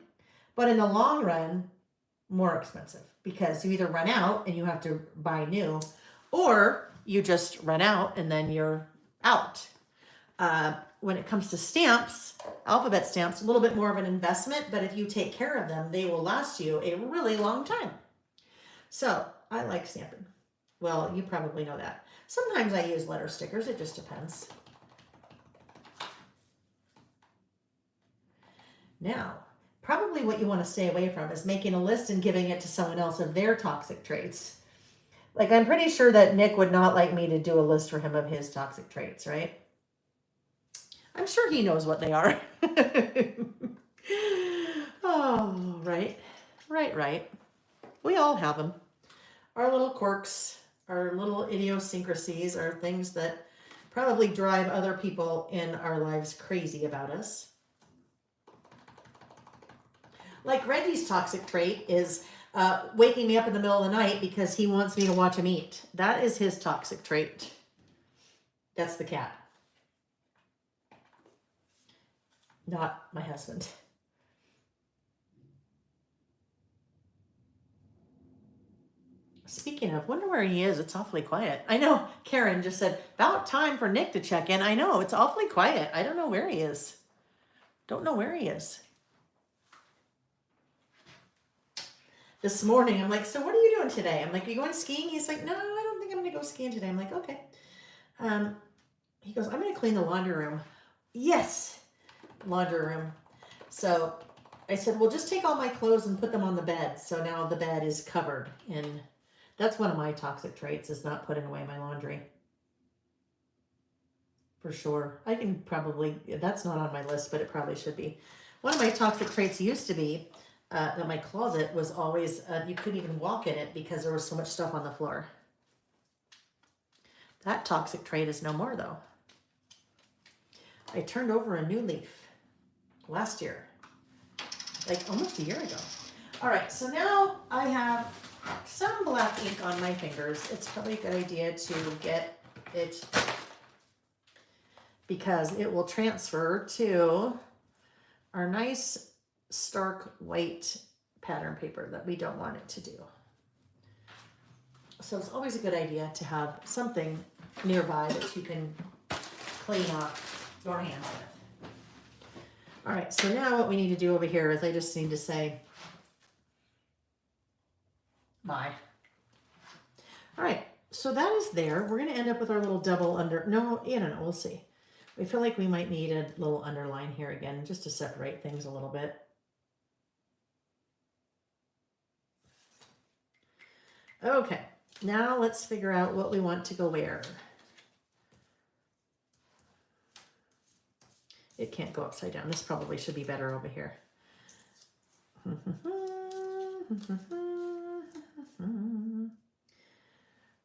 but in the long run, more expensive, because you either run out and you have to buy new, or you just run out and then you're out. when it comes to stamps, alphabet stamps, a little bit more of an investment, but if you take care of them, they will last you a really long time. So I like stamping. Well, you probably know that. Sometimes I use letter stickers. It just depends. Now, probably what you want to stay away from is making a list and giving it to someone else of their toxic traits. Like, I'm pretty sure that Nick would not like me to do a list for him of his toxic traits, right? I'm sure he knows what they are. Oh, right. Right. We all have them. Our little quirks, our little idiosyncrasies are things that probably drive other people in our lives crazy about us. Like Reggie's toxic trait is waking me up in the middle of the night because he wants me to watch him eat. That is his toxic trait. That's the cat. Not my husband. Speaking of, wonder where he is. It's awfully quiet. I know Karen just said, about time for Nick to check in. I know, it's awfully quiet. I don't know where he is. Don't know where he is. This morning, I'm like, so what are you doing today? I'm like, are you going skiing? He's like, no, I don't think I'm going to go skiing today. I'm like, okay. He goes, I'm going to clean the laundry room. Yes, laundry room. So I said, well, just take all my clothes and put them on the bed. So now the bed is covered. And that's one of my toxic traits, is not putting away my laundry. For sure. I can probably, that's not on my list, but it probably should be. One of my toxic traits used to be that my closet was always, you couldn't even walk in it because there was so much stuff on the floor. That toxic trait is no more, though. I turned over a new leaf last year, like almost a year ago. All right, so now I have some black ink on my fingers. It's probably a good idea to get it because it will transfer to our nice stark white pattern paper that we don't want it to do. So it's always a good idea to have something nearby that you can clean up your hands with. All right, so now what we need to do over here is I just need to say bye. All right, so that is there. We're going to end up with our little double under, no, I don't know, we'll see. We feel like we might need a little underline here again just to separate things a little bit. Okay, now let's figure out what we want to go where. It can't go upside down. This probably should be better over here.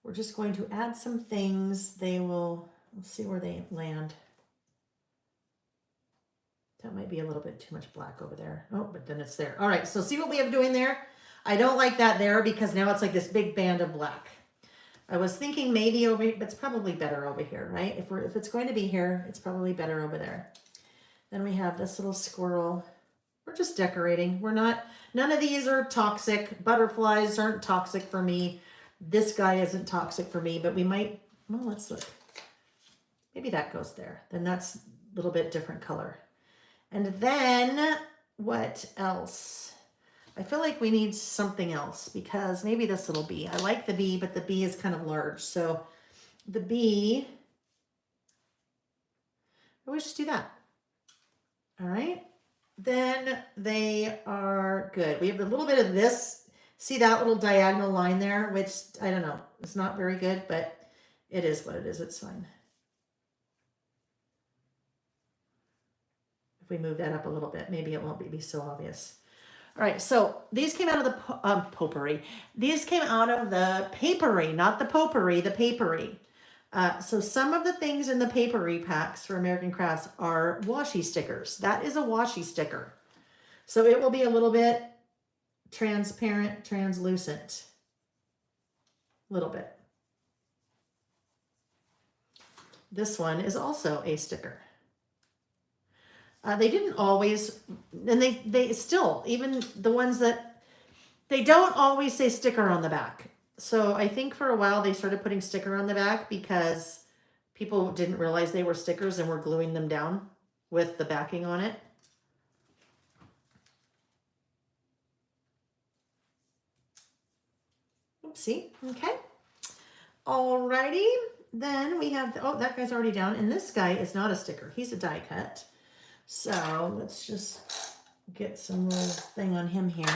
We're just going to add some things. We'll see where they land. That might be a little bit too much black over there. Oh, but then it's there. All right, so see what we have doing there? I don't like that there because now it's like this big band of black. I was thinking maybe over here, but it's probably better over here, right? If it's going to be here, it's probably better over there. Then we have this little squirrel. We're just decorating. None of these are toxic. Butterflies aren't toxic for me. This guy isn't toxic for me, but we might, well, let's look. Maybe that goes there. Then that's a little bit different color. And then what else? I feel like we need something else because maybe this little bee. I like the bee, but the bee is kind of large. So the bee, we just do that. All right. Then they are good. We have a little bit of this. See that little diagonal line there, which I don't know. It's not very good, but it is what it is. It's fine. If we move that up a little bit, maybe it won't be so obvious. All right, so these came out of the potpourri. These came out of the papery, not the potpourri, the papery. So some of the things in the papery packs for American Crafts are washi stickers. That is a washi sticker. So it will be a little bit transparent, translucent. A little bit. This one is also a sticker. They didn't always, and they still, even the ones that, they don't always say sticker on the back. So I think for a while they started putting sticker on the back because People didn't realize they were stickers and were gluing them down with the backing on it. Oopsie. Okay. Alrighty. Then we have, oh, that guy's already down. And this guy is not a sticker. He's a die cut. So let's just get some little thing on him here.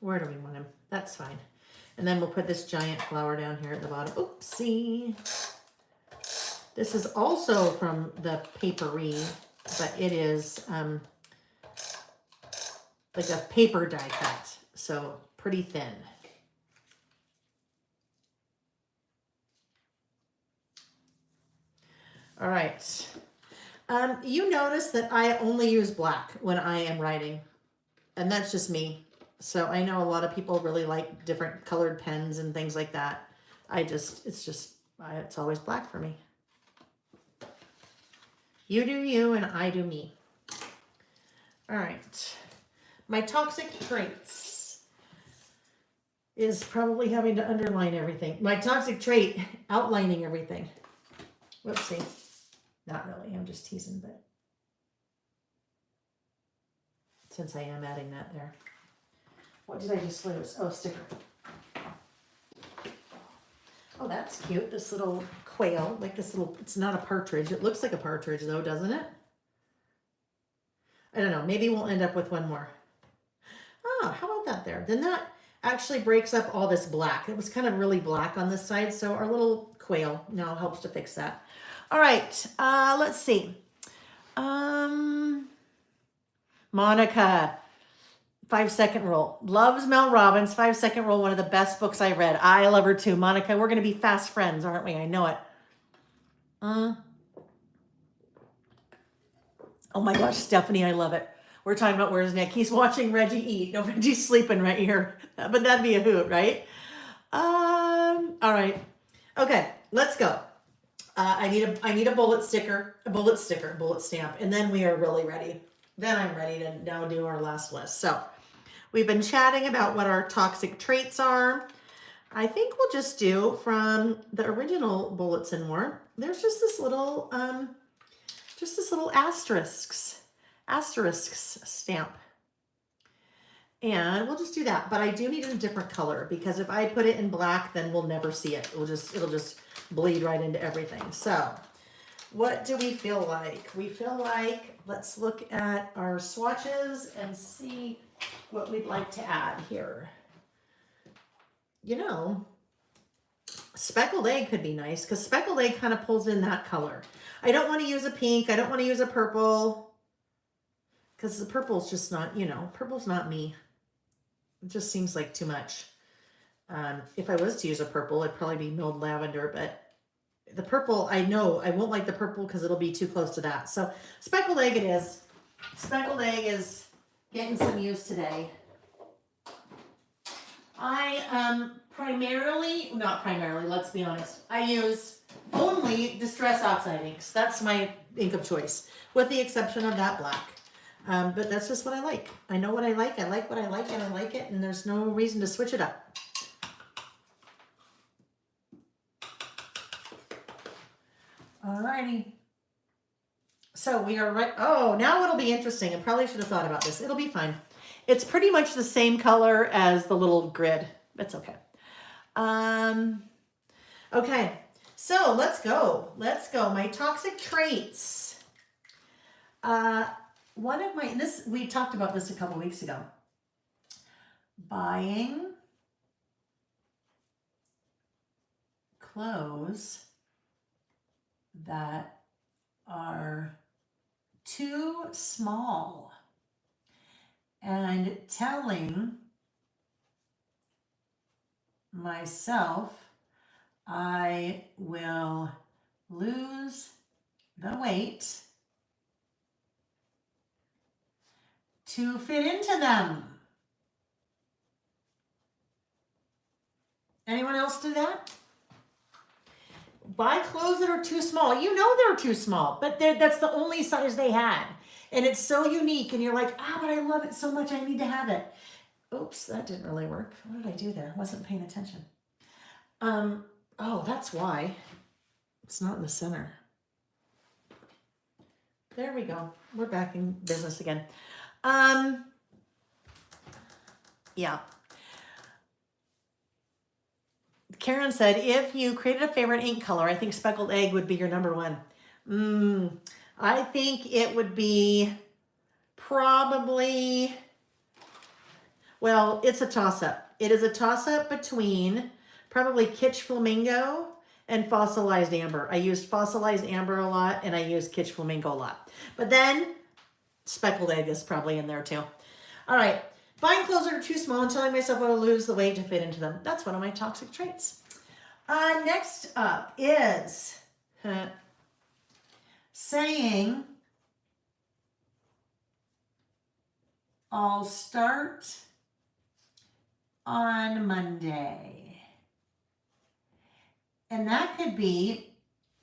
Where do we want him? That's fine. And then we'll put this giant flower down here at the bottom. Oopsie. This is also from the papery, but it is like a paper die cut. So pretty thin. All right. You notice that I only use black when I am writing, and that's just me. So I know a lot of people really like different colored pens and things like that. It's always black for me. You do you and I do me. All right. My toxic traits is probably having to underline everything. My toxic trait, outlining everything. Whoopsie. Not really, I'm just teasing, but since I am adding that there. What did I just lose? Oh, sticker. Oh, that's cute. This little quail, like this little, it's not a partridge. It looks like a partridge though, doesn't it? I don't know. Maybe we'll end up with one more. Oh, how about that there? Then that actually breaks up all this black. It was kind of really black on this side. So our little quail now helps to fix that. All right. Let's see. Monica. 5-second rule. Loves Mel Robbins. 5-second rule. One of the best books I read. I love her too. Monica, we're going to be fast friends, aren't we? I know it. Oh my gosh, Stephanie, I love it. We're talking about where's Nick. He's watching Reggie eat. No, Reggie's sleeping right here. But that'd be a hoot, right? All right. Okay, let's go. I need a bullet stamp, and then we are really ready. Then I'm ready to now do our last list. So we've been chatting about what our toxic traits are. I think we'll just do from the original Bullets and More. There's just this little asterisks stamp. And we'll just do that. But I do need it in a different color because if I put it in black, then we'll never see it. It'll just bleed right into everything. So what do we feel like? We feel like, let's look at our swatches and see what we'd like to add here. You know, speckled egg could be nice because speckled egg kind of pulls in that color. I don't want to use a pink. I don't want to use a purple because the purple's just not, purple's not me. It just seems like too much. If I was to use a purple, it'd probably be milled lavender, but the purple, I know I won't like the purple because it'll be too close to that. So speckled egg it is. Speckled egg is getting some use today. I not primarily, let's be honest. I use only Distress Oxide inks. That's my ink of choice, with the exception of that black. But that's just what I like. I know what I like what I like, and I like it, and there's no reason to switch it up. Alrighty. So we are right. Oh, now it'll be interesting. I probably should have thought about this. It'll be fine. It's pretty much the same color as the little grid. It's okay. Okay. So let's go. My toxic traits. One of we talked about this a couple weeks ago. Buying clothes that are too small and telling myself I will lose the weight to fit into them. Anyone else do that? Buy clothes that are too small. You know they're too small, but that's the only size they had. And it's so unique, and you're like, but I love it so much, I need to have it. Oops, that didn't really work. What did I do there? I wasn't paying attention. Oh, that's why. It's not in the center. There we go. We're back in business again. Yeah. Karen said, if you created a favorite ink color, I think speckled egg would be your number one. I think it would be probably, well, it's a toss-up. It is a toss-up between probably Kitsch Flamingo and Fossilized Amber. I used Fossilized Amber a lot, and I used Kitsch Flamingo a lot. But then speckled egg is probably in there too. All right. Buying clothes that are too small and telling myself I will lose the weight to fit into them. That's one of my toxic traits. Next up is saying, I'll start on Monday. And that could be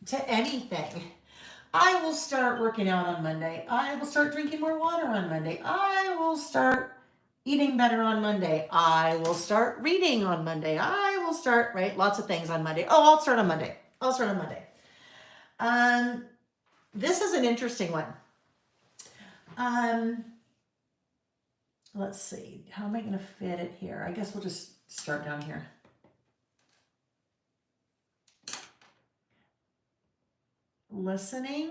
to anything. I will start working out on Monday. I will start drinking more water on Monday. I will start eating better on Monday. I will start reading on Monday. I will start, right? Lots of things on Monday. Oh, I'll start on Monday. I'll start on Monday. This is an interesting one. Let's see. How am I going to fit it here? I guess we'll just start down here. Listening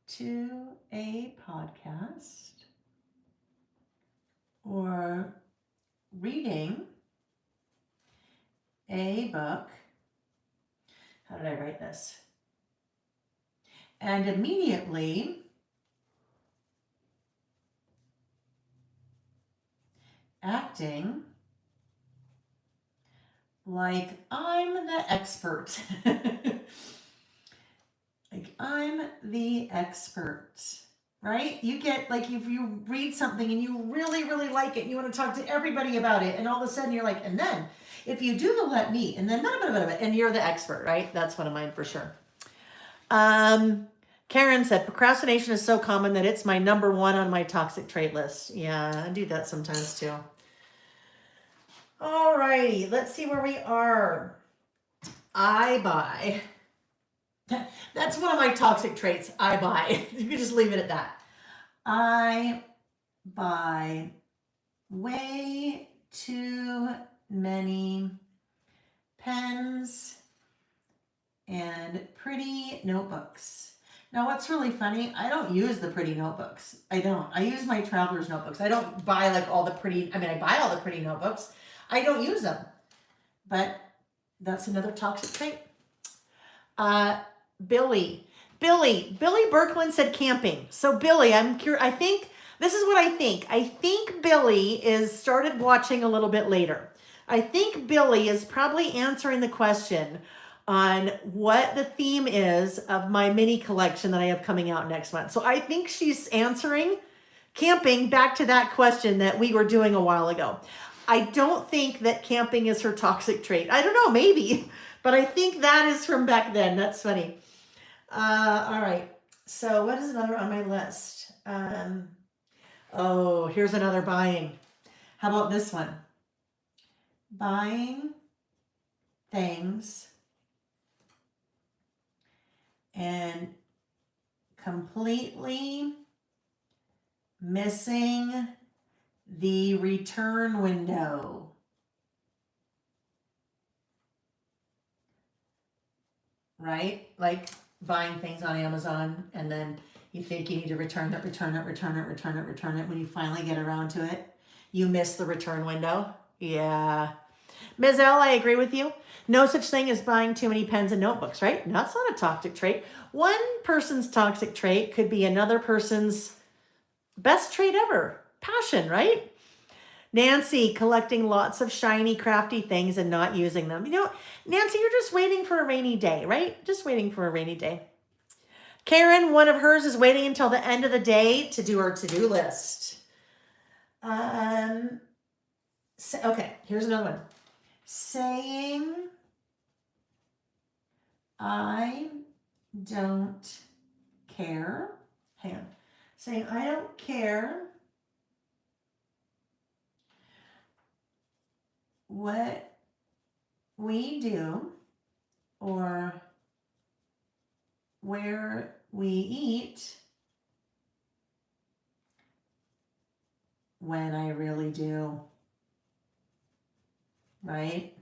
to a podcast or reading a book. How did I write this? And immediately acting like I'm the expert. Like I'm the expert, right? You get, like, if you read something and you really, really like it, and you want to talk to everybody about it, and all of a sudden you're like, and then if you do the let me, and then and you're the expert, right? That's one of mine for sure. Karen said, procrastination is so common that it's my number one on my toxic trait list. Yeah, I do that sometimes too. All righty, let's see where we are. I buy. That's one of my toxic traits. I buy. You can just leave it at that. I buy way too many pens and pretty notebooks. Now, what's really funny, I don't use the pretty notebooks. I don't. I use my traveler's notebooks. I don't buy like all the pretty, I buy all the pretty notebooks. I don't use them. But that's another toxic trait. Billy Berkman said camping. So Billy, I'm curious. I think this is what I think. I think Billy is started watching a little bit later. I think Billy is probably answering the question on what the theme is of my mini collection that I have coming out next month. So I think she's answering camping back to that question that we were doing a while ago. I don't think that camping is her toxic trait. I don't know, maybe, but I think that is from back then. That's funny. All right. So what is another on my list? Oh, here's another buying. How about this one? Buying things and completely missing the return window. Right? Like buying things on Amazon, and then you think you need to return it. When you finally get around to it, you miss the return window. Yeah. Ms. L, I agree with you. No such thing as buying too many pens and notebooks, right? That's not a toxic trait. One person's toxic trait could be another person's best trait ever. Passion, right? Nancy, collecting lots of shiny, crafty things and not using them. You know, Nancy, you're just waiting for a rainy day, right? Just waiting for a rainy day. Karen, one of hers is waiting until the end of the day to do her to-do list. Okay, here's another one. Saying, I don't care. Hang on. saying, I don't care what we do or where we eat when I really do, right?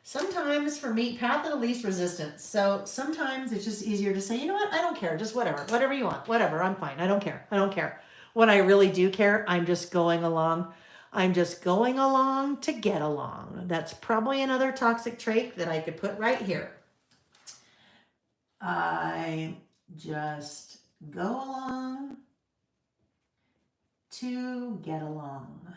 Sometimes for me, path of the least resistance. So sometimes it's just easier to say, you know what, I don't care, just whatever you want, whatever, I'm fine, I don't care. When I really do care, I'm just going along. I'm just going along to get along. That's probably another toxic trait that I could put right here. I just go along to get along.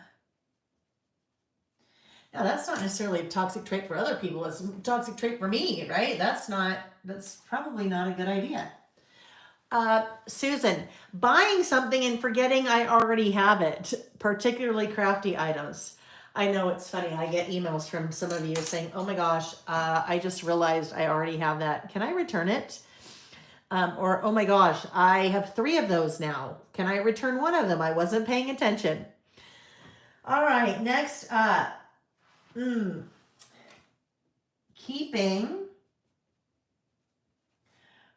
Now that's not necessarily a toxic trait for other people. It's a toxic trait for me, right? That's probably not a good idea. Susan, buying something and forgetting I already have it, particularly crafty items. I know it's funny. I get emails from some of you saying, oh my gosh, I just realized I already have that. Can I return it? Or, oh my gosh, I have 3 of those now. Can I return one of them? I wasn't paying attention. All right, next up. Keeping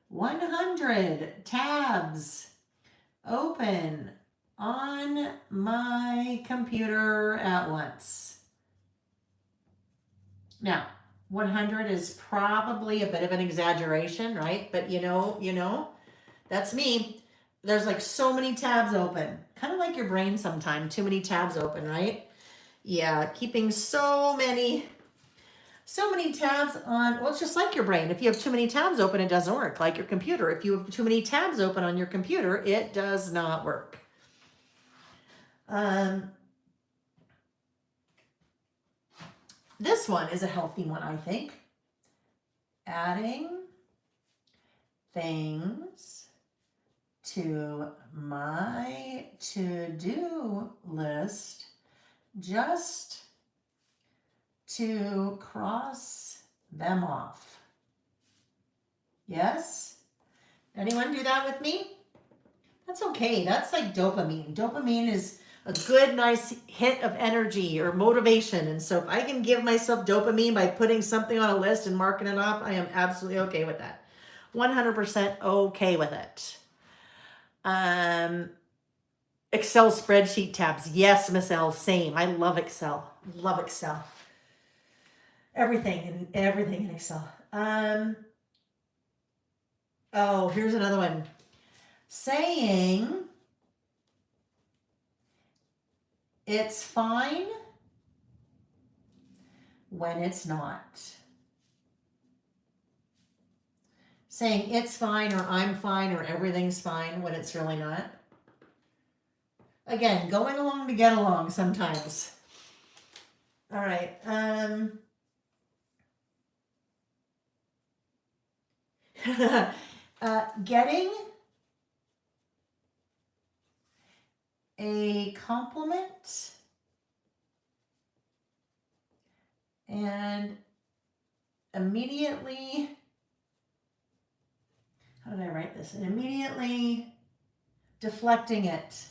100 tabs open on my computer at once. Now, 100 is probably a bit of an exaggeration, right? But you know, that's me. There's like so many tabs open, kind of like your brain sometimes, too many tabs open, right? Yeah, keeping so many tabs on, well, it's just like your brain. If you have too many tabs open, it doesn't work. Like your computer. If you have too many tabs open on your computer, it does not work. This one is a healthy one, I think. Adding things to my to-do list just to cross them off. Yes? Anyone do that with me? That's okay. That's like dopamine. Dopamine is a good, nice hit of energy or motivation. And so if I can give myself dopamine by putting something on a list and marking it off, I am absolutely okay with that. 100% okay with it. Excel spreadsheet tabs. Yes, Miss L, same. I love Excel. Love Excel. Everything in Excel. Oh, here's another one. Saying it's fine when it's not. Saying it's fine or I'm fine or everything's fine when it's really not. Again, going along to get along sometimes. All right. Getting a compliment and immediately, how did I write this? And immediately deflecting it.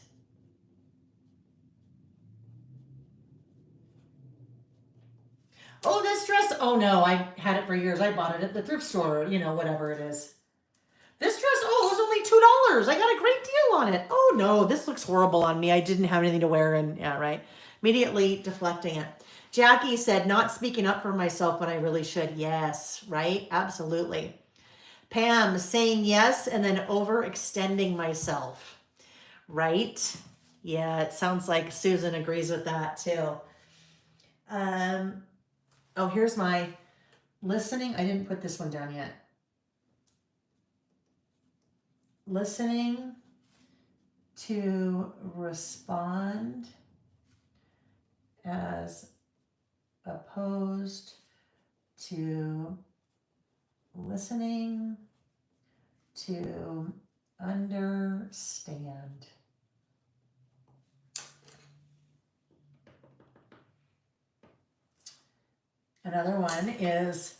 Oh, this dress. Oh no, I had it for years. I bought it at the thrift store, you know, whatever it is. This dress, oh, it was only $2. I got a great deal on it. Oh no, this looks horrible on me. I didn't have anything to wear, and yeah, right. Immediately deflecting it. Jackie said, not speaking up for myself when I really should. Yes, right? Absolutely. Pam, saying yes and then overextending myself. Right? Yeah, it sounds like Susan agrees with that too. Oh, here's my listening. I didn't put this one down yet. Listening to respond as opposed to listening to understand. Another one is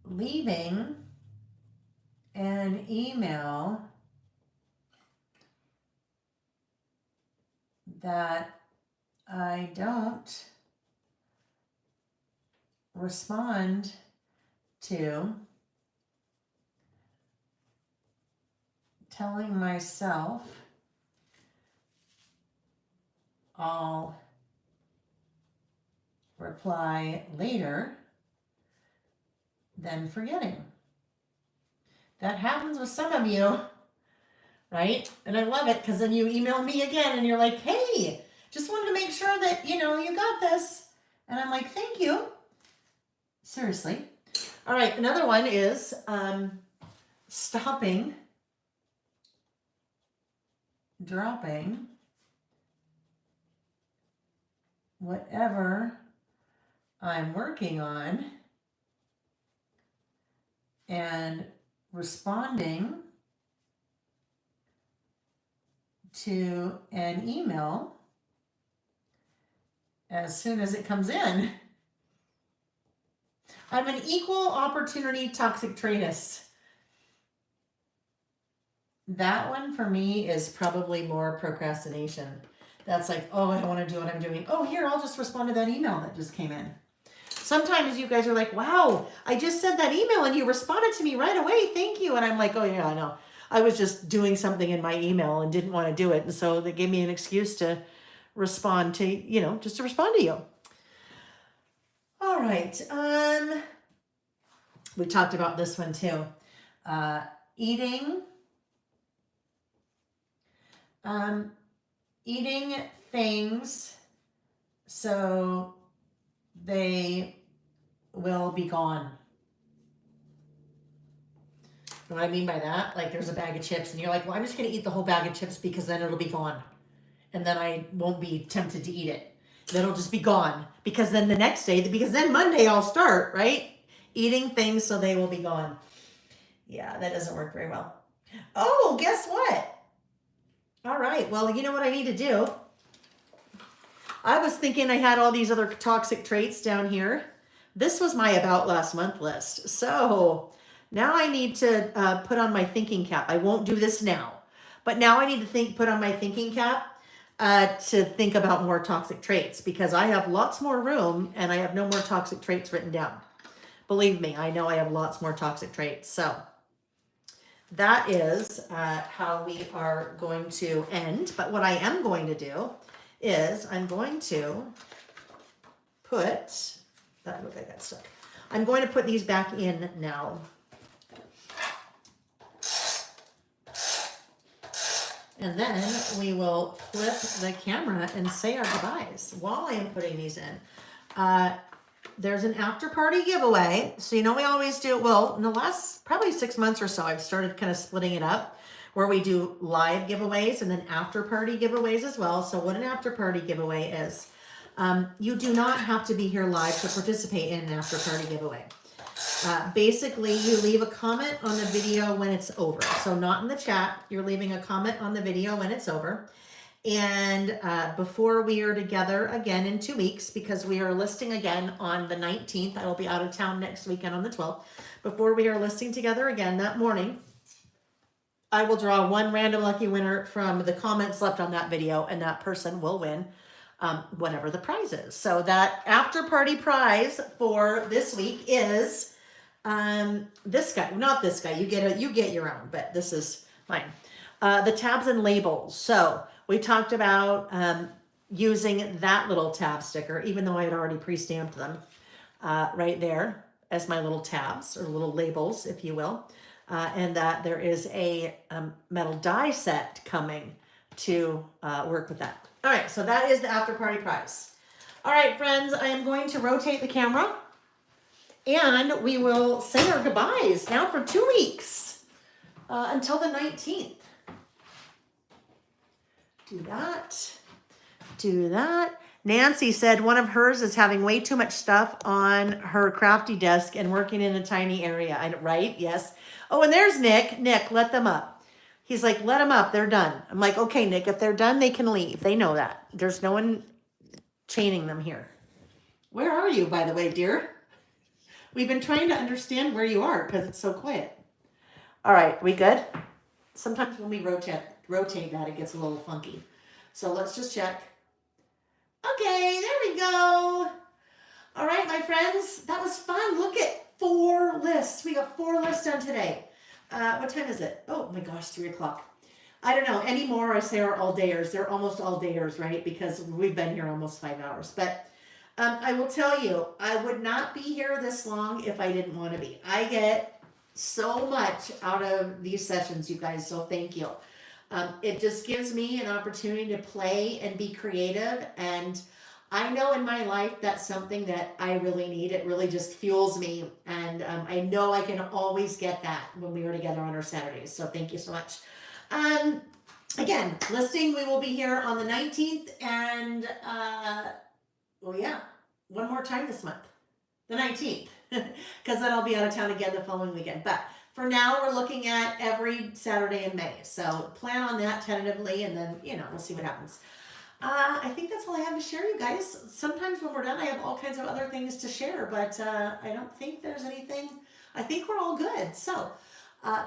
leaving an email that I don't respond to telling myself I'll reply later than forgetting. That happens with some of you, right? And I love it because then you email me again and you're like, hey, just wanted to make sure that, you got this. And I'm like, thank you. Seriously. All right, another one is stopping, dropping whatever I'm working on and responding to an email as soon as it comes in. I'm an equal opportunity toxic traitist. That one for me is probably more procrastination. That's like, oh, I don't want to do what I'm doing. Oh, here, I'll just respond to that email that just came in. Sometimes you guys are like, wow, I just sent that email and you responded to me right away. Thank you. And I'm like, oh, yeah, I know. I was just doing something in my email and didn't want to do it. And so they gave me an excuse to respond to, just to respond to you. All right. We talked about this one too. Eating things so they will be gone. You know what I mean by that? Like there's a bag of chips and you're like, well, I'm just going to eat the whole bag of chips because then it'll be gone. And then I won't be tempted to eat it. Then it'll just be gone because then the next day, because then Monday I'll start, right? Eating things so they will be gone. Yeah, that doesn't work very well. Oh, guess what? All right. Well, you know what I need to do? I was thinking I had all these other toxic traits down here. This was my about last month list. So now I need to put on my thinking cap. I won't do this now, but now I need to put on my thinking cap to think about more toxic traits because I have lots more room and I have no more toxic traits written down. Believe me, I know I have lots more toxic traits. So that is how we are going to end. But what I am going to do is I'm going to put, that look, I got stuck. I'm going to put these back in now. And then we will flip the camera and say our goodbyes while I am putting these in. There's an after party giveaway. So, we always do, well, in the last probably 6 months or so, I've started kind of splitting it up where we do live giveaways and then after party giveaways as well. So what an after party giveaway is, you do not have to be here live to participate in an after party giveaway. Basically, you leave a comment on the video when it's over. So not in the chat, you're leaving a comment on the video when it's over. And before we are together again in 2 weeks, because we are listing again on the 19th, I will be out of town next weekend on the 12th. Before we are listing together again that morning, I will draw one random lucky winner from the comments left on that video, and that person will win whatever the prize is. So that after party prize for this week is this guy, not this guy. You get your own, but this is mine. The tabs and labels. So we talked about using that little tab sticker, even though I had already pre-stamped them right there as my little tabs or little labels, if you will. And that there is a metal die set coming to work with that. All right, so that is the after party prize. All right, friends, I am going to rotate the camera and we will say our goodbyes now for 2 weeks until the 19th. Do that. Nancy said one of hers is having way too much stuff on her crafty desk and working in a tiny area. Right? Yes. Oh, and there's Nick. Nick, let them up. He's like, let them up. They're done. I'm like, okay, Nick, if they're done, they can leave. They know that. There's no one chaining them here. Where are you, by the way, dear? We've been trying to understand where you are because it's so quiet. All right, we good? Sometimes when we rotate that, it gets a little funky. So let's just check. Okay, there we go. All right, my friends, that was fun. Look at 4 lists. We got 4 lists done today. What time is it? Oh my gosh, 3 o'clock. I don't know. Anymore, I say are all dayers. They're almost all dayers, right? Because we've been here almost 5 hours. But I will tell you, I would not be here this long if I didn't want to be. I get so much out of these sessions, you guys, so thank you. It just gives me an opportunity to play and be creative, and I know in my life that's something that I really need. It really just fuels me, and I know I can always get that when we are together on our Saturdays, so thank you so much. Again, listing, we will be here on the 19th, and well, yeah, one more time this month, the 19th, because then I'll be out of town again the following weekend. But for now, we're looking at every Saturday in May. So plan on that tentatively, and then, we'll see what happens. I think that's all I have to share, you guys. Sometimes when we're done, I have all kinds of other things to share, but I don't think there's anything. I think we're all good. So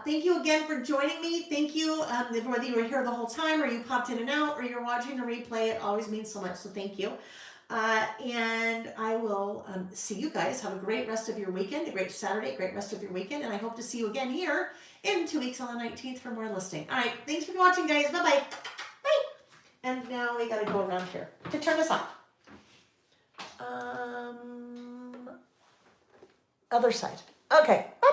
thank you again for joining me. Thank you, whether you were here the whole time or you popped in and out or you're watching the replay. It always means so much, so thank you. And I will see you guys. Have a great rest of your weekend, a great Saturday, great rest of your weekend, and I hope to see you again here in 2 weeks on the 19th for more listing. All right, thanks for watching, guys. Bye-bye. Bye. And now we got to go around here to turn this off. Other side. Okay, bye.